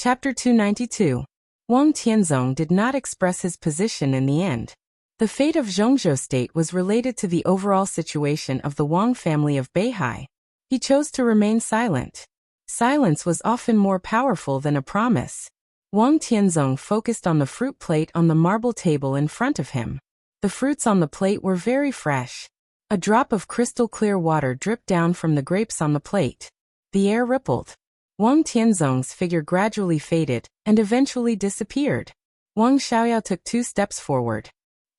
Chapter 292. Wang Tianzong did not express his position in the end. The fate of Zhongzhou State was related to the overall situation of the Wang family of Beihai. He chose to remain silent. Silence was often more powerful than a promise. Wang Tianzong focused on the fruit plate on the marble table in front of him. The fruits on the plate were very fresh. A drop of crystal-clear water dripped down from the grapes on the plate. The air rippled. Wang Tianzong's figure gradually faded and eventually disappeared. Wang Xiaoyao took 2 steps forward.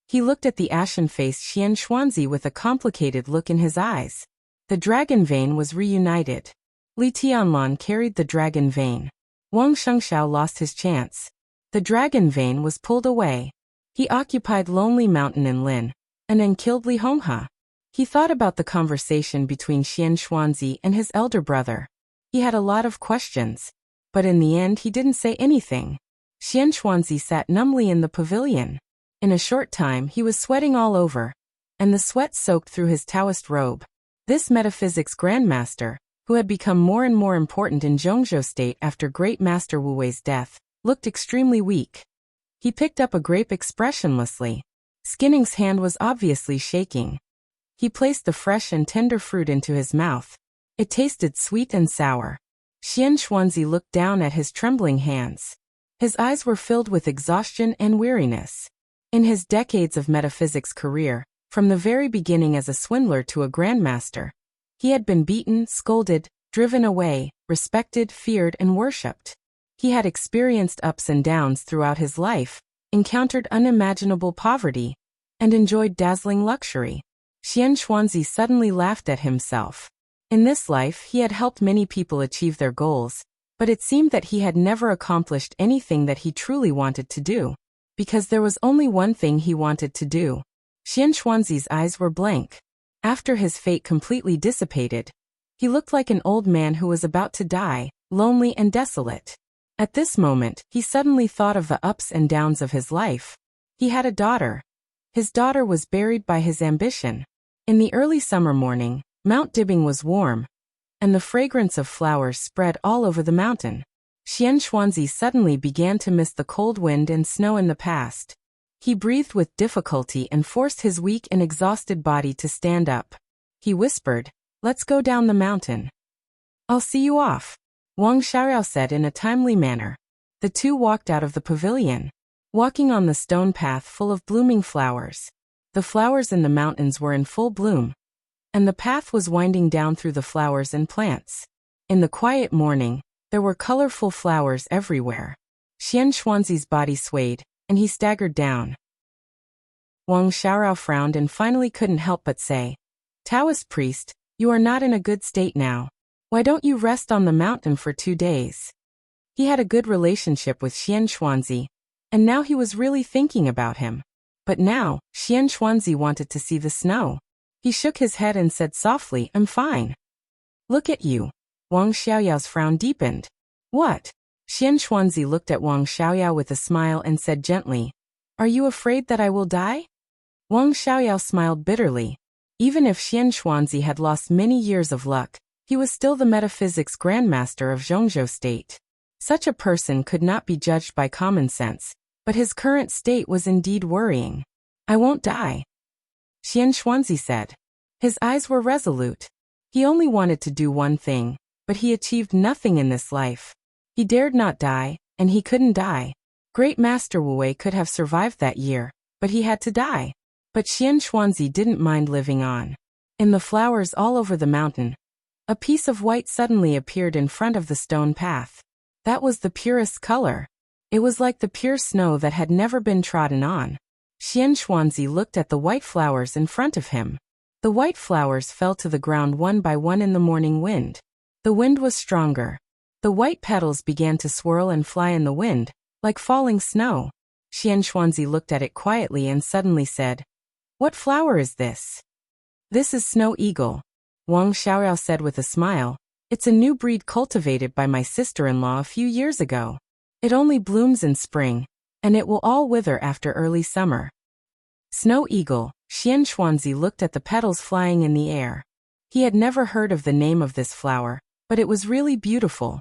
He looked at the ashen-faced Xian Xuanzi with a complicated look in his eyes. The dragon vein was reunited. Li Tianlan carried the dragon vein. Wang Shengxiao lost his chance. The dragon vein was pulled away. He occupied Lonely Mountain in Lin, and then killed Li Honghe. He thought about the conversation between Xian Xuanzi and his elder brother. He had a lot of questions, but in the end he didn't say anything. Xian Xuanzi sat numbly in the pavilion. In a short time he was sweating all over, and the sweat soaked through his Taoist robe. This metaphysics grandmaster, who had become more and more important in Zhongzhou State after Great Master Wu Wei's death, looked extremely weak. He picked up a grape expressionlessly. Skinning's hand was obviously shaking. He placed the fresh and tender fruit into his mouth. It tasted sweet and sour. Xian Xuanzi looked down at his trembling hands. His eyes were filled with exhaustion and weariness. In his decades of metaphysics career, from the very beginning as a swindler to a grandmaster, he had been beaten, scolded, driven away, respected, feared, and worshipped. He had experienced ups and downs throughout his life, encountered unimaginable poverty, and enjoyed dazzling luxury. Xian Xuanzi suddenly laughed at himself. In this life he had helped many people achieve their goals, but it seemed that he had never accomplished anything that he truly wanted to do. Because there was only one thing he wanted to do. Xian Xuanzi's eyes were blank. After his fate completely dissipated, he looked like an old man who was about to die, lonely and desolate. At this moment, he suddenly thought of the ups and downs of his life. He had a daughter. His daughter was buried by his ambition. In the early summer morning, Mount Dibbing was warm, and the fragrance of flowers spread all over the mountain. Xian Xuanzi suddenly began to miss the cold wind and snow in the past. He breathed with difficulty and forced his weak and exhausted body to stand up. He whispered, "Let's go down the mountain." "I'll see you off," Wang Xiaoyao said in a timely manner. The two walked out of the pavilion, walking on the stone path full of blooming flowers. The flowers in the mountains were in full bloom, and the path was winding down through the flowers and plants. In the quiet morning, there were colorful flowers everywhere. Xian Xuanzi's body swayed, and he staggered down. Wang Xiaoyao frowned and finally couldn't help but say, "Taoist priest, you are not in a good state now. Why don't you rest on the mountain for 2 days?" He had a good relationship with Xian Xuanzi, and now he was really thinking about him. But now, Xian Xuanzi wanted to see the snow. He shook his head and said softly, "I'm fine." "Look at you." Wang Xiaoyao's frown deepened. "What?" Xian Xuanzi looked at Wang Xiaoyao with a smile and said gently, "Are you afraid that I will die?" Wang Xiaoyao smiled bitterly. Even if Xian Xuanzi had lost many years of luck, he was still the metaphysics grandmaster of Zhongzhou State. Such a person could not be judged by common sense, but his current state was indeed worrying. "I won't die," Xian Xuanzi said. His eyes were resolute. He only wanted to do one thing, but he achieved nothing in this life. He dared not die, and he couldn't die. Great Master Wu Wei could have survived that year, but he had to die. But Xian Xuanzi didn't mind living on. In the flowers all over the mountain, a piece of white suddenly appeared in front of the stone path. That was the purest color. It was like the pure snow that had never been trodden on. Xian Xuanzi looked at the white flowers in front of him. The white flowers fell to the ground one by one in the morning wind. The wind was stronger. The white petals began to swirl and fly in the wind, like falling snow. Xian Xuanzi looked at it quietly and suddenly said, "What flower is this?" "This is snow eagle," Wang Xiaoyao said with a smile. "It's a new breed cultivated by my sister-in-law a few years ago. It only blooms in spring, and it will all wither after early summer." Snow eagle, Xian Xuanzi looked at the petals flying in the air. He had never heard of the name of this flower, but it was really beautiful.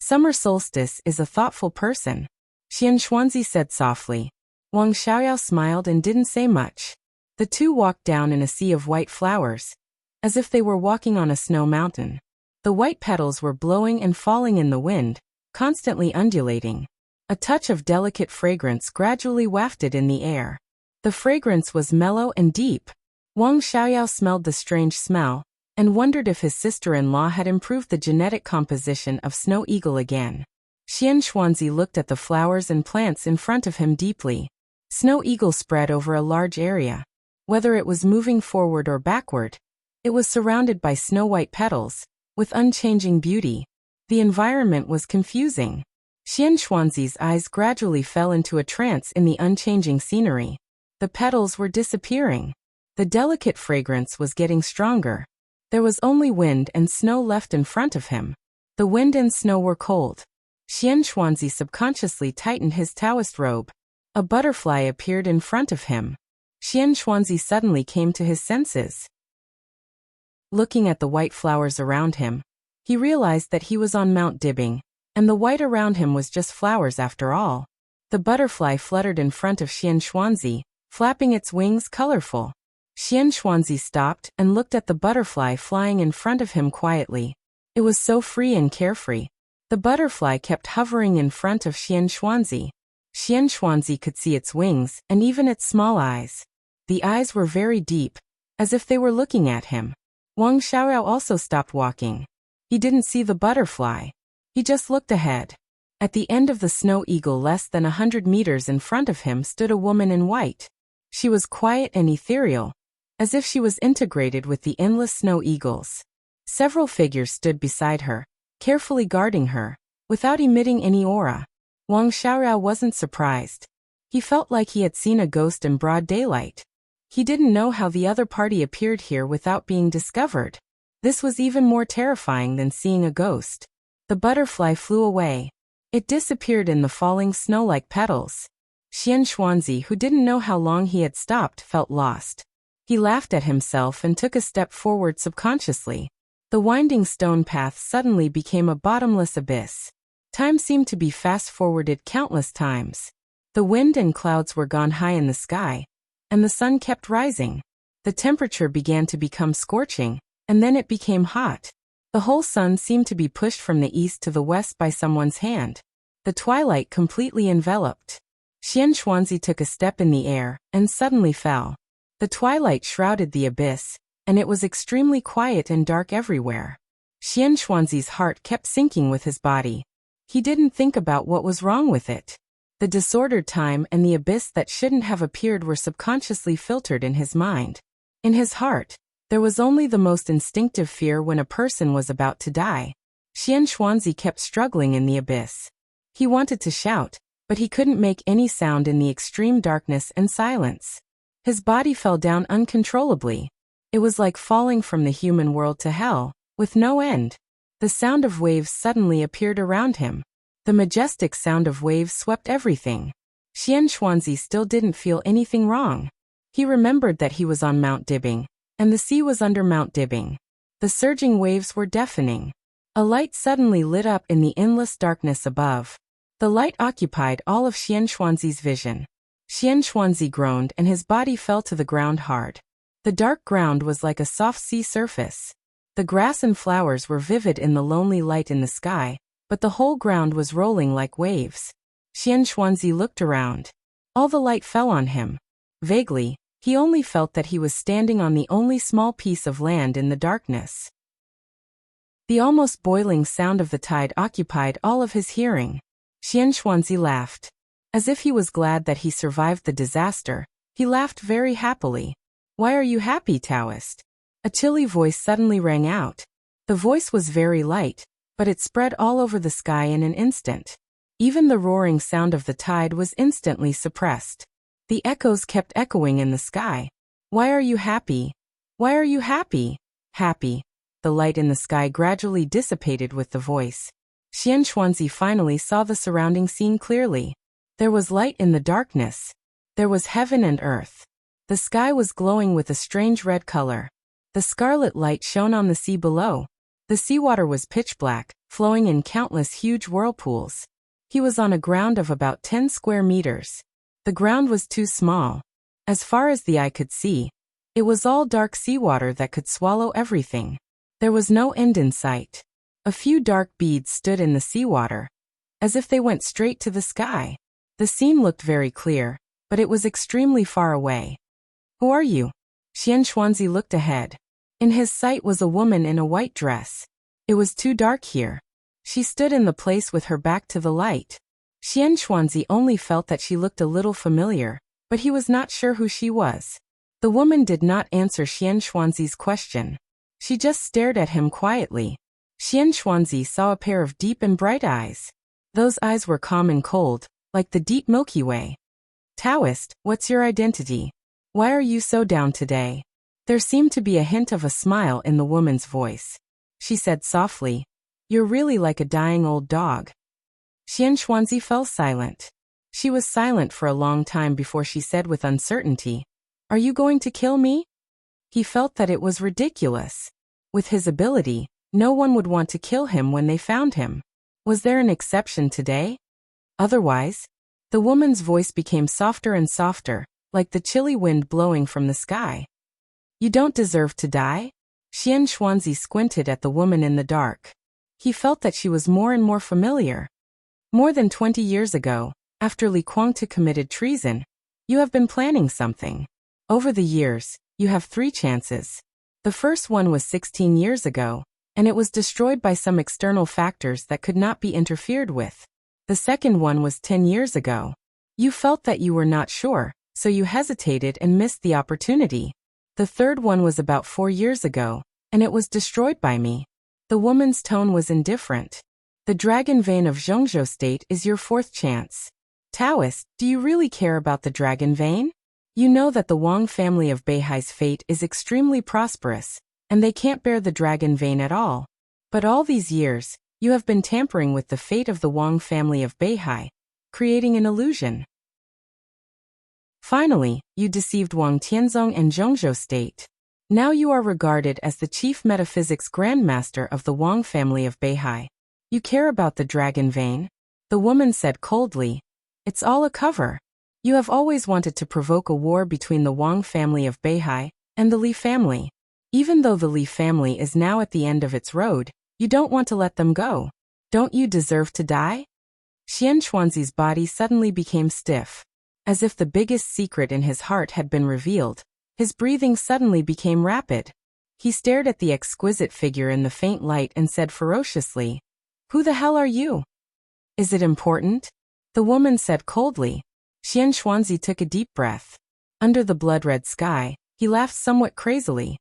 Summer solstice is a thoughtful person, Xian Xuanzi said softly. Wang Xiaoyao smiled and didn't say much. The two walked down in a sea of white flowers, as if they were walking on a snow mountain. The white petals were blowing and falling in the wind, constantly undulating. A touch of delicate fragrance gradually wafted in the air. The fragrance was mellow and deep. Wang Xiaoyao smelled the strange smell, and wondered if his sister-in-law had improved the genetic composition of snow eagle again. Xian Xuanzi looked at the flowers and plants in front of him deeply. Snow eagle spread over a large area. Whether it was moving forward or backward, it was surrounded by snow-white petals, with unchanging beauty. The environment was confusing. Xian Xuanzi's eyes gradually fell into a trance in the unchanging scenery. The petals were disappearing. The delicate fragrance was getting stronger. There was only wind and snow left in front of him. The wind and snow were cold. Xian Xuanzi subconsciously tightened his Taoist robe. A butterfly appeared in front of him. Xian Xuanzi suddenly came to his senses. Looking at the white flowers around him, he realized that he was on Mount Dibbing, and the white around him was just flowers after all. The butterfly fluttered in front of Xian Xuanzi, flapping its wings colorful. Xian Xuanzi stopped and looked at the butterfly flying in front of him quietly. It was so free and carefree. The butterfly kept hovering in front of Xian Xuanzi. Xian Xuanzi could see its wings and even its small eyes. The eyes were very deep, as if they were looking at him. Wang Xiaoyao also stopped walking. He didn't see the butterfly. He just looked ahead. At the end of the snow eagle, less than 100 meters in front of him, stood a woman in white. She was quiet and ethereal, as if she was integrated with the endless snow eagles. Several figures stood beside her, carefully guarding her, without emitting any aura. Wang Xiaoyao wasn't surprised. He felt like he had seen a ghost in broad daylight. He didn't know how the other party appeared here without being discovered. This was even more terrifying than seeing a ghost. The butterfly flew away. It disappeared in the falling snow-like petals. Xian Xuanzi, who didn't know how long he had stopped, felt lost. He laughed at himself and took a step forward subconsciously. The winding stone path suddenly became a bottomless abyss. Time seemed to be fast-forwarded countless times. The wind and clouds were gone high in the sky, and the sun kept rising. The temperature began to become scorching, and then it became hot. The whole sun seemed to be pushed from the east to the west by someone's hand. The twilight completely enveloped. Xian Xuanzi took a step in the air and suddenly fell. The twilight shrouded the abyss, and it was extremely quiet and dark everywhere. Xian Xuanzi's heart kept sinking with his body. He didn't think about what was wrong with it. The disordered time and the abyss that shouldn't have appeared were subconsciously filtered in his mind. In his heart, there was only the most instinctive fear when a person was about to die. Xian Xuanzi kept struggling in the abyss. He wanted to shout, but he couldn't make any sound in the extreme darkness and silence. His body fell down uncontrollably. It was like falling from the human world to hell, with no end. The sound of waves suddenly appeared around him. The majestic sound of waves swept everything. Xian Xuanzi still didn't feel anything wrong. He remembered that he was on Mount Dibbing, and the sea was under Mount Dibbing. The surging waves were deafening. A light suddenly lit up in the endless darkness above. The light occupied all of Xian Xuanzi's vision. Xian Xuanzi groaned and his body fell to the ground hard. The dark ground was like a soft sea surface. The grass and flowers were vivid in the lonely light in the sky, but the whole ground was rolling like waves. Xian Xuanzi looked around. All the light fell on him. Vaguely, he only felt that he was standing on the only small piece of land in the darkness. The almost boiling sound of the tide occupied all of his hearing. Xian Xuanzi laughed. As if he was glad that he survived the disaster, he laughed very happily. "Why are you happy, Taoist?" A chilly voice suddenly rang out. The voice was very light, but it spread all over the sky in an instant. Even the roaring sound of the tide was instantly suppressed. The echoes kept echoing in the sky. "Why are you happy? Why are you happy?" Happy. The light in the sky gradually dissipated with the voice. Xian Xuanzi finally saw the surrounding scene clearly. There was light in the darkness. There was heaven and earth. The sky was glowing with a strange red color. The scarlet light shone on the sea below. The seawater was pitch black, flowing in countless huge whirlpools. He was on a ground of about 10 square meters. The ground was too small. As far as the eye could see, it was all dark seawater that could swallow everything. There was no end in sight. A few dark beads stood in the seawater, as if they went straight to the sky. The scene looked very clear, but it was extremely far away. Who are you? Xian Xuanzi looked ahead. In his sight was a woman in a white dress. It was too dark here. She stood in the place with her back to the light. Xian Xuanzi only felt that she looked a little familiar, but he was not sure who she was. The woman did not answer Xian Xuanzi's question. She just stared at him quietly. Xian Xuanzi saw a pair of deep and bright eyes. Those eyes were calm and cold, like the deep Milky Way. Taoist, what's your identity? Why are you so down today? There seemed to be a hint of a smile in the woman's voice. She said softly, "You're really like a dying old dog." Xian Xuanzi fell silent. She was silent for a long time before she said with uncertainty, "Are you going to kill me?" He felt that it was ridiculous. With his ability, no one would want to kill him when they found him. Was there an exception today? Otherwise, the woman's voice became softer and softer, like the chilly wind blowing from the sky. "You don't deserve to die?" Xian Xuanzi squinted at the woman in the dark. He felt that she was more and more familiar. More than 20 years ago, after Li Guangtu committed treason, you have been planning something. Over the years, you have 3 chances. The first one was 16 years ago, and it was destroyed by some external factors that could not be interfered with. The second one was 10 years ago. You felt that you were not sure, so you hesitated and missed the opportunity. The third one was about 4 years ago, and it was destroyed by me. The woman's tone was indifferent. The dragon vein of Zhongzhou State is your 4th chance. Taoist, do you really care about the dragon vein? You know that the Wang family of Beihai's fate is extremely prosperous, and they can't bear the dragon vein at all. But all these years, you have been tampering with the fate of the Wang family of Beihai, creating an illusion. Finally, you deceived Wang Tianzong and Zhongzhou State. Now you are regarded as the chief metaphysics grandmaster of the Wang family of Beihai. You care about the dragon vein? The woman said coldly. It's all a cover. You have always wanted to provoke a war between the Wang family of Beihai and the Li family. Even though the Li family is now at the end of its road, you don't want to let them go. Don't you deserve to die? Xian Xuanzi's body suddenly became stiff. As if the biggest secret in his heart had been revealed, his breathing suddenly became rapid. He stared at the exquisite figure in the faint light and said ferociously, "Who the hell are you?" "Is it important?" The woman said coldly. Xian Xuanzi took a deep breath. Under the blood-red sky, he laughed somewhat crazily.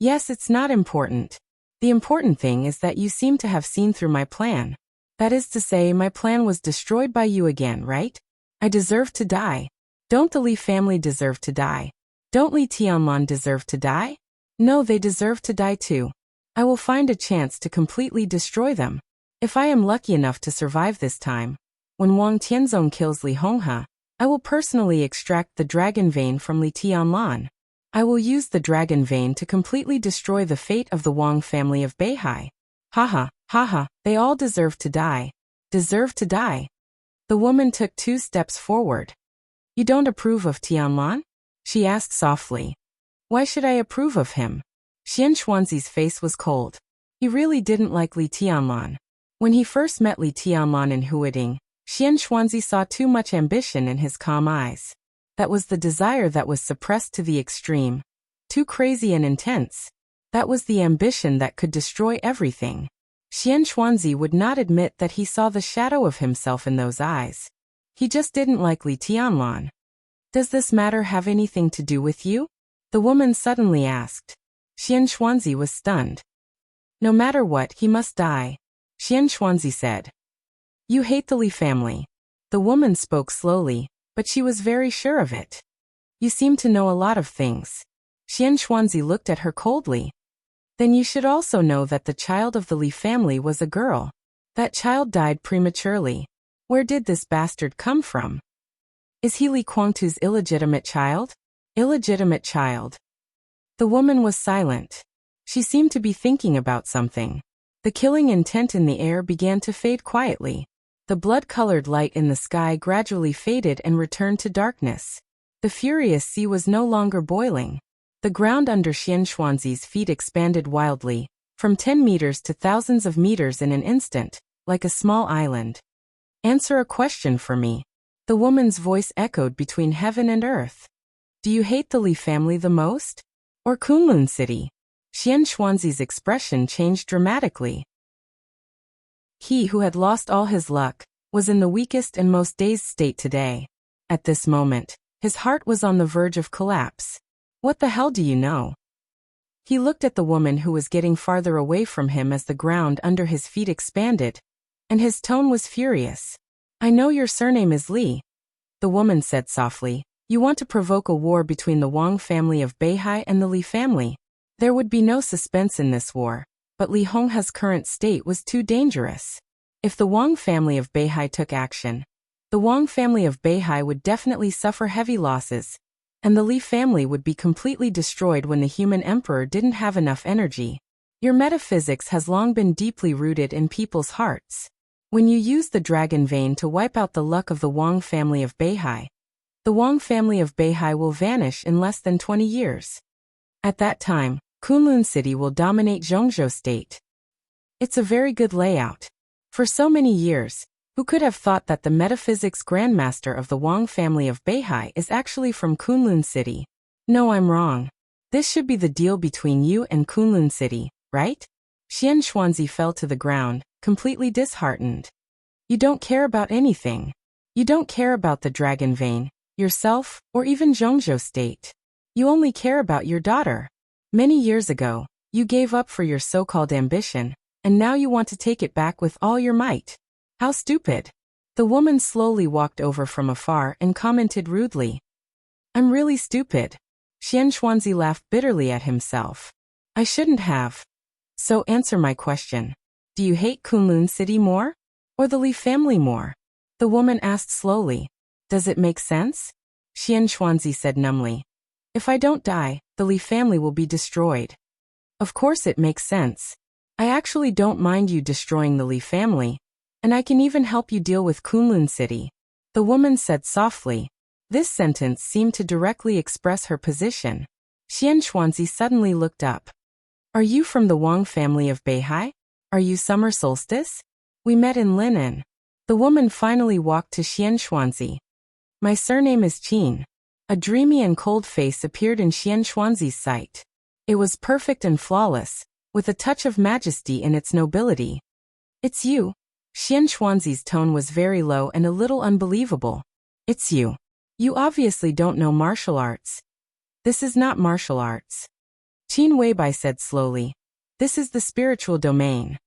"Yes, it's not important. The important thing is that you seem to have seen through my plan. That is to say, my plan was destroyed by you again, right? I deserve to die. Don't the Li family deserve to die? Don't Li Tianlan deserve to die? No, they deserve to die too. I will find a chance to completely destroy them. If I am lucky enough to survive this time, when Wang Tianzong kills Li Honghe, I will personally extract the dragon vein from Li Tianlan. I will use the dragon vein to completely destroy the fate of the Wang family of Beihai. Haha, haha, they all deserve to die. Deserve to die." The woman took 2 steps forward. "You don't approve of Tianlan?" she asked softly. "Why should I approve of him?" Xian Xuanzi's face was cold. He really didn't like Li Tianlan. When he first met Li Tianlan in Huading, Xian Xuanzi saw too much ambition in his calm eyes. That was the desire that was suppressed to the extreme. Too crazy and intense. That was the ambition that could destroy everything. Xian Xuanzi would not admit that he saw the shadow of himself in those eyes. He just didn't like Li Tianlan. "Does this matter have anything to do with you?" the woman suddenly asked. Xian Xuanzi was stunned. "No matter what, he must die," Xian Xuanzi said. "You hate the Li family." The woman spoke slowly, but she was very sure of it. "You seem to know a lot of things." Xian Xuanzi looked at her coldly. "Then you should also know that the child of the Li family was a girl. That child died prematurely. Where did this bastard come from? Is he Li Guangtu's illegitimate child?" "Illegitimate child." The woman was silent. She seemed to be thinking about something. The killing intent in the air began to fade quietly. The blood-colored light in the sky gradually faded and returned to darkness. The furious sea was no longer boiling. The ground under Xian Xuanzi's feet expanded wildly, from 10 meters to thousands of meters in an instant, like a small island. Answer a question for me. The woman's voice echoed between heaven and earth. Do you hate the Li family the most? Or Kunlun City? Xian Xuanzi's expression changed dramatically. He who had lost all his luck was in the weakest and most dazed state today. At this moment, his heart was on the verge of collapse. What the hell do you know? He looked at the woman who was getting farther away from him as the ground under his feet expanded, and his tone was furious. I know your surname is Li. The woman said softly. You want to provoke a war between the Wang family of Beihai and the Li family. There would be no suspense in this war, but Li Honghe's current state was too dangerous. If the Wang family of Beihai took action, the Wang family of Beihai would definitely suffer heavy losses, and the Li family would be completely destroyed when the human emperor didn't have enough energy. Your metaphysics has long been deeply rooted in people's hearts. When you use the dragon vein to wipe out the luck of the Wang family of Beihai, the Wang family of Beihai will vanish in less than 20 years. At that time, Kunlun City will dominate Zhongzhou State. It's a very good layout. For so many years, who could have thought that the metaphysics grandmaster of the Wang family of Beihai is actually from Kunlun City? No, I'm wrong. This should be the deal between you and Kunlun City, right? Xian Xuanzi fell to the ground, completely disheartened. You don't care about anything. You don't care about the dragon vein, yourself, or even Zhongzhou State. You only care about your daughter. Many years ago, you gave up for your so-called ambition, and now you want to take it back with all your might. How stupid. The woman slowly walked over from afar and commented rudely. I'm really stupid. Xian Xuanzi laughed bitterly at himself. I shouldn't have. So answer my question. Do you hate Kunlun City more? Or the Li family more? The woman asked slowly. Does it make sense? Xian Xuanzi said numbly. If I don't die, the Li family will be destroyed. Of course it makes sense. I actually don't mind you destroying the Li family, and I can even help you deal with Kunlun City. The woman said softly. This sentence seemed to directly express her position. Xian Xuanzi suddenly looked up. Are you from the Wang family of Beihai? Are you summer solstice? We met in Linen. The woman finally walked to Xian Xuanzi. My surname is Qin. A dreamy and cold face appeared in Xian Xuanzi's sight. It was perfect and flawless, with a touch of majesty in its nobility. It's you. Xian Xuanzi's tone was very low and a little unbelievable. It's you. You obviously don't know martial arts. This is not martial arts. Qin Weibai said slowly. This is the spiritual domain.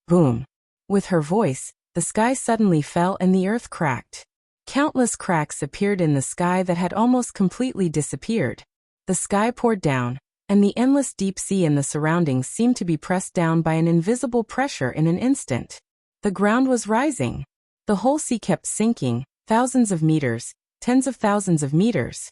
Boom. With her voice, the sky suddenly fell and the earth cracked. Countless cracks appeared in the sky that had almost completely disappeared. The sky poured down, and the endless deep sea in the surroundings seemed to be pressed down by an invisible pressure in an instant. The ground was rising. The whole sea kept sinking, thousands of meters, tens of thousands of meters.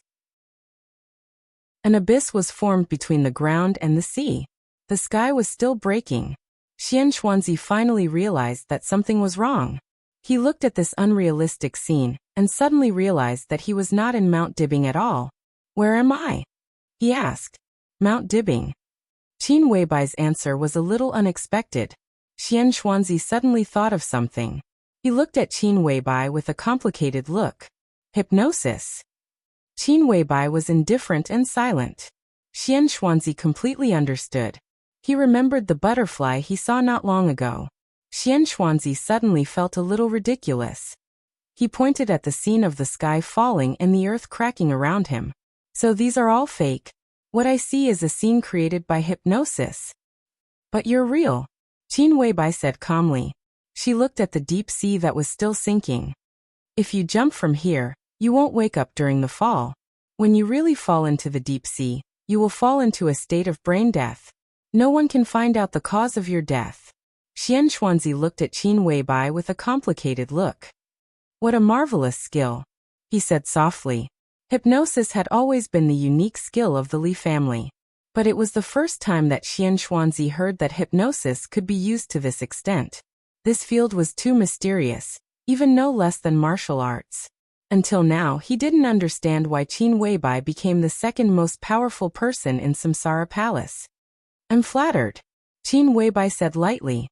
An abyss was formed between the ground and the sea. The sky was still breaking. Xian Xuanzi finally realized that something was wrong. He looked at this unrealistic scene, and suddenly realized that he was not in Mount Dibbing at all. Where am I? He asked. Mount Dibbing. Qin Weibai's answer was a little unexpected. Xian Xuanzi suddenly thought of something. He looked at Qin Weibai with a complicated look. Hypnosis. Qin Weibai was indifferent and silent. Xian Xuanzi completely understood. He remembered the butterfly he saw not long ago. Xian Xuanzi suddenly felt a little ridiculous. He pointed at the scene of the sky falling and the earth cracking around him. So these are all fake. What I see is a scene created by hypnosis. But you're real. Qin Weibai said calmly. She looked at the deep sea that was still sinking. If you jump from here, you won't wake up during the fall. When you really fall into the deep sea, you will fall into a state of brain death. No one can find out the cause of your death. Xian Xuanzi looked at Qin Weibai with a complicated look. What a marvelous skill, he said softly. Hypnosis had always been the unique skill of the Li family. But it was the first time that Xian Xuanzi heard that hypnosis could be used to this extent. This field was too mysterious, even no less than martial arts. Until now, he didn't understand why Qin Weibai became the second most powerful person in Samsara Palace. I'm flattered, Qin Weibai said lightly.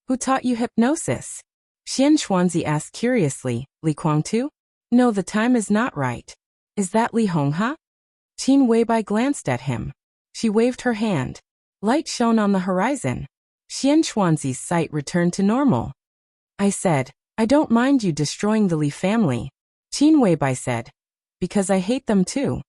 Who taught you hypnosis? Xian Xuanzi asked curiously. Li Kuangtu? No, the time is not right. Is that Li Hongha? Qin Weibai glanced at him. She waved her hand. Light shone on the horizon. Xian Xuanzi's sight returned to normal. I said, I don't mind you destroying the Li family. Qin Weibai said, because I hate them too.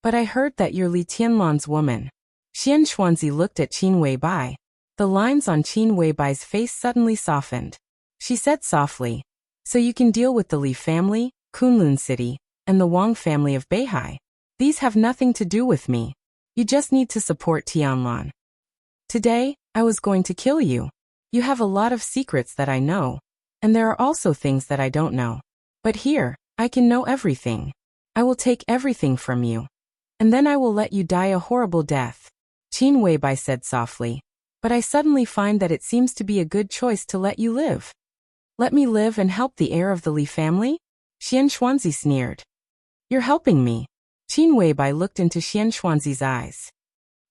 But I heard that you're Li Tianlan's woman. Xian Xuanzi looked at Qin Weibai. The lines on Qin Weibai's face suddenly softened. She said softly, so you can deal with the Li family, Kunlun City, and the Wang family of Beihai. These have nothing to do with me. You just need to support Tianlan. Today, I was going to kill you. You have a lot of secrets that I know. And there are also things that I don't know. But here, I can know everything. I will take everything from you. And then I will let you die a horrible death. Qin Weibai said softly. But I suddenly find that it seems to be a good choice to let you live. Let me live and help the heir of the Li family? Xian Xuanzi sneered. You're helping me. Qin Weibai looked into Xian Xuanzi's eyes.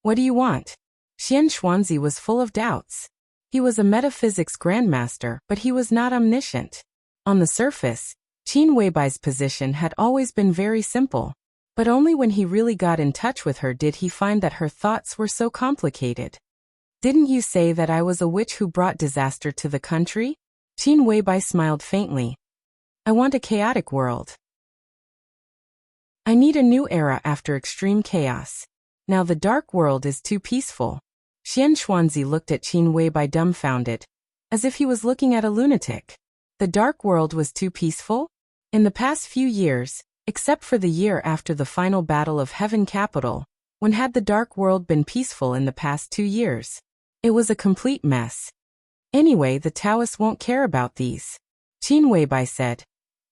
What do you want? Xian Xuanzi was full of doubts. He was a metaphysics grandmaster, but he was not omniscient. On the surface, Qin Weibai's position had always been very simple. But only when he really got in touch with her did he find that her thoughts were so complicated. Didn't you say that I was a witch who brought disaster to the country? Qin Weibai smiled faintly. I want a chaotic world. I need a new era after extreme chaos. Now the dark world is too peaceful. Xian Xuanzi looked at Qin Weibai dumbfounded, as if he was looking at a lunatic. The dark world was too peaceful? In the past few years, except for the year after the final battle of Heaven Capital, when had the dark world been peaceful in the past 2 years? It was a complete mess. Anyway, the Taoists won't care about these. Qin Weibai said.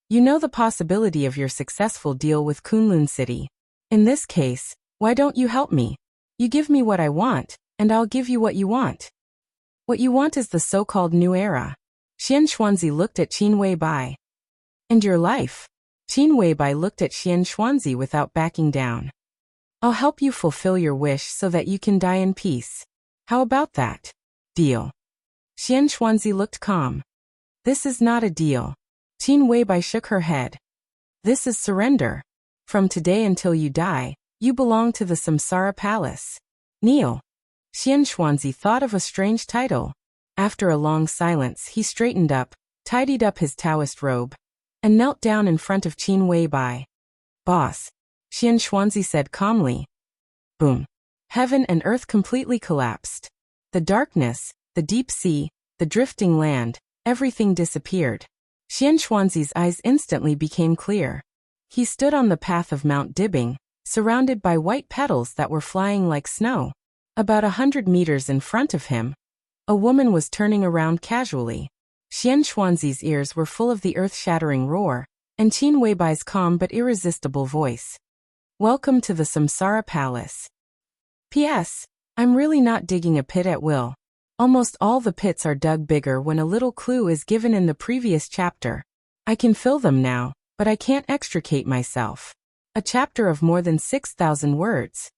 You know the possibility of your successful deal with Kunlun City. In this case, why don't you help me? You give me what I want, and I'll give you what you want. What you want is the so-called new era. Xian Xuanzi looked at Qin Weibai. And your life? Qin Weibai looked at Xian Xuanzi without backing down. I'll help you fulfill your wish so that you can die in peace. How about that? Deal. Xian Xuanzi looked calm. This is not a deal. Qin Weibai shook her head. This is surrender. From today until you die, you belong to the Samsara Palace. Kneel. Xian Xuanzi thought of a strange title. After a long silence, he straightened up, tidied up his Taoist robe, and knelt down in front of Qin Weibai. Boss, Xian Xuanzi said calmly. Boom. Heaven and earth completely collapsed. The darkness, the deep sea, the drifting land, everything disappeared. Xian Xuanzi's eyes instantly became clear. He stood on the path of Mount Dibbing, surrounded by white petals that were flying like snow. About 100 meters in front of him, a woman was turning around casually. Xian Xuanzi's ears were full of the earth-shattering roar, and Qin Weibai's calm but irresistible voice. Welcome to the Samsara Palace. P.S. I'm really not digging a pit at will. Almost all the pits are dug bigger when a little clue is given in the previous chapter. I can fill them now, but I can't extricate myself. A chapter of more than 6,000 words.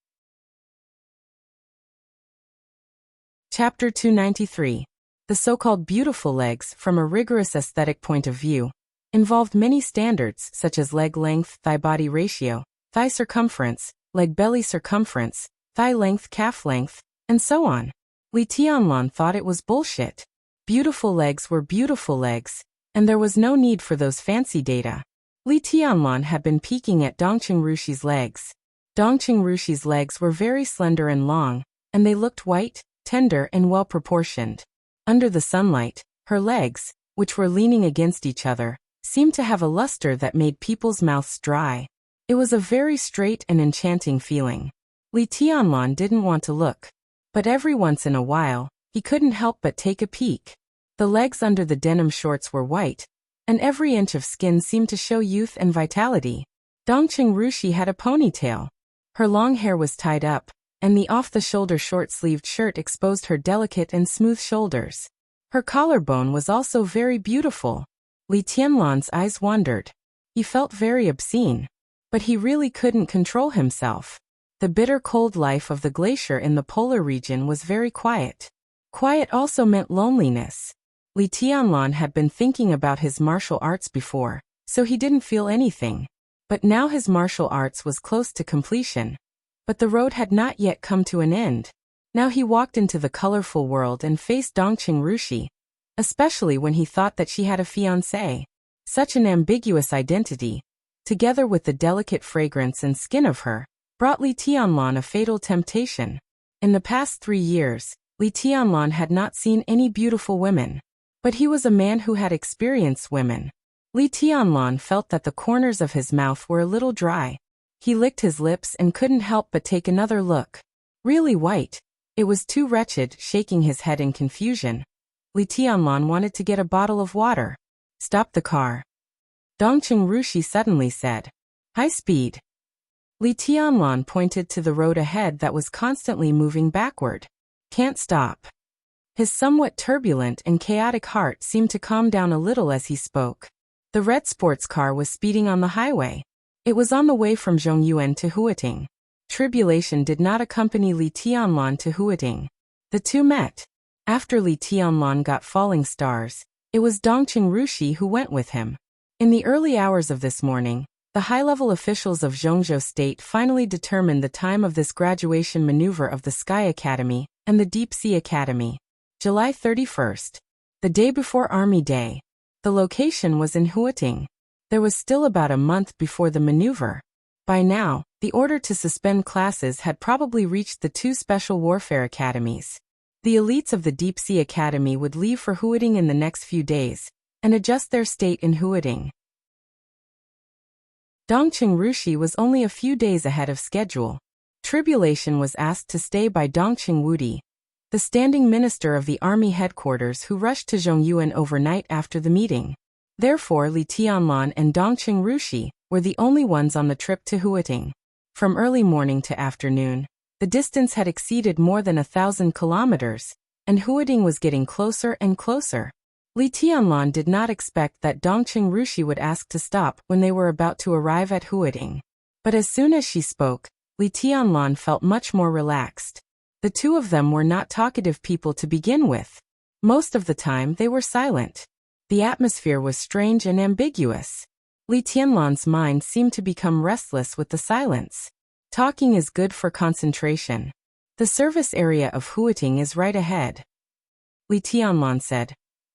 Chapter 293. The so-called beautiful legs, from a rigorous aesthetic point of view, involved many standards such as leg length, thigh-body ratio, thigh circumference, leg-belly circumference, thigh length, calf length, and so on. Li Tianlan thought it was bullshit. Beautiful legs were beautiful legs, and there was no need for those fancy data. Li Tianlan had been peeking at Dongqing Rushi's legs. Dongqing Rushi's legs were very slender and long, and they looked white, tender and well-proportioned. Under the sunlight, her legs, which were leaning against each other, seemed to have a luster that made people's mouths dry. It was a very straight and enchanting feeling. Li Tianlan didn't want to look, but every once in a while, he couldn't help but take a peek. The legs under the denim shorts were white, and every inch of skin seemed to show youth and vitality. Dongqing Rushi had a ponytail. Her long hair was tied up, and the off-the-shoulder short-sleeved shirt exposed her delicate and smooth shoulders. Her collarbone was also very beautiful. Li Tianlan's eyes wandered. He felt very obscene. But he really couldn't control himself. The bitter cold life of the glacier in the polar region was very quiet. Quiet also meant loneliness. Li Tianlan had been thinking about his martial arts before, so he didn't feel anything. But now his martial arts was close to completion. But the road had not yet come to an end. Now he walked into the colorful world and faced Dongqing Rushi, especially when he thought that she had a fiancé. Such an ambiguous identity, together with the delicate fragrance and skin of her, brought Li Tianlan a fatal temptation. In the past 3 years, Li Tianlan had not seen any beautiful women. But he was a man who had experienced women. Li Tianlan felt that the corners of his mouth were a little dry. He licked his lips and couldn't help but take another look. Really white. It was too wretched, shaking his head in confusion. Li Tianlan wanted to get a bottle of water. Stop the car. Dongqing Rushi suddenly said. High speed. Li Tianlan pointed to the road ahead that was constantly moving backward. Can't stop. His somewhat turbulent and chaotic heart seemed to calm down a little as he spoke. The red sports car was speeding on the highway. It was on the way from Zhongyuan to Huating. Tribulation did not accompany Li Tianlan to Huating. The two met. After Li Tianlan got falling stars, it was Dongqing Rushi who went with him. In the early hours of this morning, the high-level officials of Zhongzhou State finally determined the time of this graduation maneuver of the Sky Academy and the Deep Sea Academy. July 31st. The day before Army Day. The location was in Huating. There was still about a month before the maneuver. By now, the order to suspend classes had probably reached the 2 special warfare academies. The elites of the Deep Sea Academy would leave for Huating in the next few days and adjust their state in Huating. Dongqing Rushi was only a few days ahead of schedule. Tribulation was asked to stay by Dongqing Wudi, the standing minister of the army headquarters who rushed to Zhongyuan overnight after the meeting. Therefore Li Tianlan and Dongqing Rushi were the only ones on the trip to Huating. From early morning to afternoon, the distance had exceeded more than 1,000 kilometers, and Huating was getting closer and closer. Li Tianlan did not expect that Dongqing Rushi would ask to stop when they were about to arrive at Huating. But as soon as she spoke, Li Tianlan felt much more relaxed. The two of them were not talkative people to begin with. Most of the time they were silent. The atmosphere was strange and ambiguous. Li Tianlan's mind seemed to become restless with the silence. Talking is good for concentration. The service area of Huating is right ahead. Li Tianlan said.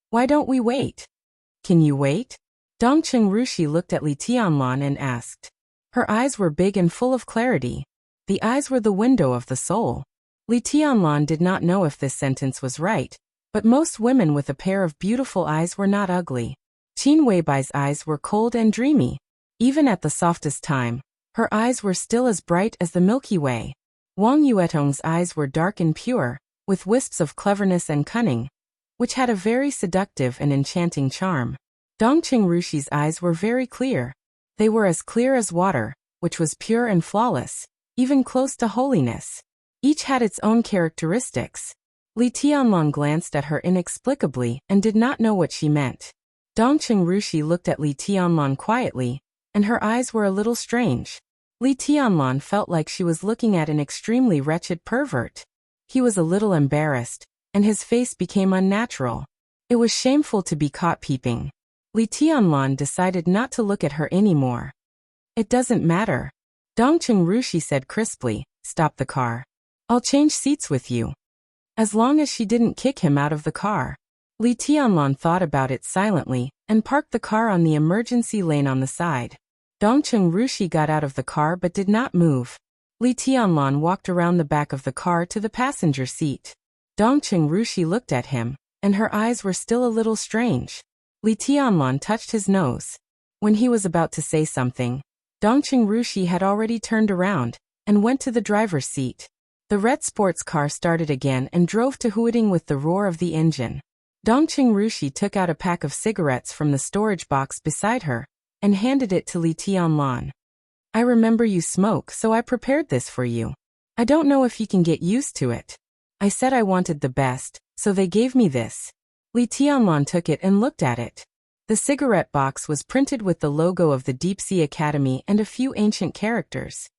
Why don't we wait? Can you wait? Dongqing Rushi looked at Li Tianlan and asked. Her eyes were big and full of clarity. The eyes were the window of the soul. Li Tianlan did not know if this sentence was right, but most women with a pair of beautiful eyes were not ugly. Qin Weibai's eyes were cold and dreamy. Even at the softest time, her eyes were still as bright as the Milky Way. Wang Yuetong's eyes were dark and pure, with wisps of cleverness and cunning, which had a very seductive and enchanting charm. Dongqing Rushi's eyes were very clear. They were as clear as water, which was pure and flawless, even close to holiness. Each had its own characteristics. Li Tianlan glanced at her inexplicably and did not know what she meant. Dongqing Rushi looked at Li Tianlan quietly, and her eyes were a little strange. Li Tianlan felt like she was looking at an extremely wretched pervert. He was a little embarrassed, and his face became unnatural. It was shameful to be caught peeping. Li Tianlan decided not to look at her anymore. It doesn't matter. Dongqing Rushi said crisply, stop the car. I'll change seats with you. As long as she didn't kick him out of the car. Li Tianlan thought about it silently and parked the car on the emergency lane on the side. Dongqing Rushi got out of the car but did not move. Li Tianlan walked around the back of the car to the passenger seat. Dongqing Rushi looked at him, and her eyes were still a little strange. Li Tianlan touched his nose. When he was about to say something, Dongqing Rushi had already turned around and went to the driver's seat. The red sports car started again and drove to Huating with the roar of the engine. Dongqing Rushi took out a pack of cigarettes from the storage box beside her and handed it to Li Tianlan. I remember you smoke, so I prepared this for you. I don't know if you can get used to it. I said I wanted the best, so they gave me this. Li Tianlan took it and looked at it. The cigarette box was printed with the logo of the Deep Sea Academy and a few ancient characters.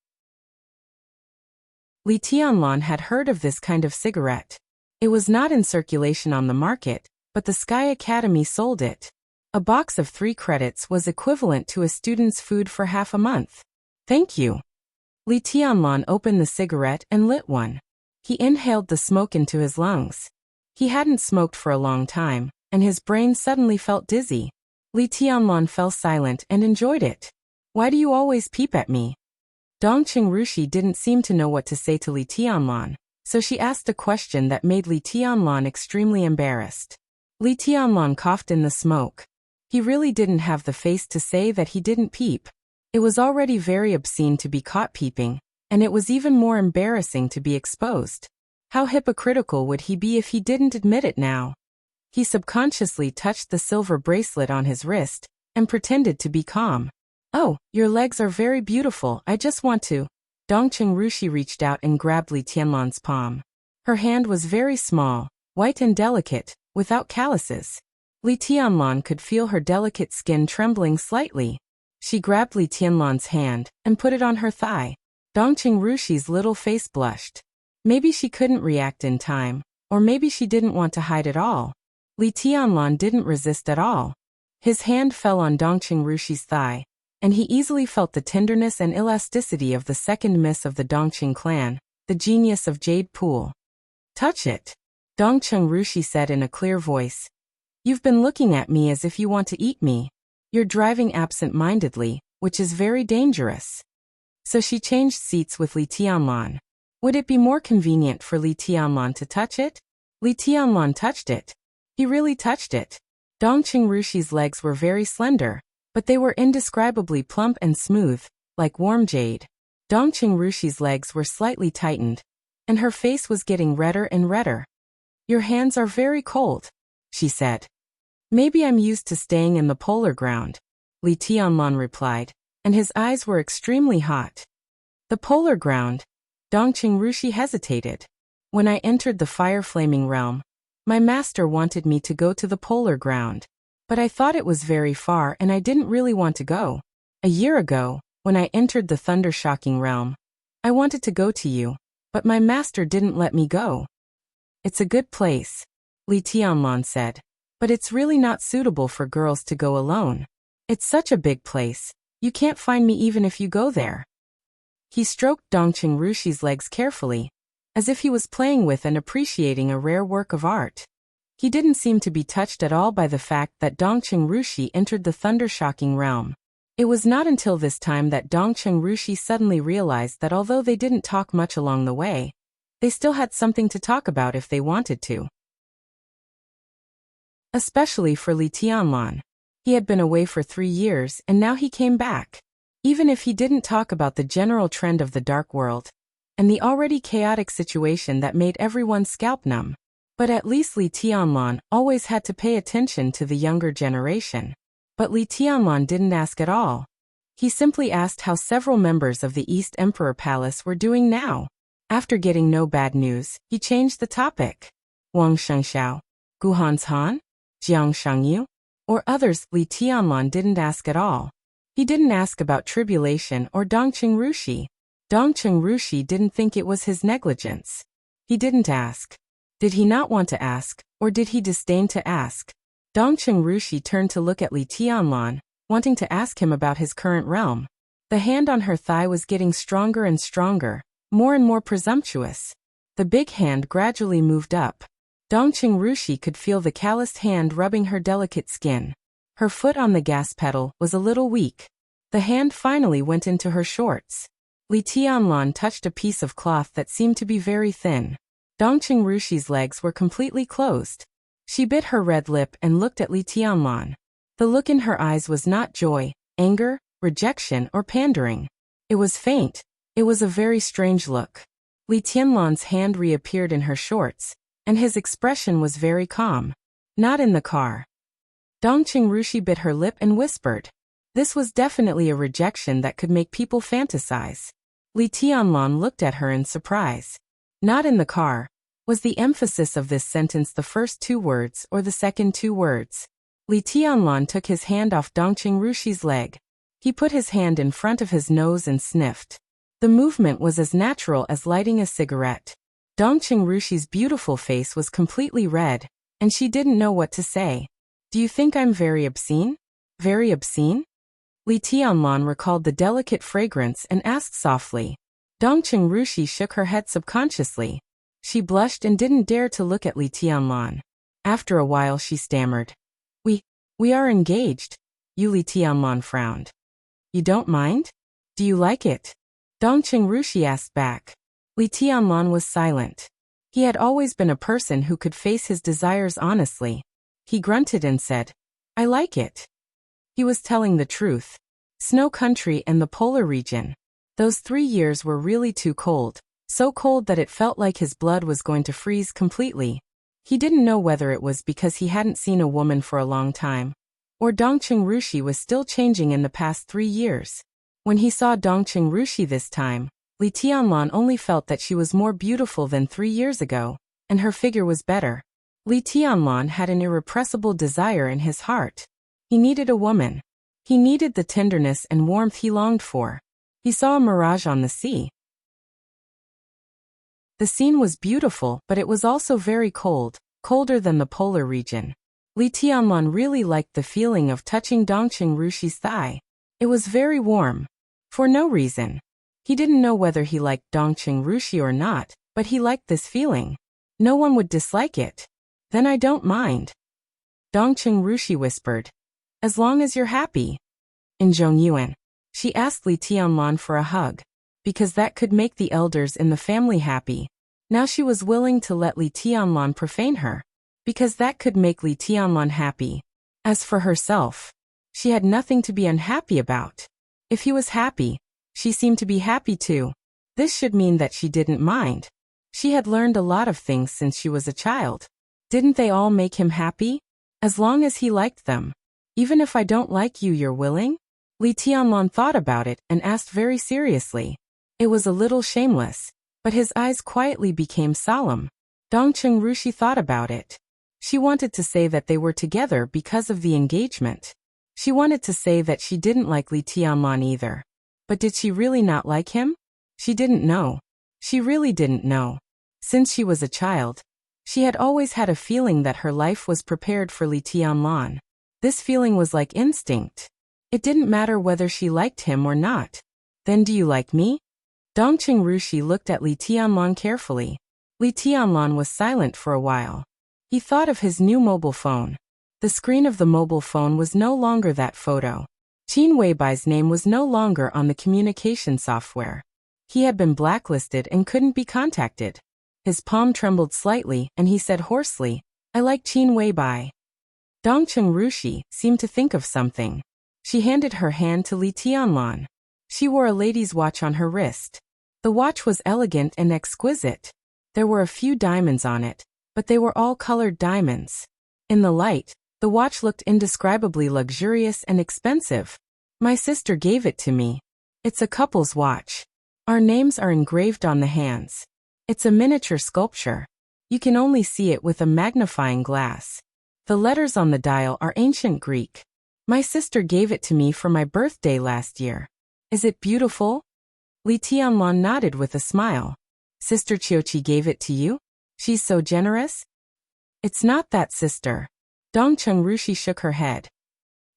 Li Tianlan had heard of this kind of cigarette. It was not in circulation on the market, but the Sky Academy sold it. A box of 3 credits was equivalent to a student's food for half a month. Thank you. Li Tianlan opened the cigarette and lit one. He inhaled the smoke into his lungs. He hadn't smoked for a long time, and his brain suddenly felt dizzy. Li Tianlan fell silent and enjoyed it. Why do you always peep at me? Dongqing Rushi didn't seem to know what to say to Li Tianlan, so she asked a question that made Li Tianlan extremely embarrassed. Li Tianlan coughed in the smoke. He really didn't have the face to say that he didn't peep. It was already very obscene to be caught peeping, and it was even more embarrassing to be exposed. How hypocritical would he be if he didn't admit it now? He subconsciously touched the silver bracelet on his wrist and pretended to be calm. Oh, your legs are very beautiful, I just want to. Dongqing Rushi reached out and grabbed Li Tianlan's palm. Her hand was very small, white and delicate, without calluses. Li Tianlan could feel her delicate skin trembling slightly. She grabbed Li Tianlan's hand and put it on her thigh. Dongqing Rushi's little face blushed. Maybe she couldn't react in time, or maybe she didn't want to hide at all. Li Tianlan didn't resist at all. His hand fell on Dongqing Rushi's thigh, and he easily felt the tenderness and elasticity of the second miss of the Dongqing clan, the genius of Jade Pool. Touch it. Dongqing Rushi said in a clear voice. You've been looking at me as if you want to eat me. You're driving absent-mindedly, which is very dangerous. So she changed seats with Li Tianlan. Would it be more convenient for Li Tianlan to touch it? Li Tianlan touched it. He really touched it. Dongqing Rushi's legs were very slender, but they were indescribably plump and smooth, like warm jade. Dongqing Rushi's legs were slightly tightened, and her face was getting redder and redder. Your hands are very cold, she said. Maybe I'm used to staying in the polar ground, Li Tianlan replied, and his eyes were extremely hot. The polar ground? Dongqing Rushi hesitated. When I entered the fire-flaming realm, my master wanted me to go to the polar ground, but I thought it was very far and I didn't really want to go. A year ago, when I entered the thunder-shocking realm, I wanted to go to you, but my master didn't let me go. It's a good place, Li Tianlan said, but it's really not suitable for girls to go alone. It's such a big place, you can't find me even if you go there. He stroked Dongqing Rushi's legs carefully, as if he was playing with and appreciating a rare work of art. He didn't seem to be touched at all by the fact that Dongqing Rushi entered the thunder-shocking realm. It was not until this time that Dongqing Rushi suddenly realized that although they didn't talk much along the way, they still had something to talk about if they wanted to. Especially for Li Tianlan. He had been away for 3 years and now he came back. Even if he didn't talk about the general trend of the dark world, and the already chaotic situation that made everyone's scalp numb. But at least Li Tianlan always had to pay attention to the younger generation. But Li Tianlan didn't ask at all. He simply asked how several members of the East Emperor Palace were doing now. After getting no bad news, he changed the topic. Wang Shengxiao, Guhan's Han, Jiang Shangyu, or others. Li Tianlan didn't ask at all. He didn't ask about tribulation or Dongqing Rushi. Dongqing Rushi didn't think it was his negligence. He didn't ask. Did he not want to ask, or did he disdain to ask? Dongqing Rushi turned to look at Li Tianlan, wanting to ask him about his current realm. The hand on her thigh was getting stronger and stronger, more and more presumptuous. The big hand gradually moved up. Dongqing Rushi could feel the calloused hand rubbing her delicate skin. Her foot on the gas pedal was a little weak. The hand finally went into her shorts. Li Tianlan touched a piece of cloth that seemed to be very thin. Dongqing Rushi's legs were completely closed. She bit her red lip and looked at Li Tianlan. The look in her eyes was not joy, anger, rejection, or pandering. It was faint. It was a very strange look. Li Tianlan's hand reappeared in her shorts, and his expression was very calm. Not in the car. Dongqing Rushi bit her lip and whispered. This was definitely a rejection that could make people fantasize. Li Tianlan looked at her in surprise. Not in the car. Was the emphasis of this sentence the first two words or the second two words? Li Tianlan took his hand off Dongqing Rushi's leg. He put his hand in front of his nose and sniffed. The movement was as natural as lighting a cigarette. Dongqing Rushi's beautiful face was completely red, and she didn't know what to say. Do you think I'm very obscene? Very obscene? Li Tianlan recalled the delicate fragrance and asked softly. Dongqing Rushi shook her head subconsciously. She blushed and didn't dare to look at Li Tianlan. After a while she stammered. We are engaged. Li Tianlan frowned. You don't mind? Do you like it? Dongqing Rushi asked back. Li Tianlan was silent. He had always been a person who could face his desires honestly. He grunted and said, I like it. He was telling the truth. Snow country and the polar region. Those 3 years were really too cold, so cold that it felt like his blood was going to freeze completely. He didn't know whether it was because he hadn't seen a woman for a long time, or Dongqing Rushi was still changing in the past 3 years. When he saw Dongqing Rushi this time, Li Tianlan only felt that she was more beautiful than 3 years ago, and her figure was better. Li Tianlan had an irrepressible desire in his heart. He needed a woman. He needed the tenderness and warmth he longed for. He saw a mirage on the sea. The scene was beautiful, but it was also very cold, colder than the polar region. Li Tianlan really liked the feeling of touching Dongqing Rushi's thigh. It was very warm. For no reason. He didn't know whether he liked Dongqing Rushi or not, but he liked this feeling. No one would dislike it. Then I don't mind. Dongqing Rushi whispered. As long as you're happy. In Zhongyuan, she asked Li Tianlan for a hug, because that could make the elders in the family happy. Now she was willing to let Li Tianlan profane her, because that could make Li Tianlan happy. As for herself, she had nothing to be unhappy about. If he was happy, she seemed to be happy too. This should mean that she didn't mind. She had learned a lot of things since she was a child. Didn't they all make him happy? As long as he liked them. Even if I don't like you, you're willing? Li Tianlan thought about it and asked very seriously. It was a little shameless, but his eyes quietly became solemn. Dongqing Rushi thought about it. She wanted to say that they were together because of the engagement. She wanted to say that she didn't like Li Tianlan either. But did she really not like him? She didn't know. She really didn't know. Since she was a child, she had always had a feeling that her life was prepared for Li Tianlan. This feeling was like instinct. It didn't matter whether she liked him or not. Then do you like me? Dongqing Rushi looked at Li Tianlan carefully. Li Tianlan was silent for a while. He thought of his new mobile phone. The screen of the mobile phone was no longer that photo. Qin Weibai's name was no longer on the communication software. He had been blacklisted and couldn't be contacted. His palm trembled slightly and he said hoarsely, I like Qin Weibai. Dongqing Rushi seemed to think of something. She handed her hand to Li Tianlan. She wore a lady's watch on her wrist. The watch was elegant and exquisite. There were a few diamonds on it, but they were all colored diamonds. In the light, the watch looked indescribably luxurious and expensive. My sister gave it to me. It's a couple's watch. Our names are engraved on the hands. It's a miniature sculpture. You can only see it with a magnifying glass. The letters on the dial are ancient Greek. My sister gave it to me for my birthday last year. Is it beautiful? Li Tianlan nodded with a smile. Sister Qiuqi gave it to you? She's so generous? It's not that sister. Dongqing Rushi shook her head.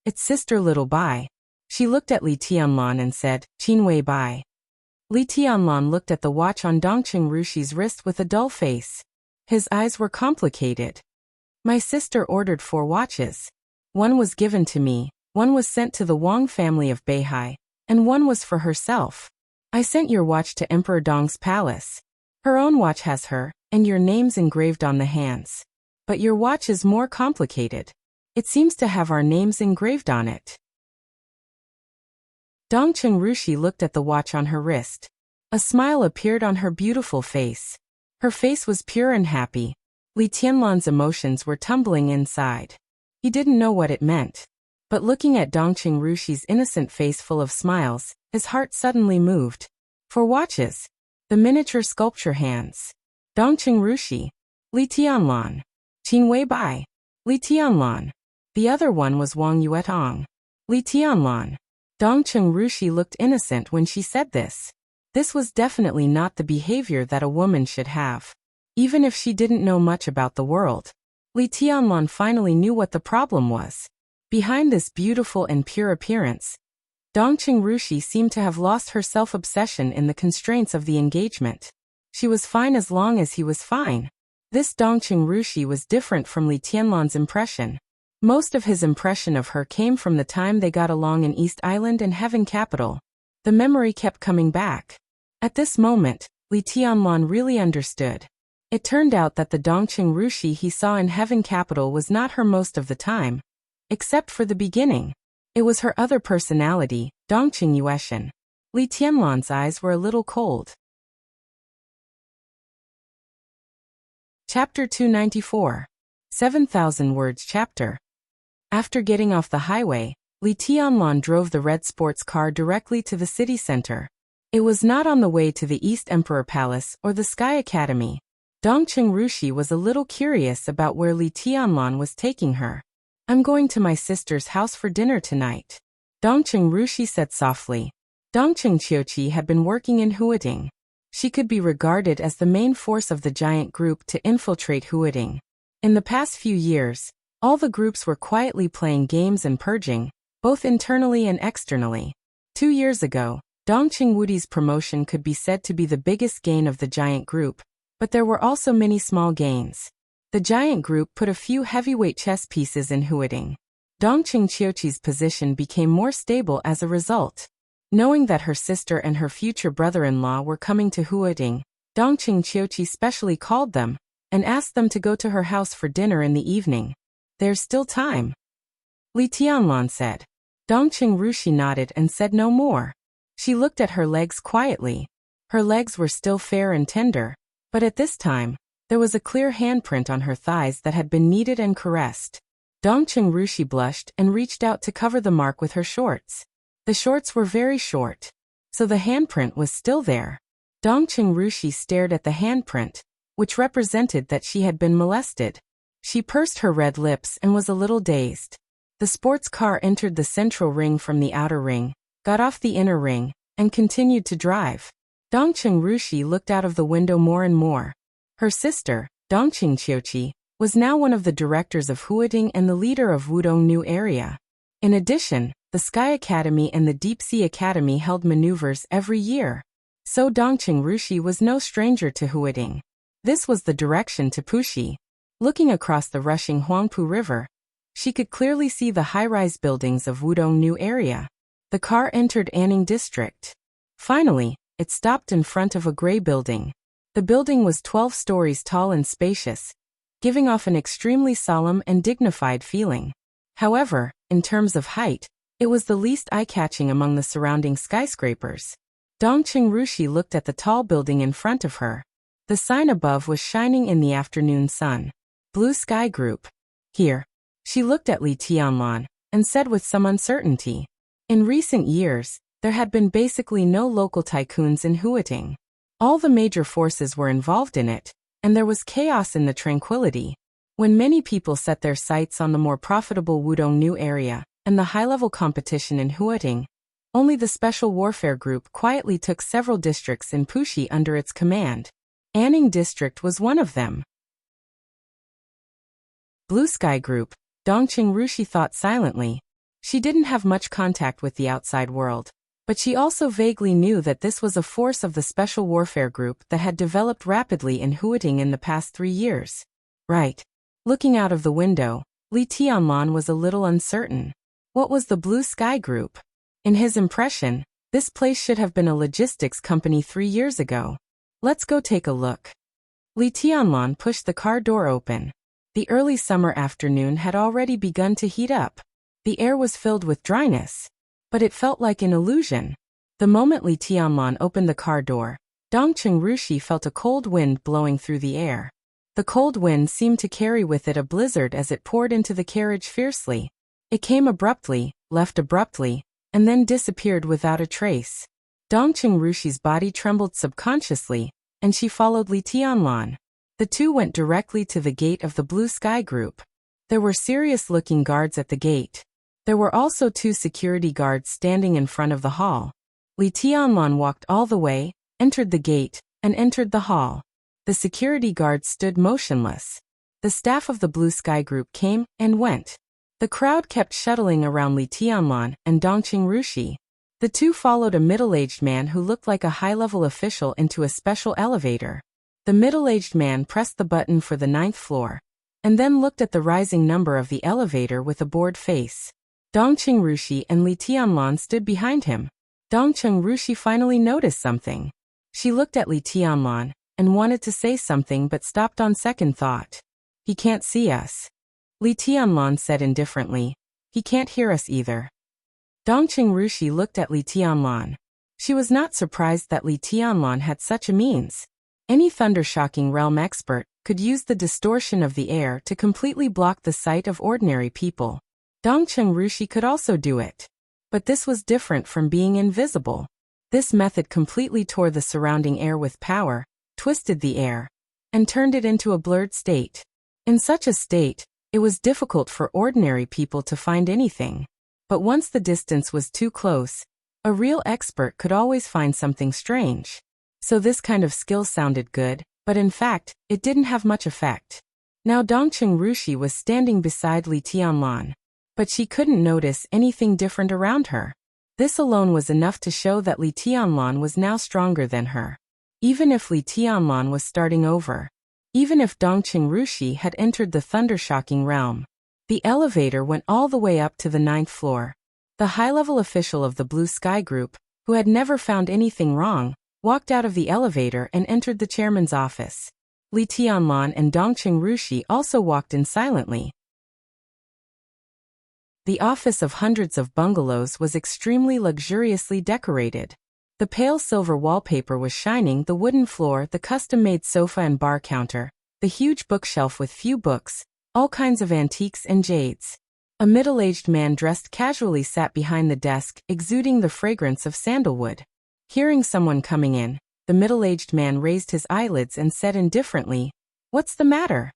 It's sister Little Bai. She looked at Li Tianlan and said, Qin Weibai. Li Tianlan looked at the watch on Dongqing Rushi's wrist with a dull face. His eyes were complicated. My sister ordered 4 watches. One was given to me, one was sent to the Wang family of Beihai, and one was for herself. I sent your watch to Emperor Dong's palace. Her own watch has her, and your names engraved on the hands. But your watch is more complicated. It seems to have our names engraved on it. Dongqing Rushi looked at the watch on her wrist. A smile appeared on her beautiful face. Her face was pure and happy. Li Tianlan's emotions were tumbling inside. He didn't know what it meant. But looking at Dongqing Rushi's innocent face full of smiles, his heart suddenly moved. For watches, the miniature sculpture hands. Dongqing Rushi. Li Tianlan. Qing Wei Bai. Li Tianlan. The other one was Wang Yuetong. Li Tianlan. Dongqing Rushi looked innocent when she said this. This was definitely not the behavior that a woman should have. Even if she didn't know much about the world. Li Tianlan finally knew what the problem was. Behind this beautiful and pure appearance, Dongqing Rushi seemed to have lost her self-obsession in the constraints of the engagement. She was fine as long as he was fine. This Dongqing Rushi was different from Li Tianlan's impression. Most of his impression of her came from the time they got along in East Island and Heaven Capital. The memory kept coming back. At this moment, Li Tianlan really understood. It turned out that the Dongqing Rushi he saw in Heaven Capital was not her most of the time. Except for the beginning. It was her other personality, Dongqing Yueshan. Li Tianlan's eyes were a little cold. Chapter 294. 7,000 words chapter. After getting off the highway, Li Tianlan drove the red sports car directly to the city center. It was not on the way to the East Emperor Palace or the Sky Academy. Dongqing Rushi was a little curious about where Li Tianlan was taking her. I'm going to my sister's house for dinner tonight. Dongqing Rushi said softly. Dongqing Qiuqi had been working in Huading. She could be regarded as the main force of the giant group to infiltrate Huading. In the past few years, all the groups were quietly playing games and purging, both internally and externally. 2 years ago, Dongqing Wudi's promotion could be said to be the biggest gain of the giant group, but there were also many small gains. The giant group put a few heavyweight chess pieces in Huading. Dongqing Qiuqi's position became more stable as a result. Knowing that her sister and her future brother-in-law were coming to Huading, Dongqing Qiuqi specially called them and asked them to go to her house for dinner in the evening. There's still time, Li Tianlan said. Dongqing Rushi nodded and said no more. She looked at her legs quietly. Her legs were still fair and tender, but at this time, there was a clear handprint on her thighs that had been kneaded and caressed. Dongqing Rushi blushed and reached out to cover the mark with her shorts. The shorts were very short, so the handprint was still there. Dongqing Rushi stared at the handprint, which represented that she had been molested. She pursed her red lips and was a little dazed. The sports car entered the central ring from the outer ring, got off the inner ring, and continued to drive. Dongqing Rushi looked out of the window more and more. Her sister, Dongqing Qiuqi, was now one of the directors of Huading and the leader of Wudong New Area. In addition, the Sky Academy and the Deep Sea Academy held maneuvers every year. So Dongqing Rushi was no stranger to Huading. This was the direction to Puxi. Looking across the rushing Huangpu River, she could clearly see the high-rise buildings of Wudong New Area. The car entered Anning District. Finally, it stopped in front of a gray building. The building was 12 stories tall and spacious, giving off an extremely solemn and dignified feeling. However, in terms of height, it was the least eye-catching among the surrounding skyscrapers. Dongqing Rushi looked at the tall building in front of her. The sign above was shining in the afternoon sun. Blue Sky Group. Here. She looked at Li Tianlan and said with some uncertainty. In recent years, there had been basically no local tycoons in Huading. All the major forces were involved in it, and there was chaos in the tranquility. When many people set their sights on the more profitable Wudong New Area and the high-level competition in Huading, only the Special Warfare Group quietly took several districts in Puxi under its command. Anning District was one of them. Blue Sky Group, Dongqing Rushi thought silently. She didn't have much contact with the outside world, but she also vaguely knew that this was a force of the Special Warfare Group that had developed rapidly in Huading in the past 3 years. Right. Looking out of the window, Li Tianlan was a little uncertain. What was the Blue Sky Group? In his impression, this place should have been a logistics company 3 years ago. Let's go take a look. Li Tianlan pushed the car door open. The early summer afternoon had already begun to heat up. The air was filled with dryness, but it felt like an illusion. The moment Li Tianlan opened the car door, Dongqing Rushi felt a cold wind blowing through the air. The cold wind seemed to carry with it a blizzard as it poured into the carriage fiercely. It came abruptly, left abruptly, and then disappeared without a trace. Dongqing Rushi's body trembled subconsciously, and she followed Li Tianlan. The two went directly to the gate of the Blue Sky Group. There were serious-looking guards at the gate. There were also 2 security guards standing in front of the hall. Li Tianlan walked all the way, entered the gate, and entered the hall. The security guards stood motionless. The staff of the Blue Sky Group came and went. The crowd kept shuttling around Li Tianlan and Dongqing Rushi. The two followed a middle-aged man who looked like a high-level official into a special elevator. The middle-aged man pressed the button for the 9th floor, and then looked at the rising number of the elevator with a bored face. Dongqing Rushi and Li Tianlan stood behind him. Dongqing Rushi finally noticed something. She looked at Li Tianlan and wanted to say something but stopped on second thought. He can't see us. Li Tianlan said indifferently. He can't hear us either. Dongqing Rushi looked at Li Tianlan. She was not surprised that Li Tianlan had such a means. Any thunder-shocking realm expert could use the distortion of the air to completely block the sight of ordinary people. Dongqing Rushi could also do it. But this was different from being invisible. This method completely tore the surrounding air with power, twisted the air, and turned it into a blurred state. In such a state, it was difficult for ordinary people to find anything. But once the distance was too close, a real expert could always find something strange. So this kind of skill sounded good, but in fact, it didn't have much effect. Now Dongqing Rushi was standing beside Li Tianlan, but she couldn't notice anything different around her. This alone was enough to show that Li Tianlan was now stronger than her. Even if Li Tianlan was starting over, even if Dongqing Rushi had entered the thunder-shocking realm, the elevator went all the way up to the 9th floor. The high-level official of the Blue Sky Group, who had never found anything wrong, walked out of the elevator and entered the chairman's office. Li Tianlan and Dongqing Rushi also walked in silently. The office of hundreds of bungalows was extremely luxuriously decorated. The pale silver wallpaper was shining, the wooden floor, the custom-made sofa and bar counter, the huge bookshelf with few books, all kinds of antiques and jades. A middle-aged man dressed casually sat behind the desk, exuding the fragrance of sandalwood. Hearing someone coming in, the middle-aged man raised his eyelids and said indifferently, "What's the matter?"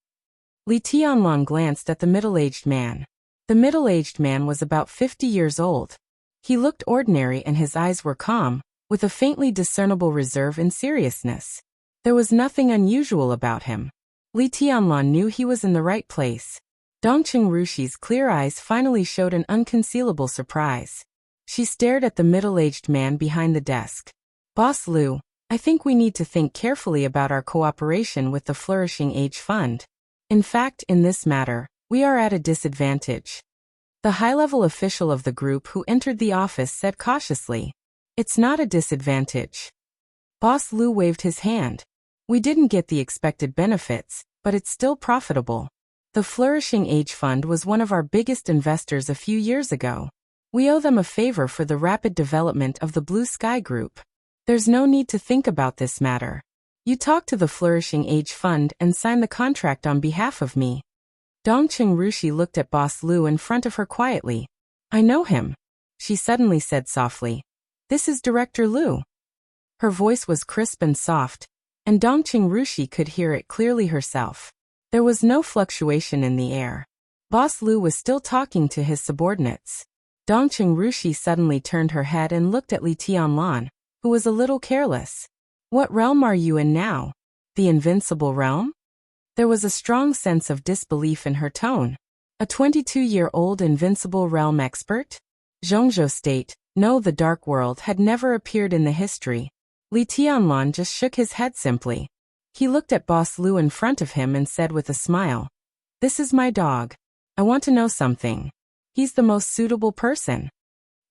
Li Tianlan glanced at the middle-aged man. The middle-aged man was about 50 years old. He looked ordinary and his eyes were calm, with a faintly discernible reserve and seriousness. There was nothing unusual about him. Li Tianlan knew he was in the right place. Dongqing Rushi's clear eyes finally showed an unconcealable surprise. She stared at the middle-aged man behind the desk. "Boss Liu, I think we need to think carefully about our cooperation with the Flourishing Age Fund. In fact, in this matter, we are at a disadvantage." The high-level official of the group who entered the office said cautiously, "It's not a disadvantage." Boss Liu waved his hand. "We didn't get the expected benefits, but it's still profitable. The Flourishing Age Fund was one of our biggest investors a few years ago. We owe them a favor for the rapid development of the Blue Sky Group. There's no need to think about this matter. You talk to the Flourishing Age Fund and sign the contract on behalf of me." Dongqing Rushi looked at Boss Liu in front of her quietly. "I know him," she suddenly said softly. "This is Director Liu." Her voice was crisp and soft, and Dongqing Rushi could hear it clearly herself. There was no fluctuation in the air. Boss Liu was still talking to his subordinates. Dongqing Rushi suddenly turned her head and looked at Li Tianlan, who was a little careless. "What realm are you in now? The invincible realm?" There was a strong sense of disbelief in her tone. A 22-year-old invincible realm expert? Zhongzhou State, no, the Dark World had never appeared in the history. Li Tianlan just shook his head simply. He looked at Boss Liu in front of him and said with a smile, "This is my dog. I want to know something. He's the most suitable person."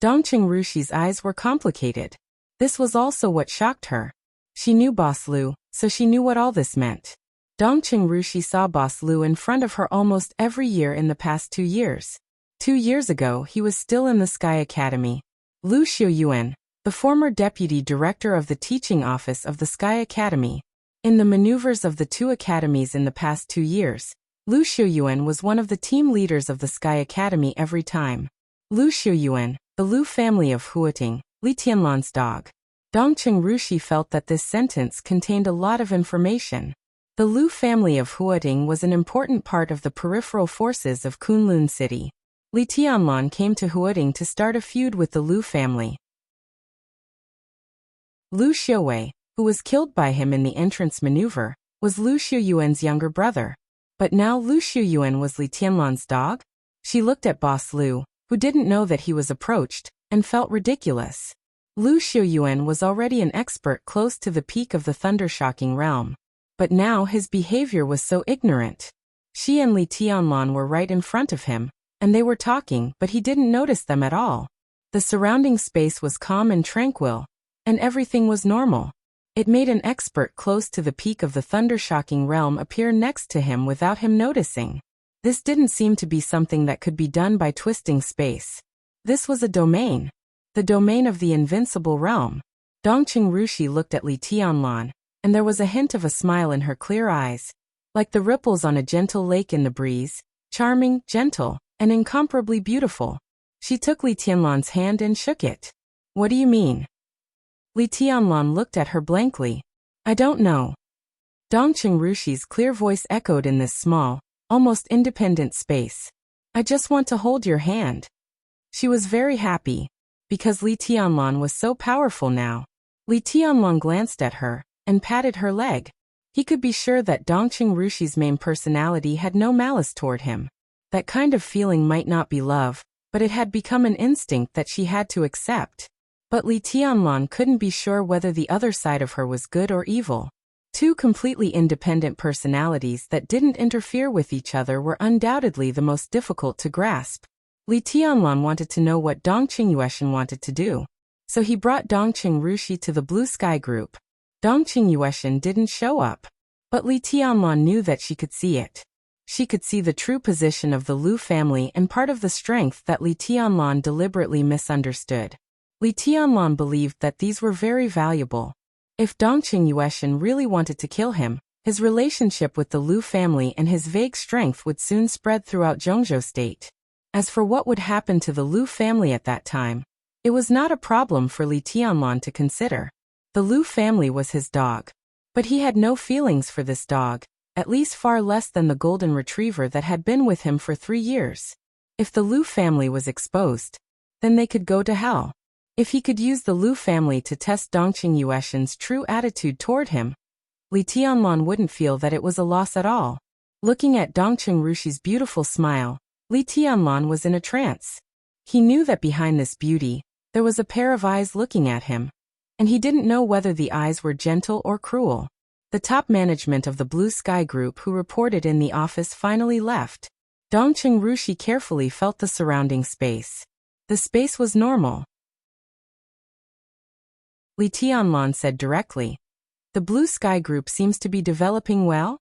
Dongqing Rushi's eyes were complicated. This was also what shocked her. She knew Boss Liu, so she knew what all this meant. Dongqing Rushi saw Boss Liu in front of her almost every year in the past 2 years. 2 years ago he was still in the Sky Academy. Lu Xiuyuan, the former deputy director of the teaching office of the Sky Academy. In the maneuvers of the 2 academies in the past 2 years, Lu Xiuyuan was one of the team leaders of the Sky Academy every time. Lu Xiuyuan, the Lu family of Huating, Li Tianlan's dog. Dongqing Rushi felt that this sentence contained a lot of information. The Lu family of Huating was an important part of the peripheral forces of Kunlun City. Li Tianlan came to Huating to start a feud with the Lu family. Lu Xiuwei, who was killed by him in the entrance maneuver, was Lu Xiuyuan's younger brother. But now Lu Xiuyuan was Li Tianlan's dog? She looked at Boss Lu, who didn't know that he was approached, and felt ridiculous. Lu Xiuyuan was already an expert close to the peak of the thundershocking realm. But now his behavior was so ignorant. She and Li Tianlan were right in front of him, and they were talking, but he didn't notice them at all. The surrounding space was calm and tranquil, and everything was normal. It made an expert close to the peak of the thundershocking realm appear next to him without him noticing. This didn't seem to be something that could be done by twisting space. This was a domain. The domain of the invincible realm. Dongqing Rushi looked at Li Tianlan, and there was a hint of a smile in her clear eyes. Like the ripples on a gentle lake in the breeze, charming, gentle, and incomparably beautiful. She took Li Tianlan's hand and shook it. What do you mean? Li Tianlan looked at her blankly. I don't know. Dongqing Rushi's clear voice echoed in this small, almost independent space. I just want to hold your hand. She was very happy, because Li Tianlan was so powerful now. Li Tianlan glanced at her, and patted her leg. He could be sure that Dongqing Rushi's main personality had no malice toward him. That kind of feeling might not be love, but it had become an instinct that she had to accept. But Li Tianlan couldn't be sure whether the other side of her was good or evil. Two completely independent personalities that didn't interfere with each other were undoubtedly the most difficult to grasp. Li Tianlan wanted to know what Dongqing Yueshan wanted to do. So he brought Dongqing Rushi to the Blue Sky Group. Dongqing Yueshan didn't show up. But Li Tianlan knew that she could see it. She could see the true position of the Lu family and part of the strength that Li Tianlan deliberately misunderstood. Li Tianlan believed that these were very valuable. If Dongqing Yueshan really wanted to kill him, his relationship with the Lu family and his vague strength would soon spread throughout Zhongzhou State. As for what would happen to the Lu family at that time, it was not a problem for Li Tianlan to consider. The Lu family was his dog. But he had no feelings for this dog, at least far less than the golden retriever that had been with him for 3 years. If the Lu family was exposed, then they could go to hell. If he could use the Lu family to test Dongqing Yueshan's true attitude toward him, Li Tianlan wouldn't feel that it was a loss at all. Looking at Dongqing Rushi's beautiful smile, Li Tianlan was in a trance. He knew that behind this beauty, there was a pair of eyes looking at him, and he didn't know whether the eyes were gentle or cruel. The top management of the Blue Sky Group who reported in the office finally left. Dongqing Rushi carefully felt the surrounding space. The space was normal. Li Tianlan said directly. The Blue Sky Group seems to be developing well?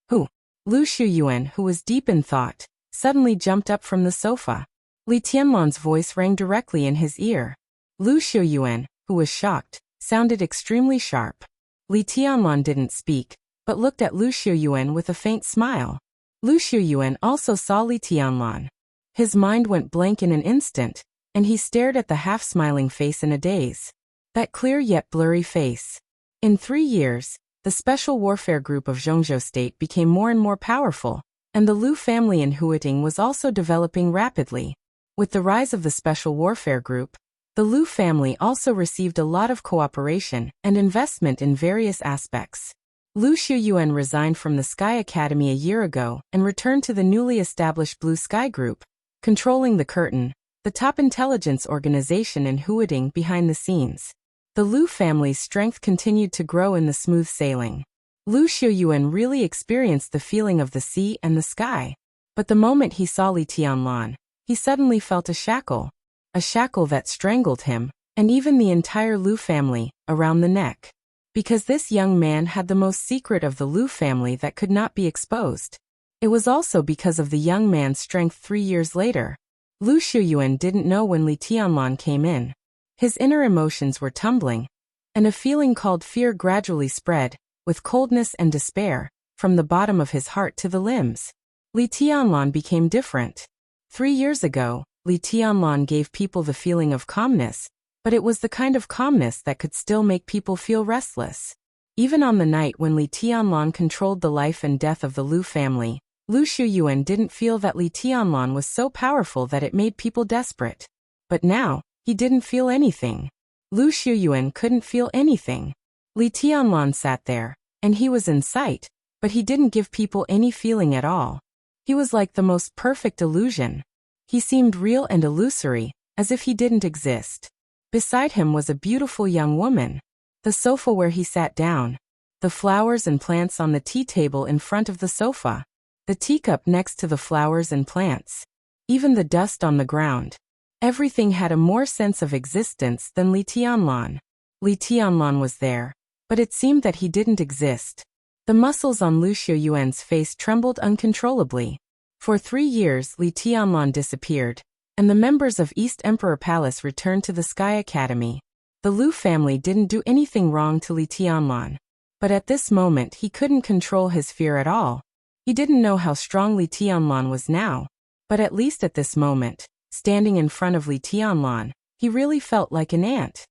Who? Lu Xiuyuan, who was deep in thought, suddenly jumped up from the sofa. Li Tianlan's voice rang directly in his ear. Lu Xiuyuan, who was shocked, sounded extremely sharp. Li Tianlan didn't speak, but looked at Lu Xiuyuan with a faint smile. Lu Xiuyuan also saw Li Tianlan. His mind went blank in an instant, and he stared at the half-smiling face in a daze. That clear yet blurry face. In 3 years, the Special Warfare Group of Zhongzhou State became more and more powerful, and the Lu family in Huating was also developing rapidly. With the rise of the Special Warfare Group, the Lu family also received a lot of cooperation and investment in various aspects. Lu Xiuyuan resigned from the Sky Academy a year ago and returned to the newly established Blue Sky Group, controlling the Curtain, the top intelligence organization in Huating behind the scenes. The Lu family's strength continued to grow in the smooth sailing. Lu Xiuyuan really experienced the feeling of the sea and the sky. But the moment he saw Li Tianlan, he suddenly felt a shackle that strangled him, and even the entire Lu family, around the neck. Because this young man had the most secret of the Lu family that could not be exposed. It was also because of the young man's strength 3 years later. Lu Xiuyuan didn't know when Li Tianlan came in. His inner emotions were tumbling, and a feeling called fear gradually spread, with coldness and despair, from the bottom of his heart to the limbs. Li Tianlan became different. 3 years ago, Li Tianlan gave people the feeling of calmness, but it was the kind of calmness that could still make people feel restless. Even on the night when Li Tianlan controlled the life and death of the Lu family, Lu Shuyuan didn't feel that Li Tianlan was so powerful that it made people desperate. But now, he didn't feel anything. Lu Shuyuan couldn't feel anything. Li Tianlan sat there, and he was in sight, but he didn't give people any feeling at all. He was like the most perfect illusion. He seemed real and illusory, as if he didn't exist. Beside him was a beautiful young woman. The sofa where he sat down. The flowers and plants on the tea table in front of the sofa. The teacup next to the flowers and plants. Even the dust on the ground. Everything had a more sense of existence than Li Tianlan. Li Tianlan was there, but it seemed that he didn't exist. The muscles on Lu Shuyuan's face trembled uncontrollably. For 3 years Li Tianlan disappeared, and the members of East Emperor Palace returned to the Sky Academy. The Lu family didn't do anything wrong to Li Tianlan. But at this moment he couldn't control his fear at all. He didn't know how strong Li Tianlan was now, but at least at this moment, standing in front of Li Tianlan, he really felt like an ant.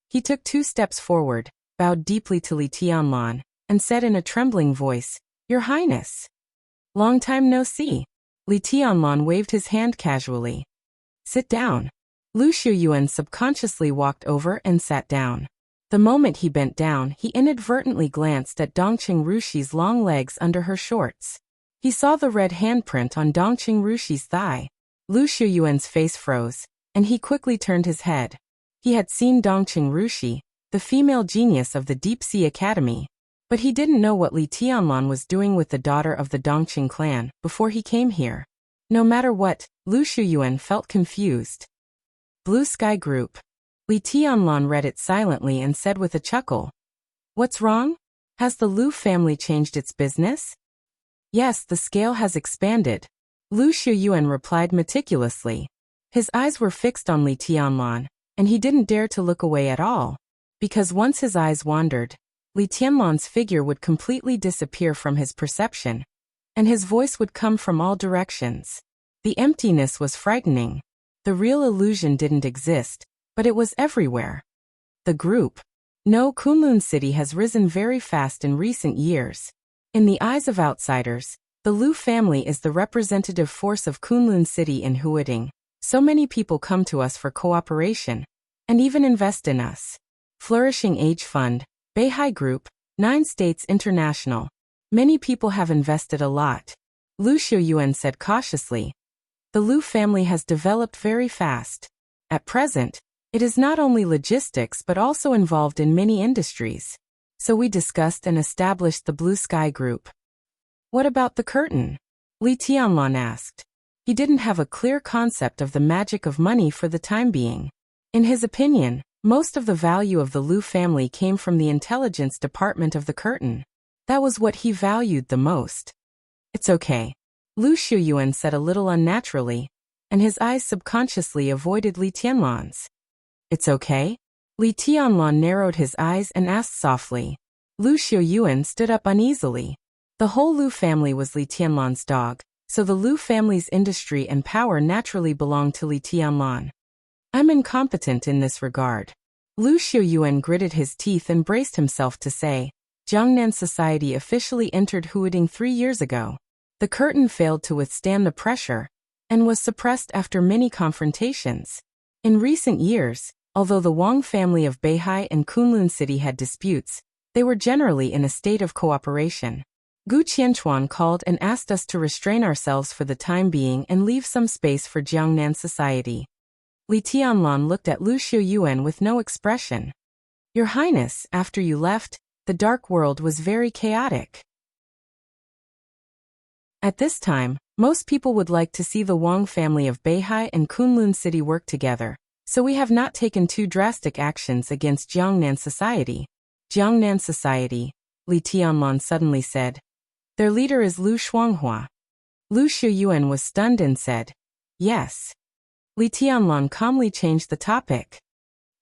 He took 2 steps forward, bowed deeply to Li Tianlan, and said in a trembling voice, "Your Highness." "Long time no see." Li Tianlan waved his hand casually. "Sit down." Lu Shuyuan subconsciously walked over and sat down. The moment he bent down, he inadvertently glanced at Dongqing Rushi's long legs under her shorts. He saw the red handprint on Dongqing Rushi's thigh. Lu Shuyuan's face froze, and he quickly turned his head. He had seen Dongqing Rushi, the female genius of the Deep Sea Academy, but he didn't know what Li Tianlan was doing with the daughter of the Dongqing clan before he came here. No matter what, Lu Shuyuan felt confused. Blue Sky Group. Li Tianlan read it silently and said with a chuckle, "What's wrong? Has the Lu family changed its business?" "Yes, the scale has expanded," Lu Shuyuan replied meticulously. His eyes were fixed on Li Tianlan, and he didn't dare to look away at all. Because once his eyes wandered, Li Tianlan's figure would completely disappear from his perception, and his voice would come from all directions. The emptiness was frightening. The real illusion didn't exist, but it was everywhere. The group. No, Kunlun City has risen very fast in recent years. In the eyes of outsiders, the Lu family is the representative force of Kunlun City in Huading. So many people come to us for cooperation, and even invest in us. Flourishing Age Fund, Beihai Group, 9 States International. Many people have invested a lot. Lu Shuyuan said cautiously. The Lu family has developed very fast. At present, it is not only logistics but also involved in many industries. So we discussed and established the Blue Sky Group. What about the curtain? Li Tianlan asked. He didn't have a clear concept of the magic of money for the time being. In his opinion, most of the value of the Lu family came from the intelligence department of the curtain. That was what he valued the most. It's okay. Lu Shuyuan said a little unnaturally, and his eyes subconsciously avoided Li Tianlan's. It's okay? Li Tianlan narrowed his eyes and asked softly. Lu Shuyuan stood up uneasily. The whole Lu family was Li Tianlan's dog, so the Lu family's industry and power naturally belonged to Li Tianlan. I'm incompetent in this regard. Lu Shuyuan gritted his teeth and braced himself to say, Jiangnan society officially entered Huading 3 years ago. The curtain failed to withstand the pressure, and was suppressed after many confrontations. In recent years, although the Wang family of Beihai and Kunlun City had disputes, they were generally in a state of cooperation. Gu Qianchuan called and asked us to restrain ourselves for the time being and leave some space for Jiangnan society. Li Tianlan looked at Lu Shuyuan with no expression. Your Highness, after you left, the dark world was very chaotic. At this time, most people would like to see the Wang family of Beihai and Kunlun City work together, so we have not taken too drastic actions against Jiangnan society. Jiangnan society, Li Tianlan suddenly said. Their leader is Lu Shuanghua. Lu Shuyuan was stunned and said, Yes. Li Tianlan calmly changed the topic.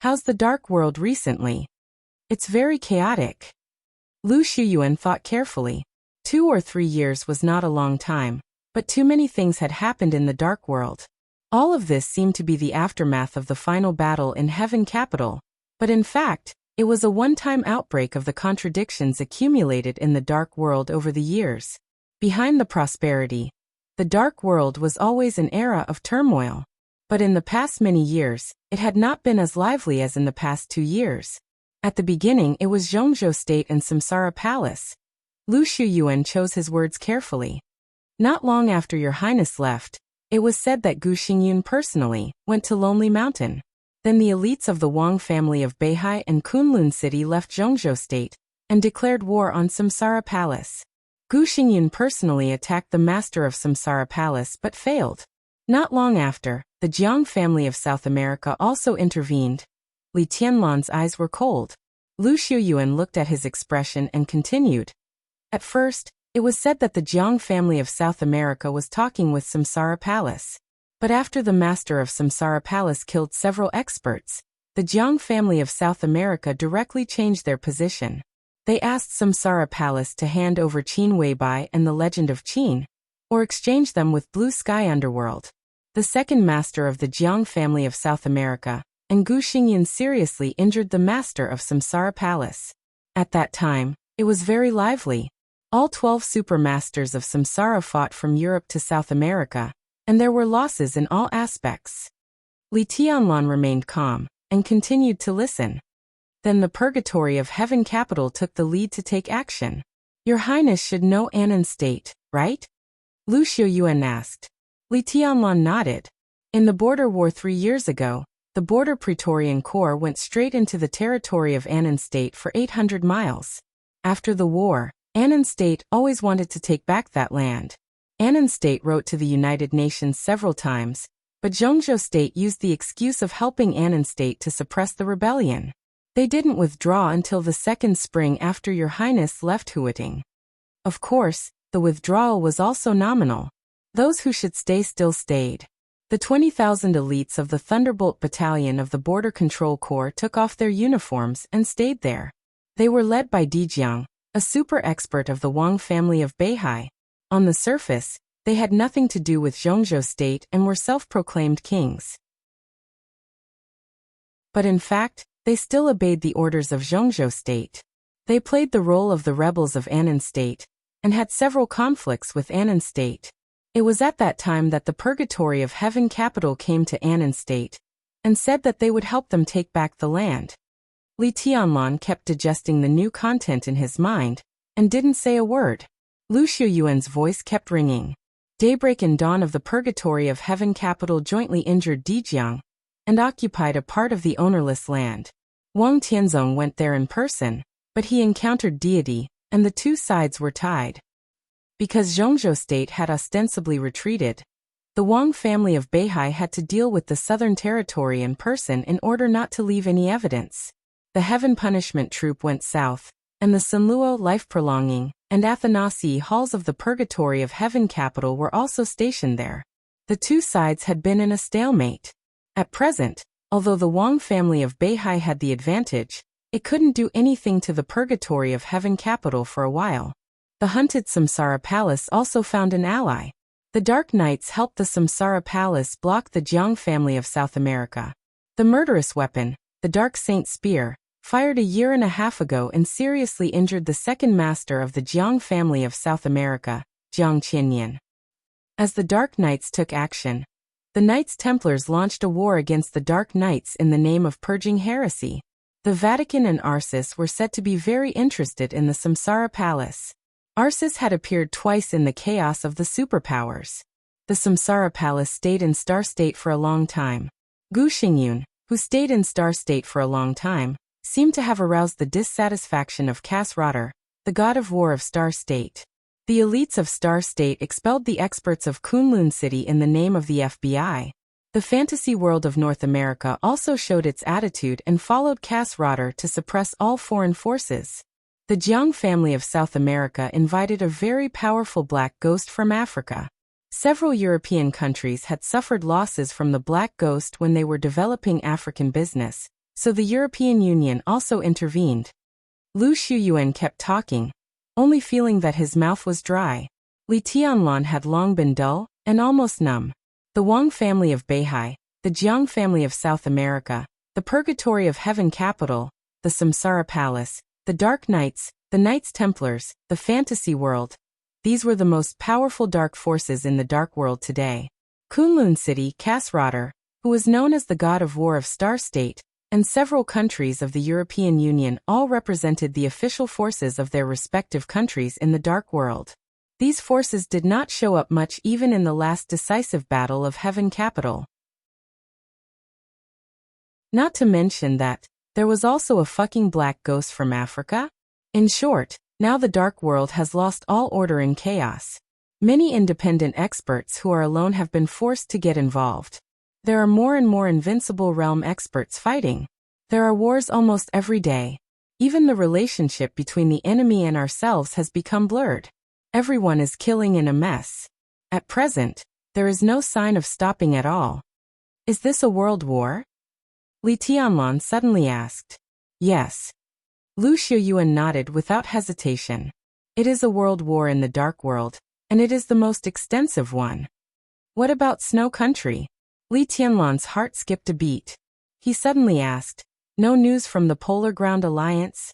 How's the dark world recently? It's very chaotic. Lu Shuyuan thought carefully. 2 or 3 years was not a long time, but too many things had happened in the dark world. All of this seemed to be the aftermath of the final battle in Heaven Capital, but in fact, it was a one-time outbreak of the contradictions accumulated in the Dark World over the years. Behind the prosperity, the Dark World was always an era of turmoil. But in the past many years, it had not been as lively as in the past 2 years. At the beginning it was Zhongzhou State and Samsara Palace. Lu Shuyuan chose his words carefully. Not long after your highness left, it was said that Gu Xingyun personally went to Lonely Mountain. Then the elites of the Wang family of Beihai and Kunlun City left Zhongzhou State and declared war on Samsara Palace. Gu Xingyun personally attacked the master of Samsara Palace but failed. Not long after, the Jiang family of South America also intervened. Li Tianlan's eyes were cold. Lu Shuyuan looked at his expression and continued. At first, it was said that the Jiang family of South America was talking with Samsara Palace. But after the master of Samsara Palace killed several experts, the Jiang family of South America directly changed their position. They asked Samsara Palace to hand over Qin Weibai and the Legend of Qin, or exchange them with Blue Sky Underworld. The second master of the Jiang family of South America, and Gu Xingyun seriously injured the master of Samsara Palace. At that time, it was very lively. All 12 super masters of Samsara fought from Europe to South America, and there were losses in all aspects. Li Tianlan remained calm, and continued to listen. Then the Purgatory of Heaven Capital took the lead to take action. Your Highness should know Annan State, right? Lu Shuyuan asked. Li Tianlan nodded. In the border war 3 years ago, the Border Praetorian Corps went straight into the territory of Annan State for 800 miles. After the war, Annan State always wanted to take back that land. Annan State wrote to the United Nations several times, but Zhongzhou State used the excuse of helping Annan State to suppress the rebellion. They didn't withdraw until the second spring after Your Highness left Huiting. Of course, the withdrawal was also nominal. Those who should stay still stayed. The 20,000 elites of the Thunderbolt Battalion of the Border Control Corps took off their uniforms and stayed there. They were led by Dijiang, a super expert of the Wang family of Beihai. On the surface, they had nothing to do with Zhongzhou State and were self-proclaimed kings. But in fact, they still obeyed the orders of Zhongzhou State. They played the role of the rebels of Annan State, and had several conflicts with Annan State. It was at that time that the Purgatory of Heaven Capital came to Annan State, and said that they would help them take back the land. Li Tianlan kept digesting the new content in his mind, and didn't say a word. Lu Shuyuan's voice kept ringing. Daybreak and dawn of the Purgatory of Heaven Capital jointly injured Dijiang, and occupied a part of the ownerless land. Wang Tianzong went there in person, but he encountered deity, and the two sides were tied. Because Zhongzhou State had ostensibly retreated, the Wang family of Beihai had to deal with the southern territory in person in order not to leave any evidence. The Heaven Punishment Troop went south, and the Sunluo Life-Prolonging and Athanasi halls of the Purgatory of Heaven Capital were also stationed there. The two sides had been in a stalemate. At present, although the Wang family of Beihai had the advantage, it couldn't do anything to the Purgatory of Heaven Capital for a while. The hunted Samsara Palace also found an ally. The Dark Knights helped the Samsara Palace block the Jiang family of South America. The murderous weapon, the Dark Saint Spear, fired a year and a half ago and seriously injured the second master of the Jiang family of South America, Jiang Qinyan. As the Dark Knights took action, the Knights Templars launched a war against the Dark Knights in the name of purging heresy. The Vatican and Arcis were said to be very interested in the Samsara Palace. Arcis had appeared twice in the chaos of the superpowers. The Samsara Palace stayed in Star State for a long time. Gu Xingyun, who stayed in Star State for a long time, seemed to have aroused the dissatisfaction of Cass Rotter, the god of war of Star State. The elites of Star State expelled the experts of Kunlun City in the name of the FBI. The fantasy world of North America also showed its attitude and followed Cass Rotter to suppress all foreign forces. The Jiang family of South America invited a very powerful black ghost from Africa. Several European countries had suffered losses from the black ghost when they were developing African business, so the European Union also intervened. Lu Shuyuan kept talking, only feeling that his mouth was dry. Li Tianlan had long been dull and almost numb. The Wang family of Beihai, the Jiang family of South America, the Purgatory of Heaven Capital, the Samsara Palace, the Dark Knights, the Knights Templars, the Fantasy World. These were the most powerful dark forces in the Dark World today. Kunlun City, Kasrotter, who was known as the god of war of Star State, and several countries of the European Union all represented the official forces of their respective countries in the Dark World. These forces did not show up much even in the last decisive battle of Heaven Capital. Not to mention that there was also a fucking black ghost from Africa. In short, now the Dark World has lost all order and chaos. Many independent experts who are alone have been forced to get involved. There are more and more invincible realm experts fighting. There are wars almost every day. Even the relationship between the enemy and ourselves has become blurred. Everyone is killing in a mess. At present, there is no sign of stopping at all. Is this a world war? Li Tianlan suddenly asked. Yes. Lu Xiuyuan nodded without hesitation. It is a world war in the Dark World, and it is the most extensive one. What about Snow Country? Li Tianlan's heart skipped a beat. He suddenly asked, no news from the Polar Ground Alliance?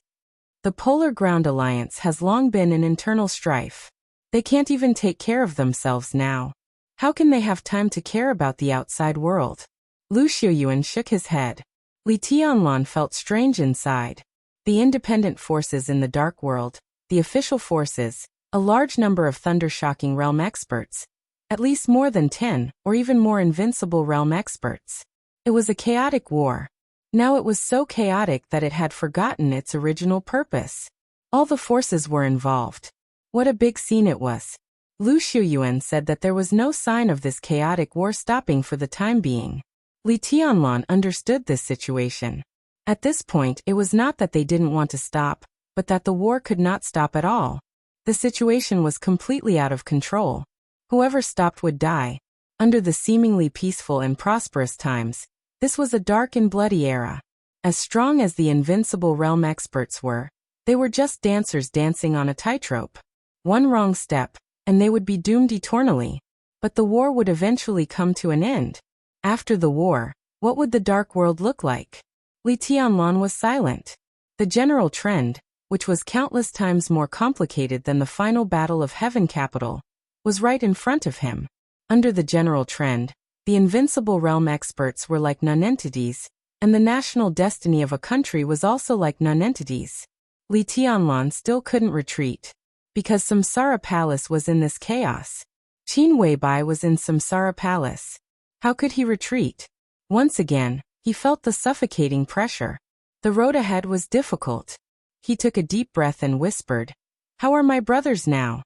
The Polar Ground Alliance has long been in internal strife. They can't even take care of themselves now. How can they have time to care about the outside world? Lu Xiuyuan shook his head. Li Tianlan felt strange inside. The independent forces in the Dark World, the official forces, a large number of thunder-shocking realm experts, at least more than 10 or even more invincible realm experts. It was a chaotic war. Now it was so chaotic that it had forgotten its original purpose. All the forces were involved. What a big scene it was. Lu Xiuyuan said that there was no sign of this chaotic war stopping for the time being. Li Tianlan understood this situation. At this point, it was not that they didn't want to stop, but that the war could not stop at all. The situation was completely out of control. Whoever stopped would die. Under the seemingly peaceful and prosperous times, this was a dark and bloody era. As strong as the invincible realm experts were, they were just dancers dancing on a tightrope. One wrong step, and they would be doomed eternally. But the war would eventually come to an end. After the war, what would the Dark World look like? Li Tianlan was silent. The general trend, which was countless times more complicated than the final battle of Heaven Capital, was right in front of him. Under the general trend, the invincible realm experts were like nonentities, and the national destiny of a country was also like nonentities. Li Tianlan still couldn't retreat, because Samsara Palace was in this chaos. Qin Weibai was in Samsara Palace. How could he retreat? Once again, he felt the suffocating pressure. The road ahead was difficult. He took a deep breath and whispered, "How are my brothers now?"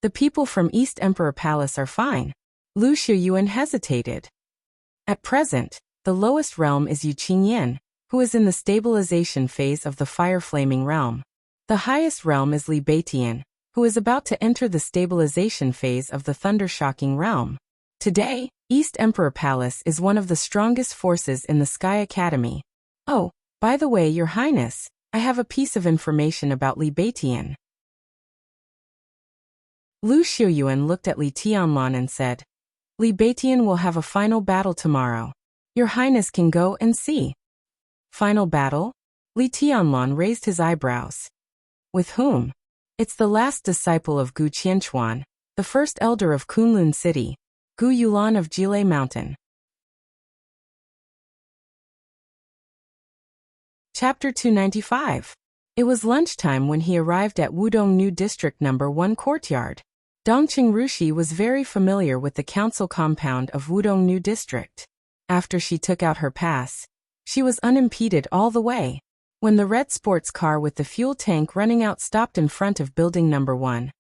"The people from East Emperor Palace are fine." Lu Xiuyuan hesitated. At present, the lowest realm is Yu Qingyan, who is in the stabilization phase of the fire-flaming realm. The highest realm is Li Beitian, who is about to enter the stabilization phase of the thunder-shocking realm. Today, East Emperor Palace is one of the strongest forces in the Sky Academy. Oh, by the way, Your Highness, I have a piece of information about Li Beitian. Lu Xiuyuan looked at Li Tianlan and said, "Li Beitian will have a final battle tomorrow. Your Highness can go and see." Final battle? Li Tianlan raised his eyebrows. With whom? It's the last disciple of Gu Qianchuan, the first elder of Kunlun City, Gu Yulan of Jilei Mountain. Chapter 295. It was lunchtime when he arrived at Wudong New District No. 1 courtyard. Dongqing Rushi was very familiar with the council compound of Wudong New District. After she took out her pass, she was unimpeded all the way. When the red sports car with the fuel tank running out stopped in front of building No. 1,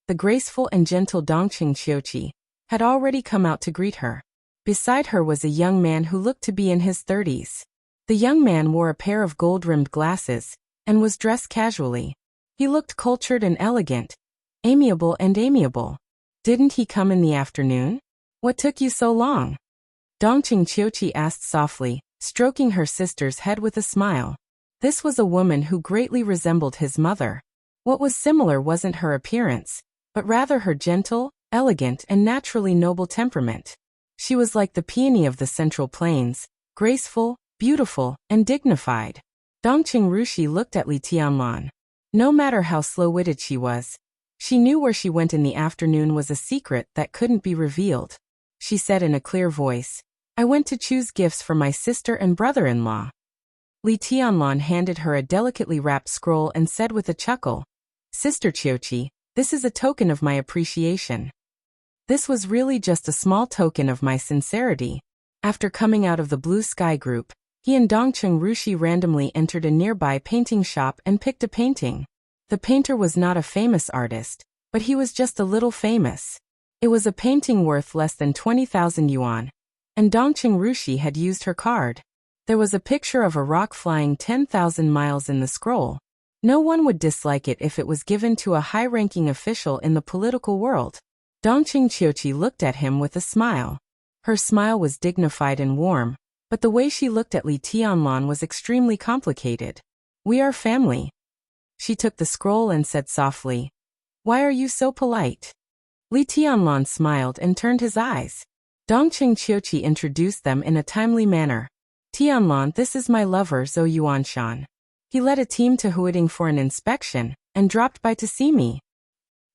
the graceful and gentle Dongqing Xiuqi had already come out to greet her. Beside her was a young man who looked to be in his 30s. The young man wore a pair of gold-rimmed glasses and was dressed casually. He looked cultured and elegant, amiable and amiable. "Didn't he come in the afternoon? What took you so long?" Dongqing Qiuqi asked softly, stroking her sister's head with a smile. This was a woman who greatly resembled his mother. What was similar wasn't her appearance, but rather her gentle, elegant and naturally noble temperament. She was like the peony of the Central Plains, graceful, beautiful, and dignified. Dongqing Rushi looked at Li Tianlan. No matter how slow-witted she was, she knew where she went in the afternoon was a secret that couldn't be revealed. She said in a clear voice, "I went to choose gifts for my sister and brother-in-law." Li Tianlan handed her a delicately wrapped scroll and said with a chuckle, "Sister Qiuqi, this is a token of my appreciation." This was really just a small token of my sincerity. After coming out of the Blue Sky Group, he and Dongqing Rushi randomly entered a nearby painting shop and picked a painting. The painter was not a famous artist, but he was just a little famous. It was a painting worth less than 20,000 yuan, and Dongqing Rushi had used her card. There was a picture of a rock flying 10,000 miles in the scroll. No one would dislike it if it was given to a high-ranking official in the political world. Dongqing Qiuqi looked at him with a smile. Her smile was dignified and warm, but the way she looked at Li Tianlan was extremely complicated. "We are family." She took the scroll and said softly, "Why are you so polite?" Li Tianlan smiled and turned his eyes. Dongqing Qiuqi introduced them in a timely manner. "Tianlan, this is my lover Zhou Yuanshan. He led a team to Huading for an inspection, and dropped by to see me.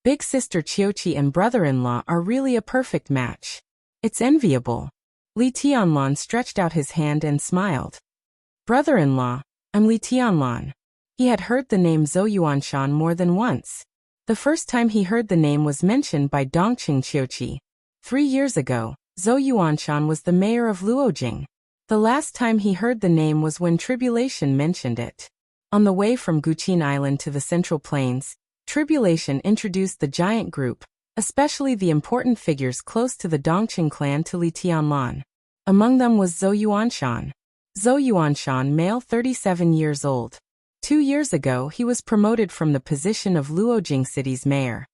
Big sister Qiuqi and brother-in-law are really a perfect match. It's enviable." Li Tianlan stretched out his hand and smiled. "Brother-in-law, I'm Li Tianlan." He had heard the name Zhou Yuanshan more than once. The first time he heard the name was mentioned by Dongqing Qiuqi. 3 years ago, Zhou Yuanshan was the mayor of Luojing. The last time he heard the name was when Tribulation mentioned it. On the way from Guqin Island to the Central Plains, Tribulation introduced the giant group, especially the important figures close to the Dongqing clan to Li Tianlan. Among them was Zhou Yuanshan. Zhou Yuanshan, male 37 years old. 2 years ago he was promoted from the position of Luojing City's mayor.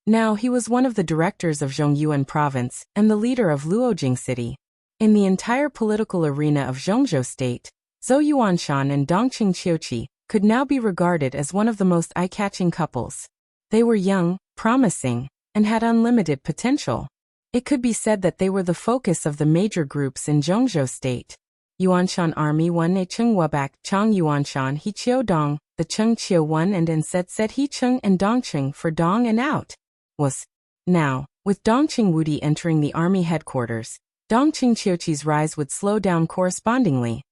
Now he was one of the directors of Zhongyuan Province and the leader of Luojing City. In the entire political arena of Zhongzhou State, Zhou Yuanshan and Dongqing Qiuqi could now be regarded as one of the most eye-catching couples. They were young, promising, and had unlimited potential. It could be said that they were the focus of the major groups in Zhongzhou State. Yuanshan Army 1 Ne Cheng Wabak Chang Yuanshan He Qiu Dong, the Cheng Qiu 1 and said He Cheng and Dongqing for Dong and out. Was. Now, with Dongqing Wudi entering the army headquarters, Dongqing Qiuqi's rise would slow down correspondingly,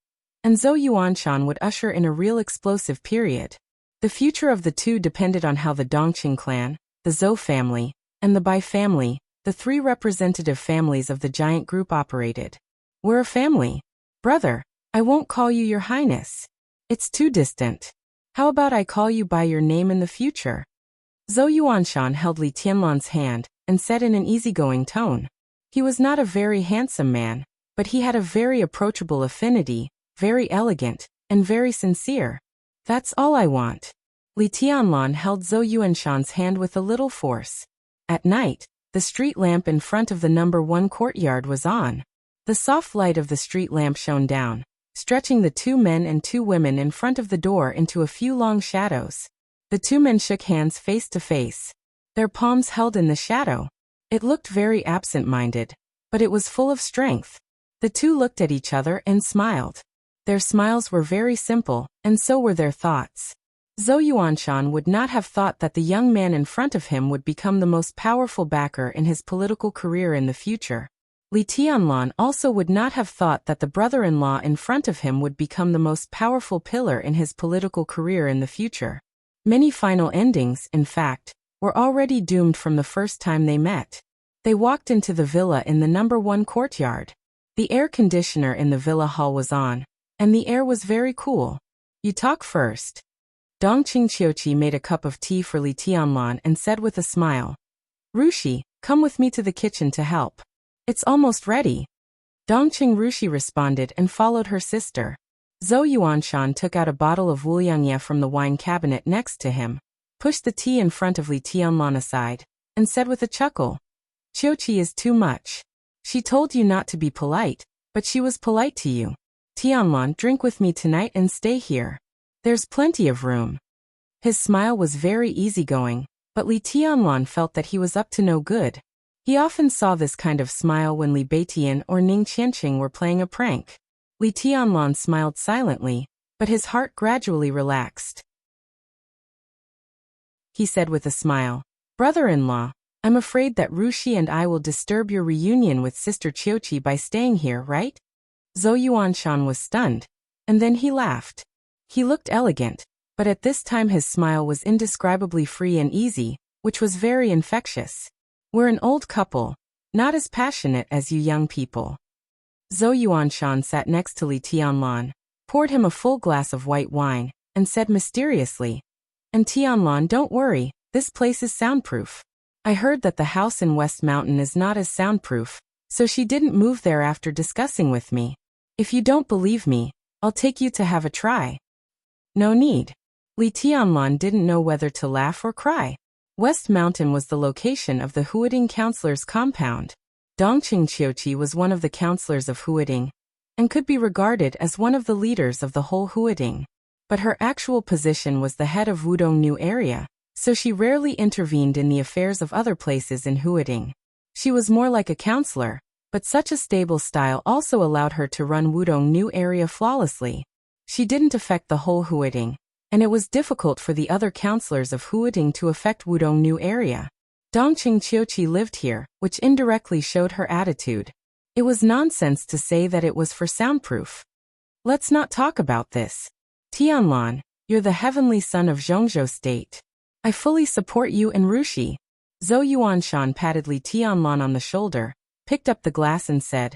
and Zhou Yuanshan would usher in a real explosive period. The future of the two depended on how the Dongqing clan, the Zhou family, and the Bai family, the 3 representative families of the giant group, operated. "We're a family. Brother, I won't call you your highness. It's too distant. How about I call you by your name in the future?" Zhou Yuanshan held Li Tianlan's hand and said in an easygoing tone. He was not a very handsome man, but he had a very approachable affinity, very elegant, and very sincere. "That's all I want." Li Tianlan held Zhou Yuanshan's hand with a little force. At night, the street lamp in front of the number 1 courtyard was on. The soft light of the street lamp shone down, stretching the 2 men and 2 women in front of the door into a few long shadows. The 2 men shook hands face to face, their palms held in the shadow. It looked very absent-minded, but it was full of strength. The 2 looked at each other and smiled. Their smiles were very simple, and so were their thoughts. Zhou Yuanshan would not have thought that the young man in front of him would become the most powerful backer in his political career in the future. Li Tianlan also would not have thought that the brother-in-law in front of him would become the most powerful pillar in his political career in the future. Many final endings, in fact, were already doomed from the first time they met. They walked into the villa in the number 1 courtyard. The air conditioner in the villa hall was on, and the air was very cool. "You talk first." Dongqing Qiuqi made a cup of tea for Li Tianlan and said with a smile, "Rushi, come with me to the kitchen to help. It's almost ready." Dongqing Rushi responded and followed her sister. Zhou Yuanshan took out a bottle of Wuliangye from the wine cabinet next to him, pushed the tea in front of Li Tianlan aside, and said with a chuckle, "Qiuqi is too much. She told you not to be polite, but she was polite to you. Tianlan, drink with me tonight and stay here. There's plenty of room." His smile was very easygoing, but Li Tianlan felt that he was up to no good. He often saw this kind of smile when Li Beitian or Ning Qianqing were playing a prank. Li Tianlan smiled silently, but his heart gradually relaxed. He said with a smile, "Brother-in-law, I'm afraid that Rushi and I will disturb your reunion with Sister Qiuqi by staying here, right?" Zhou Yuanshan was stunned, and then he laughed. He looked elegant, but at this time his smile was indescribably free and easy, which was very infectious. "We're an old couple, not as passionate as you young people." Zhou Yuanshan sat next to Li Tianlan, poured him a full glass of white wine, and said mysteriously, "And Tianlan, don't worry, this place is soundproof. I heard that the house in West Mountain is not as soundproof, so she didn't move there after discussing with me. If you don't believe me, I'll take you to have a try." "No need." Li Tianlan didn't know whether to laugh or cry. West Mountain was the location of the Huading counselor's compound. Dongqing Qiuqi was one of the counselors of Huading, and could be regarded as one of the leaders of the whole Huading. But her actual position was the head of Wudong New area, so she rarely intervened in the affairs of other places in Huading. She was more like a counselor, but such a stable style also allowed her to run Wudong New area flawlessly. She didn't affect the whole Huading, and it was difficult for the other counselors of Huading to affect Wudong New area. Dongqing Qiuqi lived here, which indirectly showed her attitude. It was nonsense to say that it was for soundproof. "Let's not talk about this. Tianlan, you're the heavenly son of Zhongzhou State. I fully support you and Rushi." Zhou Yuanshan patted Li Tianlan on the shoulder, picked up the glass and said,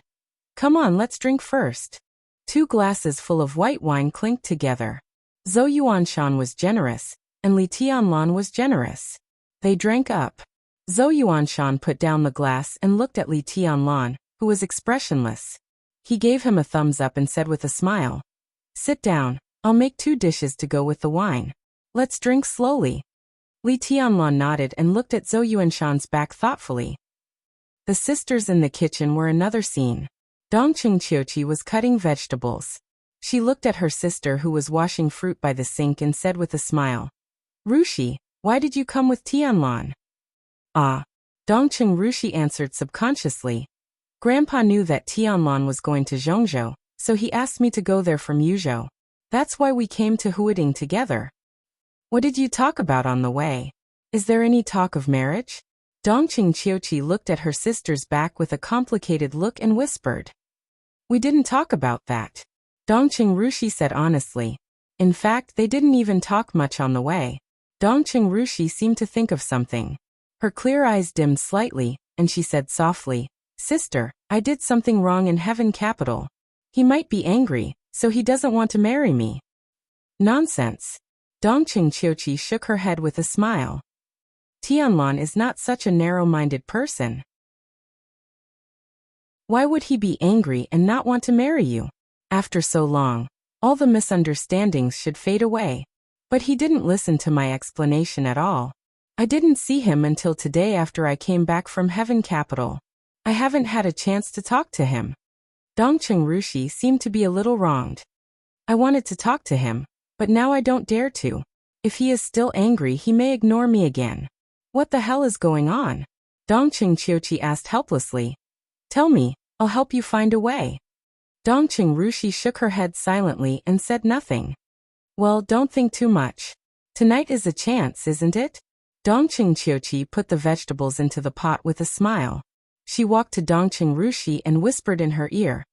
"Come on, let's drink first." 2 glasses full of white wine clinked together. Zhou Yuanshan was generous, and Li Tianlan was generous. They drank up. Zhou Yuanshan put down the glass and looked at Li Tianlan, who was expressionless. He gave him a thumbs up and said with a smile, "Sit down, I'll make 2 dishes to go with the wine. Let's drink slowly." Li Tianlan nodded and looked at Zhou Yuanshan's back thoughtfully. The sisters in the kitchen were another scene. Dongqing Qiuqi was cutting vegetables. She looked at her sister who was washing fruit by the sink and said with a smile, "Rushi, why did you come with Tianlan?" "Ah." Dongqing Rushi answered subconsciously. "Grandpa knew that Tianlan was going to Zhongzhou, so he asked me to go there from Yuzhou. That's why we came to Huading together." "What did you talk about on the way? Is there any talk of marriage?" Dongqing Qiuqi looked at her sister's back with a complicated look and whispered, "We didn't talk about that." Dongqing Rushi said honestly. In fact, they didn't even talk much on the way. Dongqing Rushi seemed to think of something. Her clear eyes dimmed slightly, and she said softly, "Sister, I did something wrong in Heaven Capital. He might be angry, so he doesn't want to marry me." "Nonsense." Dongqing Qiuqi shook her head with a smile. "Tianlan is not such a narrow-minded person. Why would he be angry and not want to marry you? After so long, all the misunderstandings should fade away. But he didn't listen to my explanation at all. I didn't see him until today after I came back from Heaven Capital. I haven't had a chance to talk to him." Dongqing Rushi seemed to be a little wronged. "I wanted to talk to him, but now I don't dare to. If he is still angry, he may ignore me again." "What the hell is going on?" Dongqing Qiuqi asked helplessly. "Tell me, I'll help you find a way." Dongqing Rushi shook her head silently and said nothing. "Well, don't think too much. Tonight is a chance, isn't it?" Dongqing Qiuqi put the vegetables into the pot with a smile. She walked to Dongqing Rushi and whispered in her ear,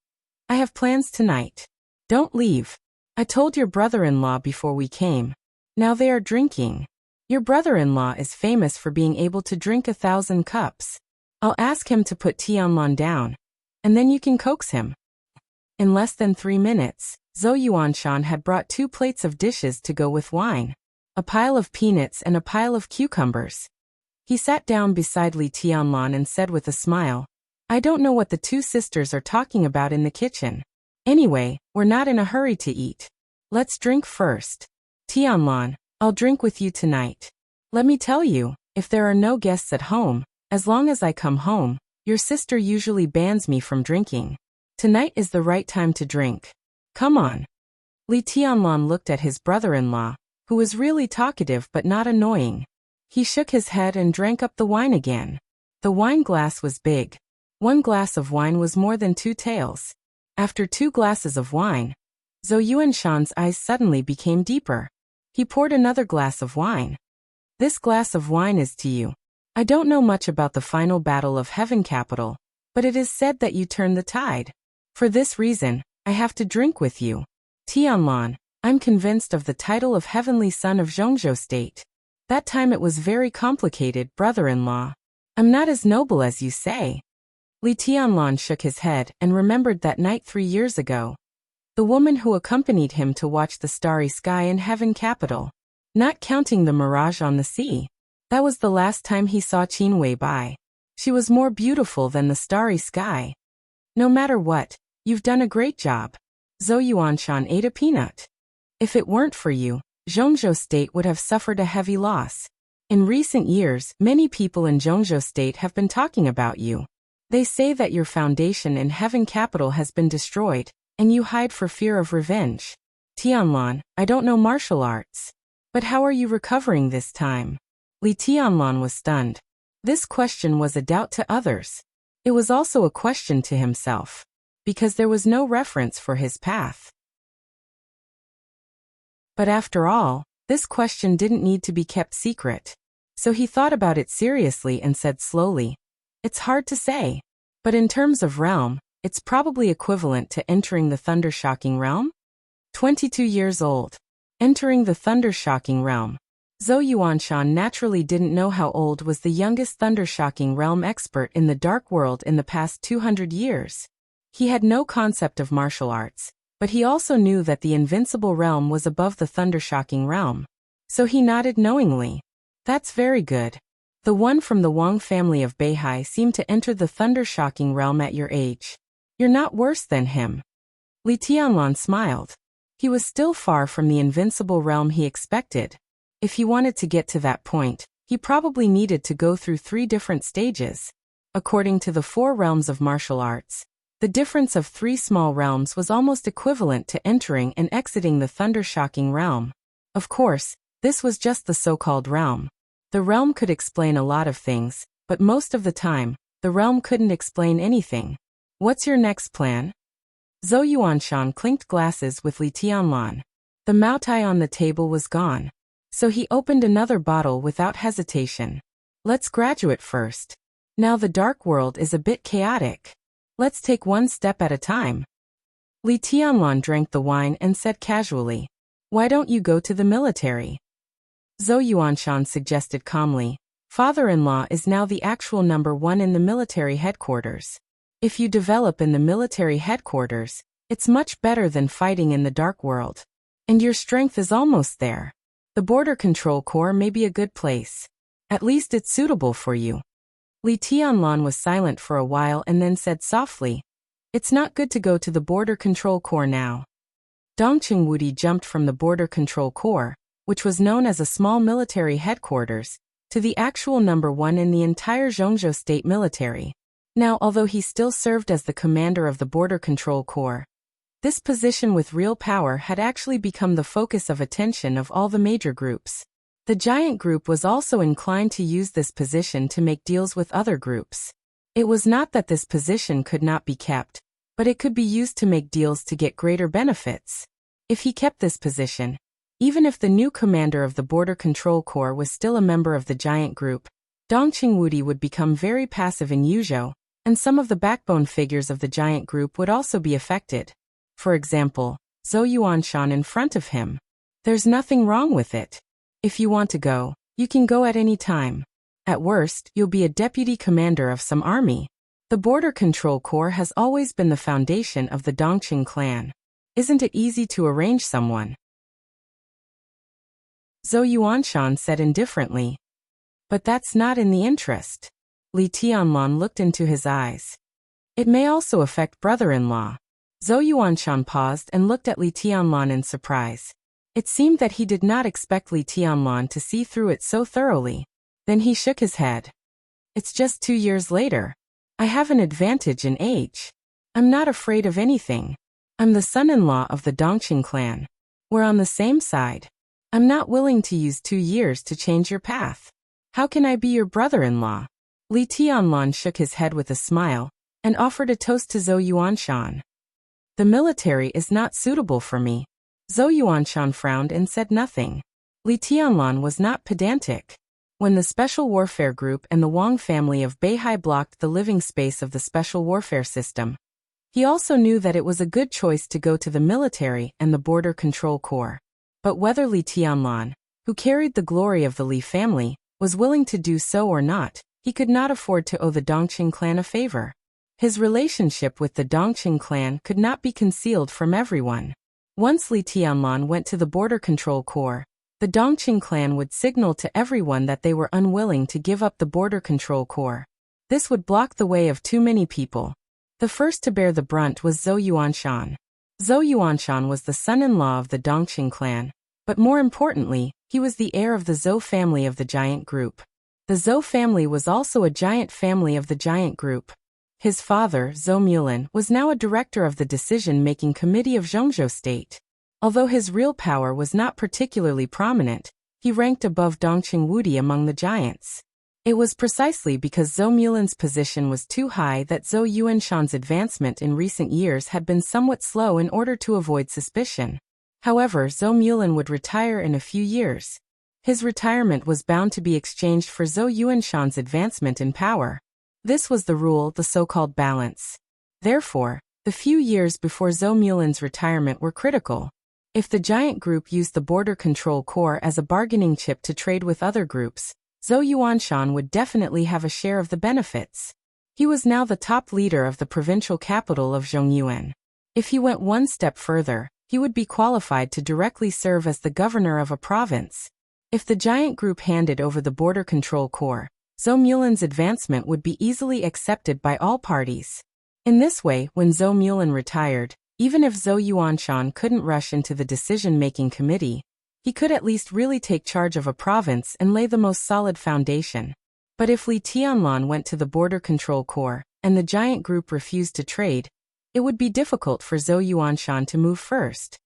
"I have plans tonight. Don't leave. I told your brother-in-law before we came. Now they are drinking. Your brother-in-law is famous for being able to drink 1,000 cups. I'll ask him to put Tianlan down, and then you can coax him." In less than 3 minutes, Zhou Yuanshan had brought 2 plates of dishes to go with wine, a pile of peanuts and a pile of cucumbers. He sat down beside Li Tianlan and said with a smile, "I don't know what the 2 sisters are talking about in the kitchen. Anyway, we're not in a hurry to eat. Let's drink first. Tianlan, I'll drink with you tonight. Let me tell you, if there are no guests at home, as long as I come home, your sister usually bans me from drinking. Tonight is the right time to drink. Come on." Li Tianlan looked at his brother-in-law, who was really talkative but not annoying. He shook his head and drank up the wine again. The wine glass was big. 1 glass of wine was more than 2 taels. After 2 glasses of wine, Zhou Yuanshan's eyes suddenly became deeper. He poured another glass of wine. This glass of wine is to you. I don't know much about the final battle of Heaven Capital, but it is said that you turned the tide. For this reason, I have to drink with you. Tianlan, I'm convinced of the title of Heavenly Son of Zhongzhou State. That time it was very complicated, brother-in-law. I'm not as noble as you say. Li Tianlan shook his head and remembered that night 3 years ago. The woman who accompanied him to watch the starry sky in Heaven Capital. Not counting the mirage on the sea. That was the last time he saw Qin Wei Bai. She was more beautiful than the starry sky. No matter what, you've done a great job. Zhou Yuanshan ate a peanut. If it weren't for you, Zhongzhou State would have suffered a heavy loss. In recent years, many people in Zhongzhou State have been talking about you. They say that your foundation in Heaven Capital has been destroyed, and you hide for fear of revenge. Tianlan, I don't know martial arts. But how are you recovering this time? Li Tianlan was stunned. This question was a doubt to others. It was also a question to himself, because there was no reference for his path. But after all, this question didn't need to be kept secret. So he thought about it seriously and said slowly, it's hard to say. But in terms of realm, it's probably equivalent to entering the thunder-shocking realm? 22 years old. Entering the thunder-shocking realm. Zhou Yuanshan naturally didn't know how old was the youngest thunder-shocking realm expert in the dark world in the past 200 years. He had no concept of martial arts, but he also knew that the invincible realm was above the thunder-shocking realm. So he nodded knowingly. That's very good. The one from the Wang family of Beihai seemed to enter the thunder-shocking realm at your age. You're not worse than him. Li Tianlan smiled. He was still far from the invincible realm he expected. If he wanted to get to that point, he probably needed to go through 3 different stages. According to the 4 realms of martial arts, the difference of 3 small realms was almost equivalent to entering and exiting the thunder-shocking realm. Of course, this was just the so-called realm. The realm could explain a lot of things, but most of the time, the realm couldn't explain anything. What's your next plan? Zhou Yuanshan clinked glasses with Li Tianlan. The Maotai on the table was gone. So he opened another bottle without hesitation. Let's graduate first. Now the dark world is a bit chaotic. Let's take 1 step at a time. Li Tianlan drank the wine and said casually, why don't you go to the military? Zhou Yuanshan suggested calmly, father-in-law is now the actual number 1 in the military headquarters. If you develop in the military headquarters, it's much better than fighting in the dark world. And your strength is almost there. The Border Control Corps may be a good place. At least it's suitable for you. Li Tianlan was silent for a while and then said softly, it's not good to go to the Border Control Corps now. Dongqing Wudi jumped from the Border Control Corps, which was known as a small military headquarters, to the actual number 1 in the entire Zhongzhou State military. Now, although he still served as the commander of the Border Control Corps, this position with real power had actually become the focus of attention of all the major groups. The giant group was also inclined to use this position to make deals with other groups. It was not that this position could not be kept, but it could be used to make deals to get greater benefits. If he kept this position, even if the new commander of the Border Control Corps was still a member of the giant group, Dongqing Wudi would become very passive in Yuzhou, and some of the backbone figures of the giant group would also be affected. For example, Zhou Yuanshan in front of him. There's nothing wrong with it. If you want to go, you can go at any time. At worst, you'll be a deputy commander of some army. The Border Control Corps has always been the foundation of the Dongqing clan. Isn't it easy to arrange someone? Zhou Yuanshan said indifferently. But that's not in the interest. Li Tianlan looked into his eyes. It may also affect brother-in-law. Zhou Yuanshan paused and looked at Li Tianlan in surprise. It seemed that he did not expect Li Tianlan to see through it so thoroughly. Then he shook his head. It's just 2 years later. I have an advantage in age. I'm not afraid of anything. I'm the son-in-law of the Dongqing clan. We're on the same side. I'm not willing to use 2 years to change your path. How can I be your brother-in-law? Li Tianlan shook his head with a smile and offered a toast to Zhou Yuanshan. The military is not suitable for me. Zhou Yuanshan frowned and said nothing. Li Tianlan was not pedantic. When the Special Warfare Group and the Wang family of Beihai blocked the living space of the Special Warfare System, he also knew that it was a good choice to go to the military and the Border Control Corps. But whether Li Tianlan, who carried the glory of the Li family, was willing to do so or not, he could not afford to owe the Dongqing clan a favor. His relationship with the Dongqing clan could not be concealed from everyone. Once Li Tianlan went to the Border Control Corps, the Dongqing clan would signal to everyone that they were unwilling to give up the Border Control Corps. This would block the way of too many people. The first to bear the brunt was Zhou Yuanshan. Zhou Yuanshan was the son-in-law of the Dongqing clan, but more importantly, he was the heir of the Zhou family of the giant group. The Zhou family was also a giant family of the giant group. His father, Zhou Mulin, was now a director of the decision-making committee of Zhongzhou State. Although his real power was not particularly prominent, he ranked above Dongqing Wudi among the giants. It was precisely because Zhou Mulin's position was too high that Zhou Yuanshan's advancement in recent years had been somewhat slow in order to avoid suspicion. However, Zhou Mulin would retire in a few years. His retirement was bound to be exchanged for Zhou Yuanshan's advancement in power. This was the rule, the so-called balance. Therefore, the few years before Zhou Mulin's retirement were critical. If the giant group used the Border Control Corps as a bargaining chip to trade with other groups, Zhou Yuanshan would definitely have a share of the benefits. He was now the top leader of the provincial capital of Zhongyuan. If he went one step further, he would be qualified to directly serve as the governor of a province. If the giant group handed over the Border Control Corps, Zhou Mulin's advancement would be easily accepted by all parties. In this way, when Zhou Mulin retired, even if Zhou Yuanshan couldn't rush into the decision-making committee, he could at least really take charge of a province and lay the most solid foundation. But if Li Tianlan went to the Border Control Corps, and the giant group refused to trade, it would be difficult for Zhou Yuanshan to move first.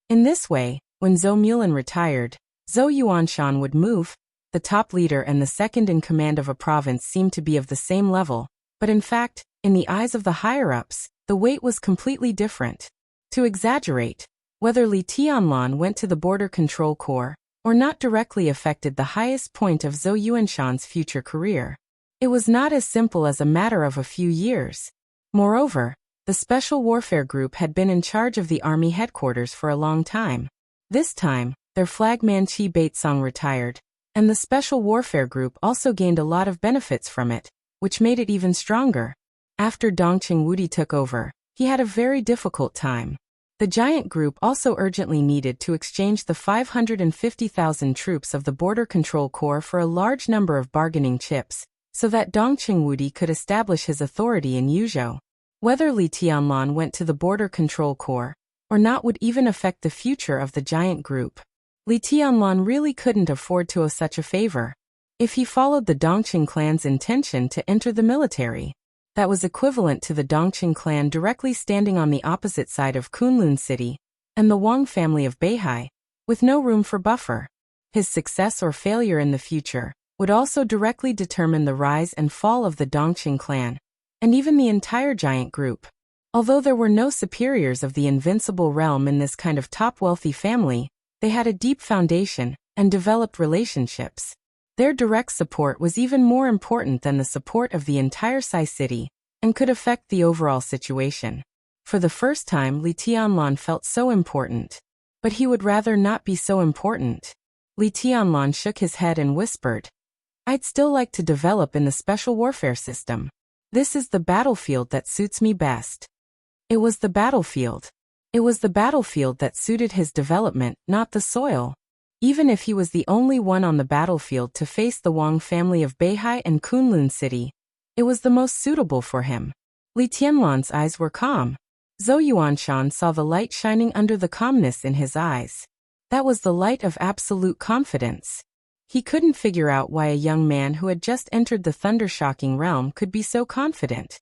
In this way, when Zhou Mulin retired, Zhou Yuanshan would move. The top leader and the second in command of a province seemed to be of the same level, but in fact, in the eyes of the higher-ups, the weight was completely different. To exaggerate, whether Li Tianlan went to the Border Control Corps or not directly affected the highest point of Zhou Yuanshan's future career. It was not as simple as a matter of a few years. Moreover, the Special Warfare Group had been in charge of the army headquarters for a long time. This time, their flagman Qi Baitsong retired, and the Special Warfare Group also gained a lot of benefits from it, which made it even stronger. After Dongqing Wudi took over, he had a very difficult time. The giant group also urgently needed to exchange the 550,000 troops of the Border Control Corps for a large number of bargaining chips, so that Dongqing Wudi could establish his authority in Yuzhou. Whether Li Tianlan went to the Border Control Corps or not would even affect the future of the giant group. Li Tianlan really couldn't afford to owe such a favor. If he followed the Dongqing clan's intention to enter the military, that was equivalent to the Dongqing clan directly standing on the opposite side of Kunlun City and the Wang family of Beihai, with no room for buffer. His success or failure in the future would also directly determine the rise and fall of the Dongqing clan, and even the entire giant group. Although there were no superiors of the invincible realm in this kind of top wealthy family, they had a deep foundation and developed relationships. Their direct support was even more important than the support of the entire Sai city, and could affect the overall situation. For the first time, Li Tianlan felt so important. But he would rather not be so important. Li Tianlan shook his head and whispered, "I'd still like to develop in the special warfare system. This is the battlefield that suits me best." It was the battlefield. It was the battlefield that suited his development, not the soil. Even if he was the only one on the battlefield to face the Wang family of Beihai and Kunlun City, it was the most suitable for him. Li Tianlan's eyes were calm. Zhou Yuanshan saw the light shining under the calmness in his eyes. That was the light of absolute confidence. He couldn't figure out why a young man who had just entered the thunder-shocking realm could be so confident.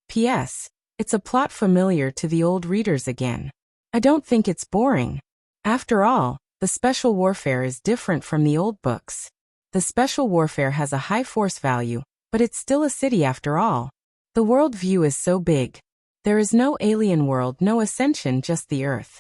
P.S. It's a plot familiar to the old readers again. I don't think it's boring. After all, the special warfare is different from the old books. The special warfare has a high force value, but it's still a city after all. The world view is so big. There is no alien world, no ascension, just the Earth.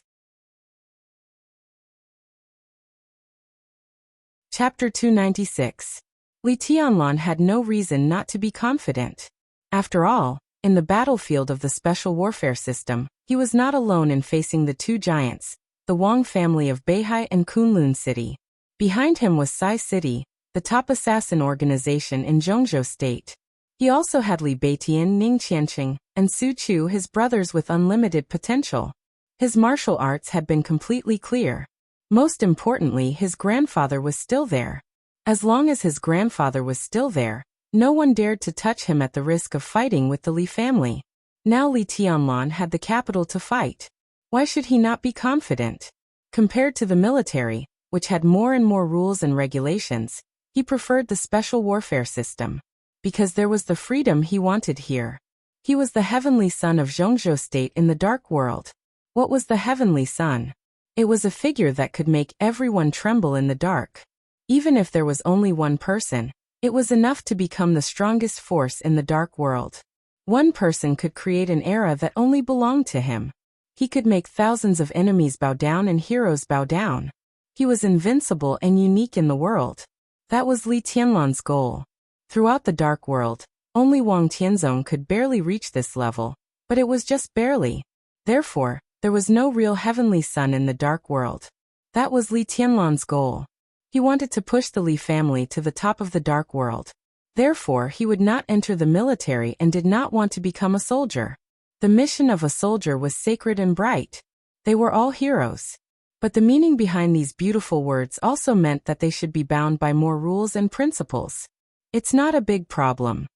Chapter 296. Li Tianlan had no reason not to be confident. After all, in the battlefield of the special warfare system, he was not alone in facing the two giants, the Wang family of Beihai and Kunlun City. Behind him was Sai City, the top assassin organization in Zhongzhou State. He also had Li Beitian, Ning Qianqing, and Su Chu, his brothers with unlimited potential. His martial arts had been completely clear. Most importantly, his grandfather was still there. As long as his grandfather was still there, no one dared to touch him at the risk of fighting with the Li family. Now Li Tianlan had the capital to fight. Why should he not be confident? Compared to the military, which had more and more rules and regulations, he preferred the special warfare system. Because there was the freedom he wanted here. He was the heavenly son of Zhongzhou State in the dark world. What was the heavenly son? It was a figure that could make everyone tremble in the dark. Even if there was only one person, it was enough to become the strongest force in the dark world. One person could create an era that only belonged to him. He could make thousands of enemies bow down and heroes bow down. He was invincible and unique in the world. That was Li Tianlan's goal. Throughout the dark world, only Wang Tianzong could barely reach this level, but it was just barely. Therefore, there was no real heavenly son in the dark world. That was Li Tianlan's goal. He wanted to push the Li family to the top of the dark world. Therefore, he would not enter the military and did not want to become a soldier. The mission of a soldier was sacred and bright. They were all heroes. But the meaning behind these beautiful words also meant that they should be bound by more rules and principles. It's not a big problem.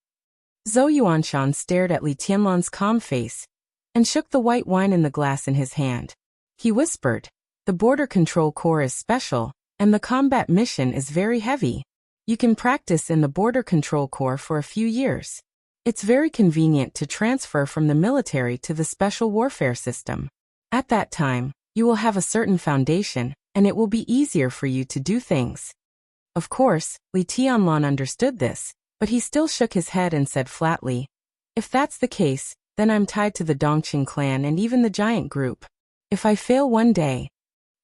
Zhou Yuanshan stared at Li Tianlan's calm face and shook the white wine in the glass in his hand. He whispered, "The border control corps is special, and the combat mission is very heavy. You can practice in the border control corps for a few years. It's very convenient to transfer from the military to the special warfare system. At that time, you will have a certain foundation, and it will be easier for you to do things." Of course, Li Tianlan understood this, but he still shook his head and said flatly, "If that's the case, then I'm tied to the Dongqing clan and even the giant group. If I fail one day..."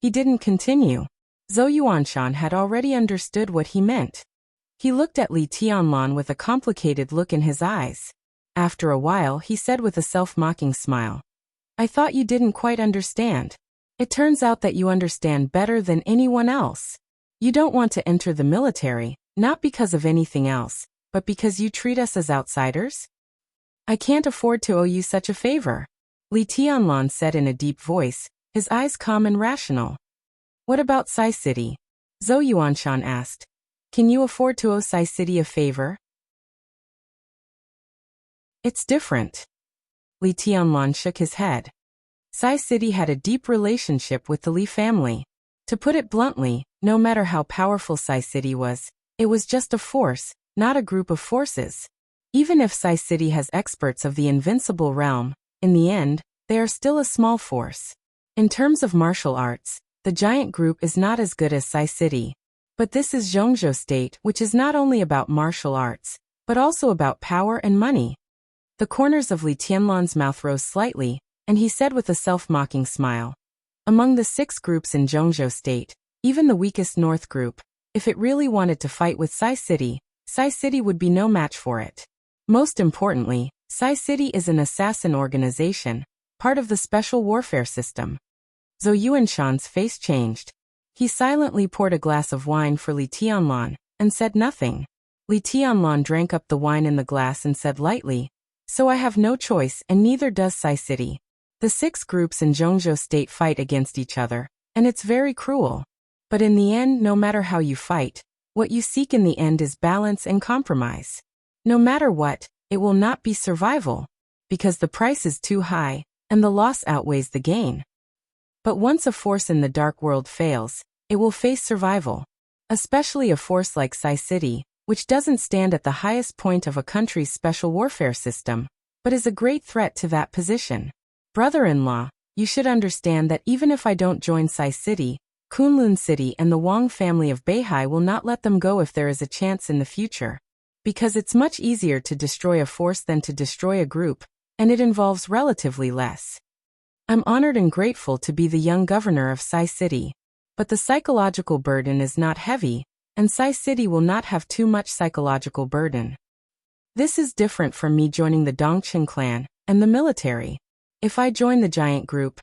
He didn't continue. Zhou Yuanshan had already understood what he meant. He looked at Li Tianlan with a complicated look in his eyes. After a while, he said with a self-mocking smile, "I thought you didn't quite understand. It turns out that you understand better than anyone else. You don't want to enter the military, not because of anything else, but because you treat us as outsiders? I can't afford to owe you such a favor," Li Tianlan said in a deep voice, his eyes calm and rational. "What about Sai City?" Zhou Yuanshan asked. "Can you afford to owe Sai City a favor?" "It's different." Li Tianlan shook his head. Sai City had a deep relationship with the Li family. To put it bluntly, no matter how powerful Sai City was, it was just a force, not a group of forces. Even if Sai City has experts of the invincible realm, in the end, they are still a small force. In terms of martial arts, the giant group is not as good as Sai City. But this is Zhongzhou State, which is not only about martial arts, but also about power and money. The corners of Li Tianlan's mouth rose slightly, and he said with a self-mocking smile, "Among the 6 groups in Zhongzhou State, even the weakest North group, if it really wanted to fight with Sai City would be no match for it. Most importantly, Sai City is an assassin organization, part of the special warfare system." Zhou Yuanshan's face changed. He silently poured a glass of wine for Li Tianlan, and said nothing. Li Tianlan drank up the wine in the glass and said lightly, "So I have no choice and neither does Sai City. The 6 groups in Zhongzhou State fight against each other, and it's very cruel. But in the end, no matter how you fight, what you seek in the end is balance and compromise. No matter what, it will not be survival, because the price is too high, and the loss outweighs the gain. But once a force in the dark world fails, it will face survival. Especially a force like Sai City, which doesn't stand at the highest point of a country's special warfare system, but is a great threat to that position. Brother-in-law, you should understand that even if I don't join Sai City, Kunlun City and the Wang family of Beihai will not let them go if there is a chance in the future. Because it's much easier to destroy a force than to destroy a group, and it involves relatively less. I'm honored and grateful to be the young governor of Sai City. But the psychological burden is not heavy, and Sai City will not have too much psychological burden. This is different from me joining the Dongqing clan and the military. If I join the giant group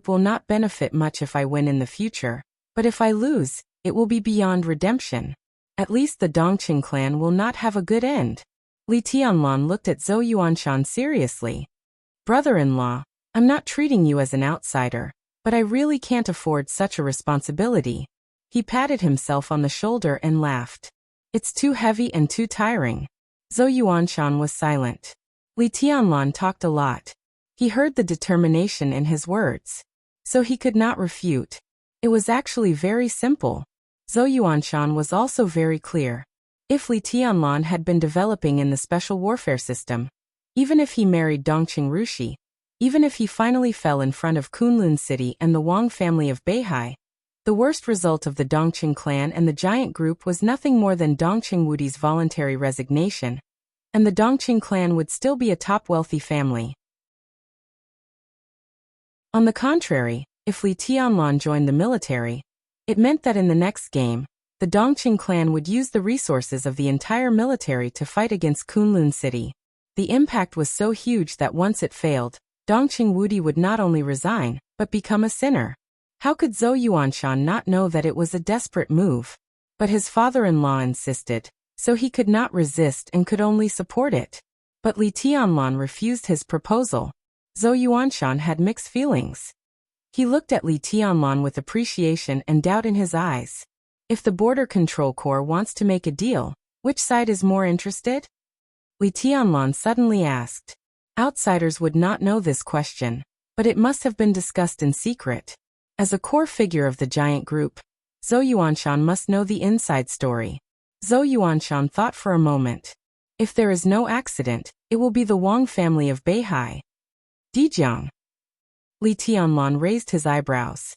will not benefit much if I win in the future, but if I lose, it will be beyond redemption. At least the Dongqing clan will not have a good end. Li Tianlan looked at Zhou Yuanshan seriously. Brother-in-law, I'm not treating you as an outsider, but I really can't afford such a responsibility. He patted himself on the shoulder and laughed. It's too heavy and too tiring. Zhou Yuanshan was silent. Li Tianlan talked a lot. He heard the determination in his words. So he could not refute. It was actually very simple. Zhou Yuanshan was also very clear. If Li Tianlan had been developing in the special warfare system, even if he married Dongqing Rushi, even if he finally fell in front of Kunlun City and the Wang family of Beihai, the worst result of the Dongqing clan and the giant group was nothing more than Dongqing Wudi's voluntary resignation, and the Dongqing clan would still be a top wealthy family. On the contrary, if Li Tianlan joined the military, it meant that in the next game, the Dongqing clan would use the resources of the entire military to fight against Kunlun City. The impact was so huge that once it failed, Dongqing Wudi would not only resign, but become a sinner. How could Zhou Yuanshan not know that it was a desperate move? But his father-in-law insisted, so he could not resist and could only support it. But Li Tianlan refused his proposal. Zhou Yuanshan had mixed feelings. He looked at Li Tianlan with appreciation and doubt in his eyes. If the Border Control Corps wants to make a deal, which side is more interested? Li Tianlan suddenly asked. Outsiders would not know this question, but it must have been discussed in secret. As a core figure of the giant group, Zhou Yuanshan must know the inside story. Zhou Yuanshan thought for a moment. If there is no accident, it will be the Wang family of Beihai. Dijiang. Li Tianlan raised his eyebrows.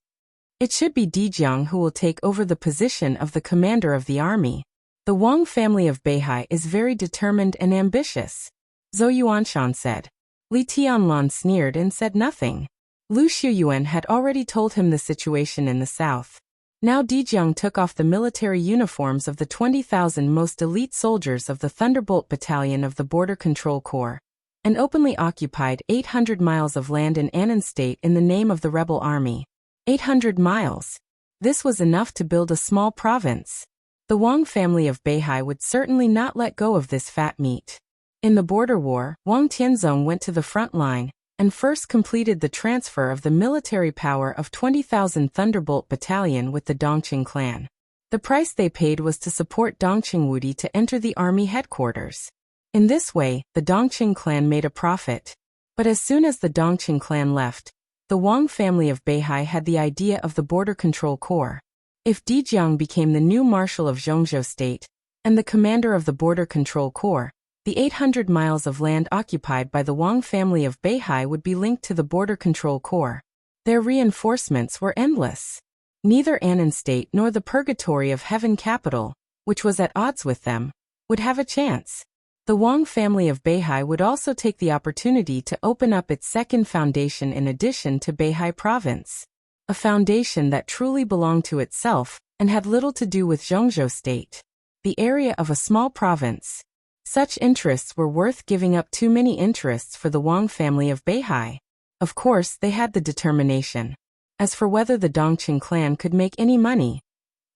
It should be Dijiang who will take over the position of the commander of the army. The Wang family of Beihai is very determined and ambitious. Zhou Yuanshan said. Li Tianlan sneered and said nothing. Lu Shuyuan had already told him the situation in the south. Now Dijiang took off the military uniforms of the 20,000 most elite soldiers of the Thunderbolt Battalion of the Border Control Corps, and openly occupied 800 miles of land in Annan State in the name of the rebel army. 800 miles. This was enough to build a small province. The Wang family of Beihai would certainly not let go of this fat meat. In the border war, Wang Tianzong went to the front line, and first completed the transfer of the military power of 20,000 Thunderbolt Battalion with the Dongqing clan. The price they paid was to support Dongqing Wudi to enter the army headquarters. In this way, the Dongqing clan made a profit. But as soon as the Dongqing clan left, the Wang family of Beihai had the idea of the Border Control Corps. If Dijiang became the new marshal of Zhongzhou State, and the commander of the Border Control Corps, the 800 miles of land occupied by the Wang family of Beihai would be linked to the Border Control Corps. Their reinforcements were endless. Neither Annan State nor the Purgatory of Heaven capital, which was at odds with them, would have a chance. The Wang family of Beihai would also take the opportunity to open up its second foundation in addition to Beihai province. A foundation that truly belonged to itself and had little to do with Zhongzhou State. The area of a small province. Such interests were worth giving up too many interests for the Wang family of Beihai. Of course, they had the determination. As for whether the Dongqing clan could make any money,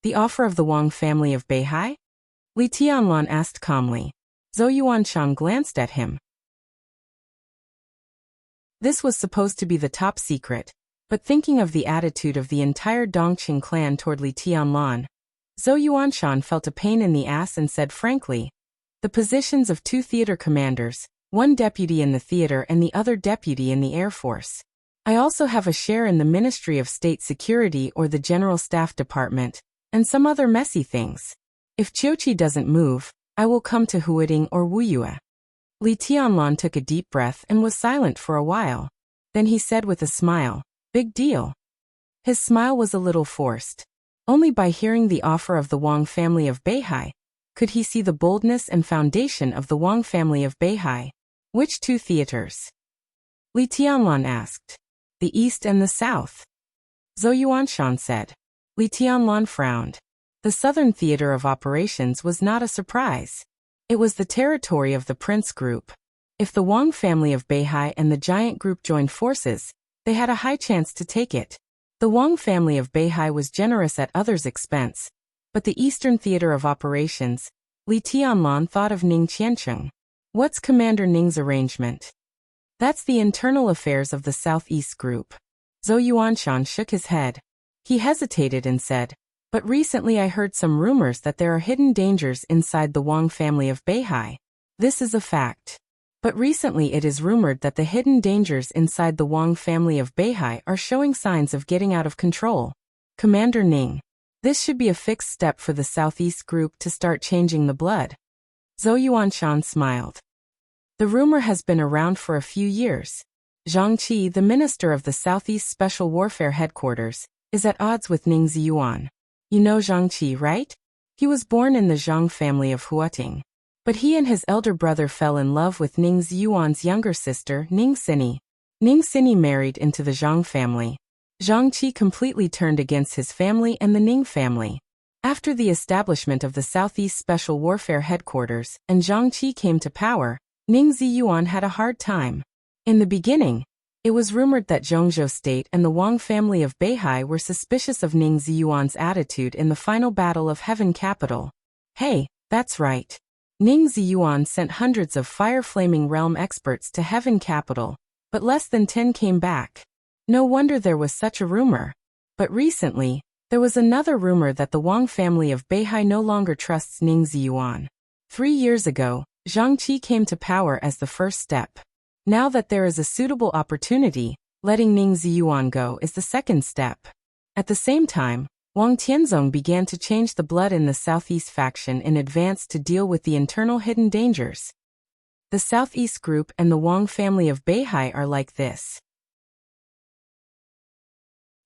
the offer of the Wang family of Beihai? Li Tianlan asked calmly. Zhou Yuanshan glanced at him. This was supposed to be the top secret, but thinking of the attitude of the entire Dongqing clan toward Li Tianlan, Zhou Yuanshan felt a pain in the ass and said frankly, the positions of 2 theater commanders, one deputy in the theater and the other deputy in the Air Force. I also have a share in the Ministry of State Security or the General Staff Department, and some other messy things. If Qiuqi doesn't move, I will come to Huading or Wuyue. Li Tianlan took a deep breath and was silent for a while. Then he said with a smile, big deal. His smile was a little forced. Only by hearing the offer of the Wang family of Beihai could he see the boldness and foundation of the Wang family of Beihai. Which two theaters? Li Tianlan asked. The East and the South. Zhou Yuanshan said. Li Tianlan frowned. The Southern Theater of Operations was not a surprise. It was the territory of the Prince Group. If the Wang family of Beihai and the Giant Group joined forces, they had a high chance to take it. The Wang family of Beihai was generous at others' expense, but the Eastern Theater of Operations, Li Tianlan thought of Ning Qiancheng. What's Commander Ning's arrangement? That's the internal affairs of the Southeast Group. Zhou Yuanshan shook his head. He hesitated and said, but recently I heard some rumors that there are hidden dangers inside the Wang family of Beihai. This is a fact. But recently it is rumored that the hidden dangers inside the Wang family of Beihai are showing signs of getting out of control. Commander Ning. This should be a fixed step for the Southeast Group to start changing the blood. Zhou Yuanshan smiled. The rumor has been around for a few years. Zhang Qi, the minister of the Southeast Special Warfare Headquarters, is at odds with Ning Ziyuan. You know Zhang Qi, right? He was born in the Zhang family of Huating. But he and his elder brother fell in love with Ning Ziyuan's younger sister, Ning Xini. Ning Xini married into the Zhang family. Zhang Qi completely turned against his family and the Ning family. After the establishment of the Southeast Special Warfare Headquarters and Zhang Qi came to power, Ning Ziyuan had a hard time. In the beginning, it was rumored that Zhongzhou State and the Wang family of Beihai were suspicious of Ning Ziyuan's attitude in the final battle of Heaven Capital. Hey, that's right. Ning Ziyuan sent hundreds of fire-flaming realm experts to Heaven Capital, but less than 10 came back. No wonder there was such a rumor. But recently, there was another rumor that the Wang family of Beihai no longer trusts Ning Ziyuan. 3 years ago, Zhang Qi came to power as the first step. Now that there is a suitable opportunity, letting Ning Ziyuan go is the second step. At the same time, Wang Tianzong began to change the blood in the Southeast faction in advance to deal with the internal hidden dangers. The Southeast Group and the Wang family of Beihai are like this.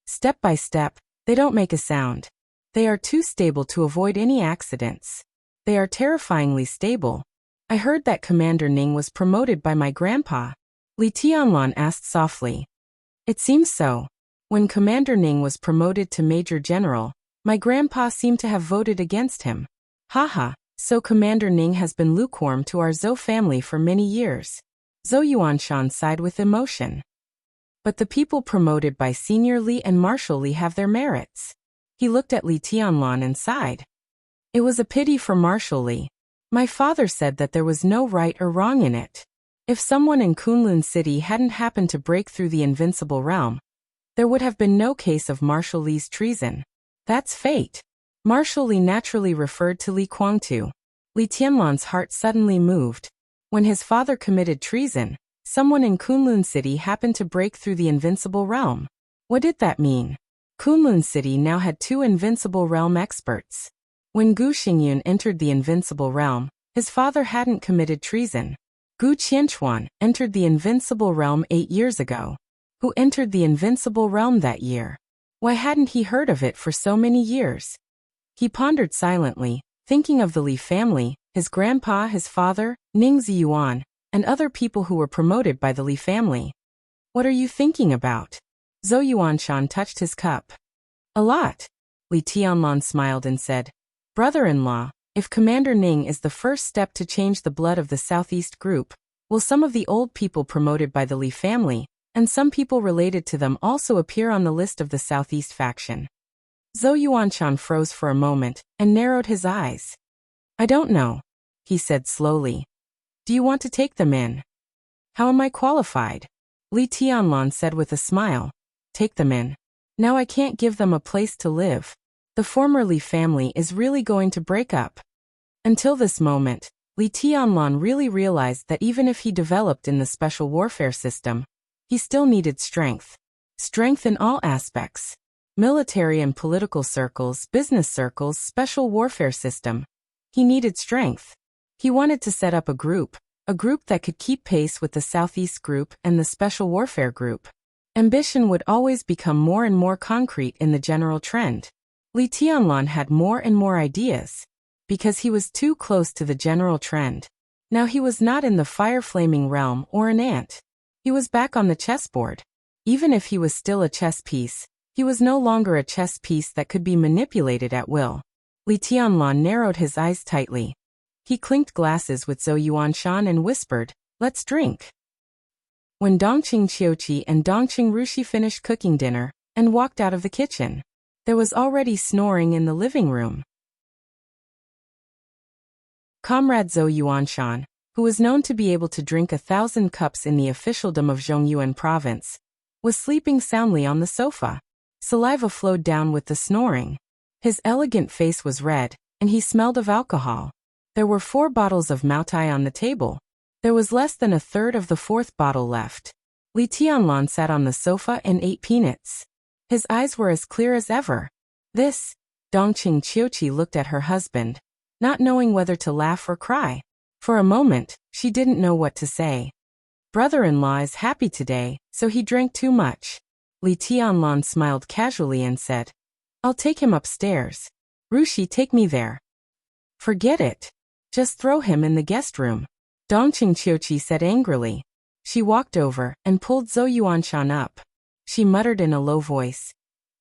Step by step, they don't make a sound. They are too stable to avoid any accidents. They are terrifyingly stable. I heard that Commander Ning was promoted by my grandpa. Li Tianlan asked softly. It seems so. When Commander Ning was promoted to Major General, my grandpa seemed to have voted against him. Haha, so Commander Ning has been lukewarm to our Zhou family for many years. Zhou Yuanshan sighed with emotion. But the people promoted by Senior Li and Marshal Li have their merits. He looked at Li Tianlan and sighed. It was a pity for Marshal Li. My father said that there was no right or wrong in it. If someone in Kunlun City hadn't happened to break through the invincible realm, there would have been no case of Marshal Li's treason. That's fate. Marshal Li naturally referred to Li Kuangtu. Li Tianlan's heart suddenly moved. When his father committed treason, someone in Kunlun City happened to break through the invincible realm. What did that mean? Kunlun City now had 2 invincible realm experts. When Gu Xingyun entered the invincible realm, his father hadn't committed treason. Gu Qianchuan entered the invincible realm 8 years ago. Who entered the invincible realm that year? Why hadn't he heard of it for so many years? He pondered silently, thinking of the Li family, his grandpa, his father, Ning Ziyuan, and other people who were promoted by the Li family. What are you thinking about? Zhou Yuanshan touched his cup. A lot. Li Tianlan smiled and said, Brother-in-law, if Commander Ning is the first step to change the blood of the Southeast Group, will some of the old people promoted by the Li family, and some people related to them also appear on the list of the Southeast faction? Zhou Yuanshan froze for a moment and narrowed his eyes. I don't know, he said slowly. Do you want to take them in? How am I qualified? Li Tianlan said with a smile. Take them in. Now I can't give them a place to live. The former Li family is really going to break up. Until this moment, Li Tianlan really realized that even if he developed in the special warfare system, he still needed strength. Strength in all aspects. Military and political circles, business circles, special warfare system. He needed strength. He wanted to set up a group that could keep pace with the Southeast Group and the Special Warfare Group. Ambition would always become more and more concrete in the general trend. Li Tianlan had more and more ideas, because he was too close to the general trend. Now he was not in the fire-flaming realm or an ant. He was back on the chessboard. Even if he was still a chess piece, he was no longer a chess piece that could be manipulated at will. Li Tianlan narrowed his eyes tightly. He clinked glasses with Zhou Yuanshan and whispered, "Let's drink." When Dongqing Qiuqi and Dongqing Rushi finished cooking dinner and walked out of the kitchen, there was already snoring in the living room. Comrade Zhou Yuanshan, who was known to be able to drink 1,000 cups in the officialdom of Zhongyuan province, was sleeping soundly on the sofa. Saliva flowed down with the snoring. His elegant face was red, and he smelled of alcohol. There were 4 bottles of Maotai on the table. There was less than a third of the 4th bottle left. Li Tianlan sat on the sofa and ate peanuts. His eyes were as clear as ever. This, Dongqing Qiuqi looked at her husband, not knowing whether to laugh or cry. For a moment, she didn't know what to say. Brother-in-law is happy today, so he drank too much. Li Tianlan smiled casually and said, "I'll take him upstairs. Rushi, take me there." "Forget it. Just throw him in the guest room," Dongqing Qiuqi said angrily. She walked over and pulled Zhou Yuanshan up. She muttered in a low voice,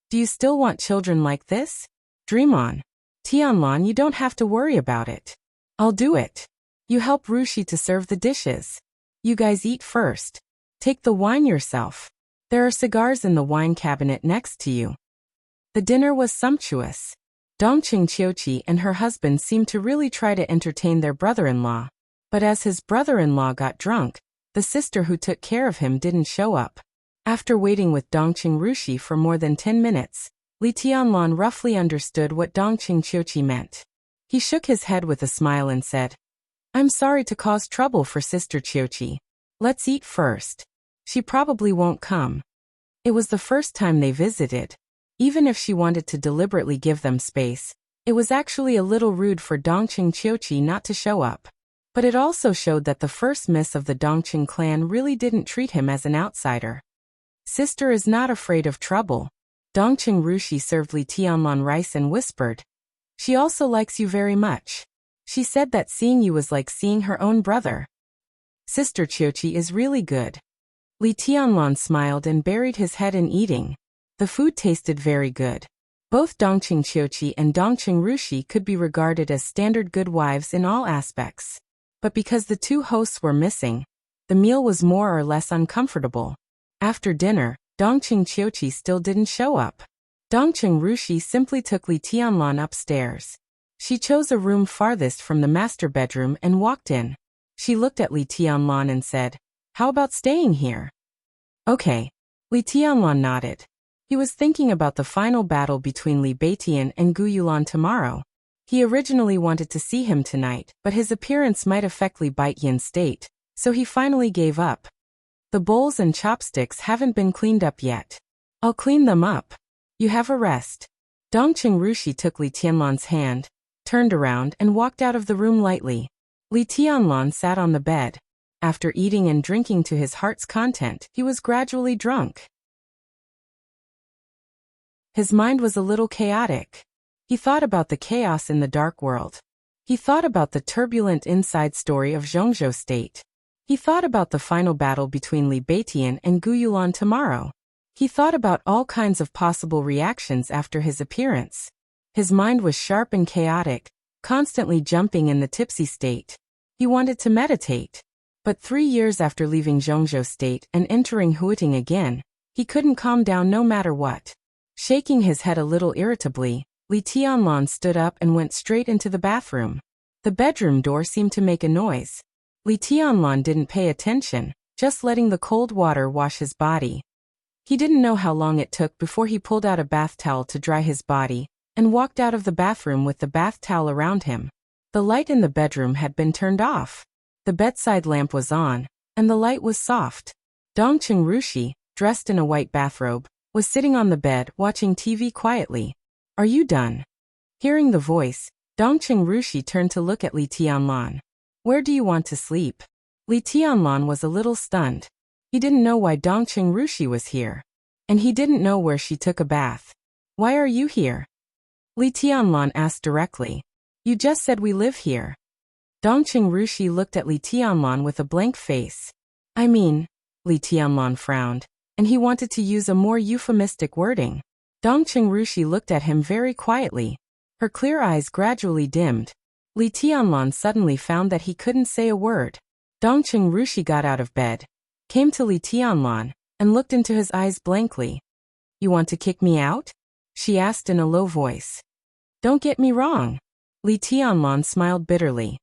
"Do you still want children like this? Dream on. Tianlan, you don't have to worry about it. I'll do it. You help Rushi to serve the dishes. You guys eat first. Take the wine yourself. There are cigars in the wine cabinet next to you." The dinner was sumptuous. Dongqing Qiuqi and her husband seemed to really try to entertain their brother-in-law. But as his brother-in-law got drunk, the sister who took care of him didn't show up. After waiting with Dongqing Rushi for more than 10 minutes, Li Tianlan roughly understood what Dongqing Qiuqi meant. He shook his head with a smile and said, "I'm sorry to cause trouble for Sister Qiuqi. Let's eat first. She probably won't come." It was the first time they visited. Even if she wanted to deliberately give them space, it was actually a little rude for Dongqing Qiuqi not to show up. But it also showed that the first miss of the Dongqing clan really didn't treat him as an outsider. Sister is not afraid of trouble. Dongqing Rushi served Li Tianlan rice and whispered, "She also likes you very much. She said that seeing you was like seeing her own brother. Sister Qiuqi is really good." Li Tianlan smiled and buried his head in eating. The food tasted very good. Both Dongqing Qiuqi and Dongqing Rushi could be regarded as standard good wives in all aspects. But because the 2 hosts were missing, the meal was more or less uncomfortable. After dinner, Dongqing Qiuqi still didn't show up. Dongqing Rushi simply took Li Tianlan upstairs. She chose a room farthest from the master bedroom and walked in. She looked at Li Tianlan and said, "How about staying here?" "Okay." Li Tianlan nodded. He was thinking about the final battle between Li Beitian and Gu Yulan tomorrow. He originally wanted to see him tonight, but his appearance might affect Li Beitian's state, so he finally gave up. "The bowls and chopsticks haven't been cleaned up yet. I'll clean them up. You have a rest." Dongqing Rushi took Li Tianlan's hand, turned around and walked out of the room lightly. Li Tianlan sat on the bed. After eating and drinking to his heart's content, he was gradually drunk. His mind was a little chaotic. He thought about the chaos in the dark world. He thought about the turbulent inside story of Zhongzhou State. He thought about the final battle between Li Beitian and Gu Yulan tomorrow. He thought about all kinds of possible reactions after his appearance. His mind was sharp and chaotic, constantly jumping in the tipsy state. He wanted to meditate. But 3 years after leaving Zhongzhou State and entering Huiting again, he couldn't calm down no matter what. Shaking his head a little irritably, Li Tianlan stood up and went straight into the bathroom. The bedroom door seemed to make a noise. Li Tianlan didn't pay attention, just letting the cold water wash his body. He didn't know how long it took before he pulled out a bath towel to dry his body and walked out of the bathroom with the bath towel around him. The light in the bedroom had been turned off. The bedside lamp was on, and the light was soft. Dongqing Rushi, dressed in a white bathrobe, was sitting on the bed watching TV quietly. "Are you done?" Hearing the voice, Dongqing Rushi turned to look at Li Tianlan. "Where do you want to sleep?" Li Tianlan was a little stunned. He didn't know why Dongqing Rushi was here. And he didn't know where she took a bath. Why are you here? Li Tianlan asked directly. You just said we live here. Dongqing Rushi looked at Li Tianlan with a blank face. I mean, Li Tianlan frowned, and he wanted to use a more euphemistic wording. Dongqing Rushi looked at him very quietly. Her clear eyes gradually dimmed. Li Tianlan suddenly found that he couldn't say a word. Dongqing Rushi got out of bed, came to Li Tianlan, and looked into his eyes blankly. You want to kick me out? She asked in a low voice. Don't get me wrong. Li Tianlan smiled bitterly.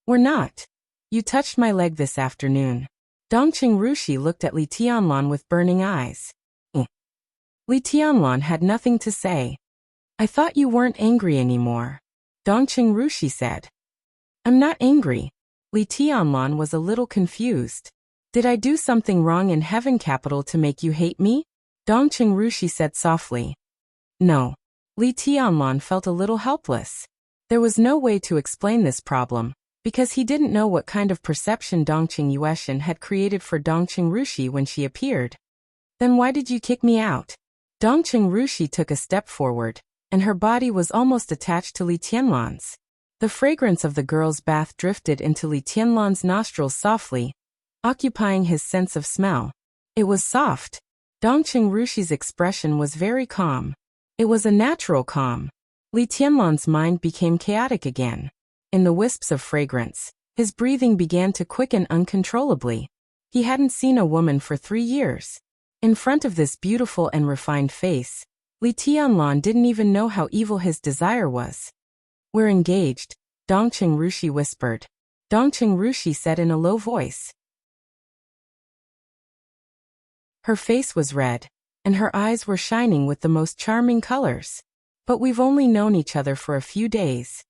We're not. You touched my leg this afternoon. Dongqing Rushi looked at Li Tianlan with burning eyes. Li Tianlan had nothing to say. I thought you weren't angry anymore. Dongqing Rushi said. I'm not angry. Li Tianlan was a little confused. Did I do something wrong in Heaven Capital to make you hate me? Dongqing Rushi said softly. No. Li Tianlan felt a little helpless. There was no way to explain this problem, because he didn't know what kind of perception Dongqing Yueshan had created for Dongqing Rushi when she appeared. Then why did you kick me out? Dongqing Rushi took a step forward, and her body was almost attached to Li Tianlan's. The fragrance of the girl's bath drifted into Li Tianlan's nostrils softly, occupying his sense of smell. It was soft. Dongqing Rushi's expression was very calm. It was a natural calm. Li Tianlan's mind became chaotic again. In the wisps of fragrance, his breathing began to quicken uncontrollably. He hadn't seen a woman for 3 years. In front of this beautiful and refined face, Li Tianlan didn't even know how evil his desire was. We're engaged, Dongqing Rushi whispered. Dongqing Rushi said in a low voice. Her face was red, and her eyes were shining with the most charming colors. But we've only known each other for a few days.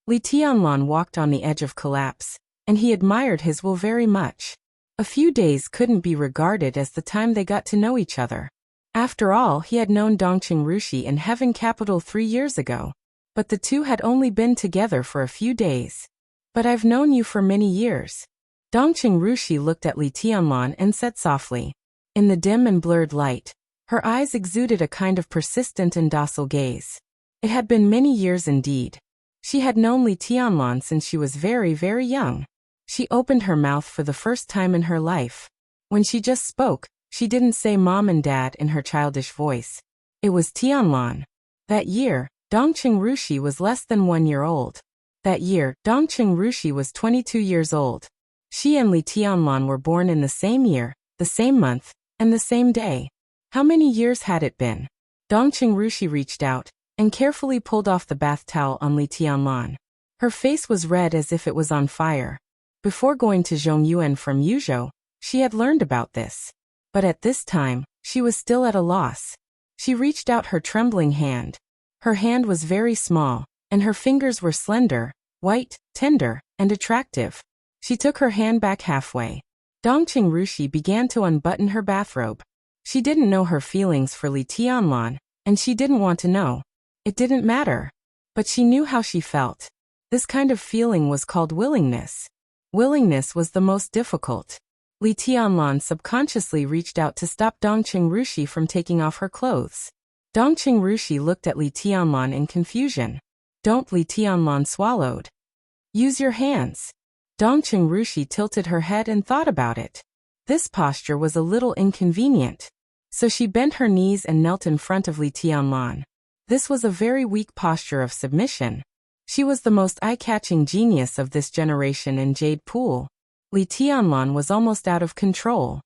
Li Tianlan walked on the edge of collapse, and he admired his will very much. A few days couldn't be regarded as the time they got to know each other. After all, he had known Dongqing Rushi in Heaven Capital 3 years ago. But the two had only been together for a few days. But I've known you for many years. Dongqing Rushi looked at Li Tianlan and said softly. In the dim and blurred light, her eyes exuded a kind of persistent and docile gaze. It had been many years indeed. She had known Li Tianlan since she was very, very young. She opened her mouth for the first time in her life. When she just spoke, she didn't say mom and dad in her childish voice. It was Tianlan. That year, Dongqing Rushi was less than 1 year old. That year, Dongqing Rushi was 22 years old. She and Li Tianlan were born in the same year, the same month, and the same day. How many years had it been? Dongqing Rushi reached out and carefully pulled off the bath towel on Li Tianlan. Her face was red as if it was on fire. Before going to Zhongyuan from Yuzhou, she had learned about this. But at this time, she was still at a loss. She reached out her trembling hand. Her hand was very small, and her fingers were slender, white, tender, and attractive. She took her hand back halfway. Dongqing Rushi began to unbutton her bathrobe. She didn't know her feelings for Li Tianlan, and she didn't want to know. It didn't matter. But she knew how she felt. This kind of feeling was called willingness. Willingness was the most difficult. Li Tianlan subconsciously reached out to stop Dongqing Rushi from taking off her clothes. Dongqing Rushi looked at Li Tianlan in confusion. Don't. Li Tianlan swallowed. Use your hands. Dongqing Rushi tilted her head and thought about it. This posture was a little inconvenient. So she bent her knees and knelt in front of Li Tianlan. This was a very weak posture of submission. She was the most eye-catching genius of this generation in Jade Pool. Li Tianlan was almost out of control.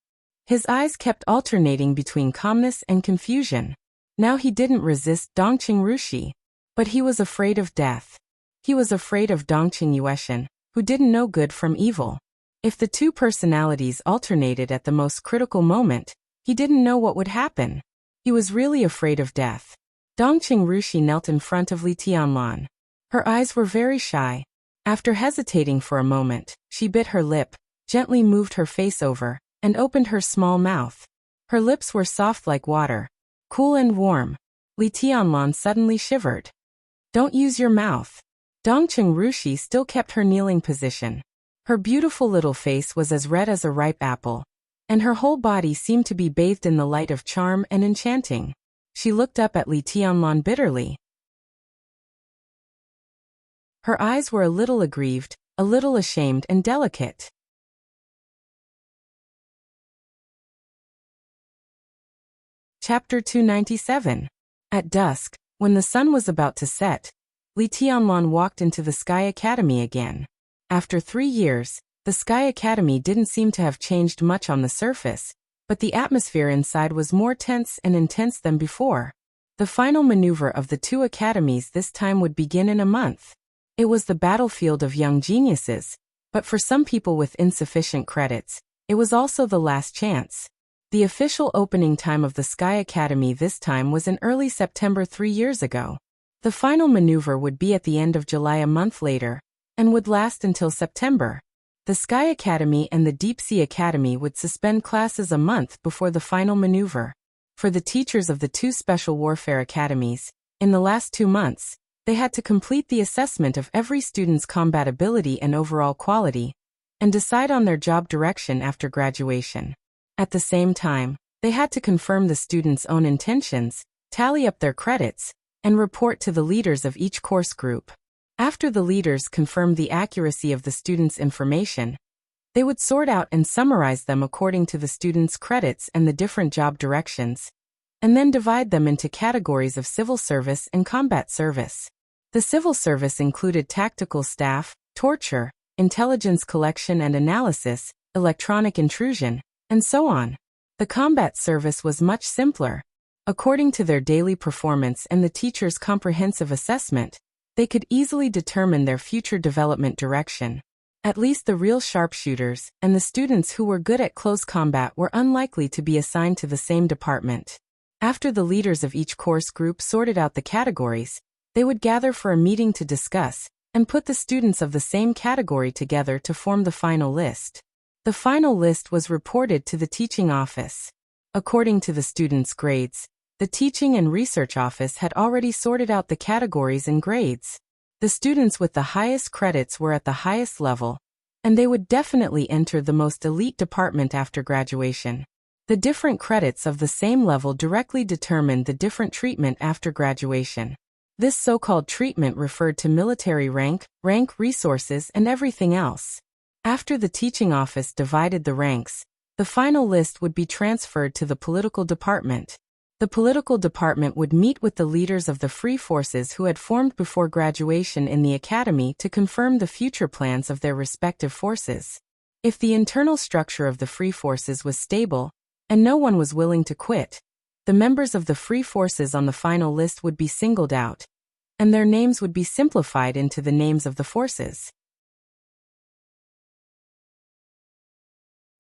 His eyes kept alternating between calmness and confusion. Now he didn't resist Dongqing Rushi. But he was afraid of death. He was afraid of Dongqing Yueshan, who didn't know good from evil. If the two personalities alternated at the most critical moment, he didn't know what would happen. He was really afraid of death. Dongqing Rushi knelt in front of Li Tianlan. Her eyes were very shy. After hesitating for a moment, she bit her lip, gently moved her face over, and opened her small mouth. Her lips were soft like water, cool and warm. Li Tianlan suddenly shivered. Don't use your mouth. Dongqing Rushi still kept her kneeling position. Her beautiful little face was as red as a ripe apple, and her whole body seemed to be bathed in the light of charm and enchanting. She looked up at Li Tianlan bitterly. Her eyes were a little aggrieved, a little ashamed and delicate. Chapter 297. At dusk, when the sun was about to set, Li Tianlan walked into the Sky Academy again. After 3 years, the Sky Academy didn't seem to have changed much on the surface, but the atmosphere inside was more tense and intense than before. The final maneuver of the 2 academies this time would begin in a month. It was the battlefield of young geniuses, but for some people with insufficient credits, it was also the last chance. The official opening time of the Sky Academy this time was in early September 3 years ago. The final maneuver would be at the end of July a month later, and would last until September. The Sky Academy and the Deep Sea Academy would suspend classes a month before the final maneuver. For the teachers of the 2 special warfare academies, in the last 2 months, they had to complete the assessment of every student's combat ability and overall quality, and decide on their job direction after graduation. At the same time, they had to confirm the students' own intentions, tally up their credits, and report to the leaders of each course group. After the leaders confirmed the accuracy of the students' information, they would sort out and summarize them according to the students' credits and the different job directions, and then divide them into categories of civil service and combat service. The civil service included tactical staff, torture, intelligence collection and analysis, electronic intrusion, and so on. The combat service was much simpler. According to their daily performance and the teacher's comprehensive assessment, they could easily determine their future development direction. At least the real sharpshooters and the students who were good at close combat were unlikely to be assigned to the same department. After the leaders of each course group sorted out the categories, they would gather for a meeting to discuss, and put the students of the same category together to form the final list. The final list was reported to the teaching office. According to the students' grades, the teaching and research office had already sorted out the categories and grades. The students with the highest credits were at the highest level, and they would definitely enter the most elite department after graduation. The different credits of the same level directly determined the different treatment after graduation. This so-called treatment referred to military rank, resources, and everything else. After the teaching office divided the ranks, the final list would be transferred to the political department. The political department would meet with the leaders of the free forces who had formed before graduation in the academy to confirm the future plans of their respective forces. If the internal structure of the free forces was stable, and no one was willing to quit, the members of the free forces on the final list would be singled out, and their names would be simplified into the names of the forces.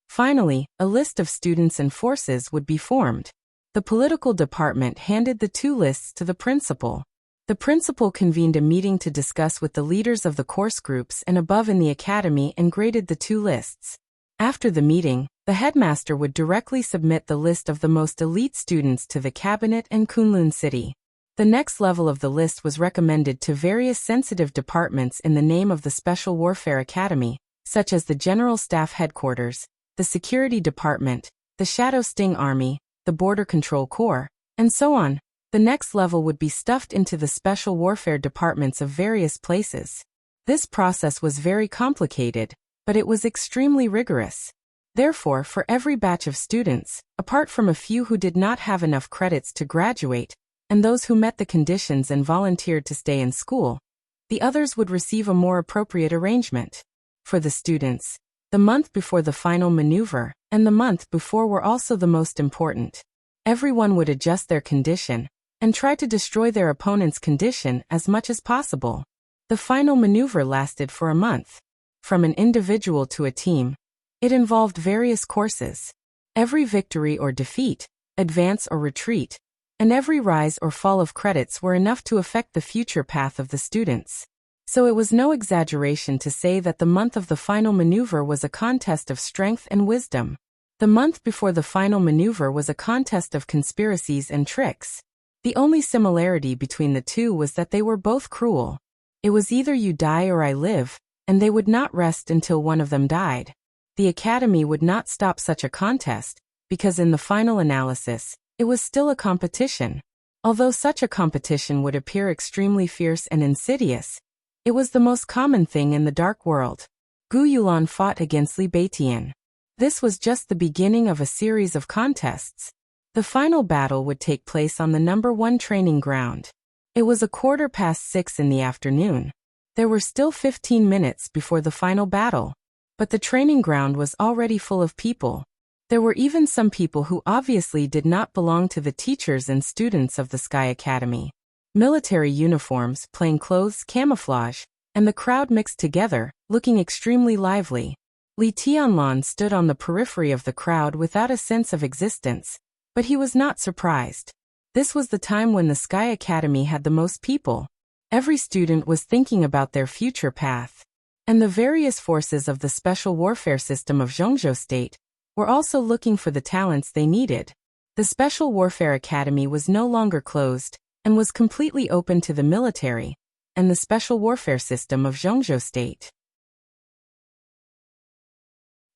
Finally, a list of students and forces would be formed. The political department handed the 2 lists to the principal. The principal convened a meeting to discuss with the leaders of the course groups and above in the academy and graded the 2 lists. After the meeting, the headmaster would directly submit the list of the most elite students to the cabinet and Kunlun City. The next level of the list was recommended to various sensitive departments in the name of the Special Warfare Academy, such as the General Staff Headquarters, the Security Department, the Shadow Sting Army, the Border Control Corps, and so on. The next level would be stuffed into the special warfare departments of various places. This process was very complicated, but it was extremely rigorous. Therefore, for every batch of students, apart from a few who did not have enough credits to graduate, and those who met the conditions and volunteered to stay in school, the others would receive a more appropriate arrangement. For the students, the month before the final maneuver and the month before were also the most important. Everyone would adjust their condition and try to destroy their opponent's condition as much as possible. The final maneuver lasted for a month. From an individual to a team, it involved various courses. Every victory or defeat, advance or retreat, and every rise or fall of credits were enough to affect the future path of the students. So it was no exaggeration to say that the month of the final maneuver was a contest of strength and wisdom. The month before the final maneuver was a contest of conspiracies and tricks. The only similarity between the two was that they were both cruel. It was either you die or I live, and they would not rest until one of them died. the Academy would not stop such a contest, because in the final analysis, it was still a competition. Although such a competition would appear extremely fierce and insidious, it was the most common thing in the dark world. Gu Yulan fought against Li Beitian. This was just the beginning of a series of contests. The final battle would take place on the number 1 training ground. It was 6:15 in the afternoon. There were still 15 minutes before the final battle, but the training ground was already full of people. There were even some people who obviously did not belong to the teachers and students of the Sky Academy. Military uniforms, plain clothes, camouflage, and the crowd mixed together, looking extremely lively. Li Tianlan stood on the periphery of the crowd without a sense of existence, but he was not surprised. This was the time when the Sky Academy had the most people. Every student was thinking about their future path. And the various forces of the special warfare system of Zhongzhou State were also looking for the talents they needed. The Special Warfare Academy was no longer closed and was completely open to the military and the special warfare system of Zhongzhou State.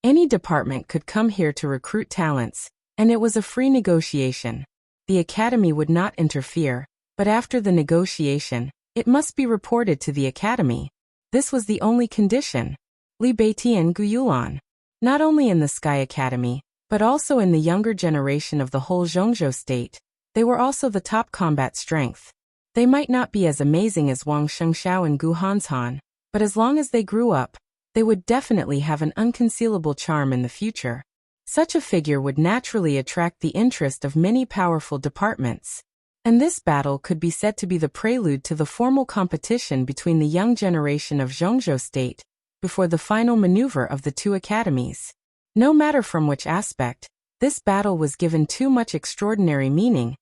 Any department could come here to recruit talents, and it was a free negotiation. The Academy would not interfere, but after the negotiation, it must be reported to the Academy. This was the only condition. Li Beitian Gu Yulan. Not only in the Sky Academy, but also in the younger generation of the whole Zhongzhou State, they were also the top combat strength. They might not be as amazing as Wang Shengxiao and Gu Hanshan, but as long as they grew up, they would definitely have an unconcealable charm in the future. Such a figure would naturally attract the interest of many powerful departments. And this battle could be said to be the prelude to the formal competition between the young generation of Zhongzhou State, before the final maneuver of the 2 academies. No matter from which aspect, this battle was given too much extraordinary meaning,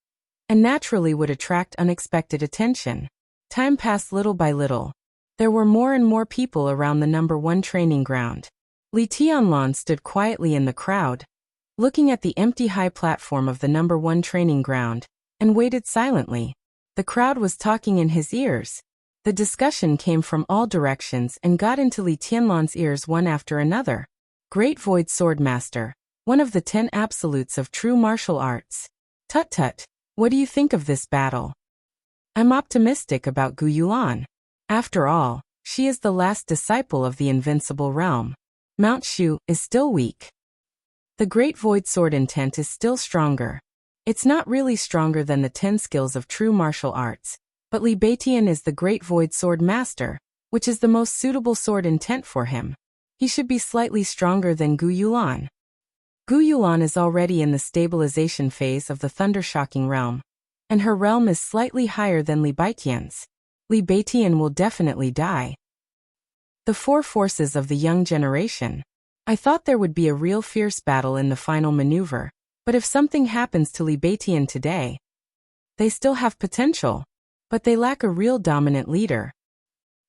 and naturally would attract unexpected attention. Time passed little by little. There were more and more people around the number 1 training ground. Li Tianlan stood quietly in the crowd, looking at the empty high platform of the number 1 training ground, and waited silently. The crowd was talking in his ears. The discussion came from all directions and got into Li Tianlan's ears one after another. Great Void Sword Master, one of the 10 absolutes of true martial arts. Tut tut, what do you think of this battle? I'm optimistic about Gu Yulan. After all, she is the last disciple of the invincible realm. Mount Shu is still weak. The Great Void Sword intent is still stronger. It's not really stronger than the 10 skills of true martial arts, but Li Beitian is the Great Void Sword Master, which is the most suitable sword intent for him. He should be slightly stronger than Gu Yulan. Gu Yulan is already in the stabilization phase of the Thundershocking realm, and her realm is slightly higher than Li Beitian's. Li Beitian will definitely die. The 4 forces of the young generation. I thought there would be a real fierce battle in the final maneuver, but if something happens to Li Beitian today, they still have potential, but they lack a real dominant leader.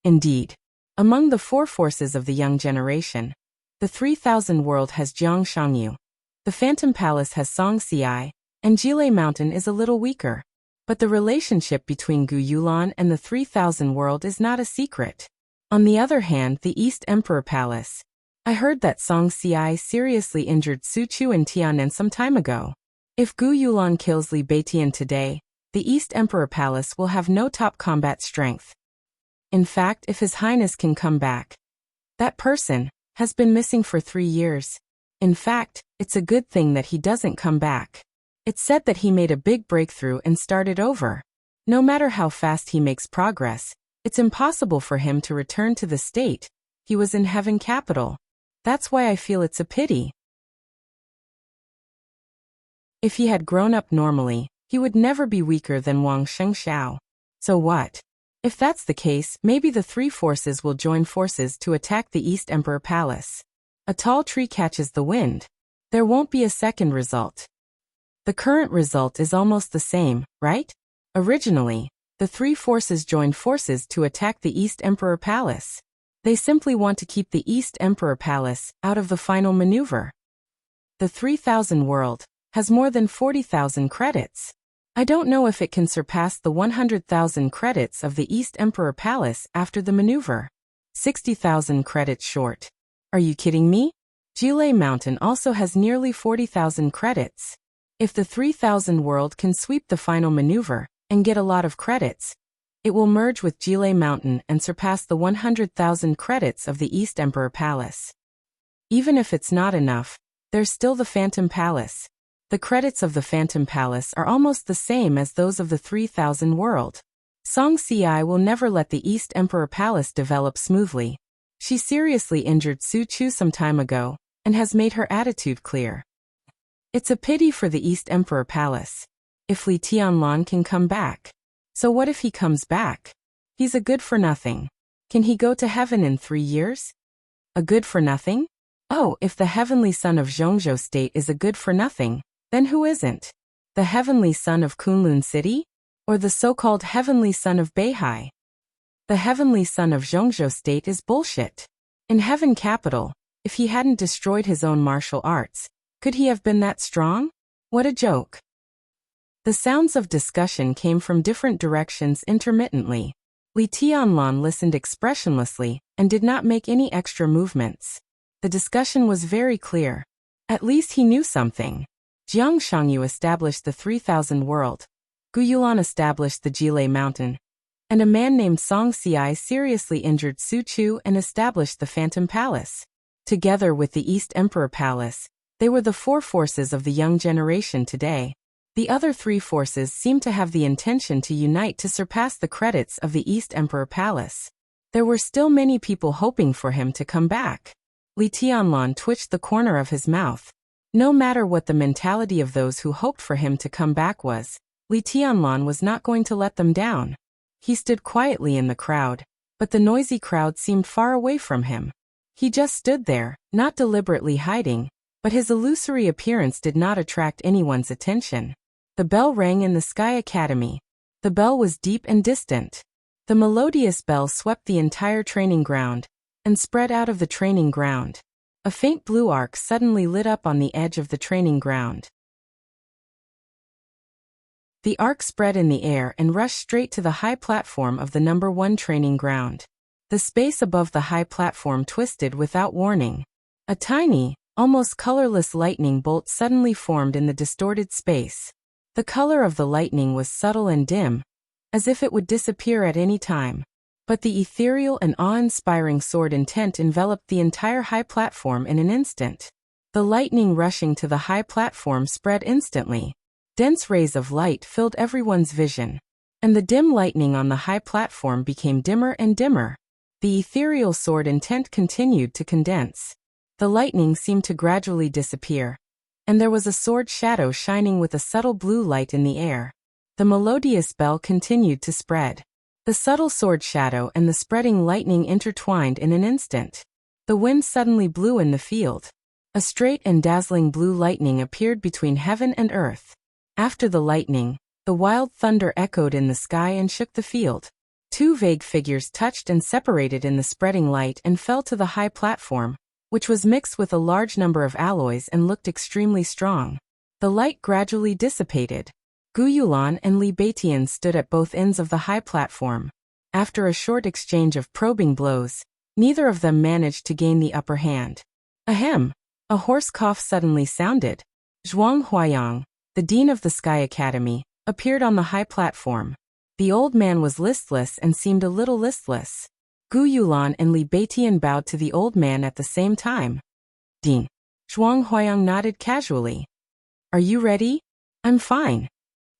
Indeed, among the 4 forces of the young generation, the 3000 world has Jiang Shangyu, the Phantom Palace has Song Xiai, and Jile Mountain is a little weaker. But the relationship between Gu Yulan and the 3000 world is not a secret. On the other hand, the East Emperor Palace. I heard that Song Xiai seriously injured Su Chu and Tianen some time ago. If Gu Yulan kills Li Beitian today, the East Emperor Palace will have no top combat strength. In fact, if His Highness can come back, that person has been missing for 3 years. In fact, it's a good thing that he doesn't come back. It's said that he made a big breakthrough and started over. No matter how fast he makes progress, it's impossible for him to return to the state he was in Heaven Capital. That's why I feel it's a pity. If he had grown up normally, he would never be weaker than Wang Shengxiao. So what? If that's the case, maybe the 3 forces will join forces to attack the East Emperor Palace. A tall tree catches the wind. There won't be a second result. The current result is almost the same, right? Originally, the 3 forces joined forces to attack the East Emperor Palace. They simply want to keep the East Emperor Palace out of the final maneuver. The 3000 world has more than 40,000 credits. I don't know if it can surpass the 100,000 credits of the East Emperor Palace after the maneuver. 60,000 credits short. Are you kidding me? Jile Mountain also has nearly 40,000 credits. If the 3000 world can sweep the final maneuver and get a lot of credits, it will merge with Jile Mountain and surpass the 100,000 credits of the East Emperor Palace. Even if it's not enough, there's still the Phantom Palace. The credits of the Phantom Palace are almost the same as those of the 3000 world. Song Ci will never let the East Emperor Palace develop smoothly. She seriously injured Su Chu some time ago, and has made her attitude clear. It's a pity for the East Emperor Palace. If Li Tianlan can come back. So what if he comes back? He's a good-for-nothing. Can he go to heaven in 3 years? A good-for-nothing? Oh, if the heavenly son of Zhongzhou State is a good-for-nothing, then who isn't? The heavenly son of Kunlun City? Or the so-called heavenly son of Beihai? The heavenly son of Zhongzhou State is bullshit. In Heaven Capital, if he hadn't destroyed his own martial arts, could he have been that strong? What a joke. The sounds of discussion came from different directions intermittently. Li Tianlan listened expressionlessly and did not make any extra movements. The discussion was very clear. At least he knew something. Jiang Shangyu established the 3000 world. Gu Yulan established the Jile Mountain. And a man named Song Ci seriously injured Su Chu and established the Phantom Palace. Together with the East Emperor Palace, they were the 4 forces of the young generation today. The other 3 forces seemed to have the intention to unite to surpass the credits of the East Emperor Palace. There were still many people hoping for him to come back. Li Tianlan twitched the corner of his mouth. No matter what the mentality of those who hoped for him to come back was, Li Tianlan was not going to let them down. He stood quietly in the crowd, but the noisy crowd seemed far away from him. He just stood there, not deliberately hiding, but his illusory appearance did not attract anyone's attention. The bell rang in the Sky Academy. The bell was deep and distant. The melodious bell swept the entire training ground and spread out of the training ground. A faint blue arc suddenly lit up on the edge of the training ground. The arc spread in the air and rushed straight to the high platform of the number 1 training ground. The space above the high platform twisted without warning. A tiny, almost colorless lightning bolt suddenly formed in the distorted space. The color of the lightning was subtle and dim, as if it would disappear at any time. But the ethereal and awe-inspiring sword intent enveloped the entire high platform in an instant. The lightning rushing to the high platform spread instantly. Dense rays of light filled everyone's vision, and the dim lightning on the high platform became dimmer and dimmer. The ethereal sword intent continued to condense. The lightning seemed to gradually disappear, and there was a sword shadow shining with a subtle blue light in the air. The melodious bell continued to spread. The subtle sword shadow and the spreading lightning intertwined in an instant. The wind suddenly blew in the field. A straight and dazzling blue lightning appeared between heaven and earth. After the lightning, the wild thunder echoed in the sky and shook the field. 2 vague figures touched and separated in the spreading light and fell to the high platform, which was mixed with a large number of alloys and looked extremely strong. The light gradually dissipated. Gu Yulan and Li Beitian stood at both ends of the high platform. After a short exchange of probing blows, neither of them managed to gain the upper hand. Ahem! A hoarse cough suddenly sounded. Zhuang Huayang, the dean of the Sky Academy, appeared on the high platform. The old man was listless and seemed a little listless. Gu Yulan and Li Beitian bowed to the old man at the same time. Dean. Zhuang Huayang nodded casually. Are you ready? I'm fine.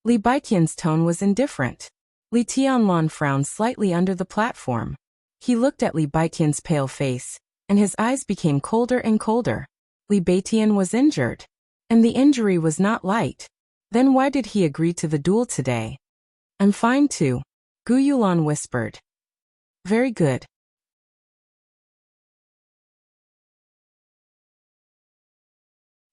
Li Beitian's tone was indifferent. Li Tianlan frowned slightly under the platform. He looked at Li Beitian's pale face, and his eyes became colder and colder. Li Beitian was injured. And the injury was not light. Then why did he agree to the duel today? I'm fine too, Gu Yulan whispered. Very good.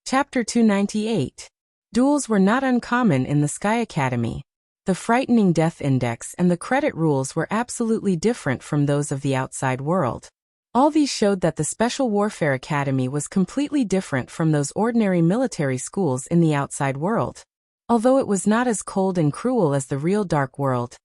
Chapter 298. Duels were not uncommon in the Sky Academy. The frightening death index and the credit rules were absolutely different from those of the outside world. All these showed that the Special Warfare Academy was completely different from those ordinary military schools in the outside world. Although it was not as cold and cruel as the real dark world,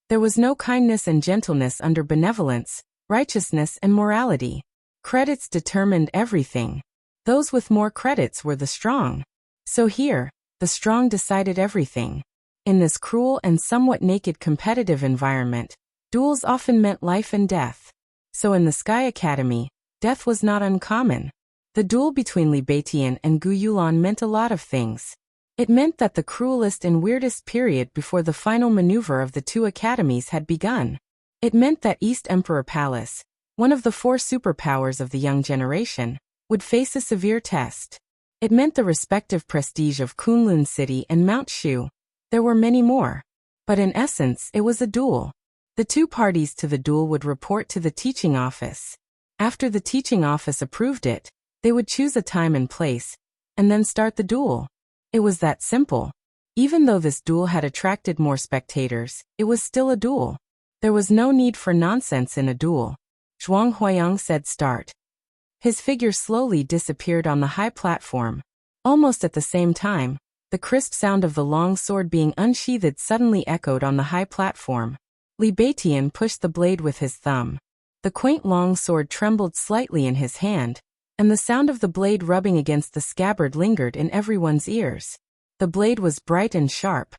there was no kindness and gentleness under benevolence, righteousness and morality. Credits determined everything. Those with more credits were the strong. So here, the strong decided everything. In this cruel and somewhat naked competitive environment, duels often meant life and death. So in the Sky Academy, death was not uncommon. The duel between Li Beitian and Gu Yulan meant a lot of things. It meant that the cruelest and weirdest period before the final maneuver of the two academies had begun. It meant that East Emperor Palace, one of the 4 superpowers of the young generation, would face a severe test. It meant the respective prestige of Kunlun City and Mount Shu. There were many more. But in essence, it was a duel. The 2 parties to the duel would report to the teaching office. After the teaching office approved it, they would choose a time and place, and then start the duel. It was that simple. Even though this duel had attracted more spectators, it was still a duel. There was no need for nonsense in a duel. Zhuang Huayang said start. His figure slowly disappeared on the high platform. Almost at the same time, the crisp sound of the long sword being unsheathed suddenly echoed on the high platform. Li Beitian pushed the blade with his thumb. The quaint long sword trembled slightly in his hand, and the sound of the blade rubbing against the scabbard lingered in everyone's ears. The blade was bright and sharp,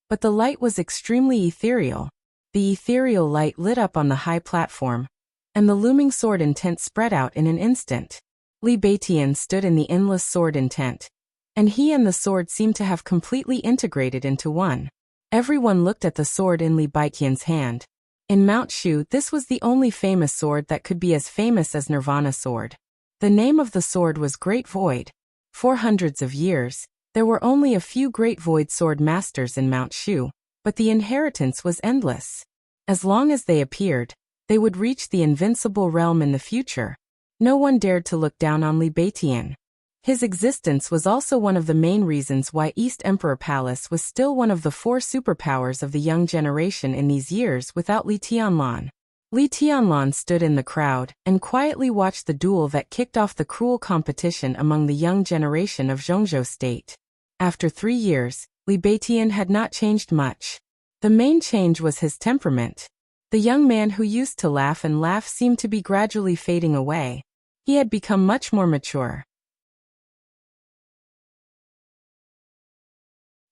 but the light was extremely ethereal. The ethereal light lit up on the high platform, and the looming sword intent spread out in an instant. Li Beitian stood in the endless sword intent, and he and the sword seemed to have completely integrated into one. Everyone looked at the sword in Li Beitian's hand. In Mount Shu, this was the only famous sword that could be as famous as Nirvana sword. The name of the sword was Great Void. For hundreds of years, there were only a few Great Void sword masters in Mount Shu, but the inheritance was endless. As long as they appeared, they would reach the invincible realm in the future. No one dared to look down on Li Beitian. His existence was also one of the main reasons why East Emperor Palace was still one of the 4 superpowers of the young generation in these years without Li Tianlan. Li Tianlan stood in the crowd and quietly watched the duel that kicked off the cruel competition among the young generation of Zhongzhou State. After 3 years, Li Beitian had not changed much. The main change was his temperament. The young man who used to laugh and laugh seemed to be gradually fading away. He had become much more mature.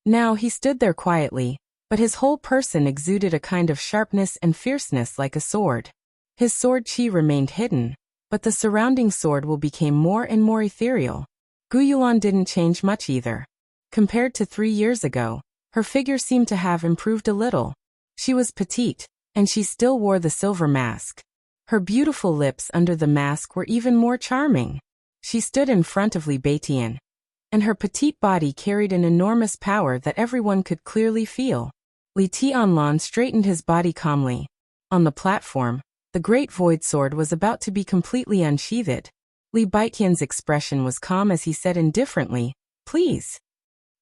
Now he stood there quietly, but his whole person exuded a kind of sharpness and fierceness like a sword. His sword qi remained hidden, but the surrounding sword will became more and more ethereal. Gu Yulan didn't change much either. Compared to 3 years ago, her figure seemed to have improved a little. She was petite, and she still wore the silver mask. Her beautiful lips under the mask were even more charming. She stood in front of Li Beitian, and her petite body carried an enormous power that everyone could clearly feel. Li Tianlan straightened his body calmly. On the platform, the Great Void Sword was about to be completely unsheathed. Li Beitian's expression was calm as he said indifferently, "Please.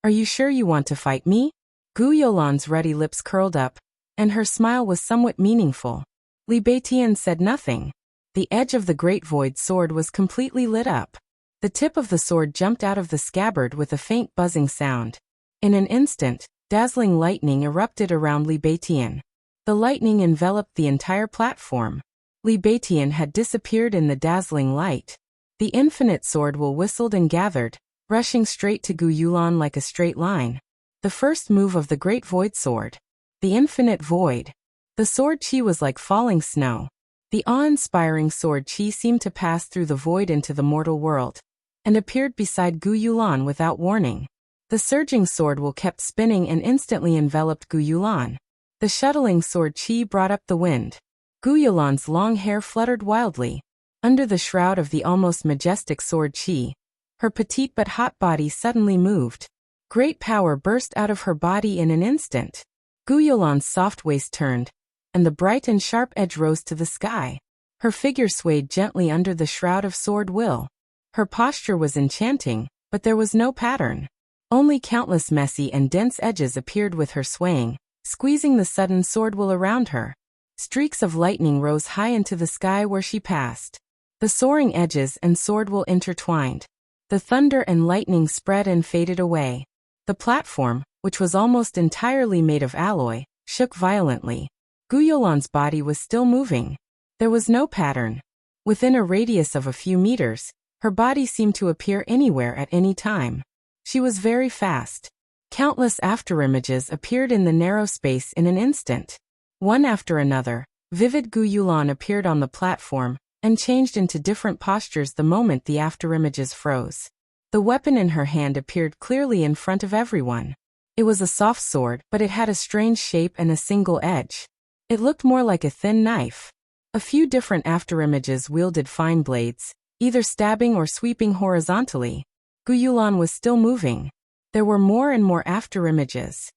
Are you sure you want to fight me?" Gu Yulan's ruddy lips curled up, and her smile was somewhat meaningful. Li Beitian said nothing. The edge of the Great Void Sword was completely lit up. The tip of the sword jumped out of the scabbard with a faint buzzing sound. In an instant, dazzling lightning erupted around Li Beitian. The lightning enveloped the entire platform. Li Beitian had disappeared in the dazzling light. The infinite sword will whistled and gathered, rushing straight to Gu Yulan like a straight line. The first move of the Great Void Sword. The Infinite Void. The sword qi was like falling snow. The awe-inspiring sword qi seemed to pass through the void into the mortal world, and appeared beside Gu Yulan without warning. The surging sword will kept spinning and instantly enveloped Gu Yulan. The shuttling sword qi brought up the wind. Gu Yulan's long hair fluttered wildly. Under the shroud of the almost majestic sword qi, her petite but hot body suddenly moved. Great power burst out of her body in an instant. Gu Yulan's soft waist turned, and the bright and sharp edge rose to the sky. Her figure swayed gently under the shroud of sword will. Her posture was enchanting, but there was no pattern. Only countless messy and dense edges appeared with her swaying, squeezing the sudden sword will around her. Streaks of lightning rose high into the sky where she passed. The soaring edges and sword will intertwined. The thunder and lightning spread and faded away. The platform, which was almost entirely made of alloy, shook violently. Gu Yulan's body was still moving. There was no pattern. Within a radius of a few meters, Her body seemed to appear anywhere at any time. She was very fast. Countless afterimages appeared in the narrow space in an instant. One after another, vivid Gu Yulan appeared on the platform and changed into different postures the moment the afterimages froze. The weapon in her hand appeared clearly in front of everyone. It was a soft sword, but it had a strange shape and a single edge. It looked more like a thin knife. A few different afterimages wielded fine blades, either stabbing or sweeping horizontally. Gu Yulan was still moving. There were more and more afterimages.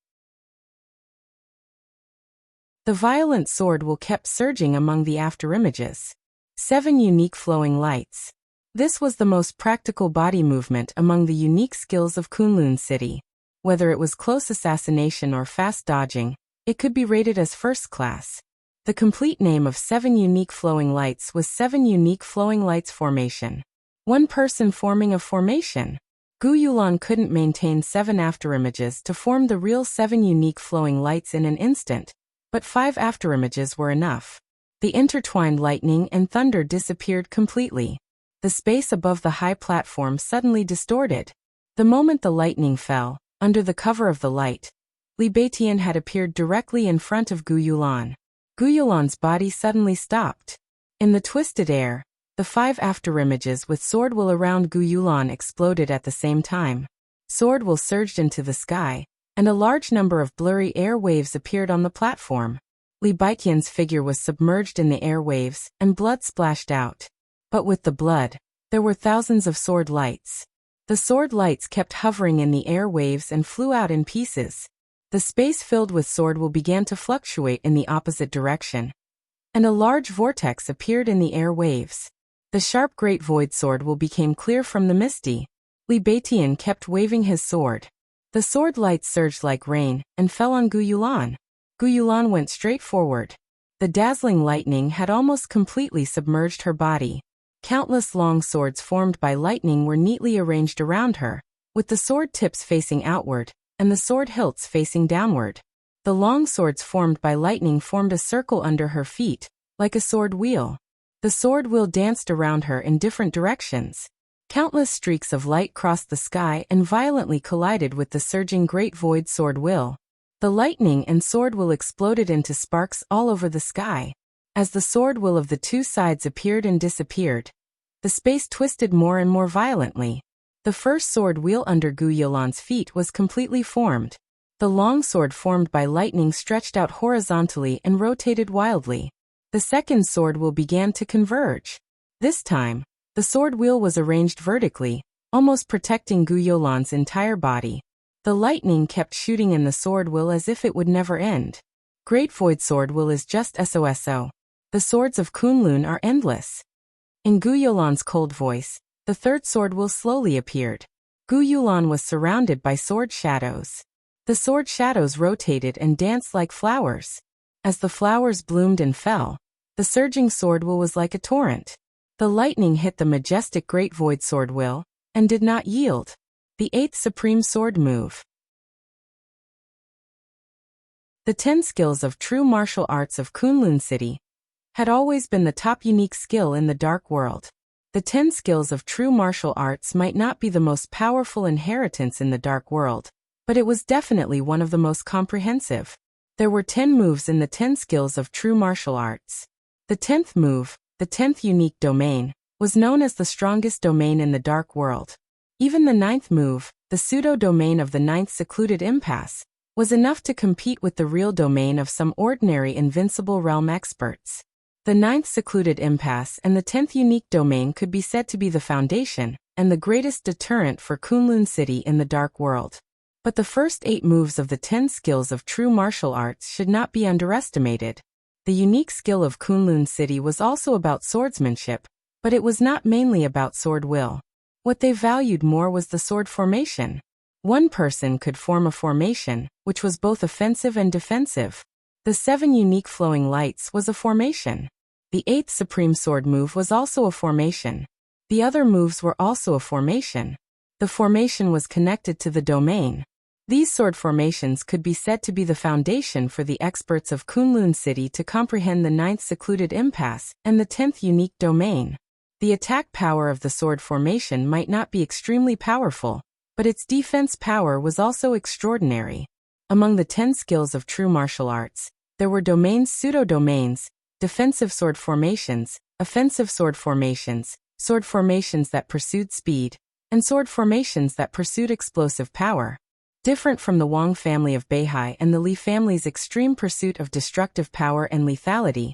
The violent sword will kept surging among the afterimages. 7 unique flowing lights. This was the most practical body movement among the unique skills of Kunlun City. Whether it was close assassination or fast dodging, it could be rated as first class. The complete name of 7 unique flowing lights was 7 unique flowing lights formation. One person forming a formation. Gu Yulan couldn't maintain 7 afterimages to form the real 7 unique flowing lights in an instant, but 5 afterimages were enough. The intertwined lightning and thunder disappeared completely. The space above the high platform suddenly distorted. The moment the lightning fell, under the cover of the light, Li Beitian had appeared directly in front of Gu Yulan. Gu Yulan's body suddenly stopped. In the twisted air, the 5 afterimages with sword will around Gu Yulan exploded at the same time. Sword will surged into the sky, and a large number of blurry air waves appeared on the platform. Li Beiqian's figure was submerged in the air waves, and blood splashed out. But with the blood, there were thousands of sword lights. The sword lights kept hovering in the air waves and flew out in pieces. The space filled with sword will began to fluctuate in the opposite direction, and a large vortex appeared in the air waves. The sharp great void sword will became clear from the misty. Li Beitian kept waving his sword. The sword lights surged like rain and fell on Gu Yulan. Gu Yulan went straight forward. The dazzling lightning had almost completely submerged her body. Countless long swords formed by lightning were neatly arranged around her, with the sword tips facing outward and the sword hilts facing downward. The long swords formed by lightning formed a circle under her feet, like a sword wheel. The sword wheel danced around her in different directions. Countless streaks of light crossed the sky and violently collided with the surging great void sword wheel. The lightning and sword wheel exploded into sparks all over the sky. As the sword wheel of the 2 sides appeared and disappeared, the space twisted more and more violently. The first sword wheel under Gu Yulan's feet was completely formed. The long sword formed by lightning stretched out horizontally and rotated wildly. The second sword wheel began to converge. This time, the sword wheel was arranged vertically, almost protecting Gu Yulan's entire body. The lightning kept shooting in the sword wheel as if it would never end. Great Void Sword Wheel is just SOSO. The swords of Kunlun are endless. In Gu Yulan's cold voice, the third sword wheel slowly appeared. Gu Yulan was surrounded by sword shadows. The sword shadows rotated and danced like flowers. As the flowers bloomed and fell, the surging sword wheel was like a torrent. The lightning hit the majestic Great Void Sword Wheel, and did not yield. The 8th Supreme Sword Move. The 10 skills of true martial arts of Kunlun City had always been the top unique skill in the dark world. The 10 skills of true martial arts might not be the most powerful inheritance in the dark world, but it was definitely one of the most comprehensive. There were 10 moves in the 10 skills of true martial arts. The 10th move, the 10th unique domain, was known as the strongest domain in the dark world. Even the 9th move, the pseudo-domain of the 9th secluded impasse, was enough to compete with the real domain of some ordinary invincible realm experts. The 9th secluded impasse and the 10th unique domain could be said to be the foundation and the greatest deterrent for Kunlun City in the dark world. But the first 8 moves of the 10 skills of true martial arts should not be underestimated. The unique skill of Kunlun City was also about swordsmanship, but it was not mainly about sword will. What they valued more was the sword formation. One person could form a formation, which was both offensive and defensive. The 7 unique flowing lights was a formation. The 8th supreme sword move was also a formation. The other moves were also a formation. The formation was connected to the domain. These sword formations could be said to be the foundation for the experts of Kunlun City to comprehend the 9th secluded impasse and the 10th unique domain. The attack power of the sword formation might not be extremely powerful, but its defense power was also extraordinary. Among the 10 skills of true martial arts, there were domains, pseudo-domains, defensive sword formations, offensive sword formations that pursued speed, and sword formations that pursued explosive power. Different from the Wang family of Beihai and the Li family's extreme pursuit of destructive power and lethality,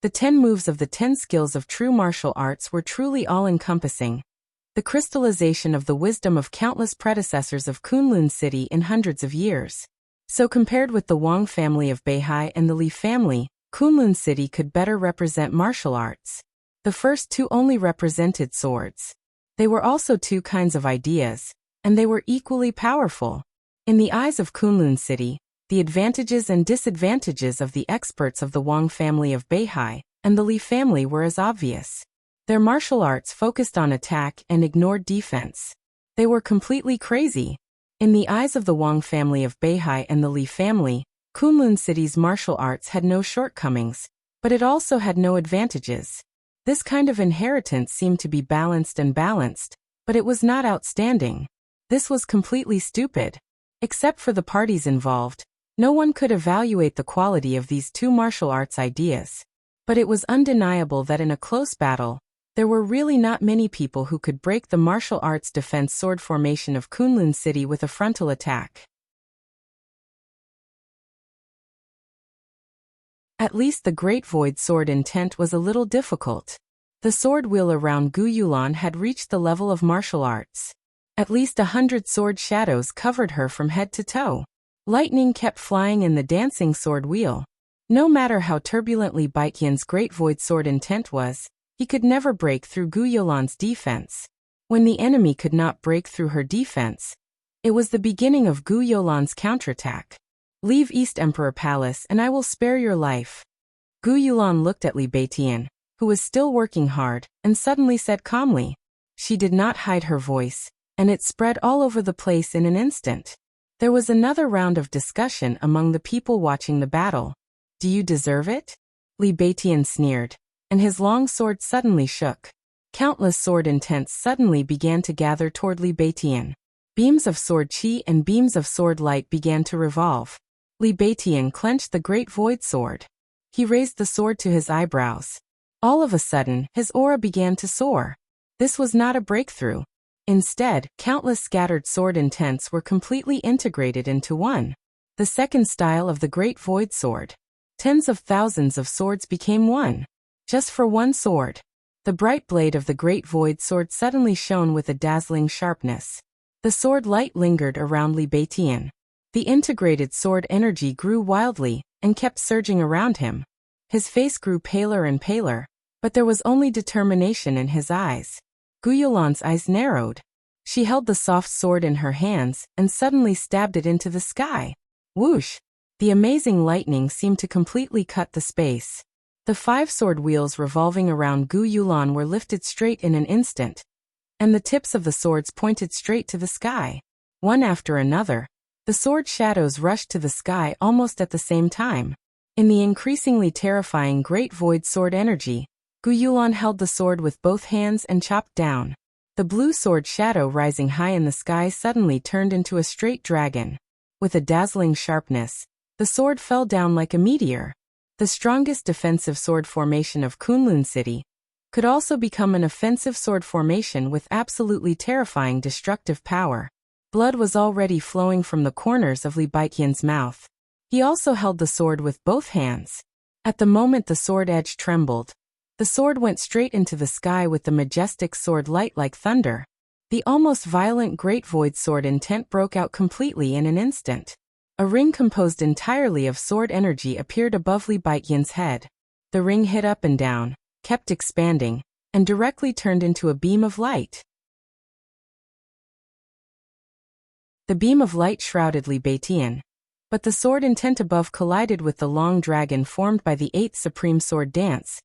the 10 moves of the 10 skills of true martial arts were truly all-encompassing. The crystallization of the wisdom of countless predecessors of Kunlun City in hundreds of years. So compared with the Wang family of Beihai and the Li family, Kunlun City could better represent martial arts. The first two only represented swords. They were also two kinds of ideas, and they were equally powerful. In the eyes of Kunlun City, the advantages and disadvantages of the experts of the Wang family of Beihai and the Li family were as obvious. Their martial arts focused on attack and ignored defense. They were completely crazy. In the eyes of the Wang family of Beihai and the Li family, Kunlun City's martial arts had no shortcomings, but it also had no advantages. This kind of inheritance seemed to be balanced, but it was not outstanding. This was completely stupid. Except for the parties involved, no one could evaluate the quality of these two martial arts ideas. But it was undeniable that in a close battle, there were really not many people who could break the martial arts defense sword formation of Kunlun City with a frontal attack. At least the Great Void Sword intent was a little difficult. The sword wheel around Gu Yulan had reached the level of martial arts. At least 100 sword shadows covered her from head to toe. Lightning kept flying in the dancing sword wheel. No matter how turbulently Baiqian's Great Void Sword intent was, he could never break through Gu Yulan's defense. When the enemy could not break through her defense, it was the beginning of Gu Yulan's counterattack. Leave East Emperor Palace and I will spare your life. Gu Yulan looked at Li Beitian, who was still working hard, and suddenly said calmly. She did not hide her voice, and it spread all over the place in an instant. There was another round of discussion among the people watching the battle. Do you deserve it? Li Beitian sneered, and his long sword suddenly shook. Countless sword intents suddenly began to gather toward Li Beitian. Beams of sword chi and beams of sword light began to revolve. Li Beitian clenched the Great Void Sword. He raised the sword to his eyebrows. All of a sudden, his aura began to soar. This was not a breakthrough. Instead, countless scattered sword intents were completely integrated into one. The second style of the Great Void Sword. Tens of thousands of swords became one. Just for one sword. The bright blade of the Great Void Sword suddenly shone with a dazzling sharpness. The sword light lingered around Li Beitian. The integrated sword energy grew wildly and kept surging around him. His face grew paler and paler, but there was only determination in his eyes. Gu Yulan's eyes narrowed. She held the soft sword in her hands and suddenly stabbed it into the sky. Whoosh! The amazing lightning seemed to completely cut the space. The 5 sword wheels revolving around Gu Yulan were lifted straight in an instant, and the tips of the swords pointed straight to the sky. One after another, the sword shadows rushed to the sky almost at the same time. In the increasingly terrifying Great Void Sword energy, Gu Yulan held the sword with both hands and chopped down. The blue sword shadow rising high in the sky suddenly turned into a straight dragon. With a dazzling sharpness, the sword fell down like a meteor. The strongest defensive sword formation of Kunlun City could also become an offensive sword formation with absolutely terrifying destructive power. Blood was already flowing from the corners of Li Beiqian's mouth. He also held the sword with both hands. At the moment the sword edge trembled, the sword went straight into the sky with the majestic sword light like thunder. The almost violent Great Void Sword intent broke out completely in an instant. A ring composed entirely of sword energy appeared above Li Beiqian's head. The ring hit up and down, kept expanding, and directly turned into a beam of light. The beam of light shrouded Li Beitian, but the sword intent above collided with the long dragon formed by the 8th Supreme Sword Dance,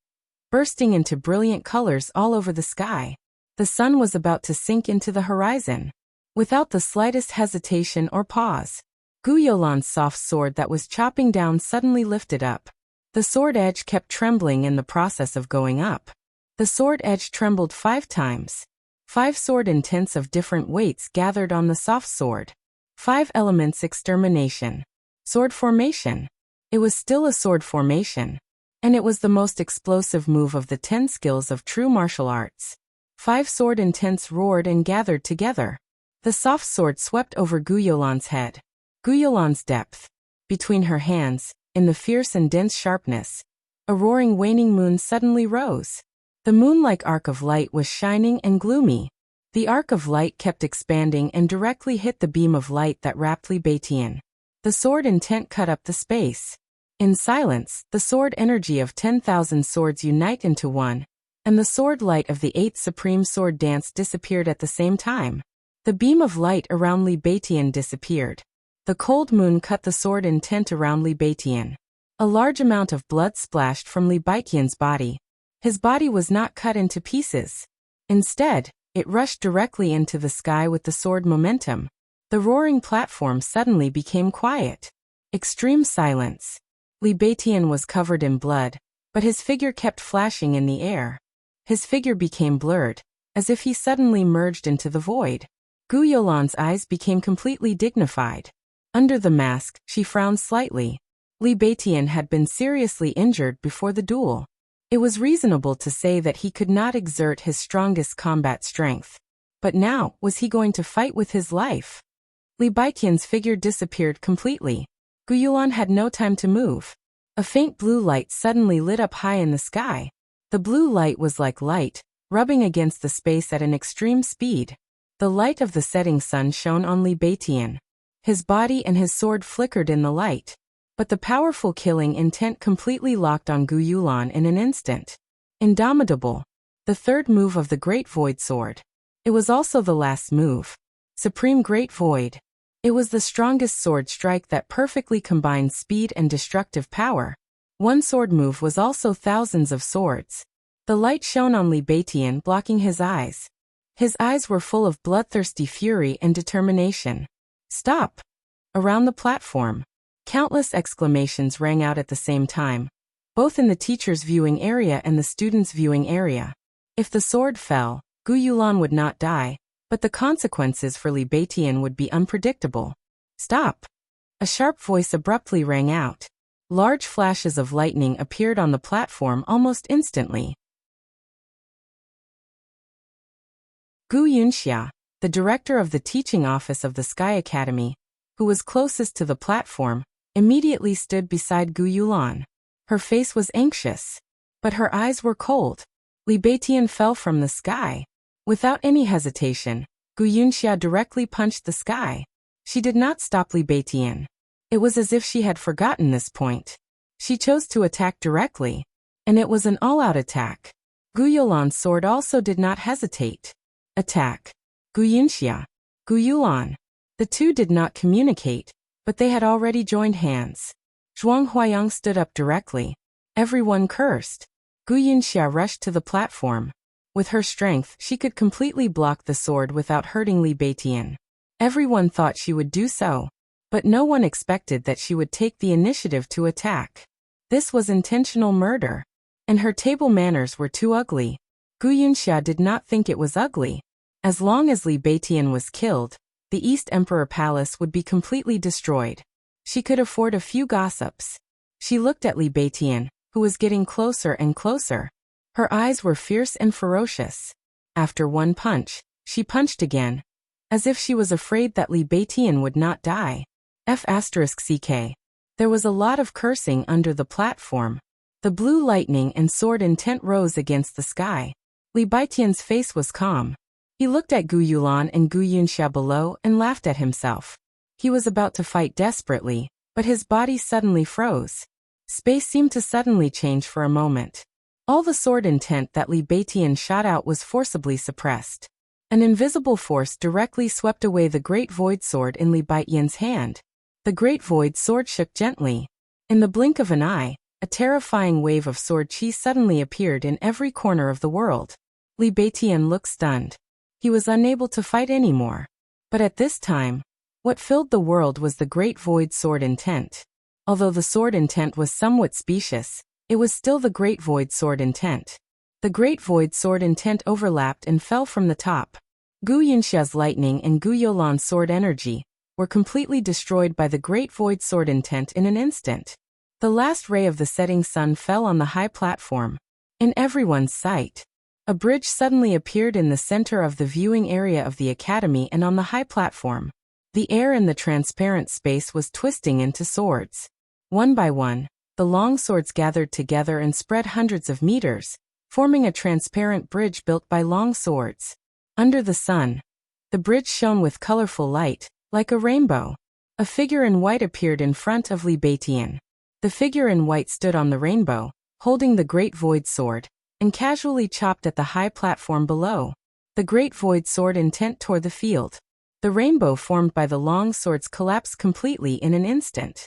bursting into brilliant colors all over the sky. The sun was about to sink into the horizon. Without the slightest hesitation or pause, Gu Yulan's soft sword that was chopping down suddenly lifted up. The sword edge kept trembling in the process of going up. The sword edge trembled 5 times. 5 sword intents of different weights gathered on the soft sword. 5 elements extermination. Sword formation. It was still a sword formation. And it was the most explosive move of the 10 skills of true martial arts. 5 sword intents roared and gathered together. The soft sword swept over Gu Yolan's head. Gu Yolan's depth. Between her hands, in the fierce and dense sharpness, a roaring waning moon suddenly rose. The moon-like arc of light was shining and gloomy. The arc of light kept expanding and directly hit the beam of light that wrapped Li Beitian. The sword intent cut up the space. In silence, the sword energy of 10,000 swords unite into one, and the sword light of the 8th supreme sword dance disappeared at the same time. The beam of light around Li Beitian disappeared. The cold moon cut the sword intent around Li Beitian. A large amount of blood splashed from Li Beitian's body. His body was not cut into pieces. Instead, it rushed directly into the sky with the sword momentum. The roaring platform suddenly became quiet. Extreme silence. Li Beitian was covered in blood, but his figure kept flashing in the air. His figure became blurred, as if he suddenly merged into the void. Gu Yolan's eyes became completely dignified. Under the mask, she frowned slightly. Li Beitian had been seriously injured before the duel. It was reasonable to say that he could not exert his strongest combat strength. But now, was he going to fight with his life? Li Beitian's figure disappeared completely. Gu Yulan had no time to move. A faint blue light suddenly lit up high in the sky. The blue light was like light, rubbing against the space at an extreme speed. The light of the setting sun shone on Li Beitian. His body and his sword flickered in the light. But the powerful killing intent completely locked on Gu Yulan in an instant. Indomitable. The third move of the Great Void Sword. It was also the last move. Supreme Great Void. It was the strongest sword strike that perfectly combined speed and destructive power. One sword move was also thousands of swords. The light shone on Li Beitian, blocking his eyes. His eyes were full of bloodthirsty fury and determination. Stop! Around the platform, countless exclamations rang out at the same time, both in the teacher's viewing area and the student's viewing area. If the sword fell, Gu Yulan would not die, but the consequences for Li Beitian would be unpredictable. Stop! A sharp voice abruptly rang out. Large flashes of lightning appeared on the platform almost instantly. Gu Yunxia, the director of the teaching office of the Sky Academy, who was closest to the platform, immediately stood beside Gu Yulan. Her face was anxious, but her eyes were cold. Li Beitian fell from the sky. Without any hesitation, Gu Yunxia directly punched the sky. She did not stop Li Beitian. It was as if she had forgotten this point. She chose to attack directly, and it was an all-out attack. Gu Yulan's sword also did not hesitate. Attack. Gu Yunxia. Gu Yulan. The two did not communicate, but they had already joined hands. Zhuang Huayang stood up directly. Everyone cursed. Gu Yunxia rushed to the platform. With her strength, she could completely block the sword without hurting Li Beitian. Everyone thought she would do so, but no one expected that she would take the initiative to attack. This was intentional murder, and her table manners were too ugly. Gu Yunxia did not think it was ugly. As long as Li Beitian was killed, the East Emperor Palace would be completely destroyed. She could afford a few gossips. She looked at Li Beitian, who was getting closer and closer. Her eyes were fierce and ferocious. After one punch, she punched again, as if she was afraid that Li Beitian would not die. F***ck. There was a lot of cursing under the platform. The blue lightning and sword intent rose against the sky. Li Beitian's face was calm. He looked at Gu Yulan and Gu Yunxia below and laughed at himself. He was about to fight desperately, but his body suddenly froze. Space seemed to suddenly change for a moment. All the sword intent that Li Beitian shot out was forcibly suppressed. An invisible force directly swept away the Great Void Sword in Li Beitian's hand. The Great Void Sword shook gently. In the blink of an eye, a terrifying wave of sword chi suddenly appeared in every corner of the world. Li Beitian looked stunned. He was unable to fight anymore. But at this time, what filled the world was the Great Void Sword intent. Although the sword intent was somewhat specious, it was still the Great Void Sword intent. The great void sword intent overlapped and fell from the top. Gu Yunxia's lightning and Gu Yolan's sword energy were completely destroyed by the great void sword intent in an instant. The last ray of the setting sun fell on the high platform. In everyone's sight, a bridge suddenly appeared in the center of the viewing area of the academy and on the high platform. The air in the transparent space was twisting into swords. One by one, the long swords gathered together and spread hundreds of meters, forming a transparent bridge built by long swords. Under the sun, the bridge shone with colorful light, like a rainbow. A figure in white appeared in front of Li Beitian. The figure in white stood on the rainbow, holding the great void sword, and casually chopped at the high platform below. The great void sword intent tore the field. The rainbow formed by the long swords collapsed completely in an instant.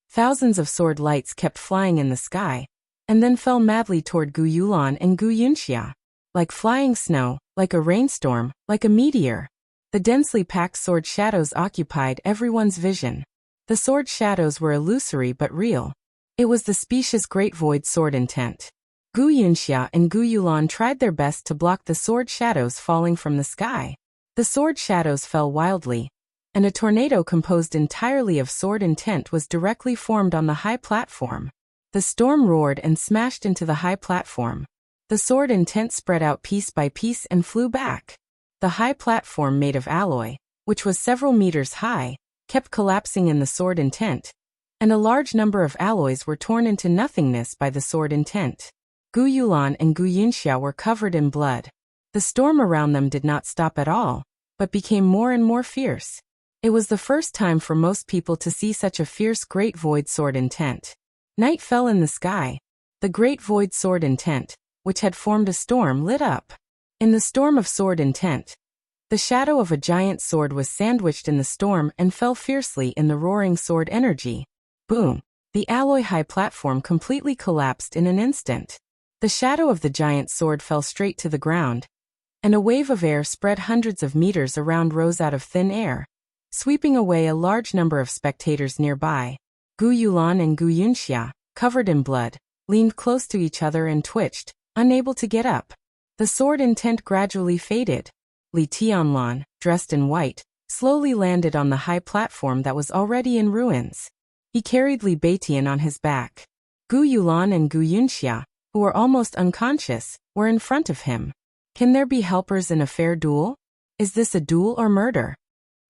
Thousands of sword lights kept flying in the sky, and then fell madly toward Gu Yulan and Gu Yunxia. Like flying snow, like a rainstorm, like a meteor. The densely packed sword shadows occupied everyone's vision. The sword shadows were illusory but real. It was the specious great void sword intent. Gu Yunxia and Gu Yulan tried their best to block the sword shadows falling from the sky. The sword shadows fell wildly, and a tornado composed entirely of sword intent was directly formed on the high platform. The storm roared and smashed into the high platform. The sword intent spread out piece by piece and flew back. The high platform made of alloy, which was several meters high, kept collapsing in the sword intent, and a large number of alloys were torn into nothingness by the sword intent. Gu Yulan and Gu Yunxia were covered in blood. The storm around them did not stop at all, but became more and more fierce. It was the first time for most people to see such a fierce great void sword intent. Night fell in the sky. The great void sword intent, which had formed a storm, lit up. In the storm of sword intent, the shadow of a giant sword was sandwiched in the storm and fell fiercely in the roaring sword energy. Boom! The alloy high platform completely collapsed in an instant. The shadow of the giant sword fell straight to the ground, and a wave of air spread hundreds of meters around rose out of thin air, sweeping away a large number of spectators nearby. Gu Yulan and Gu Yunxia, covered in blood, leaned close to each other and twitched, unable to get up. The sword intent gradually faded. Li Tianlan, dressed in white, slowly landed on the high platform that was already in ruins. He carried Li Beitian on his back. Gu Yulan and Gu Yunxia, who were almost unconscious, were in front of him. Can there be helpers in a fair duel? Is this a duel or murder?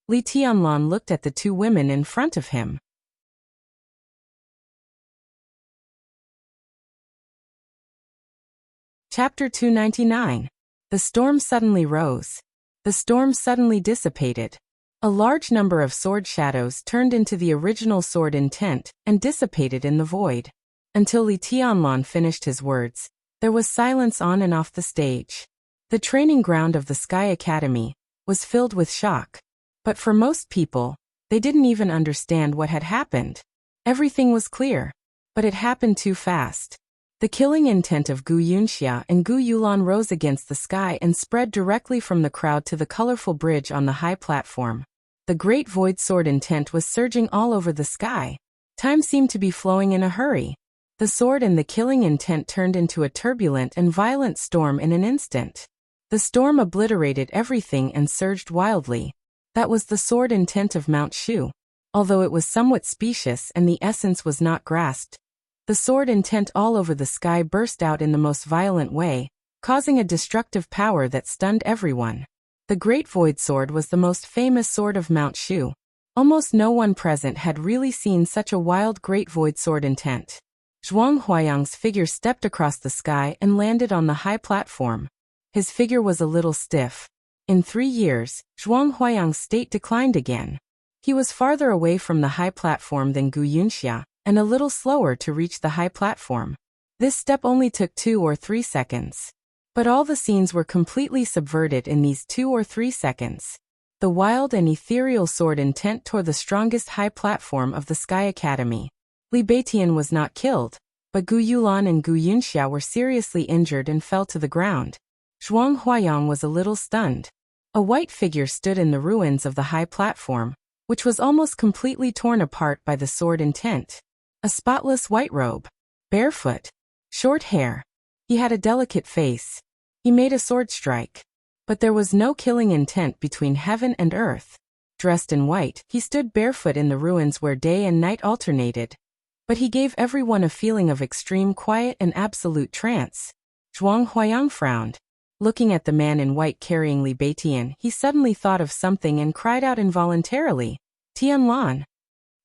Li Tianlan looked at the two women in front of him. Chapter 299. The storm suddenly rose. The storm suddenly dissipated. A large number of sword shadows turned into the original sword intent and dissipated in the void. Until Li Tianlan finished his words, there was silence on and off the stage. The training ground of the Sky Academy was filled with shock. But for most people, they didn't even understand what had happened. Everything was clear, but it happened too fast. The killing intent of Gu Yunxia and Gu Yulan rose against the sky and spread directly from the crowd to the colorful bridge on the high platform. The great void sword intent was surging all over the sky. Time seemed to be flowing in a hurry. The sword and the killing intent turned into a turbulent and violent storm in an instant. The storm obliterated everything and surged wildly. That was the sword intent of Mount Shu. Although it was somewhat specious and the essence was not grasped, the sword intent all over the sky burst out in the most violent way, causing a destructive power that stunned everyone. The Great Void Sword was the most famous sword of Mount Shu. Almost no one present had really seen such a wild Great Void Sword intent. Zhuang Huayang's figure stepped across the sky and landed on the high platform. His figure was a little stiff. In 3 years, Zhuang Huayang's state declined again. He was farther away from the high platform than Gu Yunxia, and a little slower to reach the high platform. This step only took 2 or 3 seconds. But all the scenes were completely subverted in these 2 or 3 seconds. The wild and ethereal sword intent tore the strongest high platform of the Sky Academy. Li Beitian was not killed, but Gu Yulan and Gu Yunxia were seriously injured and fell to the ground. Zhuang Huayang was a little stunned. A white figure stood in the ruins of the high platform, which was almost completely torn apart by the sword intent. A spotless white robe. barefoot, short hair. He had a delicate face. He made a sword strike. But there was no killing intent between heaven and earth. Dressed in white, he stood barefoot in the ruins where day and night alternated. But he gave everyone a feeling of extreme quiet and absolute trance. Zhuang Huayang frowned. Looking at the man in white carrying Li Beitian, he suddenly thought of something and cried out involuntarily, Tianlan!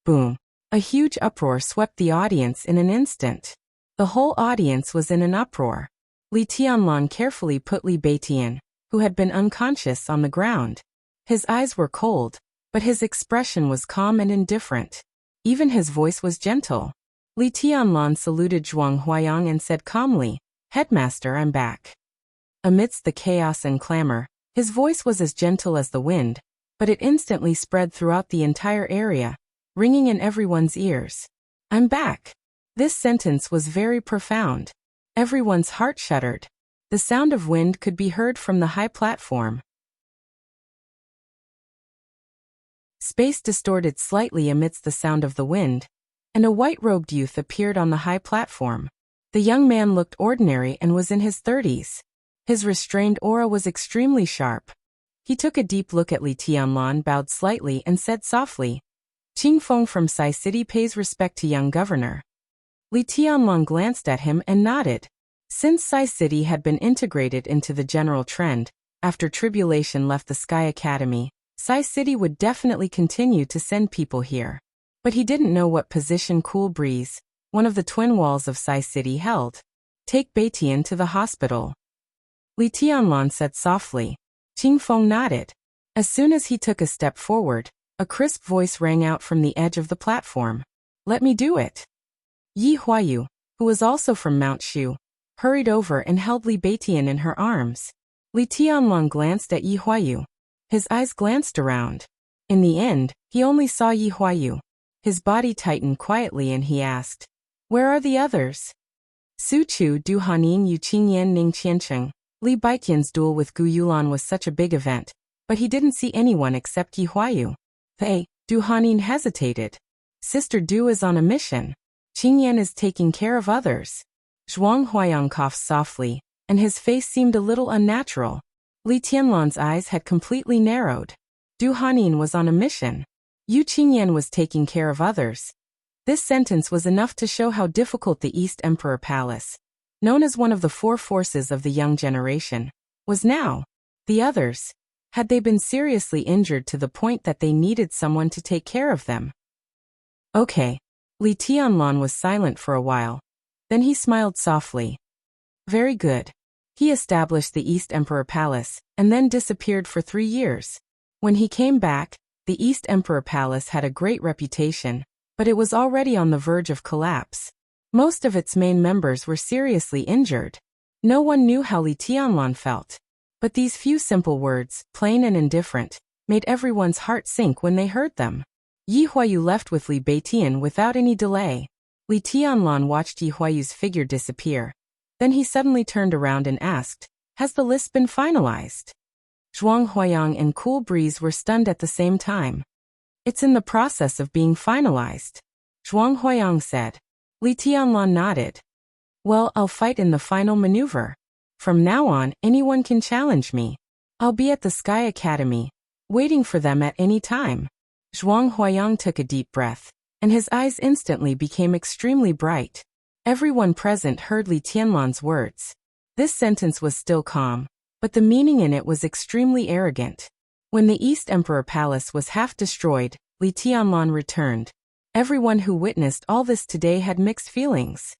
Boom! A huge uproar swept the audience in an instant. The whole audience was in an uproar. Li Tianlan carefully put Li Beitian, who had been unconscious, on the ground. His eyes were cold, but his expression was calm and indifferent. Even his voice was gentle. Li Tianlan saluted Zhuang Huayang and said calmly, Headmaster, I'm back. Amidst the chaos and clamor, his voice was as gentle as the wind, but it instantly spread throughout the entire area, ringing in everyone's ears. I'm back. This sentence was very profound. Everyone's heart shuddered. The sound of wind could be heard from the high platform. Space distorted slightly amidst the sound of the wind, and a white-robed youth appeared on the high platform. The young man looked ordinary and was in his 30s. His restrained aura was extremely sharp. He took a deep look at Li Tianlan, bowed slightly, and said softly, Qing Feng from Sai City pays respect to young governor. Li Tianlan glanced at him and nodded. Since Sai City had been integrated into the general trend, after Tribulation left the Sky Academy, Sai City would definitely continue to send people here. But he didn't know what position Cool Breeze, one of the twin walls of Sai City, held. Take Beitian to the hospital. Li Tianlan said softly. Qing Feng nodded. As soon as he took a step forward, a crisp voice rang out from the edge of the platform. Let me do it. Yi Huayu, who was also from Mount Shu, hurried over and held Li Beitian in her arms. Li Tianlan glanced at Yi Huayu. His eyes glanced around. In the end, he only saw Yi Huayu. His body tightened quietly and he asked, Where are the others? Su Chu Du Hanin Yu Qingyan Ning Qiancheng. Li Beitian's duel with Gu Yulan was such a big event, but he didn't see anyone except Yi Huayu. Hey, Du Hanin hesitated. Sister Du is on a mission. Qingyan is taking care of others. Zhuang Huayang coughed softly, and his face seemed a little unnatural. Li Tianlan's eyes had completely narrowed. Du Hanin was on a mission. Yu Qingyan was taking care of others. This sentence was enough to show how difficult the East Emperor Palace, known as one of the four forces of the young generation, was now. The others, had they been seriously injured to the point that they needed someone to take care of them? Okay. Li Tianlan was silent for a while. Then he smiled softly. Very good. He established the East Emperor Palace, and then disappeared for 3 years. When he came back, the East Emperor Palace had a great reputation, but it was already on the verge of collapse. Most of its main members were seriously injured. No one knew how Li Tianlan felt. But these few simple words, plain and indifferent, made everyone's heart sink when they heard them. Yi Huayu left with Li Beitian without any delay. Li Tianlan watched Yi Huayu's figure disappear. Then he suddenly turned around and asked, Has the list been finalized? Zhuang Huayang and Cool Breeze were stunned at the same time. It's in the process of being finalized, Zhuang Huayang said. Li Tianlan nodded. Well, I'll fight in the final maneuver. From now on, anyone can challenge me. I'll be at the Sky Academy, waiting for them at any time. Zhuang Huayang took a deep breath, and his eyes instantly became extremely bright. Everyone present heard Li Tianlan's words. This sentence was still calm, but the meaning in it was extremely arrogant. When the East Emperor Palace was half destroyed, Li Tianlan returned. Everyone who witnessed all this today had mixed feelings.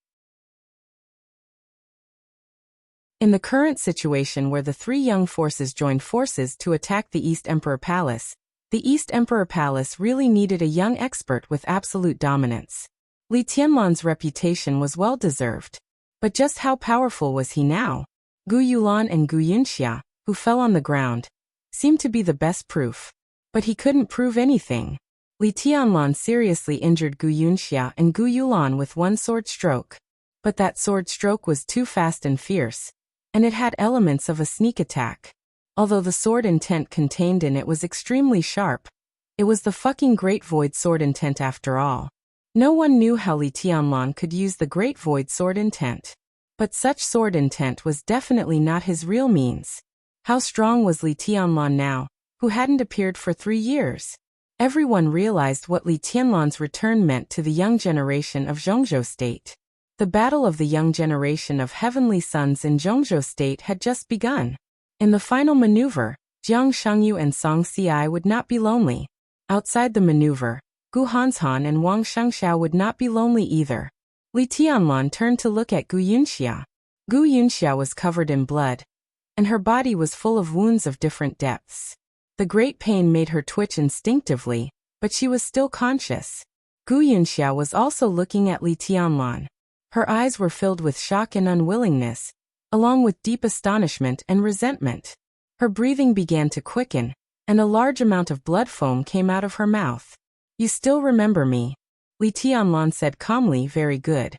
In the current situation where the three young forces joined forces to attack the East Emperor Palace, the East Emperor Palace really needed a young expert with absolute dominance. Li Tianlan's reputation was well-deserved. But just how powerful was he now? Gu Yulan and Gu Yunxia, who fell on the ground, seemed to be the best proof. But he couldn't prove anything. Li Tianlan seriously injured Gu Yunxia and Gu Yulan with one sword stroke. But that sword stroke was too fast and fierce, and it had elements of a sneak attack. Although the sword intent contained in it was extremely sharp, it was the fucking Great Void sword intent after all. No one knew how Li Tianlan could use the Great Void Sword intent. But such sword intent was definitely not his real means. How strong was Li Tianlan now, who hadn't appeared for 3 years? Everyone realized what Li Tianlan's return meant to the young generation of Zhongzhou State. The battle of the young generation of heavenly sons in Zhongzhou State had just begun. In the final maneuver, Jiang Shengyu and Song Xiai would not be lonely. Outside the maneuver, Gu Hanshan and Wang Shengxiao would not be lonely either. Li Tianlan turned to look at Gu Yunxia. Gu Yunxia was covered in blood, and her body was full of wounds of different depths. The great pain made her twitch instinctively, but she was still conscious. Gu Yunxia was also looking at Li Tianlan. Her eyes were filled with shock and unwillingness, along with deep astonishment and resentment. Her breathing began to quicken, and a large amount of blood foam came out of her mouth. "You still remember me?" Li Tianlan said calmly. "Very good."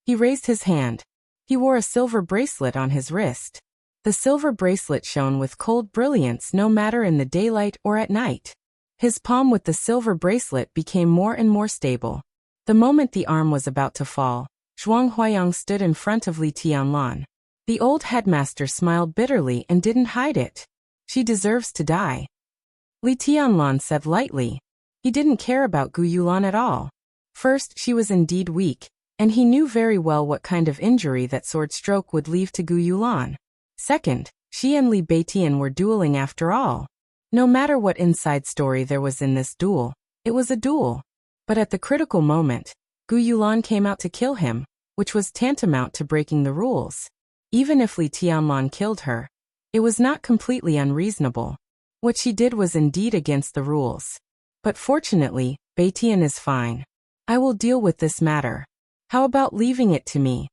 He raised his hand. He wore a silver bracelet on his wrist. The silver bracelet shone with cold brilliance no matter in the daylight or at night. His palm with the silver bracelet became more and more stable. The moment the arm was about to fall, Zhuang Huayang stood in front of Li Tianlan. The old headmaster smiled bitterly and didn't hide it. "She deserves to die," Li Tianlan said lightly. He didn't care about Gu Yulan at all. First, she was indeed weak, and he knew very well what kind of injury that sword stroke would leave to Gu Yulan. Second, she and Li Beitian were dueling after all. No matter what inside story there was in this duel, it was a duel. But at the critical moment, Gu Yulan came out to kill him, which was tantamount to breaking the rules. Even if Li Tianlan killed her, it was not completely unreasonable. What she did was indeed against the rules. But fortunately, Beitian is fine. I will deal with this matter. How about leaving it to me?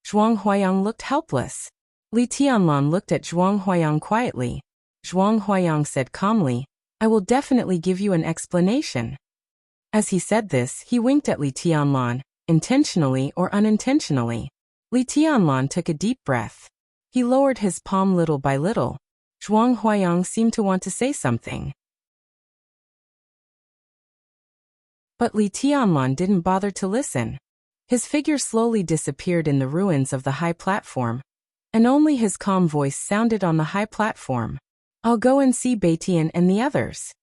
Zhuang Huayang looked helpless. Li Tianlan looked at Zhuang Huayang quietly. Zhuang Huayang said calmly, "I will definitely give you an explanation." As he said this, he winked at Li Tianlan, intentionally or unintentionally. Li Tianlan took a deep breath. He lowered his palm little by little. Zhuang Huayang seemed to want to say something. But Li Tianlan didn't bother to listen. His figure slowly disappeared in the ruins of the high platform, and only his calm voice sounded on the high platform. "I'll go and see Beitian and the others."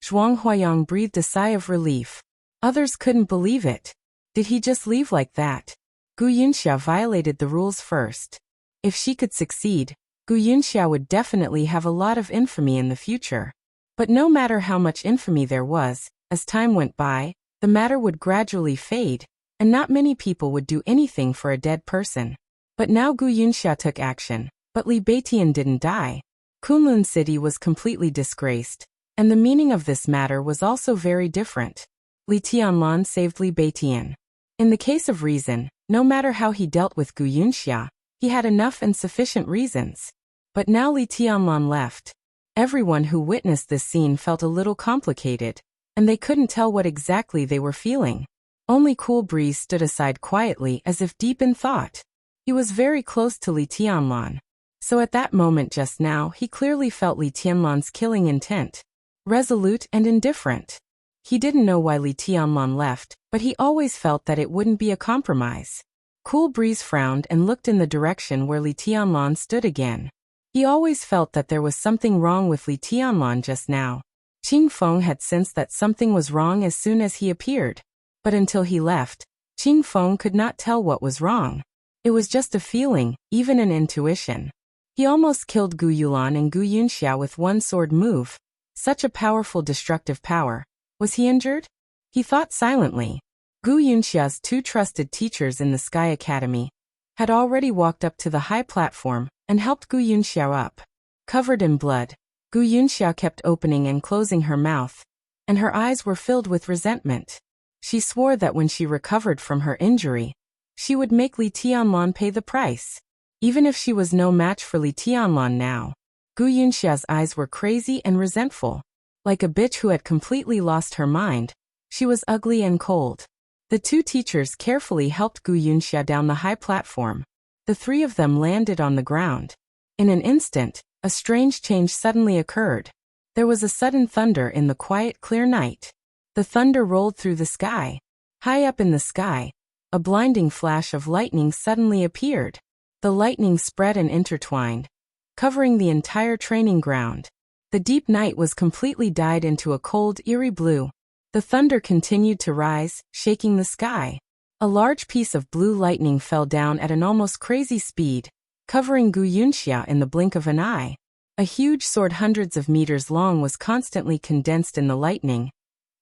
Zhuang Huayang breathed a sigh of relief. Others couldn't believe it. Did he just leave like that? Gu Yunxia violated the rules first. If she could succeed, Gu Yunxia would definitely have a lot of infamy in the future. But no matter how much infamy there was, as time went by, the matter would gradually fade, and not many people would do anything for a dead person. But now Gu Yunxia took action, but Li Beitian didn't die. Kunlun City was completely disgraced, and the meaning of this matter was also very different. Li Tianlan saved Li Beitian. In the case of reason, no matter how he dealt with Gu Yunxia, he had enough and sufficient reasons. But now Li Tianlan left. Everyone who witnessed this scene felt a little complicated, and they couldn't tell what exactly they were feeling. Only Cool Breeze stood aside quietly as if deep in thought. He was very close to Li Tianlan. So at that moment just now he clearly felt Li Tianlan's killing intent. Resolute and indifferent. He didn't know why Li Tianlan left, but he always felt that it wouldn't be a compromise. Cool Breeze frowned and looked in the direction where Li Tianlan stood again. He always felt that there was something wrong with Li Tianlan just now. Qing Feng had sensed that something was wrong as soon as he appeared. But until he left, Qing Feng could not tell what was wrong. It was just a feeling, even an intuition. He almost killed Gu Yulan and Gu Yunxia with one sword move. Such a powerful destructive power. Was he injured? He thought silently. Gu Yunxia's 2 trusted teachers in the Sky Academy had already walked up to the high platform and helped Gu Yunxia up. Covered in blood, Gu Yunxia kept opening and closing her mouth, and her eyes were filled with resentment. She swore that when she recovered from her injury, she would make Li Tianlan pay the price. Even if she was no match for Li Tianlan now. Gu Yunxia's eyes were crazy and resentful. Like a bitch who had completely lost her mind, she was ugly and cold. The 2 teachers carefully helped Gu Yunxia down the high platform. The 3 of them landed on the ground. In an instant, a strange change suddenly occurred. There was a sudden thunder in the quiet, clear night. The thunder rolled through the sky. High up in the sky, a blinding flash of lightning suddenly appeared. The lightning spread and intertwined, covering the entire training ground. The deep night was completely dyed into a cold, eerie blue. The thunder continued to rise, shaking the sky. A large piece of blue lightning fell down at an almost crazy speed, covering Gu Yunxia in the blink of an eye. A huge sword hundreds of meters long was constantly condensed in the lightning,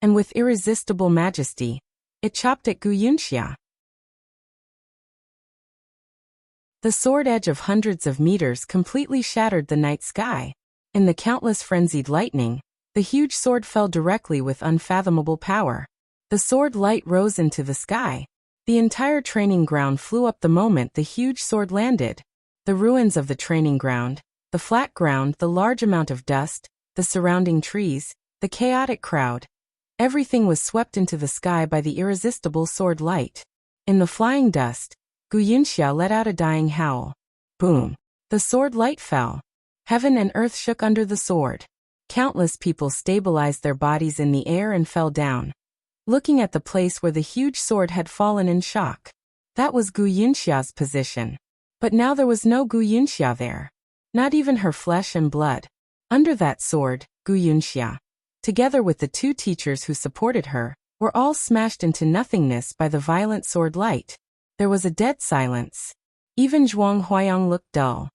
and with irresistible majesty, it chopped at Gu Yunxia. The sword edge of hundreds of meters completely shattered the night sky. In the countless frenzied lightning, the huge sword fell directly with unfathomable power. The sword light rose into the sky. The entire training ground flew up the moment the huge sword landed. The ruins of the training ground, the flat ground, the large amount of dust, the surrounding trees, the chaotic crowd. Everything was swept into the sky by the irresistible sword light. In the flying dust, Gu Yunxia let out a dying howl. Boom! The sword light fell. Heaven and earth shook under the sword. Countless people stabilized their bodies in the air and fell down, looking at the place where the huge sword had fallen in shock. That was Gu Yunxia's position. But now there was no Gu Yunxia there. Not even her flesh and blood. Under that sword, Gu Yunxia, together with the two teachers who supported her, were all smashed into nothingness by the violent sword light. There was a dead silence. Even Zhuang Huayang looked dull.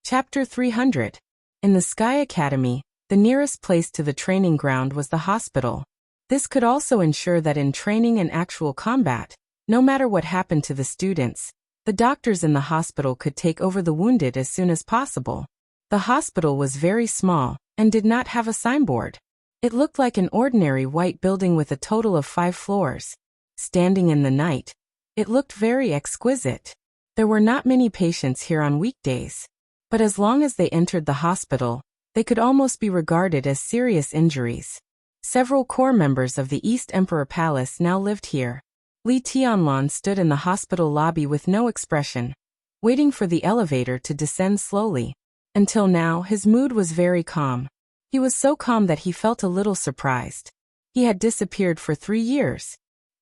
Chapter 300. In the Sky Academy, the nearest place to the training ground was the hospital. This could also ensure that in training and actual combat, no matter what happened to the students, the doctors in the hospital could take over the wounded as soon as possible. The hospital was very small and did not have a signboard. It looked like an ordinary white building with a total of 5 floors. Standing in the night, it looked very exquisite. There were not many patients here on weekdays. But as long as they entered the hospital, they could almost be regarded as serious injuries. Several core members of the East Emperor Palace now lived here. Li Tianlan stood in the hospital lobby with no expression, waiting for the elevator to descend slowly. Until now, his mood was very calm. He was so calm that he felt a little surprised. He had disappeared for 3 years.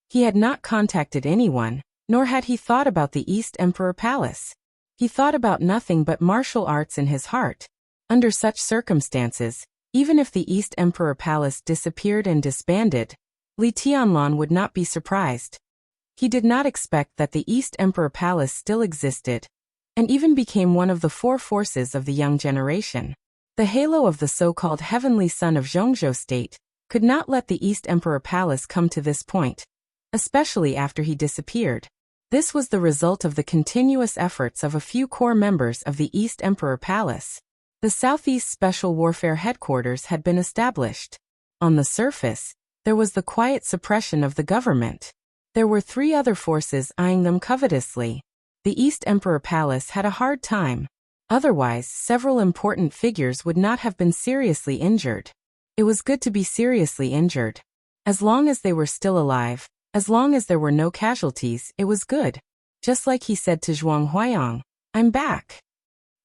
He had not contacted anyone, nor had he thought about the East Emperor Palace. He thought about nothing but martial arts in his heart. Under such circumstances, even if the East Emperor Palace disappeared and disbanded, Li Tianlan would not be surprised. He did not expect that the East Emperor Palace still existed, and even became one of the 4 forces of the young generation. The halo of the so-called heavenly son of Zhongzhou State could not let the East Emperor Palace come to this point, especially after he disappeared. This was the result of the continuous efforts of a few core members of the East Emperor Palace. The Southeast Special Warfare Headquarters had been established. On the surface, there was the quiet suppression of the government. There were 3 other forces eyeing them covetously. The East Emperor Palace had a hard time. Otherwise, several important figures would not have been seriously injured. It was good to be seriously injured. As long as they were still alive, as long as there were no casualties, it was good. Just like he said to Zhuang Huayang, "I'm back."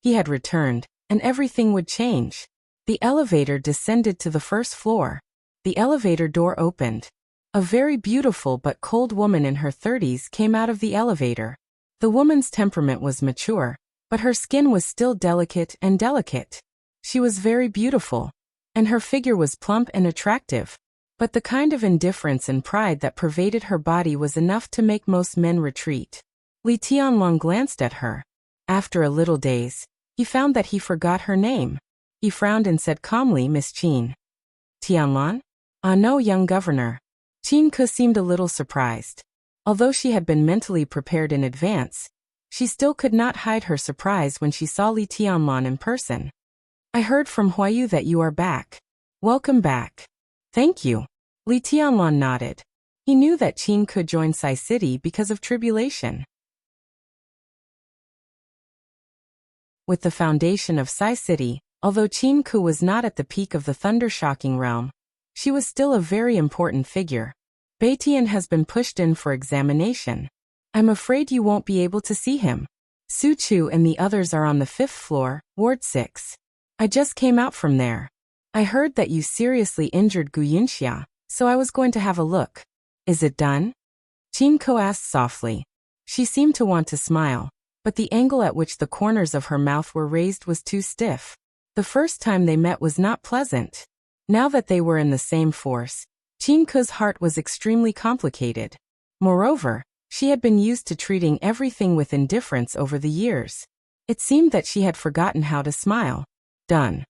He had returned, and everything would change. The elevator descended to the first floor. The elevator door opened. A very beautiful but cold woman in her 30s came out of the elevator. The woman's temperament was mature, but her skin was still delicate. She was very beautiful, and her figure was plump and attractive. But the kind of indifference and pride that pervaded her body was enough to make most men retreat. Li Tianlan glanced at her. After a little daze, he found that he forgot her name. He frowned and said calmly, "Miss Qin." "Tianlan?" "Ah no, young governor." Qin Ke seemed a little surprised. Although she had been mentally prepared in advance, she still could not hide her surprise when she saw Li Tianlan in person. "I heard from Huayu that you are back. Welcome back." "Thank you." Li Tianlan nodded. He knew that Qin could join Sai City because of tribulation. With the foundation of Sai City, although Qin Ku was not at the peak of the thunder-shocking realm, she was still a very important figure. "Beitian has been pushed in for examination. I'm afraid you won't be able to see him. Su Chu and the others are on the 5th floor, Ward 6. I just came out from there." I heard that you seriously injured Gu Yunxia, so I was going to have a look. Is it done? Qingko asked softly. She seemed to want to smile, but the angle at which the corners of her mouth were raised was too stiff. The first time they met was not pleasant. Now that they were in the same force, Qingko's heart was extremely complicated. Moreover, she had been used to treating everything with indifference over the years. It seemed that she had forgotten how to smile. Done.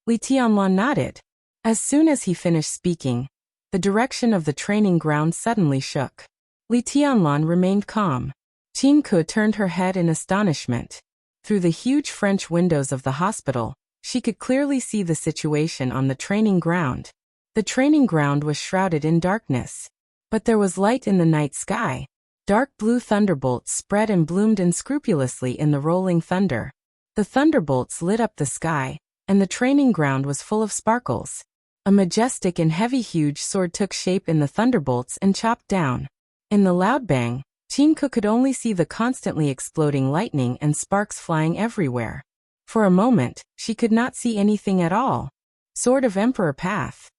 Li Tianlan nodded. As soon as he finished speaking, the direction of the training ground suddenly shook. Li Tianlan remained calm. Qingko turned her head in astonishment. Through the huge French windows of the hospital, she could clearly see the situation on the training ground. The training ground was shrouded in darkness. But there was light in the night sky. Dark blue thunderbolts spread and bloomed unscrupulously in the rolling thunder. The thunderbolts lit up the sky, and the training ground was full of sparkles. A majestic and heavy huge sword took shape in the thunderbolts and chopped down. In the loud bang, Qingko could only see the constantly exploding lightning and sparks flying everywhere. For a moment, she could not see anything at all. Sword of Emperor Path.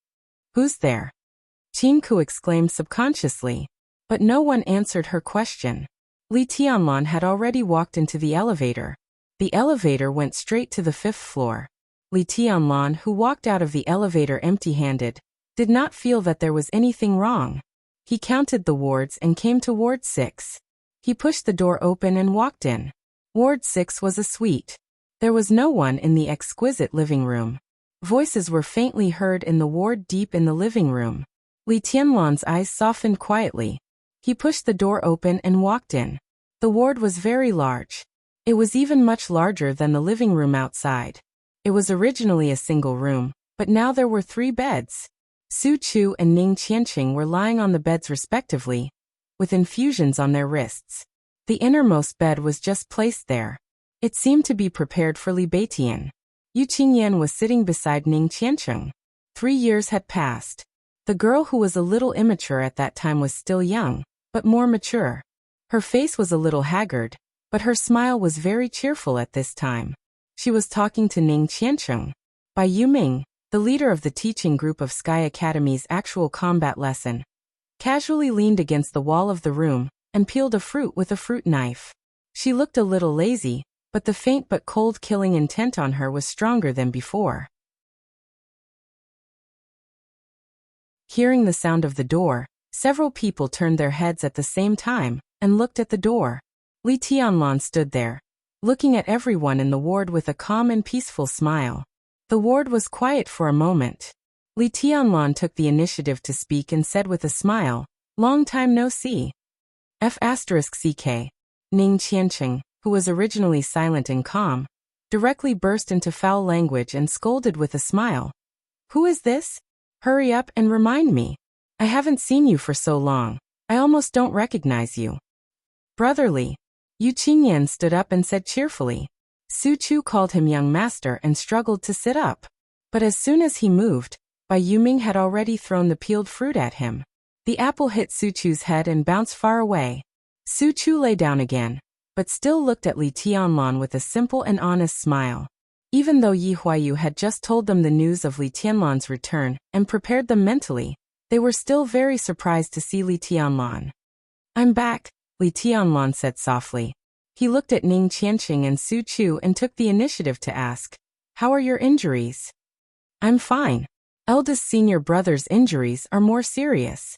Who's there? Qingko exclaimed subconsciously. But no one answered her question. Li Tianlan had already walked into the elevator. The elevator went straight to the 5th floor. Li Tianlan, who walked out of the elevator empty-handed, did not feel that there was anything wrong. He counted the wards and came to Ward 6. He pushed the door open and walked in. Ward 6 was a suite. There was no one in the exquisite living room. Voices were faintly heard in the ward deep in the living room. Li Tianlan's eyes softened quietly. He pushed the door open and walked in. The ward was very large. It was even much larger than the living room outside. It was originally a single room, but now there were 3 beds. Su Chu and Ning Qianqing were lying on the beds respectively, with infusions on their wrists. The innermost bed was just placed there. It seemed to be prepared for Li Beitian. Yu Qingyan was sitting beside Ning Qianqing. 3 years had passed. The girl who was a little immature at that time was still young, but more mature. Her face was a little haggard, but her smile was very cheerful at this time. She was talking to Ning Qianqing. By Yu Ming, the leader of the teaching group of Sky Academy's actual combat lesson, casually leaned against the wall of the room and peeled a fruit with a fruit knife. She looked a little lazy, but the faint but cold killing intent on her was stronger than before. Hearing the sound of the door, several people turned their heads at the same time and looked at the door. Li Tianlan stood there, looking at everyone in the ward with a calm and peaceful smile. The ward was quiet for a moment. Li Tianlan took the initiative to speak and said with a smile, "Long time no see." F***CK. Ning Qianqing, who was originally silent and calm, directly burst into foul language and scolded with a smile. "Who is this? Hurry up and remind me. I haven't seen you for so long. I almost don't recognize you." "Brotherly." Yu Qingyan stood up and said cheerfully. Su Chu called him young master and struggled to sit up. But as soon as he moved, Bai Yuming had already thrown the peeled fruit at him. The apple hit Su Chu's head and bounced far away. Su Chu lay down again, but still looked at Li Tianlan with a simple and honest smile. Even though Yi Huayu had just told them the news of Li Tianlan's return and prepared them mentally, they were still very surprised to see Li Tianlan. "I'm back," Li Tianlan said softly. He looked at Ning Qianqing and Su Chu and took the initiative to ask, "How are your injuries?" "I'm fine. Eldest senior brother's injuries are more serious."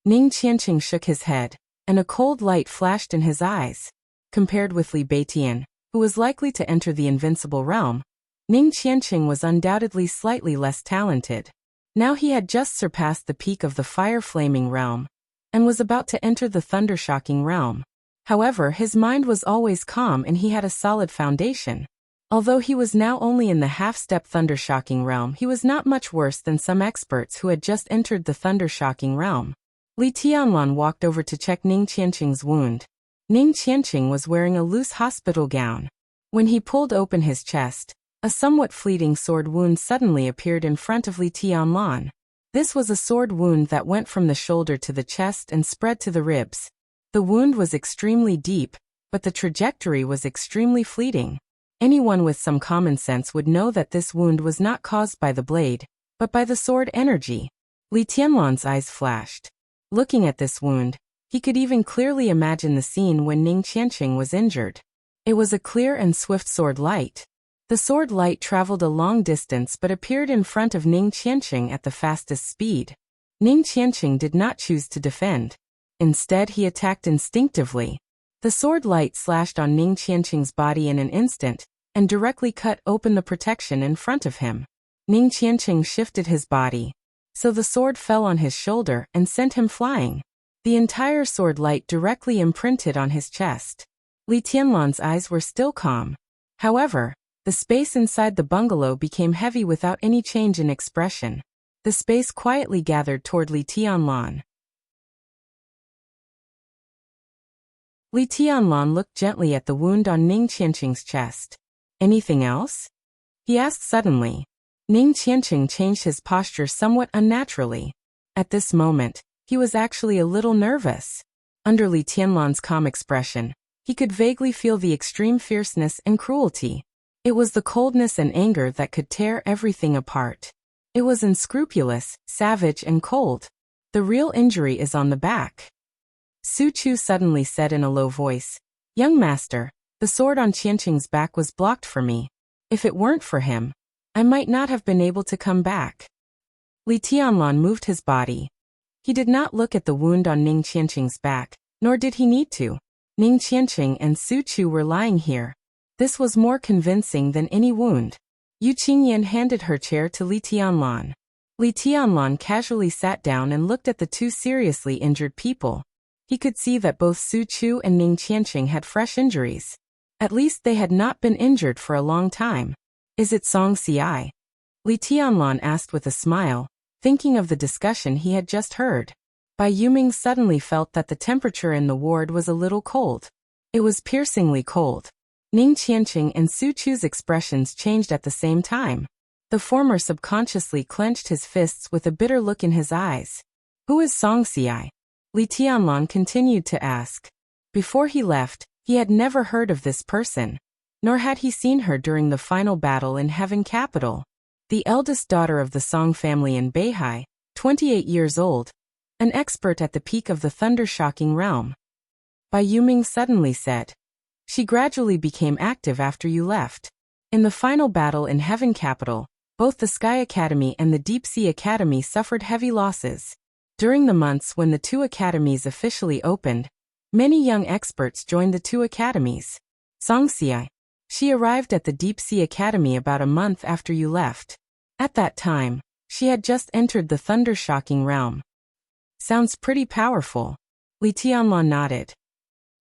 Ning Qianqing shook his head, and a cold light flashed in his eyes. Compared with Li Beitian, who was likely to enter the invincible realm, Ning Qianqing was undoubtedly slightly less talented. Now he had just surpassed the peak of the fire-flaming realm, and was about to enter the thunder-shocking realm. However, his mind was always calm and he had a solid foundation. Although he was now only in the half-step thunder-shocking realm, he was not much worse than some experts who had just entered the thunder-shocking realm. Li Tianlan walked over to check Ning Qianqing's wound. Ning Qianqing was wearing a loose hospital gown. When he pulled open his chest, a somewhat fleeting sword wound suddenly appeared in front of Li Tianlan. This was a sword wound that went from the shoulder to the chest and spread to the ribs. The wound was extremely deep, but the trajectory was extremely fleeting. Anyone with some common sense would know that this wound was not caused by the blade, but by the sword energy. Li Tianlan's eyes flashed. Looking at this wound, he could even clearly imagine the scene when Ning Qianqing was injured. It was a clear and swift sword light. The sword light traveled a long distance but appeared in front of Ning Qianqing at the fastest speed. Ning Qianqing did not choose to defend. Instead, he attacked instinctively. The sword light slashed on Ning Qianqing's body in an instant, and directly cut open the protection in front of him. Ning Qianqing shifted his body, so the sword fell on his shoulder and sent him flying. The entire sword light directly imprinted on his chest. Li Tianlan's eyes were still calm. However, the space inside the bungalow became heavy without any change in expression. The space quietly gathered toward Li Tianlan. Li Tianlan looked gently at the wound on Ning Qianqing's chest. Anything else? He asked suddenly. Ning Qianqing changed his posture somewhat unnaturally. At this moment, he was actually a little nervous. Under Li Tianlan's calm expression, he could vaguely feel the extreme fierceness and cruelty. It was the coldness and anger that could tear everything apart. It was unscrupulous, savage and cold. The real injury is on the back. Su Chu suddenly said in a low voice, "Young master, the sword on Qianqing's back was blocked for me. If it weren't for him, I might not have been able to come back." Li Tianlan moved his body. He did not look at the wound on Ning Qianqing's back, nor did he need to. Ning Qianqing and Su Chu were lying here. This was more convincing than any wound. Yu Qingyan handed her chair to Li Tianlan. Li Tianlan casually sat down and looked at the two seriously injured people. He could see that both Su Chu and Ning Qianqing had fresh injuries. At least they had not been injured for a long time. "Is it Song Ci?" Li Tianlan asked with a smile, thinking of the discussion he had just heard. Bai Yuming suddenly felt that the temperature in the ward was a little cold. It was piercingly cold. Ning Qianqing and Su Chu's expressions changed at the same time. The former subconsciously clenched his fists with a bitter look in his eyes. "Who is Song Ci?" Li Tianlan continued to ask. Before he left, he had never heard of this person, nor had he seen her during the final battle in Heaven Capital. The eldest daughter of the Song family in Beihai, 28 years old, an expert at the peak of the thunder-shocking realm. Bai Yuming suddenly said, "She gradually became active after you left. In the final battle in Heaven Capital, both the Sky Academy and the Deep Sea Academy suffered heavy losses. During the months when the two academies officially opened, many young experts joined the two academies. Song Ci. She arrived at the Deep Sea Academy about a month after you left. At that time, she had just entered the thunder-shocking realm." "Sounds pretty powerful." Li Tianlan nodded.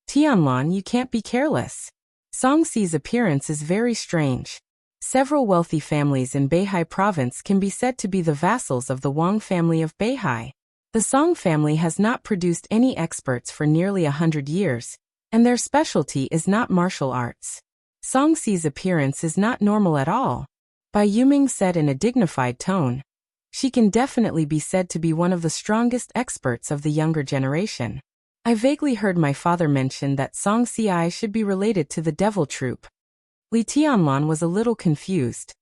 "Tianlan, you can't be careless. Song Ci's appearance is very strange. Several wealthy families in Beihai province can be said to be the vassals of the Wang family of Beihai. The Song family has not produced any experts for nearly 100 years, and their specialty is not martial arts. Song Ci's appearance is not normal at all," Bai Yuming said in a dignified tone. "She can definitely be said to be one of the strongest experts of the younger generation. I vaguely heard my father mention that Song Ci should be related to the Devil Troop." Li Tianlan was a little confused.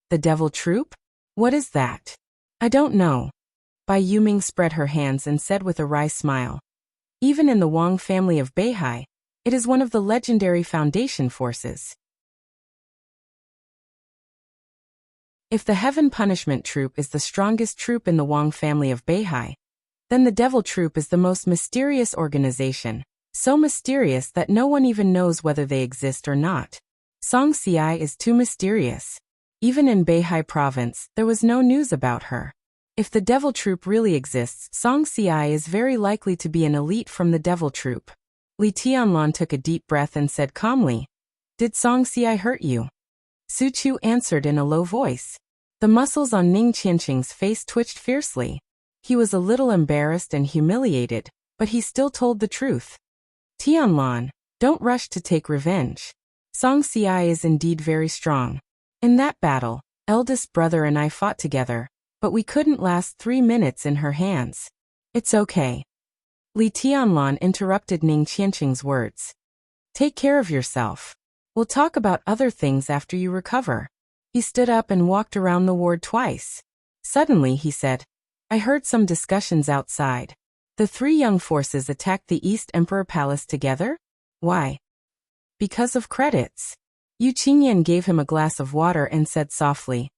"The Devil Troop? What is that?" "I don't know." Bai Yuming spread her hands and said with a wry smile, "Even in the Wang family of Beihai, it is one of the legendary foundation forces. If the Heaven Punishment Troop is the strongest troop in the Wang family of Beihai, then the Devil Troop is the most mysterious organization, so mysterious that no one even knows whether they exist or not. Song Ci is too mysterious. Even in Beihai province, there was no news about her. If the Devil Troop really exists, Song Ci is very likely to be an elite from the Devil Troop." Li Tianlan took a deep breath and said calmly, "Did Song Ci hurt you?" Su Chu answered in a low voice. The muscles on Ning Qianqing's face twitched fiercely. He was a little embarrassed and humiliated, but he still told the truth. "Tianlan, don't rush to take revenge. Song Ci is indeed very strong. In that battle, eldest brother and I fought together, but we couldn't last 3 minutes in her hands. It's okay." Li Tianlan interrupted Ning Qianqing's words. "Take care of yourself. We'll talk about other things after you recover." He stood up and walked around the ward twice. Suddenly he said, I heard some discussions outside. The three young forces attacked the East Emperor Palace together? Why? Because of credits. Yu Qingyan gave him a glass of water and said softly,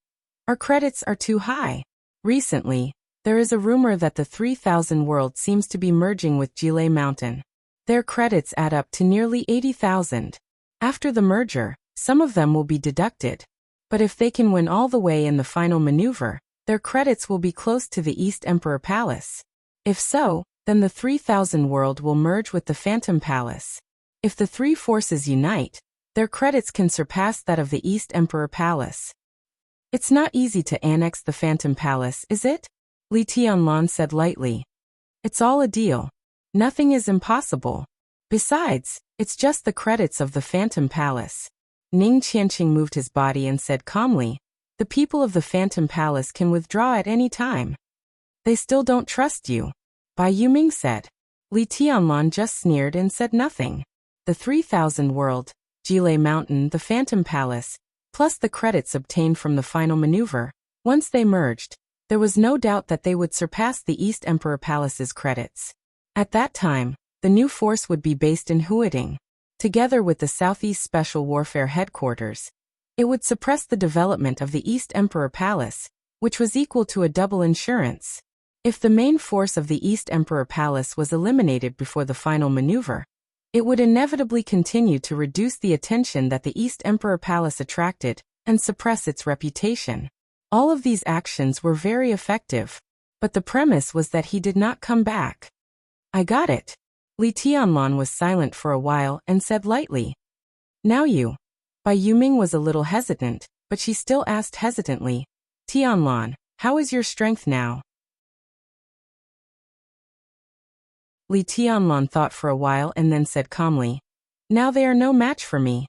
our credits are too high. Recently, there is a rumor that the 3000 world seems to be merging with Jile Mountain. Their credits add up to nearly 80,000. After the merger, some of them will be deducted. But if they can win all the way in the final maneuver, their credits will be close to the East Emperor Palace. If so, then the 3000 world will merge with the Phantom Palace. If the three forces unite, their credits can surpass that of the East Emperor Palace. It's not easy to annex the Phantom Palace, is it? Li Tianlan said lightly. It's all a deal. Nothing is impossible. Besides, it's just the credits of the Phantom Palace. Ning Qianqing moved his body and said calmly, the people of the Phantom Palace can withdraw at any time. They still don't trust you. Bai Yuming said. Li Tianlan just sneered and said nothing. The 3000 world, Jile Mountain, the Phantom Palace, plus the credits obtained from the final maneuver, once they merged, there was no doubt that they would surpass the East Emperor Palace's credits. At that time, the new force would be based in Huading. Together with the Southeast Special Warfare Headquarters, it would suppress the development of the East Emperor Palace, which was equal to a double insurance. If the main force of the East Emperor Palace was eliminated before the final maneuver, it would inevitably continue to reduce the attention that the East Emperor Palace attracted and suppress its reputation. All of these actions were very effective, but the premise was that he did not come back. I got it. Li Tianlan was silent for a while and said lightly, now you. Bai Yuming was a little hesitant, but she still asked hesitantly, Tianlan, how is your strength now? Li Tianlan thought for a while and then said calmly, now they are no match for me.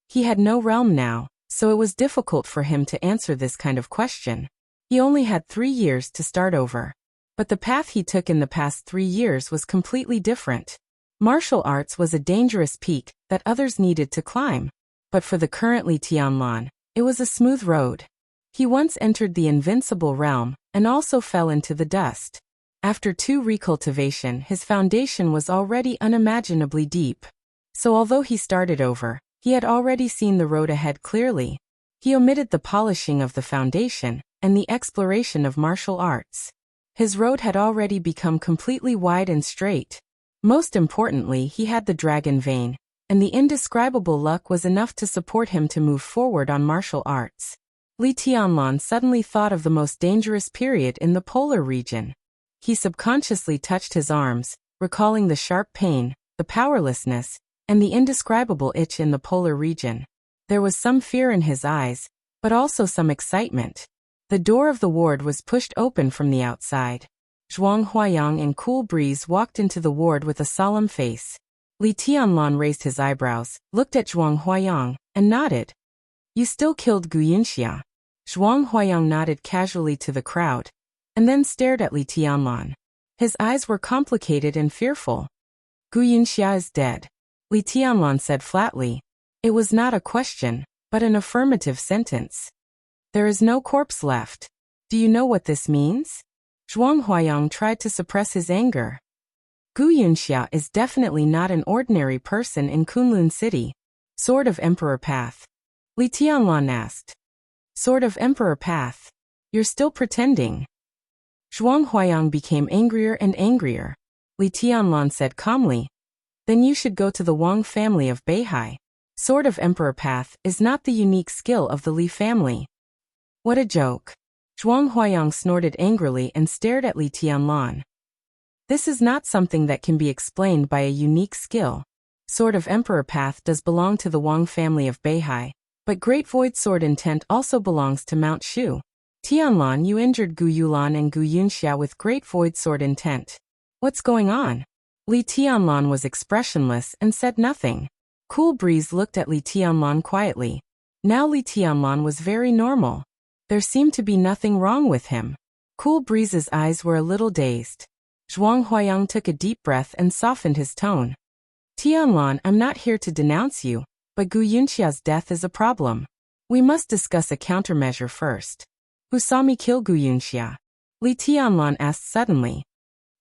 He had no realm now, so it was difficult for him to answer this kind of question. He only had 3 years to start over. But the path he took in the past 3 years was completely different. Martial arts was a dangerous peak that others needed to climb. But for the current Li Tianlan, it was a smooth road. He once entered the invincible realm and also fell into the dust. After 2 recultivation, his foundation was already unimaginably deep. So although he started over, he had already seen the road ahead clearly. He omitted the polishing of the foundation and the exploration of martial arts. His road had already become completely wide and straight. Most importantly, he had the dragon vein, and the indescribable luck was enough to support him to move forward on martial arts. Li Tianlan suddenly thought of the most dangerous period in the polar region. He subconsciously touched his arms, recalling the sharp pain, the powerlessness, and the indescribable itch in the polar region. There was some fear in his eyes, but also some excitement. The door of the ward was pushed open from the outside. Zhuang Huayang and Cool Breeze walked into the ward with a solemn face. Li Tianlan raised his eyebrows, looked at Zhuang Huayang, and nodded. You still killed Gu Yunxia. Zhuang Huayang nodded casually to the crowd, and then stared at Li Tianlan. His eyes were complicated and fearful. Gu Yunxia is dead. Li Tianlan said flatly. It was not a question, but an affirmative sentence. There is no corpse left. Do you know what this means? Zhuang Huayang tried to suppress his anger. Gu Yunxia is definitely not an ordinary person in Kunlun City. Sword of Emperor Path. Li Tianlan asked. Sword of Emperor Path. You're still pretending. Zhuang Huayang became angrier and angrier. Li Tianlan said calmly, then you should go to the Wang family of Beihai. Sword of Emperor Path is not the unique skill of the Li family. What a joke. Zhuang Huayang snorted angrily and stared at Li Tianlan. This is not something that can be explained by a unique skill. Sword of Emperor Path does belong to the Wang family of Beihai, but Great Void Sword Intent also belongs to Mount Shu. Tianlan, you injured Gu Yulan and Gu Yunxia with Great Void Sword Intent. What's going on? Li Tianlan was expressionless and said nothing. Cool Breeze looked at Li Tianlan quietly. Now Li Tianlan was very normal. There seemed to be nothing wrong with him. Cool Breeze's eyes were a little dazed. Zhuang Huayang took a deep breath and softened his tone. Tianlan, I'm not here to denounce you, but Gu Yunxia's death is a problem. We must discuss a countermeasure first. Who saw me kill Gu Yunxia? Li Tianlan asked suddenly.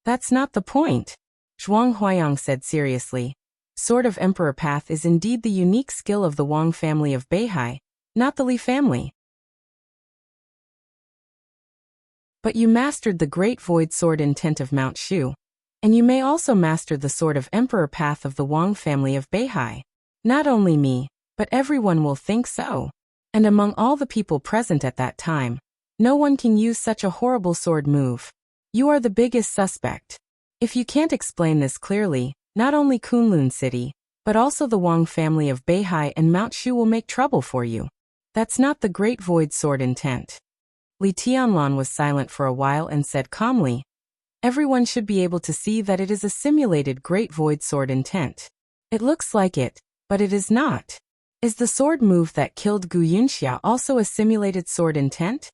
That's not the point, Zhuang Huayang said seriously. Sword of Emperor Path is indeed the unique skill of the Wang family of Beihai, not the Li family. But you mastered the Great Void Sword Intent of Mount Shu, and you may also master the Sword of Emperor Path of the Wang family of Beihai. Not only me, but everyone will think so. And among all the people present at that time, no one can use such a horrible sword move. You are the biggest suspect. If you can't explain this clearly, not only Kunlun City, but also the Wang family of Beihai and Mount Shu will make trouble for you. That's not the Great Void Sword Intent. Li Tianlan was silent for a while and said calmly, everyone should be able to see that it is a simulated Great Void Sword Intent. It looks like it, but it is not. Is the sword move that killed Gu Yunxia also a simulated sword intent?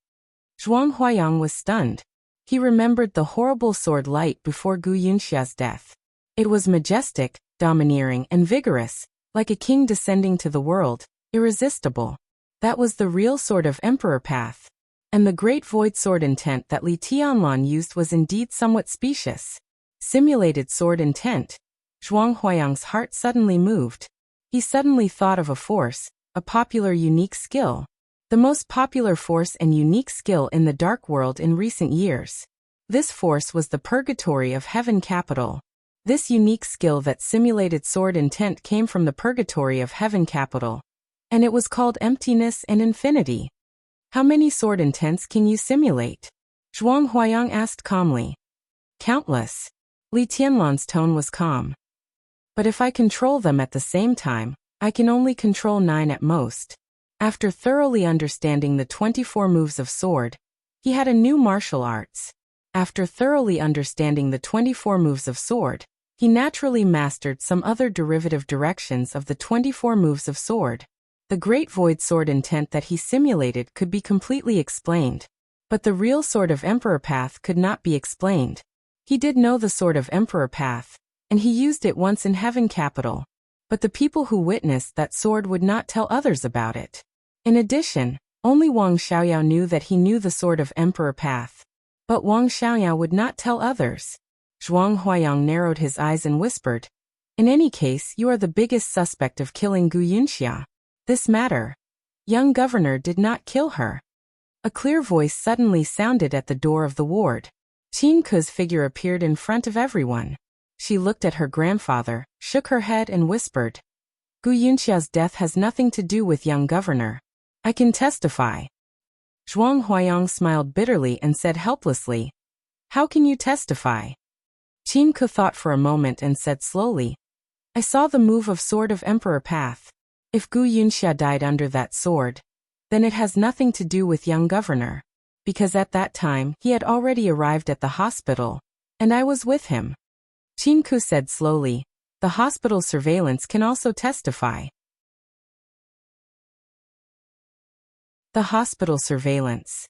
Zhuang Huayang was stunned. He remembered the horrible sword light before Gu Yunxia's death. It was majestic, domineering, and vigorous, like a king descending to the world, irresistible. That was the real sword of Emperor Path. And the Great Void Sword Intent that Li Tianlan used was indeed somewhat specious. Simulated sword intent. Zhuang Huayang's heart suddenly moved. He suddenly thought of a force, a popular unique skill. The most popular force and unique skill in the dark world in recent years. This force was the Purgatory of Heaven Capital. This unique skill that simulated sword intent came from the Purgatory of Heaven Capital. And it was called Emptiness and Infinity. How many sword intents can you simulate? Zhuang Huayang asked calmly. Countless. Li Tianlan's tone was calm. But if I control them at the same time, I can only control 9 at most. After thoroughly understanding the 24 moves of sword, he had a new martial arts. After thoroughly understanding the 24 moves of sword, he naturally mastered some other derivative directions of the 24 moves of sword. The Great Void Sword Intent that he simulated could be completely explained. But the real Sword of Emperor Path could not be explained. He did know the Sword of Emperor Path, and he used it once in Heaven Capital. But the people who witnessed that sword would not tell others about it. In addition, only Wang Xiaoyao knew that he knew the Sword of Emperor Path. But Wang Xiaoyao would not tell others. Zhuang Huayang narrowed his eyes and whispered, in any case, you are the biggest suspect of killing Gu Yunxia. This matter. Young governor did not kill her. A clear voice suddenly sounded at the door of the ward. Qin Ke's figure appeared in front of everyone. She looked at her grandfather, shook her head and whispered, Gu Yunxia's death has nothing to do with young governor. I can testify. Zhuang Huayang smiled bitterly and said helplessly, how can you testify? Qin Ke thought for a moment and said slowly, I saw the move of Sword of Emperor Path. If Gu Yunxia died under that sword, then it has nothing to do with young governor. Because at that time he had already arrived at the hospital, and I was with him. Qin Ke said slowly, the hospital surveillance can also testify. The hospital surveillance.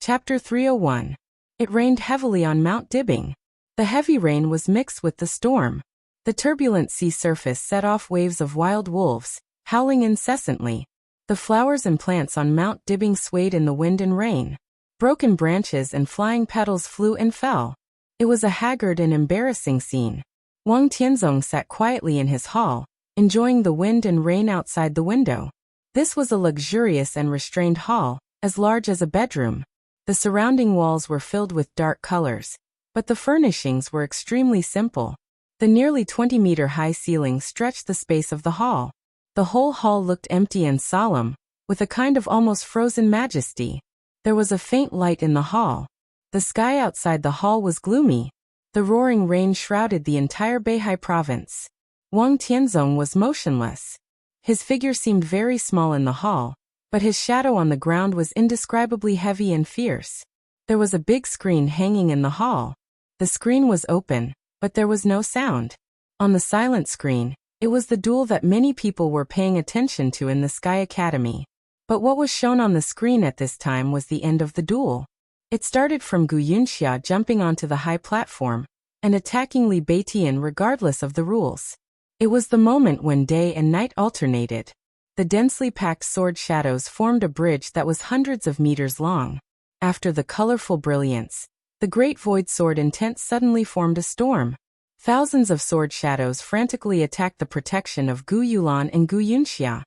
Chapter 301. It rained heavily on Mount Dibing. The heavy rain was mixed with the storm. The turbulent sea surface set off waves of wild wolves, howling incessantly. The flowers and plants on Mount Dibing swayed in the wind and rain. Broken branches and flying petals flew and fell. It was a haggard and embarrassing scene. Wang Tianzong sat quietly in his hall, enjoying the wind and rain outside the window. This was a luxurious and restrained hall, as large as a bedroom. The surrounding walls were filled with dark colors, but the furnishings were extremely simple. The nearly 20-meter-high ceiling stretched the space of the hall. The whole hall looked empty and solemn, with a kind of almost frozen majesty. There was a faint light in the hall. The sky outside the hall was gloomy. The roaring rain shrouded the entire Beihai province. Wang Tianzong was motionless. His figure seemed very small in the hall, but his shadow on the ground was indescribably heavy and fierce. There was a big screen hanging in the hall. The screen was open, but there was no sound. On the silent screen, it was the duel that many people were paying attention to in the Sky Academy. But what was shown on the screen at this time was the end of the duel. It started from Gu Yunxia jumping onto the high platform and attacking Li Beitian regardless of the rules. It was the moment when day and night alternated. The densely packed sword shadows formed a bridge that was hundreds of meters long. After the colorful brilliance, the great void sword intent suddenly formed a storm. Thousands of sword shadows frantically attacked the protection of Gu Yulan and Gu Yunxia,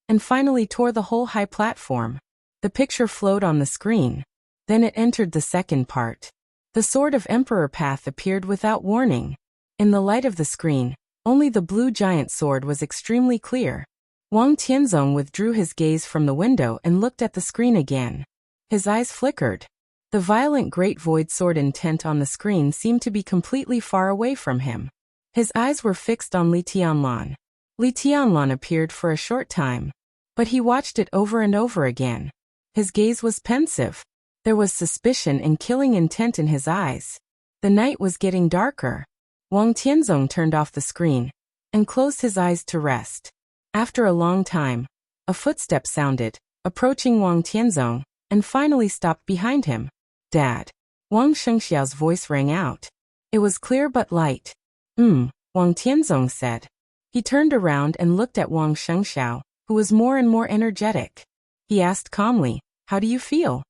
and finally tore the whole high platform. The picture flowed on the screen. Then it entered the second part. The sword of Emperor Path appeared without warning. In the light of the screen, only the blue giant sword was extremely clear. Wang Tianzong withdrew his gaze from the window and looked at the screen again. His eyes flickered. The violent great void sword intent on the screen seemed to be completely far away from him. His eyes were fixed on Li Tianlan. Li Tianlan appeared for a short time, but he watched it over and over again. His gaze was pensive. There was suspicion and killing intent in his eyes. The night was getting darker. Wang Tianzong turned off the screen and closed his eyes to rest. After a long time, a footstep sounded, approaching Wang Tianzong, and finally stopped behind him. "Dad." Wang Shengxiao's voice rang out. It was clear but light. Wang Tianzong said. He turned around and looked at Wang Shengxiao, who was more and more energetic. He asked calmly, "How do you feel?"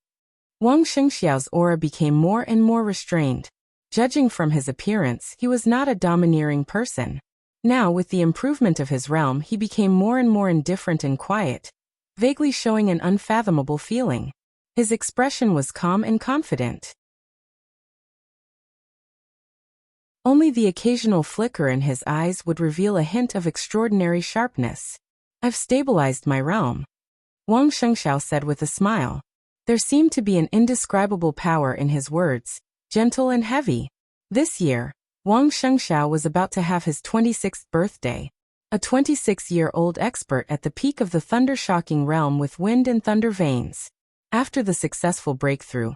Wang Shengxiao's aura became more and more restrained. Judging from his appearance, he was not a domineering person. Now, with the improvement of his realm, he became more and more indifferent and quiet, vaguely showing an unfathomable feeling. His expression was calm and confident. Only the occasional flicker in his eyes would reveal a hint of extraordinary sharpness. "I've stabilized my realm," Wang Shengxiao said with a smile. There seemed to be an indescribable power in his words, gentle and heavy. This year, Wang Shengxiao was about to have his 26th birthday. A 26-year-old expert at the peak of the thunder-shocking realm with wind and thunder veins. After the successful breakthrough,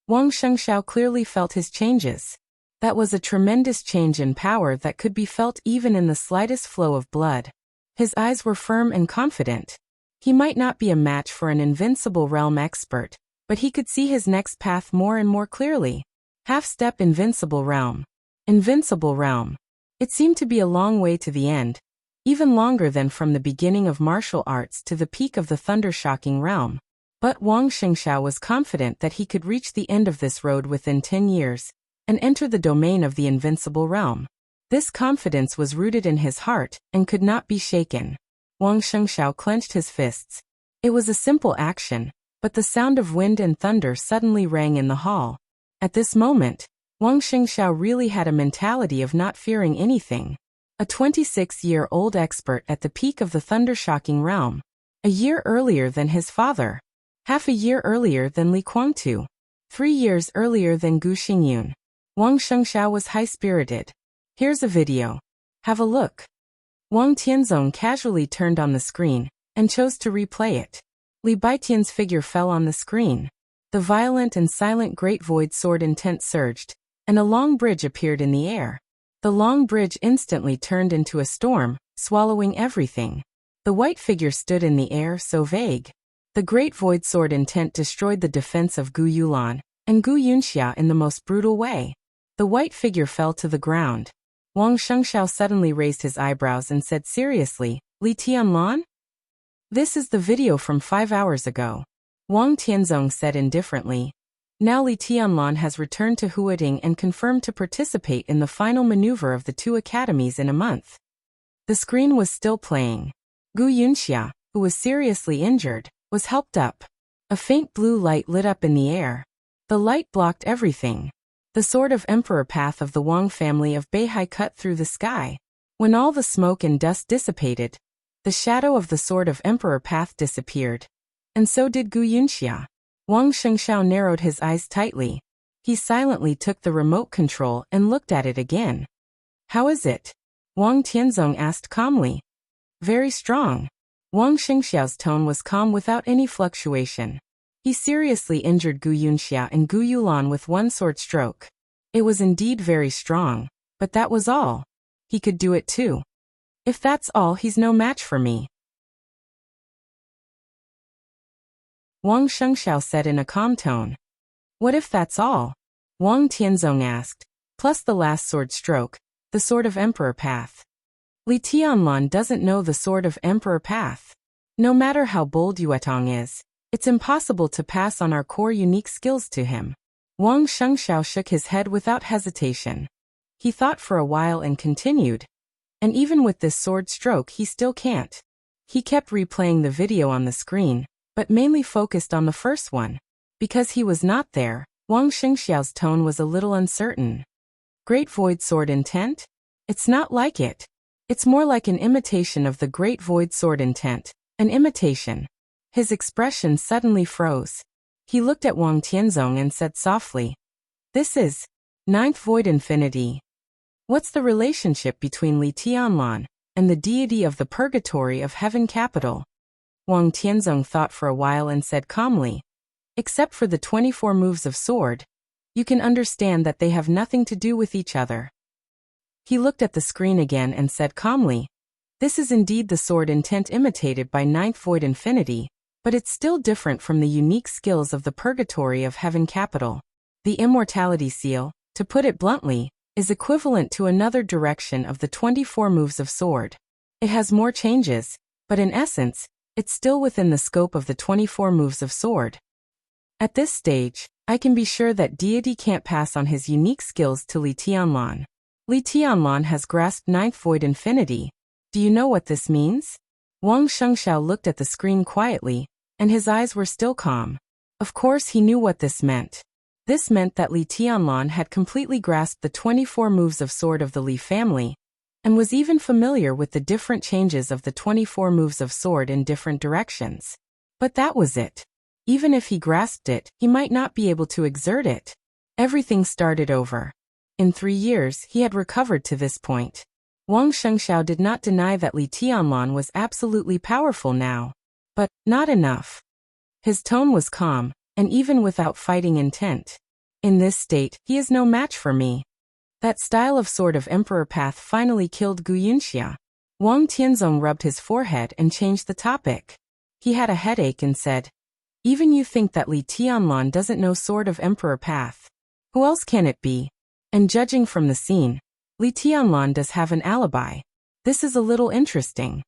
Wang Shengxiao clearly felt his changes. That was a tremendous change in power that could be felt even in the slightest flow of blood. His eyes were firm and confident. He might not be a match for an invincible realm expert, but he could see his next path more and more clearly. Half-step invincible realm. Invincible realm. It seemed to be a long way to the end, even longer than from the beginning of martial arts to the peak of the thunder-shocking realm. But Wang Shengxiao was confident that he could reach the end of this road within 10 years, and enter the domain of the invincible realm. This confidence was rooted in his heart, and could not be shaken. Wang Shengxiao clenched his fists. It was a simple action, but the sound of wind and thunder suddenly rang in the hall. At this moment, Wang Shengxiao really had a mentality of not fearing anything. A 26-year-old expert at the peak of the thunder-shocking realm. A year earlier than his father. Half a year earlier than Li Guangtu. 3 years earlier than Gu Xingyun. Wang Shengxiao was high-spirited. Here's a video. Have a look. Wang Tianzong casually turned on the screen, and chose to replay it. Li Baitian's figure fell on the screen. The violent and silent great void sword intent surged, and a long bridge appeared in the air. The long bridge instantly turned into a storm, swallowing everything. The white figure stood in the air so vague. The great void sword intent destroyed the defense of Gu Yulan and Gu Yunxia in the most brutal way. The white figure fell to the ground. Wang Shengxiao suddenly raised his eyebrows and said seriously, "Li Tianlan?" "This is the video from 5 hours ago," Wang Tianzong said indifferently. Now Li Tianlan has returned to Huading and confirmed to participate in the final maneuver of the 2 academies in a month. The screen was still playing. Gu Yunxia, who was seriously injured, was helped up. A faint blue light lit up in the air. The light blocked everything. The sword of Emperor Path of the Wang family of Beihai cut through the sky. When all the smoke and dust dissipated, the shadow of the sword of Emperor Path disappeared. And so did Gu Yunxia. Wang Shengxiao narrowed his eyes tightly. He silently took the remote control and looked at it again. "How is it?" Wang Tianzong asked calmly. "Very strong." Wang Shengxiao's tone was calm without any fluctuation. He seriously injured Gu Yunxia and Gu Yulan with one sword stroke. It was indeed very strong, but that was all. He could do it too. If that's all, he's no match for me. Wang Shengxiao said in a calm tone. "What if that's all?" Wang Tianzong asked. "Plus the last sword stroke, the sword of Emperor Path." Li Tianlan doesn't know the sword of emperor path. No matter how bold Yuetong is, it's impossible to pass on our core unique skills to him. Wang Shengxiao shook his head without hesitation. He thought for a while and continued. And even with this sword stroke he still can't. He kept replaying the video on the screen, but mainly focused on the first one. Because he was not there, Wang Shengxiao's tone was a little uncertain. Great Void Sword intent? It's not like it. It's more like an imitation of the Great Void Sword intent, an imitation. His expression suddenly froze. He looked at Wang Tianzong and said softly, "This is Ninth Void Infinity. What's the relationship between Li Tianlan and the deity of the purgatory of heaven capital?" Wang Tianzong thought for a while and said calmly, "Except for the 24 moves of sword, you can understand that they have nothing to do with each other." He looked at the screen again and said calmly, "This is indeed the sword intent imitated by Ninth Void Infinity, but it's still different from the unique skills of the purgatory of heaven capital. The immortality seal, to put it bluntly, is equivalent to another direction of the 24 moves of sword. It has more changes, but in essence, it's still within the scope of the 24 moves of sword. At this stage, I can be sure that deity can't pass on his unique skills to Li Tianlan. Li Tianlan has grasped Ninth Void Infinity. Do you know what this means?" Wang Shengxiao looked at the screen quietly, and his eyes were still calm. Of course he knew what this meant. This meant that Li Tianlan had completely grasped the 24 moves of sword of the Li family, and was even familiar with the different changes of the 24 moves of sword in different directions. But that was it. Even if he grasped it, he might not be able to exert it. Everything started over. In 3 years, he had recovered to this point. Wang Shengxiao did not deny that Li Tianlan was absolutely powerful now. But, not enough. His tone was calm, and even without fighting intent. In this state, he is no match for me. That style of sword of emperor path finally killed Gu Yunxia. Wang Tianzong rubbed his forehead and changed the topic. He had a headache and said, "Even you think that Li Tianlan doesn't know sword of emperor path? Who else can it be? And judging from the scene, Li Tianlan does have an alibi. This is a little interesting.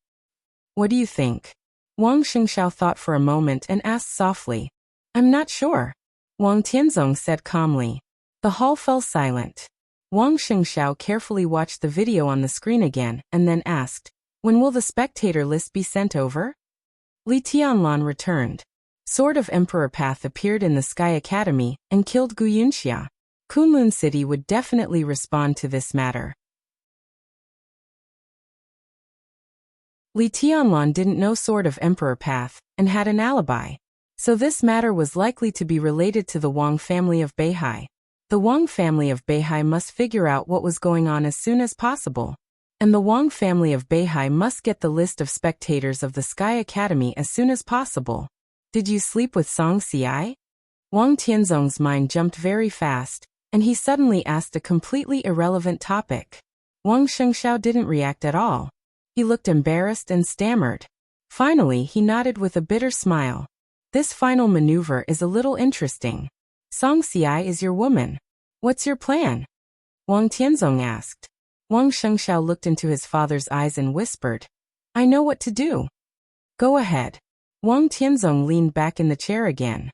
What do you think?" Wang Shengxiao thought for a moment and asked softly, "I'm not sure." Wang Tianzong said calmly. The hall fell silent. Wang Shengxiao carefully watched the video on the screen again and then asked, "When will the spectator list be sent over?" Li Tianlan returned. Sword of Emperor Path appeared in the Sky Academy and killed Gu Yunxia. Kunlun City would definitely respond to this matter. Li Tianlan didn't know Sword of Emperor Path and had an alibi. So this matter was likely to be related to the Wang family of Beihai. The Wang family of Beihai must figure out what was going on as soon as possible. And the Wang family of Beihai must get the list of spectators of the Sky Academy as soon as possible. Did you sleep with Song Ci? Wang Tianzong's mind jumped very fast, and he suddenly asked a completely irrelevant topic. Wang Shengxiao didn't react at all. He looked embarrassed and stammered. Finally, he nodded with a bitter smile. This final maneuver is a little interesting. Song Ci is your woman. What's your plan? Wang Tianzong asked. Wang Shengxiao looked into his father's eyes and whispered, "I know what to do." "Go ahead." Wang Tianzong leaned back in the chair again.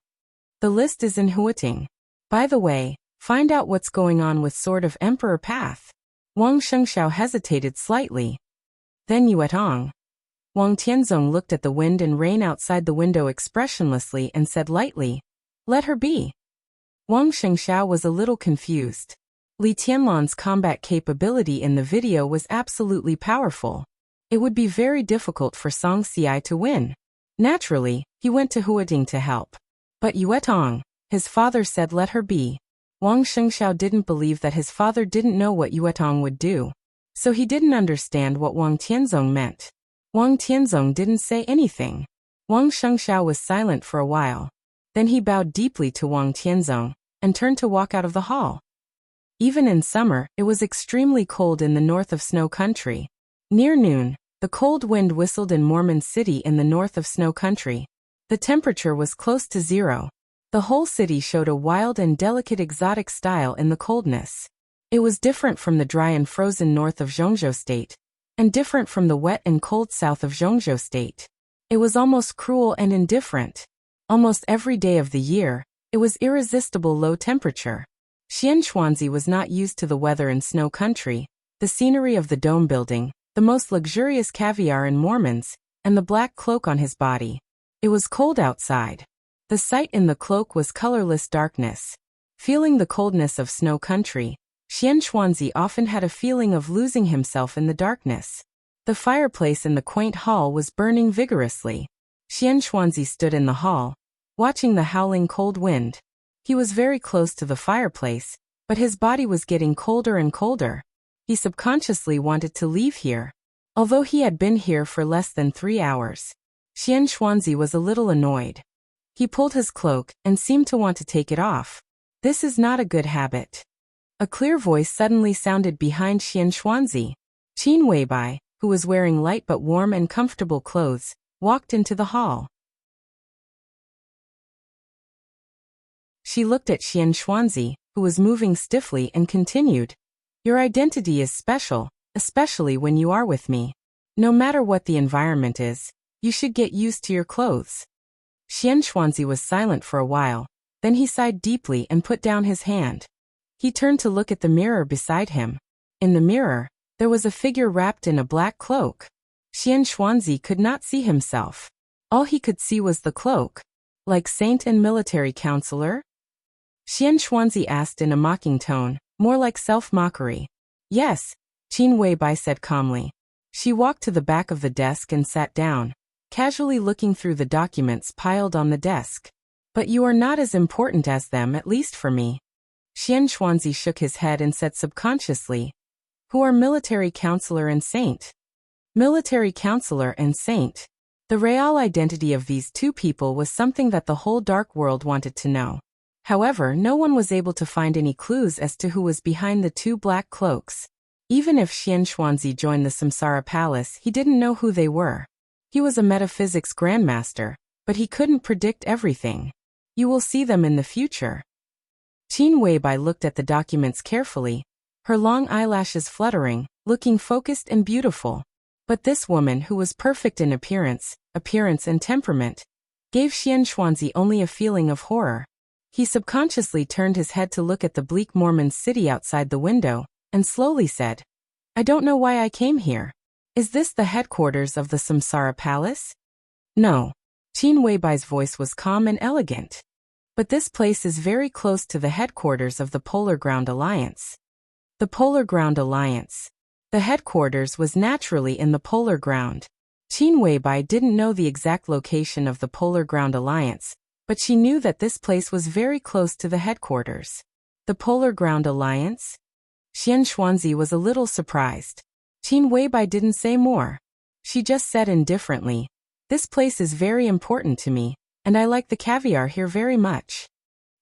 "The list is in Huating. By the way, find out what's going on with Sword of Emperor Path." Wang Shengxiao hesitated slightly. "Then Yuetong." Wang Tianzong looked at the wind and rain outside the window expressionlessly and said lightly, "Let her be." Wang Shengxiao was a little confused. Li Tianlan's combat capability in the video was absolutely powerful. It would be very difficult for Song Ci to win. Naturally, he went to Huating to help. But Yuetong, his father said let her be. Wang Shengxiao didn't believe that his father didn't know what Yuetong would do. So he didn't understand what Wang Tianzong meant. Wang Tianzong didn't say anything. Wang Shengxiao was silent for a while. Then he bowed deeply to Wang Tianzong and turned to walk out of the hall. Even in summer, it was extremely cold in the north of Snow Country. Near noon, the cold wind whistled in Mormon City in the north of Snow Country. The temperature was close to 0. The whole city showed a wild and delicate exotic style in the coldness. It was different from the dry and frozen north of Zhongzhou State. and different from the wet and cold south of Zhongzhou State. It was almost cruel and indifferent. Almost every day of the year, it was irresistible low temperature. Xianxuanzi was not used to the weather in snow country, the scenery of the dome building, the most luxurious caviar in Mormons, and the black cloak on his body. It was cold outside. The sight in the cloak was colorless darkness. Feeling the coldness of snow country, Xianxuanzi often had a feeling of losing himself in the darkness. The fireplace in the quaint hall was burning vigorously. Xianxuanzi stood in the hall, watching the howling cold wind. He was very close to the fireplace, but his body was getting colder and colder. He subconsciously wanted to leave here. Although he had been here for less than 3 hours, Xianxuanzi was a little annoyed. He pulled his cloak and seemed to want to take it off. This is not a good habit. A clear voice suddenly sounded behind Xianxuanzi. Qin Weibai, who was wearing light but warm and comfortable clothes, walked into the hall. She looked at Xianxuanzi, who was moving stiffly, and continued, "Your identity is special, especially when you are with me. No matter what the environment is, you should get used to your clothes." Xianxuanzi was silent for a while, then he sighed deeply and put down his hand. He turned to look at the mirror beside him. In the mirror, there was a figure wrapped in a black cloak. Xianxuanzi could not see himself. All he could see was the cloak. Like saint and military counselor? Xianxuanzi asked in a mocking tone, more like self-mockery. "Yes," Qin Weibai said calmly. She walked to the back of the desk and sat down, casually looking through the documents piled on the desk. "But you are not as important as them, at least for me." Xianxuanzi shook his head and said subconsciously, "Who are military counselor and saint?" Military counselor and saint. The real identity of these two people was something that the whole dark world wanted to know. However, no one was able to find any clues as to who was behind the two black cloaks. Even if Xianxuanzi joined the Samsara Palace, he didn't know who they were. He was a metaphysics grandmaster, but he couldn't predict everything. You will see them in the future. Qin Weibai looked at the documents carefully, her long eyelashes fluttering, looking focused and beautiful. But this woman, who was perfect in appearance and temperament, gave Xianxuanzi only a feeling of horror. He subconsciously turned his head to look at the bleak Mormon city outside the window, and slowly said, "I don't know why I came here. Is this the headquarters of the Samsara Palace?" "No." Qin Weibai's voice was calm and elegant. "But this place is very close to the headquarters of the Polar Ground Alliance." The Polar Ground Alliance. The headquarters was naturally in the Polar Ground. Qin Weibai didn't know the exact location of the Polar Ground Alliance, but she knew that this place was very close to the headquarters. The Polar Ground Alliance? Xianxuanzi was a little surprised. Qin Weibai didn't say more. She just said indifferently, "This place is very important to me, and I like the caviar here very much."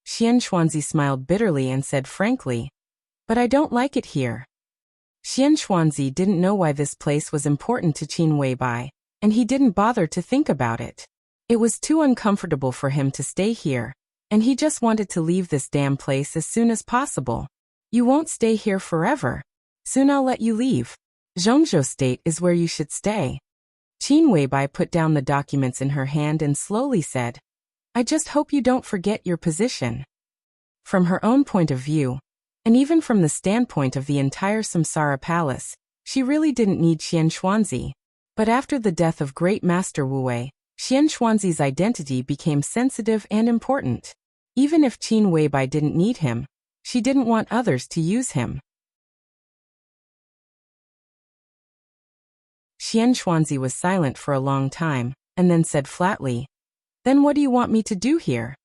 Xianxuanzi smiled bitterly and said frankly, "But I don't like it here." Xianxuanzi didn't know why this place was important to Qin Weibai, and he didn't bother to think about it. It was too uncomfortable for him to stay here, and he just wanted to leave this damn place as soon as possible. "You won't stay here forever. Soon I'll let you leave. Zhongzhou State is where you should stay." Qin Weibai put down the documents in her hand and slowly said, "I just hope you don't forget your position." From her own point of view, and even from the standpoint of the entire Samsara Palace, she really didn't need Xianxuanzi. But after the death of Great Master Wu Wei, Xianxuanzi's identity became sensitive and important. Even if Qin Weibai didn't need him, she didn't want others to use him. Xianxuanzi was silent for a long time, and then said flatly, "Then what do you want me to do here?"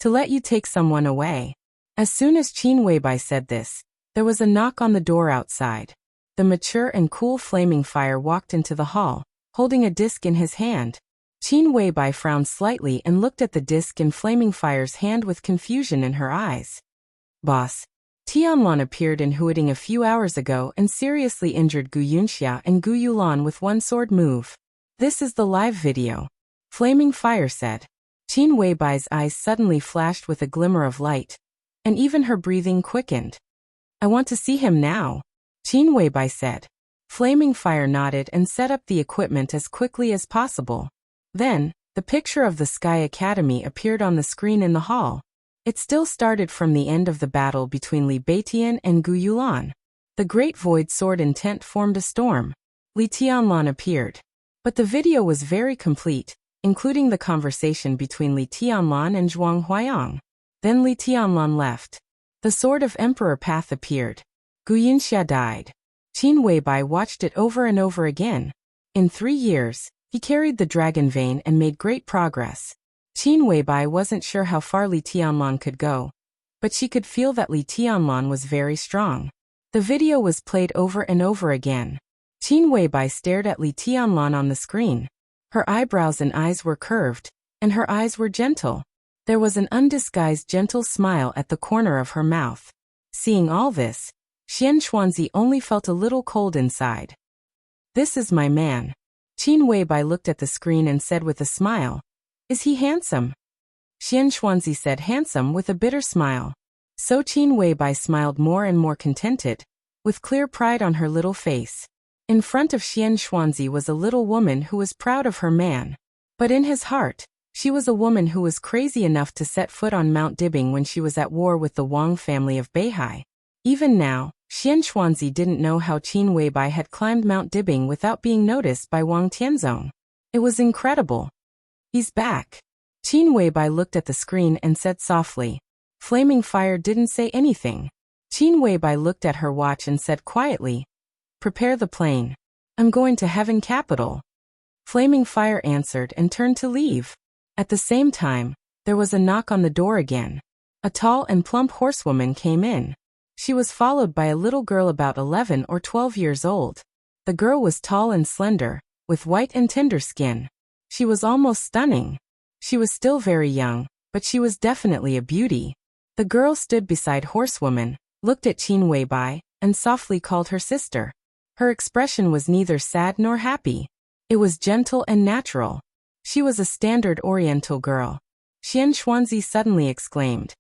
"To let you take someone away." As soon as Qin Weibai said this, there was a knock on the door outside. The mature and cool Flaming Fire walked into the hall, holding a disc in his hand. Qin Weibai frowned slightly and looked at the disc in Flaming Fire's hand with confusion in her eyes. "Boss, Tianlan appeared in Huading a few hours ago and seriously injured Gu Yunxia and Gu Yulan with one sword move. This is the live video," Flaming Fire said. Qin Weibai's eyes suddenly flashed with a glimmer of light, and even her breathing quickened. "I want to see him now," Qin Weibai said. Flaming Fire nodded and set up the equipment as quickly as possible. Then, the picture of the Sky Academy appeared on the screen in the hall. It still started from the end of the battle between Li Beitian and Gu Yulan. The Great Void Sword intent formed a storm. Li Tianlan appeared. But the video was very complete, including the conversation between Li Tianlan and Zhuang Huayang. Then Li Tianlan left. The Sword of Emperor Path appeared. Gu Yinxia died. Qin Weibai watched it over and over again. In 3 years, he carried the Dragon Vein and made great progress. Qin Weibai wasn't sure how far Li Tianlan could go, but she could feel that Li Tianlan was very strong. The video was played over and over again. Qin Weibai stared at Li Tianlan on the screen. Her eyebrows and eyes were curved, and her eyes were gentle. There was an undisguised gentle smile at the corner of her mouth. Seeing all this, Xian Xuanzi only felt a little cold inside. "This is my man." Qin Weibai looked at the screen and said with a smile, "Is he handsome?" Xian Xuanzi said handsome with a bitter smile. So Qin Weibai smiled more and more contented, with clear pride on her little face. In front of Xian Xuanzi was a little woman who was proud of her man. But in his heart, she was a woman who was crazy enough to set foot on Mount Dibing when she was at war with the Wang family of Beihai. Even now, Xian Xuanzi didn't know how Qin Weibai had climbed Mount Dibing without being noticed by Wang Tianzong. It was incredible. "He's back." Qin Weibai looked at the screen and said softly. Flaming Fire didn't say anything. Qin Weibai looked at her watch and said quietly, "Prepare the plane. I'm going to Heaven Capital." Flaming Fire answered and turned to leave. At the same time, there was a knock on the door again. A tall and plump horsewoman came in. She was followed by a little girl about 11 or 12 years old. The girl was tall and slender, with white and tender skin. She was almost stunning. She was still very young, but she was definitely a beauty. The girl stood beside horsewoman, looked at Qin Weibai, and softly called her sister. Her expression was neither sad nor happy. It was gentle and natural. She was a standard Oriental girl. Xian Xuanzi suddenly exclaimed.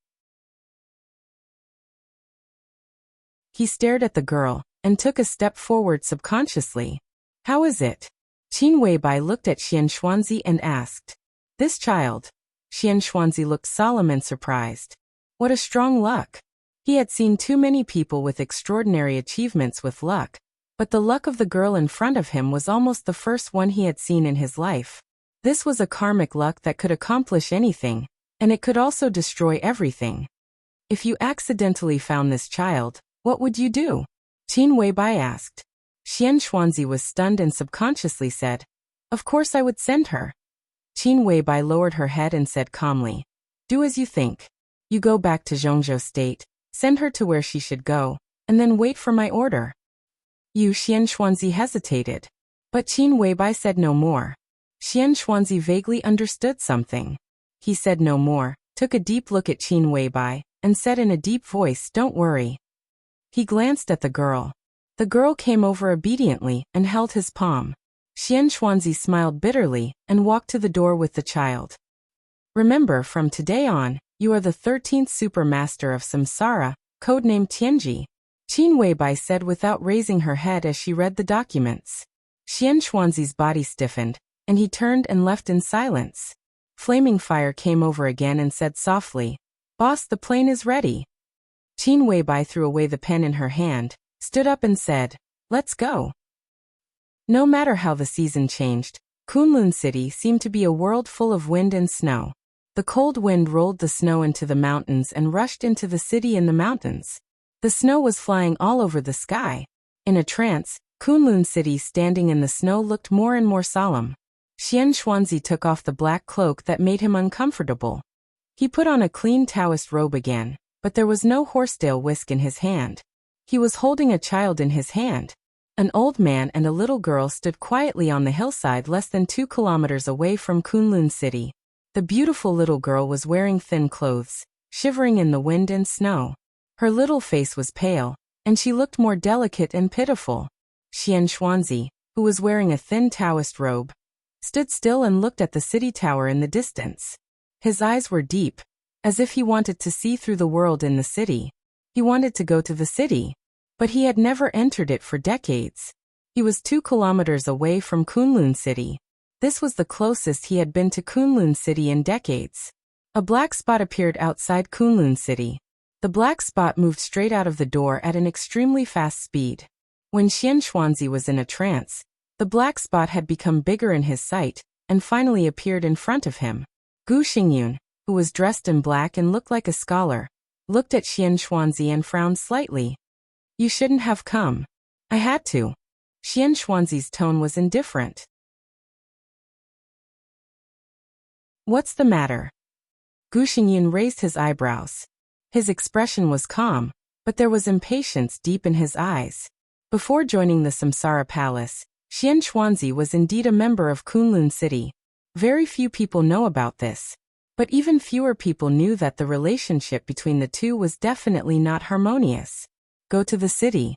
He stared at the girl, and took a step forward subconsciously. "How is it?" Qin Weibai looked at Xian Xuanzi and asked. "This child." Xian Xuanzi looked solemn and surprised. What a strong luck. He had seen too many people with extraordinary achievements with luck, but the luck of the girl in front of him was almost the first one he had seen in his life. This was a karmic luck that could accomplish anything, and it could also destroy everything. "If you accidentally found this child, what would you do?" Qin Weibai asked. Xian Xuanzi was stunned and subconsciously said, "Of course I would send her." Qin Weibai lowered her head and said calmly, "Do as you think. You go back to Zhongzhou State, send her to where she should go, and then wait for my order." Xian Xuanzi hesitated. But Qin Weibai said no more. Xian Xuanzi vaguely understood something. He said no more, took a deep look at Qin Weibai, and said in a deep voice, "Don't worry." He glanced at the girl. The girl came over obediently and held his palm. Xian Xuanzi smiled bitterly and walked to the door with the child. "Remember, from today on, you are the 13th Super Master of Samsara, codenamed Tianji," Qin Weibai said without raising her head as she read the documents. Xian Xuanzi's body stiffened, and he turned and left in silence. Flaming Fire came over again and said softly, "Boss, the plane is ready." Qin Weibai threw away the pen in her hand, stood up and said, "Let's go." No matter how the season changed, Kunlun City seemed to be a world full of wind and snow. The cold wind rolled the snow into the mountains and rushed into the city in the mountains. The snow was flying all over the sky. In a trance, Kunlun City standing in the snow looked more and more solemn. Xian Xuanzi took off the black cloak that made him uncomfortable. He put on a clean Taoist robe again, but there was no horsetail whisk in his hand. He was holding a child in his hand. An old man and a little girl stood quietly on the hillside less than 2 kilometers away from Kunlun City. The beautiful little girl was wearing thin clothes, shivering in the wind and snow. Her little face was pale, and she looked more delicate and pitiful. Xian Xuanzi, who was wearing a thin Taoist robe, stood still and looked at the city tower in the distance. His eyes were deep, as if he wanted to see through the world in the city. He wanted to go to the city, but he had never entered it for decades. He was 2 kilometers away from Kunlun City. This was the closest he had been to Kunlun City in decades. A black spot appeared outside Kunlun City. The black spot moved straight out of the door at an extremely fast speed. When Xian Xuanzi was in a trance, the black spot had become bigger in his sight, and finally appeared in front of him. Gu Xingyun, who was dressed in black and looked like a scholar, looked at Xian Xuanzi and frowned slightly. "You shouldn't have come." "I had to." Xian Xuanzi's tone was indifferent. "What's the matter?" Gu Xingyun raised his eyebrows. His expression was calm, but there was impatience deep in his eyes. Before joining the Samsara Palace, Xian Xuanzi was indeed a member of Kunlun City. Very few people know about this. But even fewer people knew that the relationship between the two was definitely not harmonious. "Go to the city."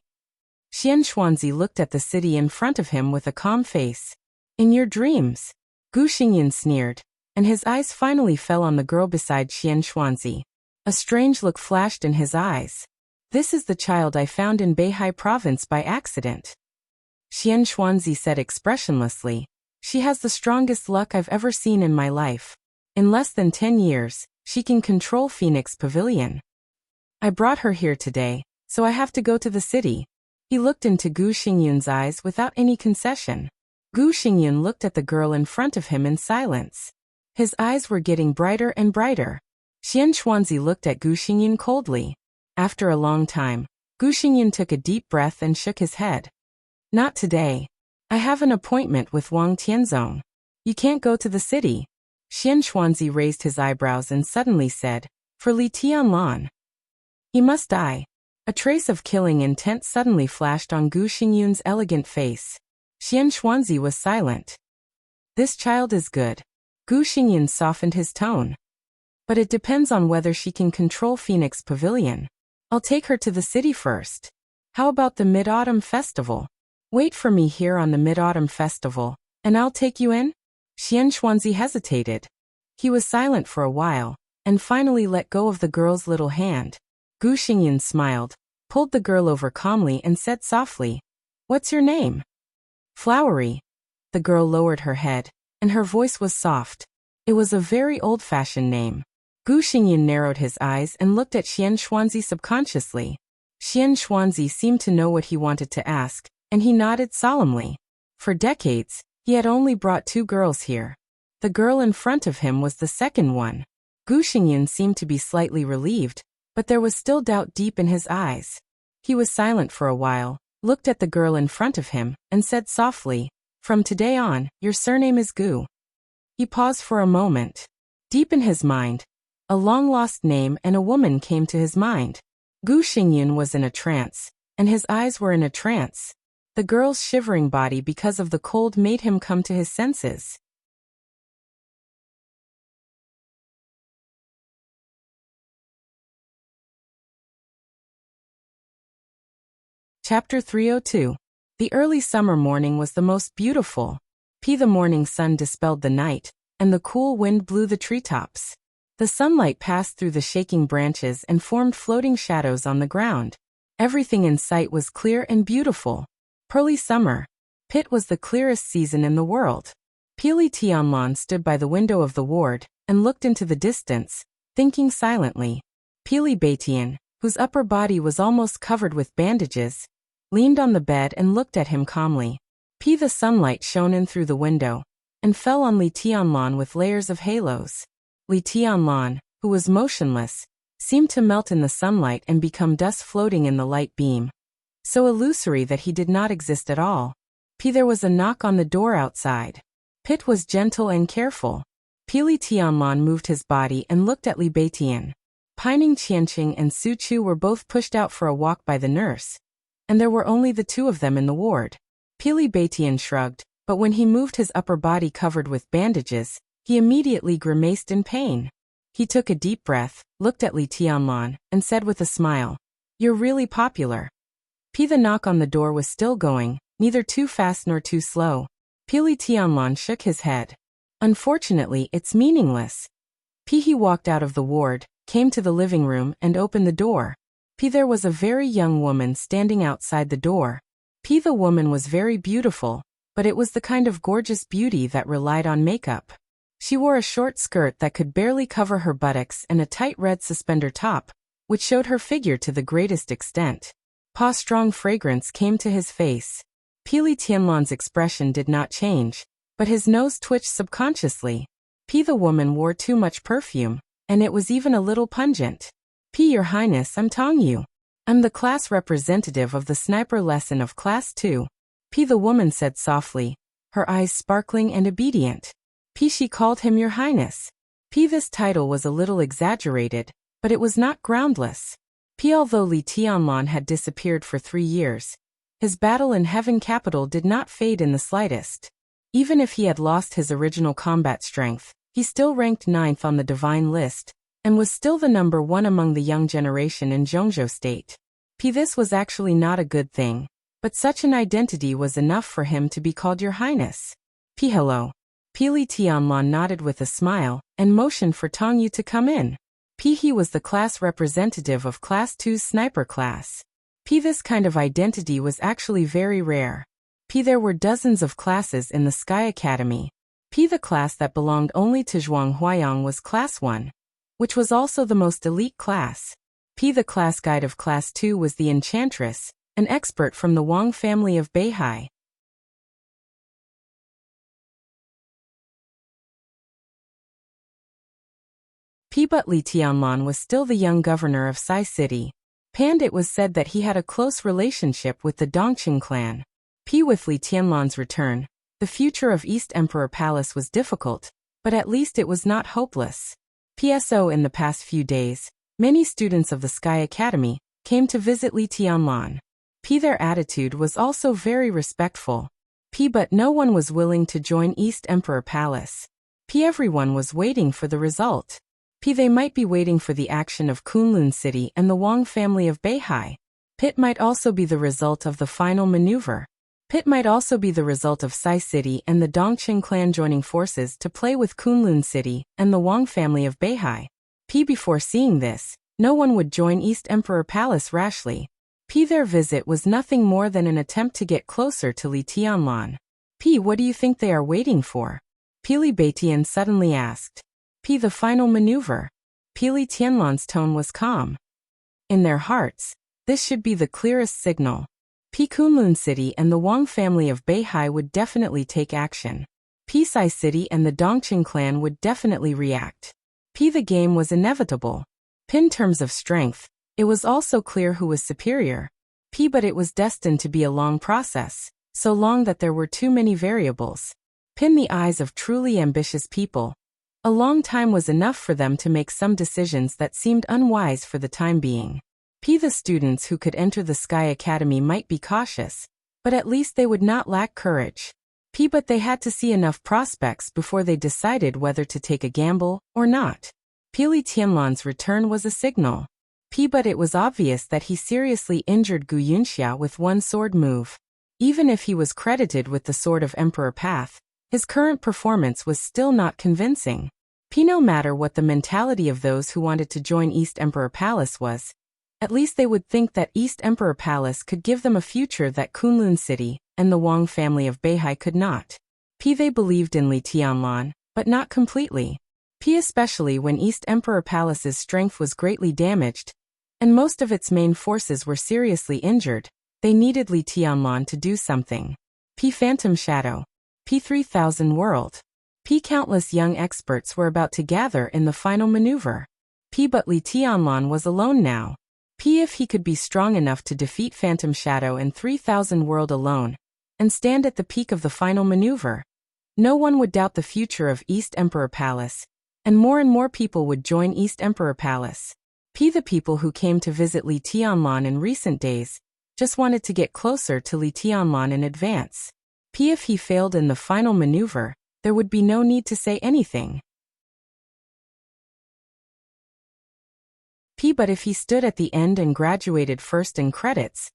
Xian Xuanzi looked at the city in front of him with a calm face. "In your dreams?" Gu Xingyun sneered, and his eyes finally fell on the girl beside Xian Xuanzi. A strange look flashed in his eyes. "This is the child I found in Beihai province by accident." Xian Xuanzi said expressionlessly, "She has the strongest luck I've ever seen in my life. In less than 10 years, she can control Phoenix Pavilion. I brought her here today, so I have to go to the city." He looked into Gu Xingyun's eyes without any concession. Gu Xingyun looked at the girl in front of him in silence. His eyes were getting brighter and brighter. Xian Xuanzi looked at Gu Xingyun coldly. After a long time, Gu Xingyun took a deep breath and shook his head. "Not today. I have an appointment with Wang Tianzong. You can't go to the city." Xian Xuanzi raised his eyebrows and suddenly said, "For Li Tianlan. He must die." A trace of killing intent suddenly flashed on Gu Xingyun's elegant face. Xian Xuanzi was silent. "This child is good." Gu Xingyun softened his tone. "But it depends on whether she can control Phoenix Pavilion. I'll take her to the city first. How about the Mid-Autumn Festival? Wait for me here on the Mid-Autumn Festival, and I'll take you in?" Xian Xuanzi hesitated. He was silent for a while, and finally let go of the girl's little hand. Gu Xingyun smiled, pulled the girl over calmly and said softly, "What's your name?" "Flowery." The girl lowered her head, and her voice was soft. It was a very old-fashioned name. Gu Xingyun narrowed his eyes and looked at Xian Xuanzi subconsciously. Xian Xuanzi seemed to know what he wanted to ask, and he nodded solemnly. For decades, he had only brought 2 girls here. The girl in front of him was the second one. Gu Xingyun seemed to be slightly relieved, but there was still doubt deep in his eyes. He was silent for a while, looked at the girl in front of him, and said softly, "From today on, your surname is Gu." He paused for a moment. Deep in his mind, a long-lost name and a woman came to his mind. Gu Xingyun was in a trance, and his eyes were in a trance. The girl's shivering body because of the cold made him come to his senses. Chapter 302. The early summer morning was the most beautiful. The morning sun dispelled the night, and the cool wind blew the treetops. The sunlight passed through the shaking branches and formed floating shadows on the ground. Everything in sight was clear and beautiful. Pearly summer. Pit was the clearest season in the world. Li Tianlan stood by the window of the ward and looked into the distance, thinking silently. Li Beitian, whose upper body was almost covered with bandages, leaned on the bed and looked at him calmly. The sunlight shone in through the window and fell on Li Tianlan with layers of halos. Li Tianlan, who was motionless, seemed to melt in the sunlight and become dust floating in the light beam. So illusory that he did not exist at all. There was a knock on the door outside. Pit was gentle and careful. Li Tianlan moved his body and looked at Li Beitian. Pining Qianqing and Su Chu were both pushed out for a walk by the nurse, and there were only the 2 of them in the ward. Li Beitian shrugged, but when he moved his upper body covered with bandages, he immediately grimaced in pain. He took a deep breath, looked at Li Tianlan, and said with a smile, "You're really popular." The knock on the door was still going, neither too fast nor too slow. Li Tianlan shook his head. "Unfortunately, it's meaningless." He walked out of the ward, came to the living room and opened the door. There was a very young woman standing outside the door. P. The woman was very beautiful, but it was the kind of gorgeous beauty that relied on makeup. She wore a short skirt that could barely cover her buttocks and a tight red suspender top, which showed her figure to the greatest extent. Pa's strong fragrance came to his face. P. Li Tianlan's expression did not change, but his nose twitched subconsciously. P. The woman wore too much perfume, and it was even a little pungent. P. Your Highness, I'm Tong Yu. I'm the class representative of the sniper lesson of Class 2. P. The woman said softly, her eyes sparkling and obedient. P. She called him Your Highness. P. This title was a little exaggerated, but it was not groundless. P. Although Li Tianlan had disappeared for 3 years, his battle in Heaven Capital did not fade in the slightest. Even if he had lost his original combat strength, he still ranked 9th on the divine list, and was still the number 1 among the young generation in Zhongzhou State. P. This was actually not a good thing, but such an identity was enough for him to be called Your Highness. P. Hello. P. Li Tianlan nodded with a smile, and motioned for Tong Yu to come in. P. He was the class representative of Class 2's sniper class. P. This kind of identity was actually very rare. P. There were dozens of classes in the Sky Academy. P. The class that belonged only to Zhuang Huayang was Class 1, which was also the most elite class. P. The class guide of Class 2 was the Enchantress, an expert from the Wang family of Beihai. P. But Li Tianlan was still the young governor of Sai City. And it was said that he had a close relationship with the Dongqing clan. P. With Li Tianlan's return, the future of East Emperor Palace was difficult, but at least it was not hopeless. PSO in the past few days, many students of the Sky Academy came to visit Li Tianlan. P. Their attitude was also very respectful. P. But no one was willing to join East Emperor Palace. P. Everyone was waiting for the result. P. They might be waiting for the action of Kunlun City and the Wang family of Beihai. It might also be the result of the final maneuver. It might also be the result of Sai City and the Dongqing clan joining forces to play with Kunlun City and the Wang family of Beihai. P. Before seeing this, no one would join East Emperor Palace rashly. P. Their visit was nothing more than an attempt to get closer to Li Tianlan. P. What do you think they are waiting for? P. Li Beitian suddenly asked. P. The final maneuver. P. Li Tianlan's tone was calm. In their hearts, this should be the clearest signal. P. Kunlun City and the Wang family of Beihai would definitely take action. P. Sai City and the Dongqing clan would definitely react. P. The game was inevitable. P. In terms of strength, it was also clear who was superior. P. But it was destined to be a long process, so long that there were too many variables. P. In the eyes of truly ambitious people, a long time was enough for them to make some decisions that seemed unwise for the time being. P. The students who could enter the Sky Academy might be cautious, but at least they would not lack courage. P. But they had to see enough prospects before they decided whether to take a gamble or not. P. Li Tianlan's return was a signal. P. But it was obvious that he seriously injured Gu Yunxia with one sword move. Even if he was credited with the Sword of Emperor Path, his current performance was still not convincing. P. No matter what the mentality of those who wanted to join East Emperor Palace was, at least they would think that East Emperor Palace could give them a future that Kunlun City and the Wang family of Beihai could not. P. They believed in Li Tianlan, but not completely. P. Especially when East Emperor Palace's strength was greatly damaged, and most of its main forces were seriously injured, they needed Li Tianlan to do something. P. Phantom Shadow. P. 3000 World. P. Countless young experts were about to gather in the final maneuver. P. But Li Tianlan was alone now. P. If he could be strong enough to defeat Phantom Shadow and 3000 World alone, and stand at the peak of the final maneuver, no one would doubt the future of East Emperor Palace, and more people would join East Emperor Palace. P. The people who came to visit Li Tianlan in recent days just wanted to get closer to Li Tianlan in advance. P. If he failed in the final maneuver, there would be no need to say anything. P. But if he stood at the end and graduated first in credits,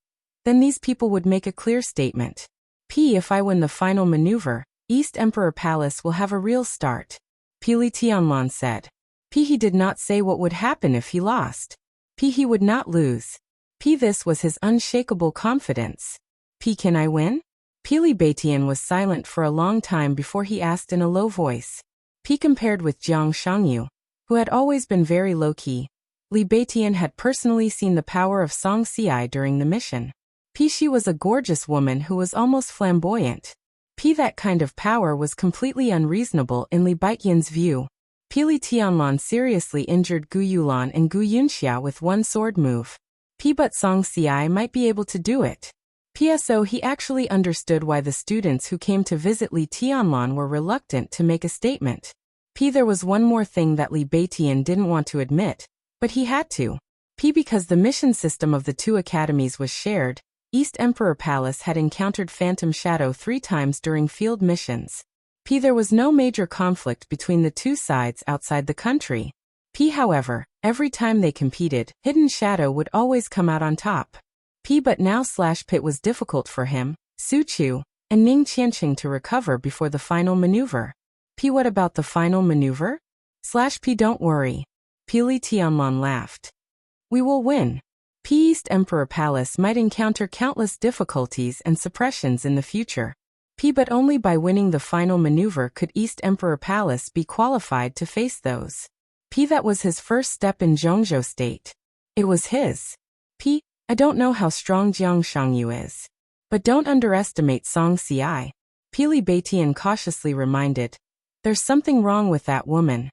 then these people would make a clear statement. P. If I win the final maneuver, East Emperor Palace will have a real start. P. Li Tianlan said. P. He did not say what would happen if he lost. P. He would not lose. P. This was his unshakable confidence. P. Can I win? P. Li Beitian was silent for a long time before he asked in a low voice. P. Compared with Jiang Shangyu, who had always been very low-key, Li Beitian had personally seen the power of Song Xiai during the mission. P. She was a gorgeous woman who was almost flamboyant. P. That kind of power was completely unreasonable in Li Beitian's view. P. Li Tianlan seriously injured Gu Yulan and Gu Yunxia with one sword move. P. But Song Xiai might be able to do it. PSO he actually understood why the students who came to visit Li Tianlan were reluctant to make a statement. P. There was one more thing that Li Beitian didn't want to admit, but he had to. P. Because the mission system of the two academies was shared, East Emperor Palace had encountered Phantom Shadow 3 times during field missions. P. There was no major conflict between the two sides outside the country. P. However, every time they competed, Hidden Shadow would always come out on top. P. But now Pit was difficult for him, Su Chu, and Ning Qianqing to recover before the final maneuver. P. What about the final maneuver? P. Don't worry. P. Li Tianlan laughed. We will win. P. East Emperor Palace might encounter countless difficulties and suppressions in the future. P. But only by winning the final maneuver could East Emperor Palace be qualified to face those. P. That was his first step in Zhongzhou State. It was his. P. I don't know how strong Jiang Shangyu is. But don't underestimate Song Xiai. P. Li Beitian cautiously reminded. There's something wrong with that woman.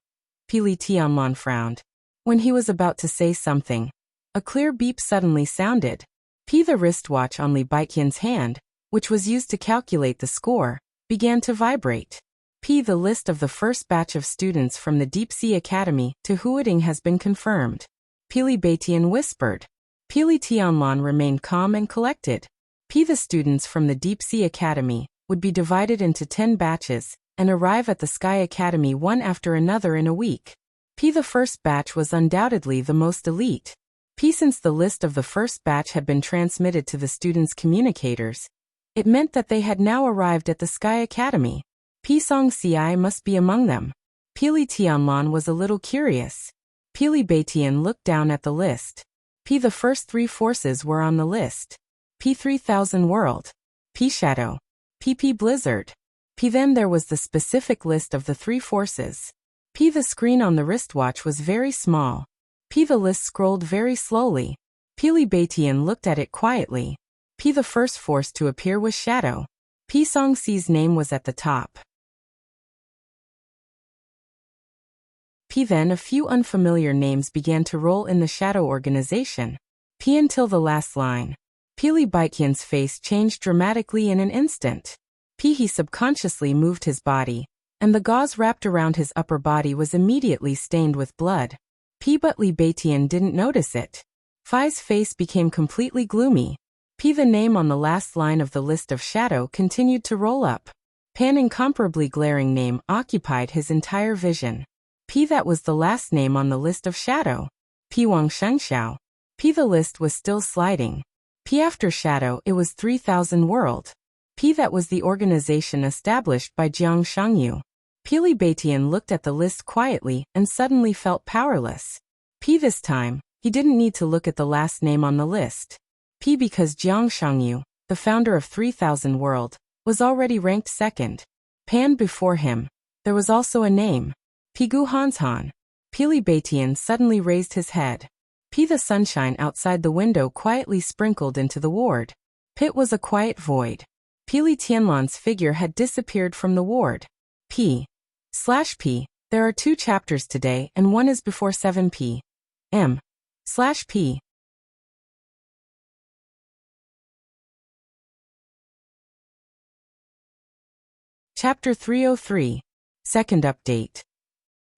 P. Li Tianlan frowned. When he was about to say something, a clear beep suddenly sounded. P. The wristwatch on Li Beitian's hand, which was used to calculate the score, began to vibrate. P. The list of the first batch of students from the Deep Sea Academy to Huading has been confirmed. P. Li Beitian whispered. P. Li Tianlan remained calm and collected. P. The students from the Deep Sea Academy would be divided into 10 batches and arrive at the Sky Academy one after another in a week. P. The first batch was undoubtedly the most elite. P. Since the list of the first batch had been transmitted to the students' communicators, it meant that they had now arrived at the Sky Academy. P. Song Xiai must be among them. P. Li Tianlan was a little curious. P. Li Beitian looked down at the list. P. The first 3 forces were on the list. P. 3000 World. P. Shadow. P. Blizzard. P. Then there was the specific list of the 3 forces. P. The screen on the wristwatch was very small. P. The list scrolled very slowly. P. Li Beitian looked at it quietly. P. The first force to appear was Shadow. P. Song Xi's name was at the top. P. Then a few unfamiliar names began to roll in the Shadow organization. P. Until the last line. P. Li Beitian's face changed dramatically in an instant. P. He subconsciously moved his body, and the gauze wrapped around his upper body was immediately stained with blood. P. But Li Beitian didn't notice it. Phi's face became completely gloomy. P. The name on the last line of the list of Shadow continued to roll up. An incomparably glaring name occupied his entire vision. P. That was the last name on the list of Shadow. P. Wang Shengxiao. P. The list was still sliding. P. After Shadow it was 3000 World. P. That was the organization established by Jiang Shangyu. P. Li Beitian looked at the list quietly and suddenly felt powerless. P. This time, he didn't need to look at the last name on the list. P. Because Jiang Shangyu, the founder of 3000 World, was already ranked second. Pan before him, there was also a name. P. Gu Hanshan. P. Li Beitian suddenly raised his head. P. The sunshine outside the window quietly sprinkled into the ward. Pit was a quiet void. P. Li Tianlan's figure had disappeared from the ward. P. There are 2 chapters today and one is before 7 p.m. P. Chapter 303. Second update.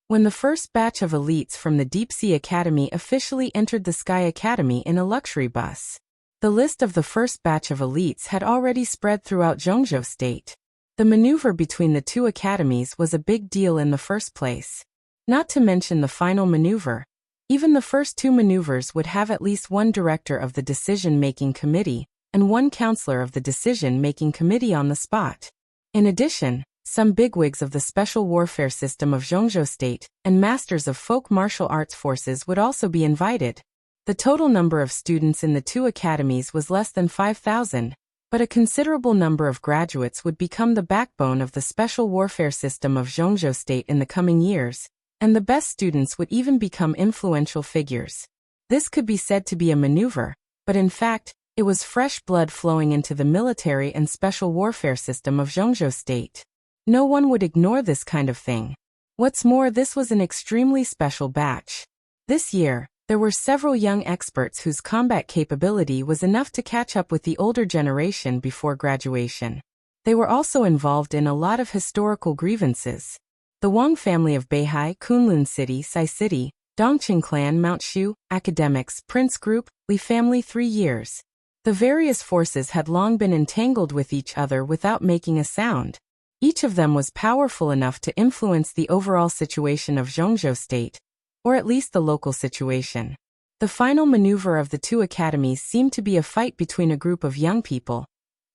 When the first batch of elites from the Deep Sea Academy officially entered the Sky Academy in a luxury bus, the list of the first batch of elites had already spread throughout Zhongzhou State. The maneuver between the 2 academies was a big deal in the first place. Not to mention the final maneuver. Even the first 2 maneuvers would have at least one director of the decision-making committee and one counselor of the decision-making committee on the spot. In addition, some bigwigs of the special warfare system of Zhongzhou State and masters of folk martial arts forces would also be invited. The total number of students in the 2 academies was less than 5,000, But a considerable number of graduates would become the backbone of the special warfare system of Zhongzhou State in the coming years, and the best students would even become influential figures. This could be said to be a maneuver, but in fact, it was fresh blood flowing into the military and special warfare system of Zhongzhou State. No one would ignore this kind of thing. What's more, this was an extremely special batch. This year, there were several young experts whose combat capability was enough to catch up with the older generation before graduation. They were also involved in a lot of historical grievances. The Wang family of Beihai, Kunlun City, Sai City, Dongqing clan, Mount Shu, academics, Prince Group, Li family 3 years. The various forces had long been entangled with each other without making a sound. Each of them was powerful enough to influence the overall situation of Zhongzhou State, or at least the local situation. The final maneuver of the two academies seemed to be a fight between a group of young people,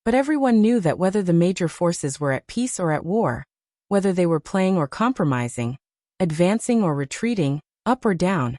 but everyone knew that whether the major forces were at peace or at war, whether they were playing or compromising, advancing or retreating, up or down,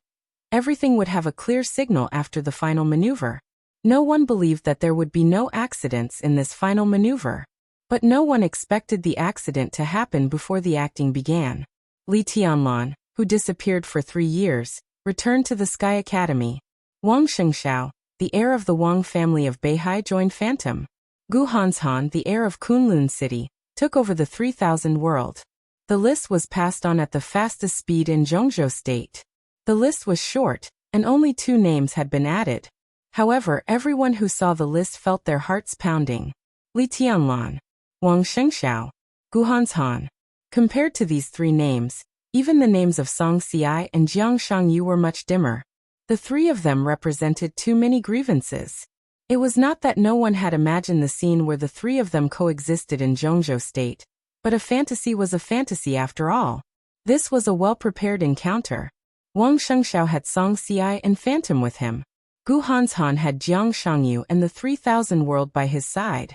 everything would have a clear signal after the final maneuver. No one believed that there would be no accidents in this final maneuver. But no one expected the accident to happen before the acting began. Li Tianlan, who disappeared for 3 years, returned to the Sky Academy. Wang Shengxiao, the heir of the Wang family of Beihai, joined Phantom. Gu Hanshan, the heir of Kunlun City, took over the 3000 world. The list was passed on at the fastest speed in Zhongzhou State. The list was short, and only 2 names had been added. However, everyone who saw the list felt their hearts pounding. Li Tianlan, Wang Shengxiao, Gu Hanshan. Compared to these 3 names, even the names of Song Xiai and Jiang Shangyu were much dimmer. The 3 of them represented too many grievances. It was not that no one had imagined the scene where the 3 of them coexisted in Zhongzhou State, but a fantasy was a fantasy after all. This was a well-prepared encounter. Wang Shengxiao had Song Xiai and Phantom with him. Gu Hanshan had Jiang Shangyu and the 3000 world by his side.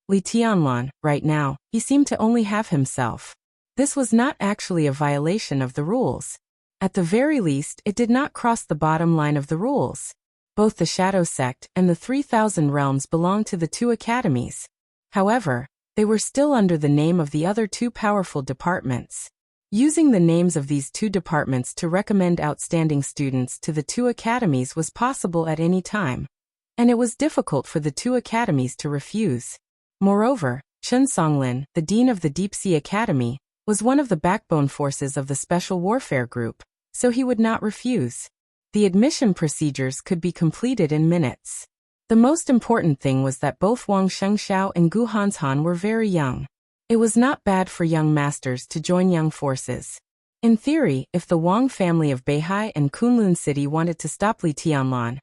Li Tianlan, right now, he seemed to only have himself. This was not actually a violation of the rules. At the very least, it did not cross the bottom line of the rules. Both the Shadow Sect and the 3000 realms belonged to the 2 academies. However, they were still under the name of the other 2 powerful departments. Using the names of these 2 departments to recommend outstanding students to the 2 academies was possible at any time, and it was difficult for the 2 academies to refuse. Moreover, Chen Songlin, the dean of the Deep Sea Academy, was one of the backbone forces of the Special Warfare Group, so he would not refuse. The admission procedures could be completed in minutes. The most important thing was that both Wang Shengxiao and Gu Hanshan were very young. It was not bad for young masters to join young forces. In theory, if the Wang family of Beihai and Kunlun City wanted to stop Li Tianlan,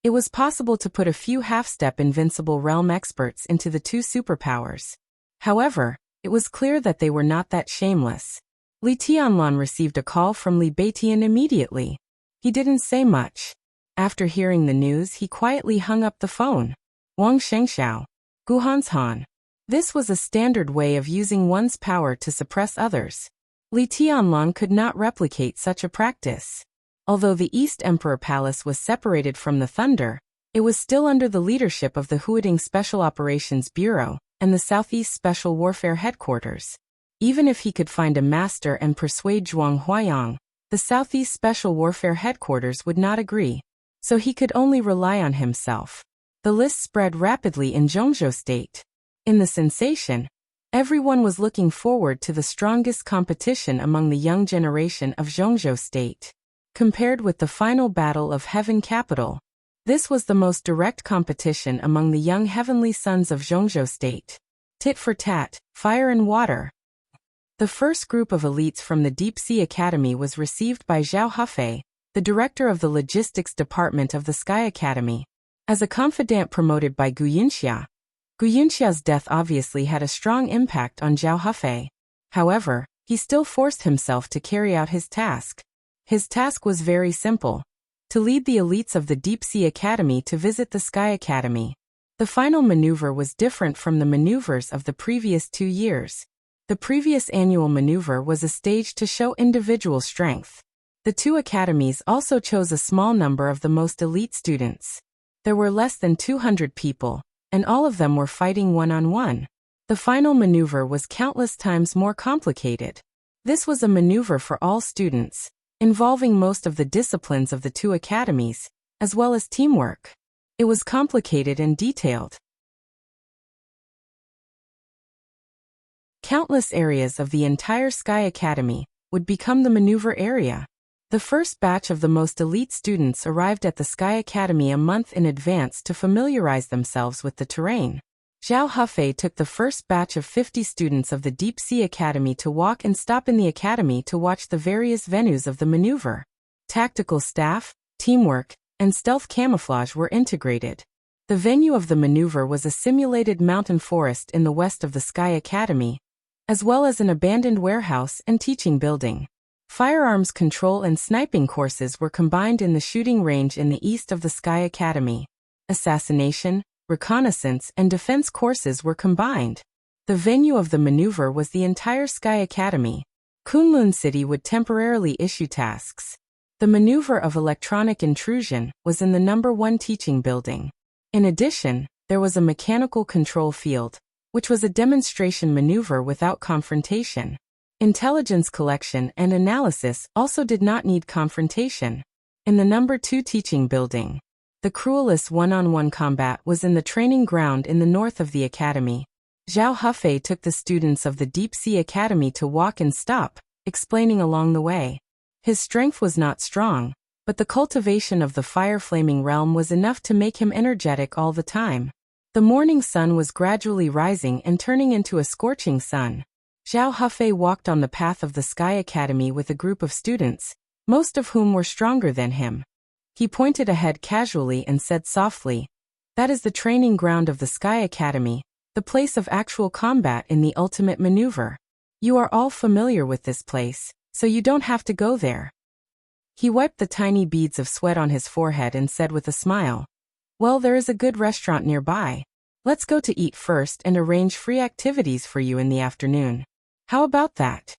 it was possible to put a few half-step invincible realm experts into the 2 superpowers. However, it was clear that they were not that shameless. Li Tianlan received a call from Li Beitian immediately. He didn't say much. After hearing the news, he quietly hung up the phone. Wang Shengxiao, Gu Hanshan. This was a standard way of using one's power to suppress others. Li Tianlan could not replicate such a practice. Although the East Emperor Palace was separated from the Thunder, it was still under the leadership of the Huading Special Operations Bureau and the Southeast Special Warfare Headquarters. Even if he could find a master and persuade Zhuang Huayang, the Southeast Special Warfare Headquarters would not agree, so he could only rely on himself. The list spread rapidly in Zhongzhou State. In the sensation, everyone was looking forward to the strongest competition among the young generation of Zhongzhou State. Compared with the final battle of Heaven Capital, this was the most direct competition among the young heavenly sons of Zhongzhou State. Tit for tat, fire and water. The first group of elites from the Deep Sea Academy was received by Zhao Hafei, the director of the logistics department of the Sky Academy, as a confidant promoted by Gu Yunxia. Gu Yunxia's death obviously had a strong impact on Zhao Hafei. However, he still forced himself to carry out his task. His task was very simple: to lead the elites of the Deep Sea Academy to visit the Sky Academy. The final maneuver was different from the maneuvers of the previous 2 years. The previous annual maneuver was a stage to show individual strength. The 2 academies also chose a small number of the most elite students. There were less than 200 people, and all of them were fighting one-on-one. The final maneuver was countless times more complicated. This was a maneuver for all students, involving most of the disciplines of the two academies, as well as teamwork. It was complicated and detailed. Countless areas of the entire Sky Academy would become the maneuver area. The first batch of the most elite students arrived at the Sky Academy a month in advance to familiarize themselves with the terrain. Zhao Hufei took the first batch of 50 students of the Deep Sea Academy to walk and stop in the academy to watch the various venues of the maneuver. Tactical staff, teamwork, and stealth camouflage were integrated. The venue of the maneuver was a simulated mountain forest in the west of the Sky Academy, as well as an abandoned warehouse and teaching building. Firearms control and sniping courses were combined in the shooting range in the east of the Sky Academy. Assassination, reconnaissance, and defense courses were combined. The venue of the maneuver was the entire Sky Academy. Kunlun City would temporarily issue tasks. The maneuver of electronic intrusion was in the number 1 teaching building. In addition, there was a mechanical control field, which was a demonstration maneuver without confrontation. Intelligence collection and analysis also did not need confrontation. In the number 2 teaching building, the cruelest one-on-one combat was in the training ground in the north of the academy. Zhao Hufei took the students of the Deep Sea Academy to walk and stop, explaining along the way. His strength was not strong, but the cultivation of the fire-flaming realm was enough to make him energetic all the time. The morning sun was gradually rising and turning into a scorching sun. Zhao Hufei walked on the path of the Sky Academy with a group of students, most of whom were stronger than him. He pointed ahead casually and said softly, "That is the training ground of the Sky Academy, the place of actual combat in the ultimate maneuver. You are all familiar with this place, so you don't have to go there." He wiped the tiny beads of sweat on his forehead and said with a smile, "Well, there is a good restaurant nearby. Let's go to eat first and arrange free activities for you in the afternoon. How about that?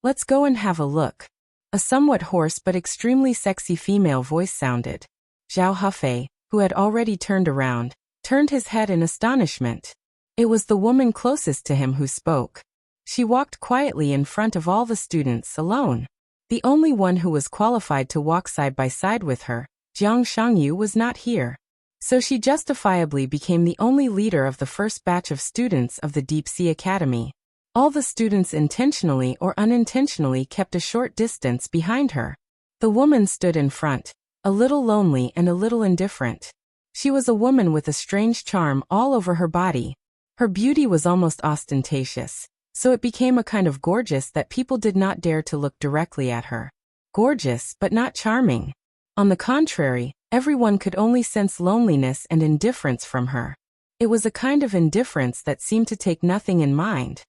Let's go and have a look." A somewhat hoarse but extremely sexy female voice sounded. Zhao Hufei, who had already turned around, turned his head in astonishment. It was the woman closest to him who spoke. She walked quietly in front of all the students alone. The only one who was qualified to walk side by side with her, Jiang Shangyu, was not here. So she justifiably became the only leader of the first batch of students of the Deep Sea Academy. All the students intentionally or unintentionally kept a short distance behind her. The woman stood in front, a little lonely and a little indifferent. She was a woman with a strange charm all over her body. Her beauty was almost ostentatious, so it became a kind of gorgeous that people did not dare to look directly at her. Gorgeous but not charming. On the contrary, everyone could only sense loneliness and indifference from her. It was a kind of indifference that seemed to take nothing in mind.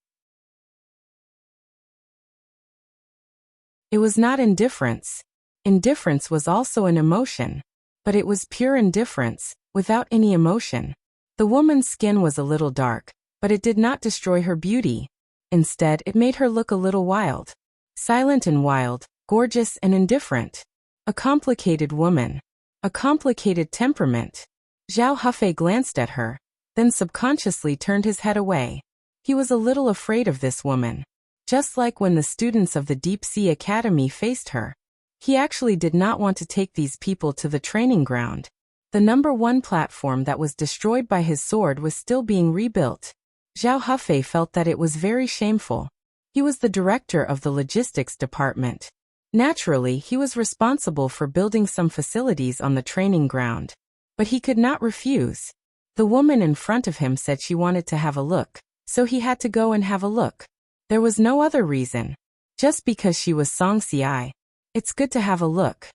It was not indifference. Indifference was also an emotion. But it was pure indifference, without any emotion. The woman's skin was a little dark, but it did not destroy her beauty. Instead, it made her look a little wild. Silent and wild, gorgeous and indifferent. A complicated woman. A complicated temperament. Zhao Hufei glanced at her, then subconsciously turned his head away. He was a little afraid of this woman. Just like when the students of the Deep Sea Academy faced her. He actually did not want to take these people to the training ground. The number 1 platform that was destroyed by his sword was still being rebuilt. Zhao Hufei felt that it was very shameful. He was the director of the logistics department. Naturally, he was responsible for building some facilities on the training ground. But he could not refuse. The woman in front of him said she wanted to have a look, so he had to go and have a look. There was no other reason. Just because she was Song Xiai. It's good to have a look.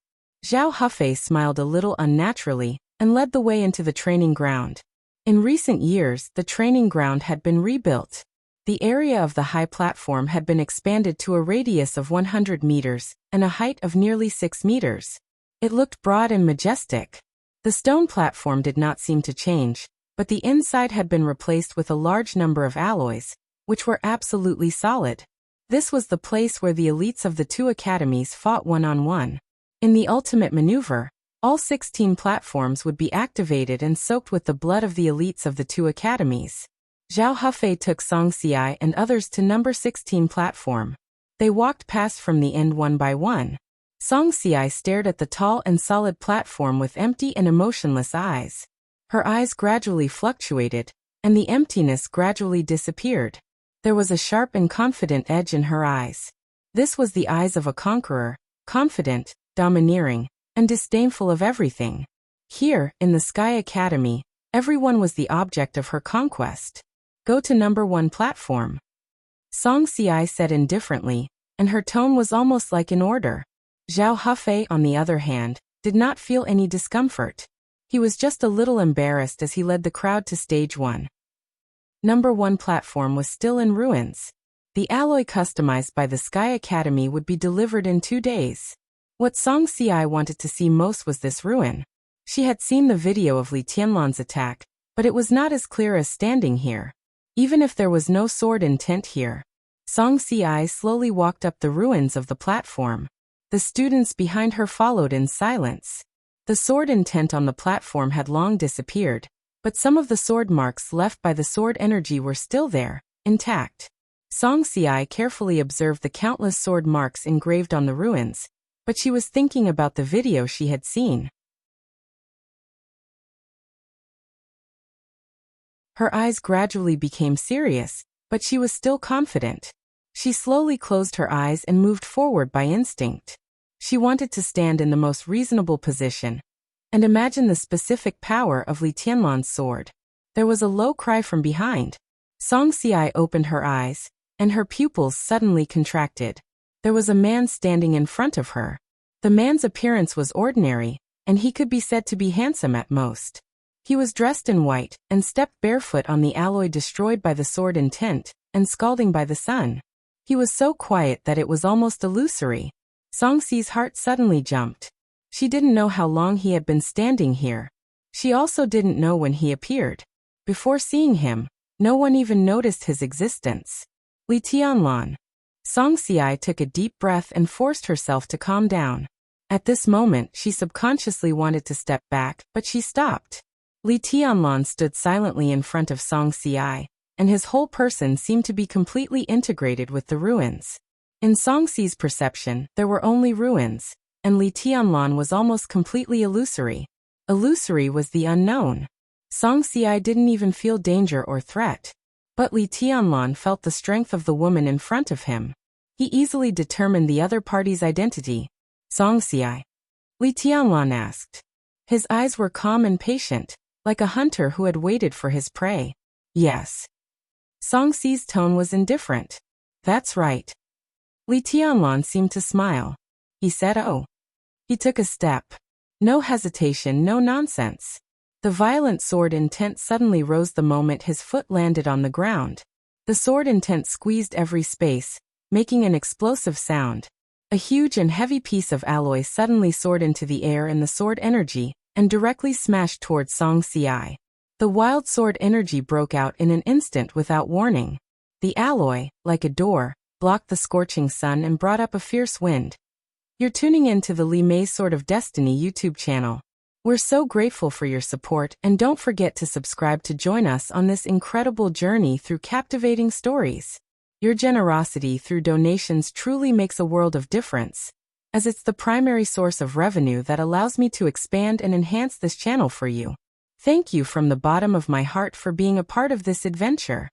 Zhao Hufei smiled a little unnaturally and led the way into the training ground. In recent years, the training ground had been rebuilt. The area of the high platform had been expanded to a radius of 100 meters and a height of nearly 6 meters. It looked broad and majestic. The stone platform did not seem to change, but the inside had been replaced with a large number of alloys, which were absolutely solid. This was the place where the elites of the two academies fought one-on-one. In the ultimate maneuver, All 16 platforms would be activated and soaked with the blood of the elites of the two academies. Zhao Hufei took Song Xi and others to number 16 platform. They walked past from the end one by one. Song Xi stared at the tall and solid platform with empty and emotionless eyes. Her eyes gradually fluctuated, and the emptiness gradually disappeared. There was a sharp and confident edge in her eyes. This was the eyes of a conqueror, confident, domineering, and disdainful of everything. Here, in the Sky Academy, everyone was the object of her conquest. Go to number 1 platform. Song Xi said indifferently, and her tone was almost like an order. Zhao Hufei, on the other hand, did not feel any discomfort. He was just a little embarrassed as he led the crowd to stage 1. Number 1 platform was still in ruins. The alloy customized by the Sky Academy would be delivered in 2 days. What Song Xi wanted to see most was this ruin. She had seen the video of Li Tianlan's attack, but it was not as clear as standing here. Even if there was no sword intent here. Song Xi slowly walked up the ruins of the platform. The students behind her followed in silence. The sword intent on the platform had long disappeared, but some of the sword marks left by the sword energy were still there, intact. Song Xi carefully observed the countless sword marks engraved on the ruins, but she was thinking about the video she had seen. Her eyes gradually became serious, but she was still confident. She slowly closed her eyes and moved forward by instinct. She wanted to stand in the most reasonable position and imagine the specific power of Li Tianlan's sword. There was a low cry from behind. Song Xi opened her eyes, and her pupils suddenly contracted. There was a man standing in front of her. The man's appearance was ordinary, and he could be said to be handsome at most. He was dressed in white and stepped barefoot on the alloy destroyed by the sword intent and scalding by the sun. He was so quiet that it was almost illusory. Song Xi's heart suddenly jumped. She didn't know how long he had been standing here. She also didn't know when he appeared. Before seeing him, no one even noticed his existence. Li Tianlan. Song Xi took a deep breath and forced herself to calm down. At this moment, she subconsciously wanted to step back, but she stopped. Li Tianlan stood silently in front of Song Xi, and his whole person seemed to be completely integrated with the ruins. In Song Xi's perception, there were only ruins, and Li Tianlan was almost completely illusory. Illusory was the unknown. Song Xi didn't even feel danger or threat. But Li Tianlan felt the strength of the woman in front of him. He easily determined the other party's identity. Song Xi. Li Tianlan asked. His eyes were calm and patient, like a hunter who had waited for his prey. Yes. Song Xi's tone was indifferent. That's right. Li Tianlan seemed to smile. He said, oh. He took a step. No hesitation, no nonsense. The violent sword intent suddenly rose the moment his foot landed on the ground. The sword intent squeezed every space, making an explosive sound. A huge and heavy piece of alloy suddenly soared into the air in the sword energy and directly smashed towards Song Xi. The wild sword energy broke out in an instant without warning. The alloy, like a door, blocked the scorching sun and brought up a fierce wind. You're tuning in to the Li Mei Sword of Destiny YouTube channel. We're so grateful for your support, and don't forget to subscribe to join us on this incredible journey through captivating stories. Your generosity through donations truly makes a world of difference, as it's the primary source of revenue that allows me to expand and enhance this channel for you. Thank you from the bottom of my heart for being a part of this adventure.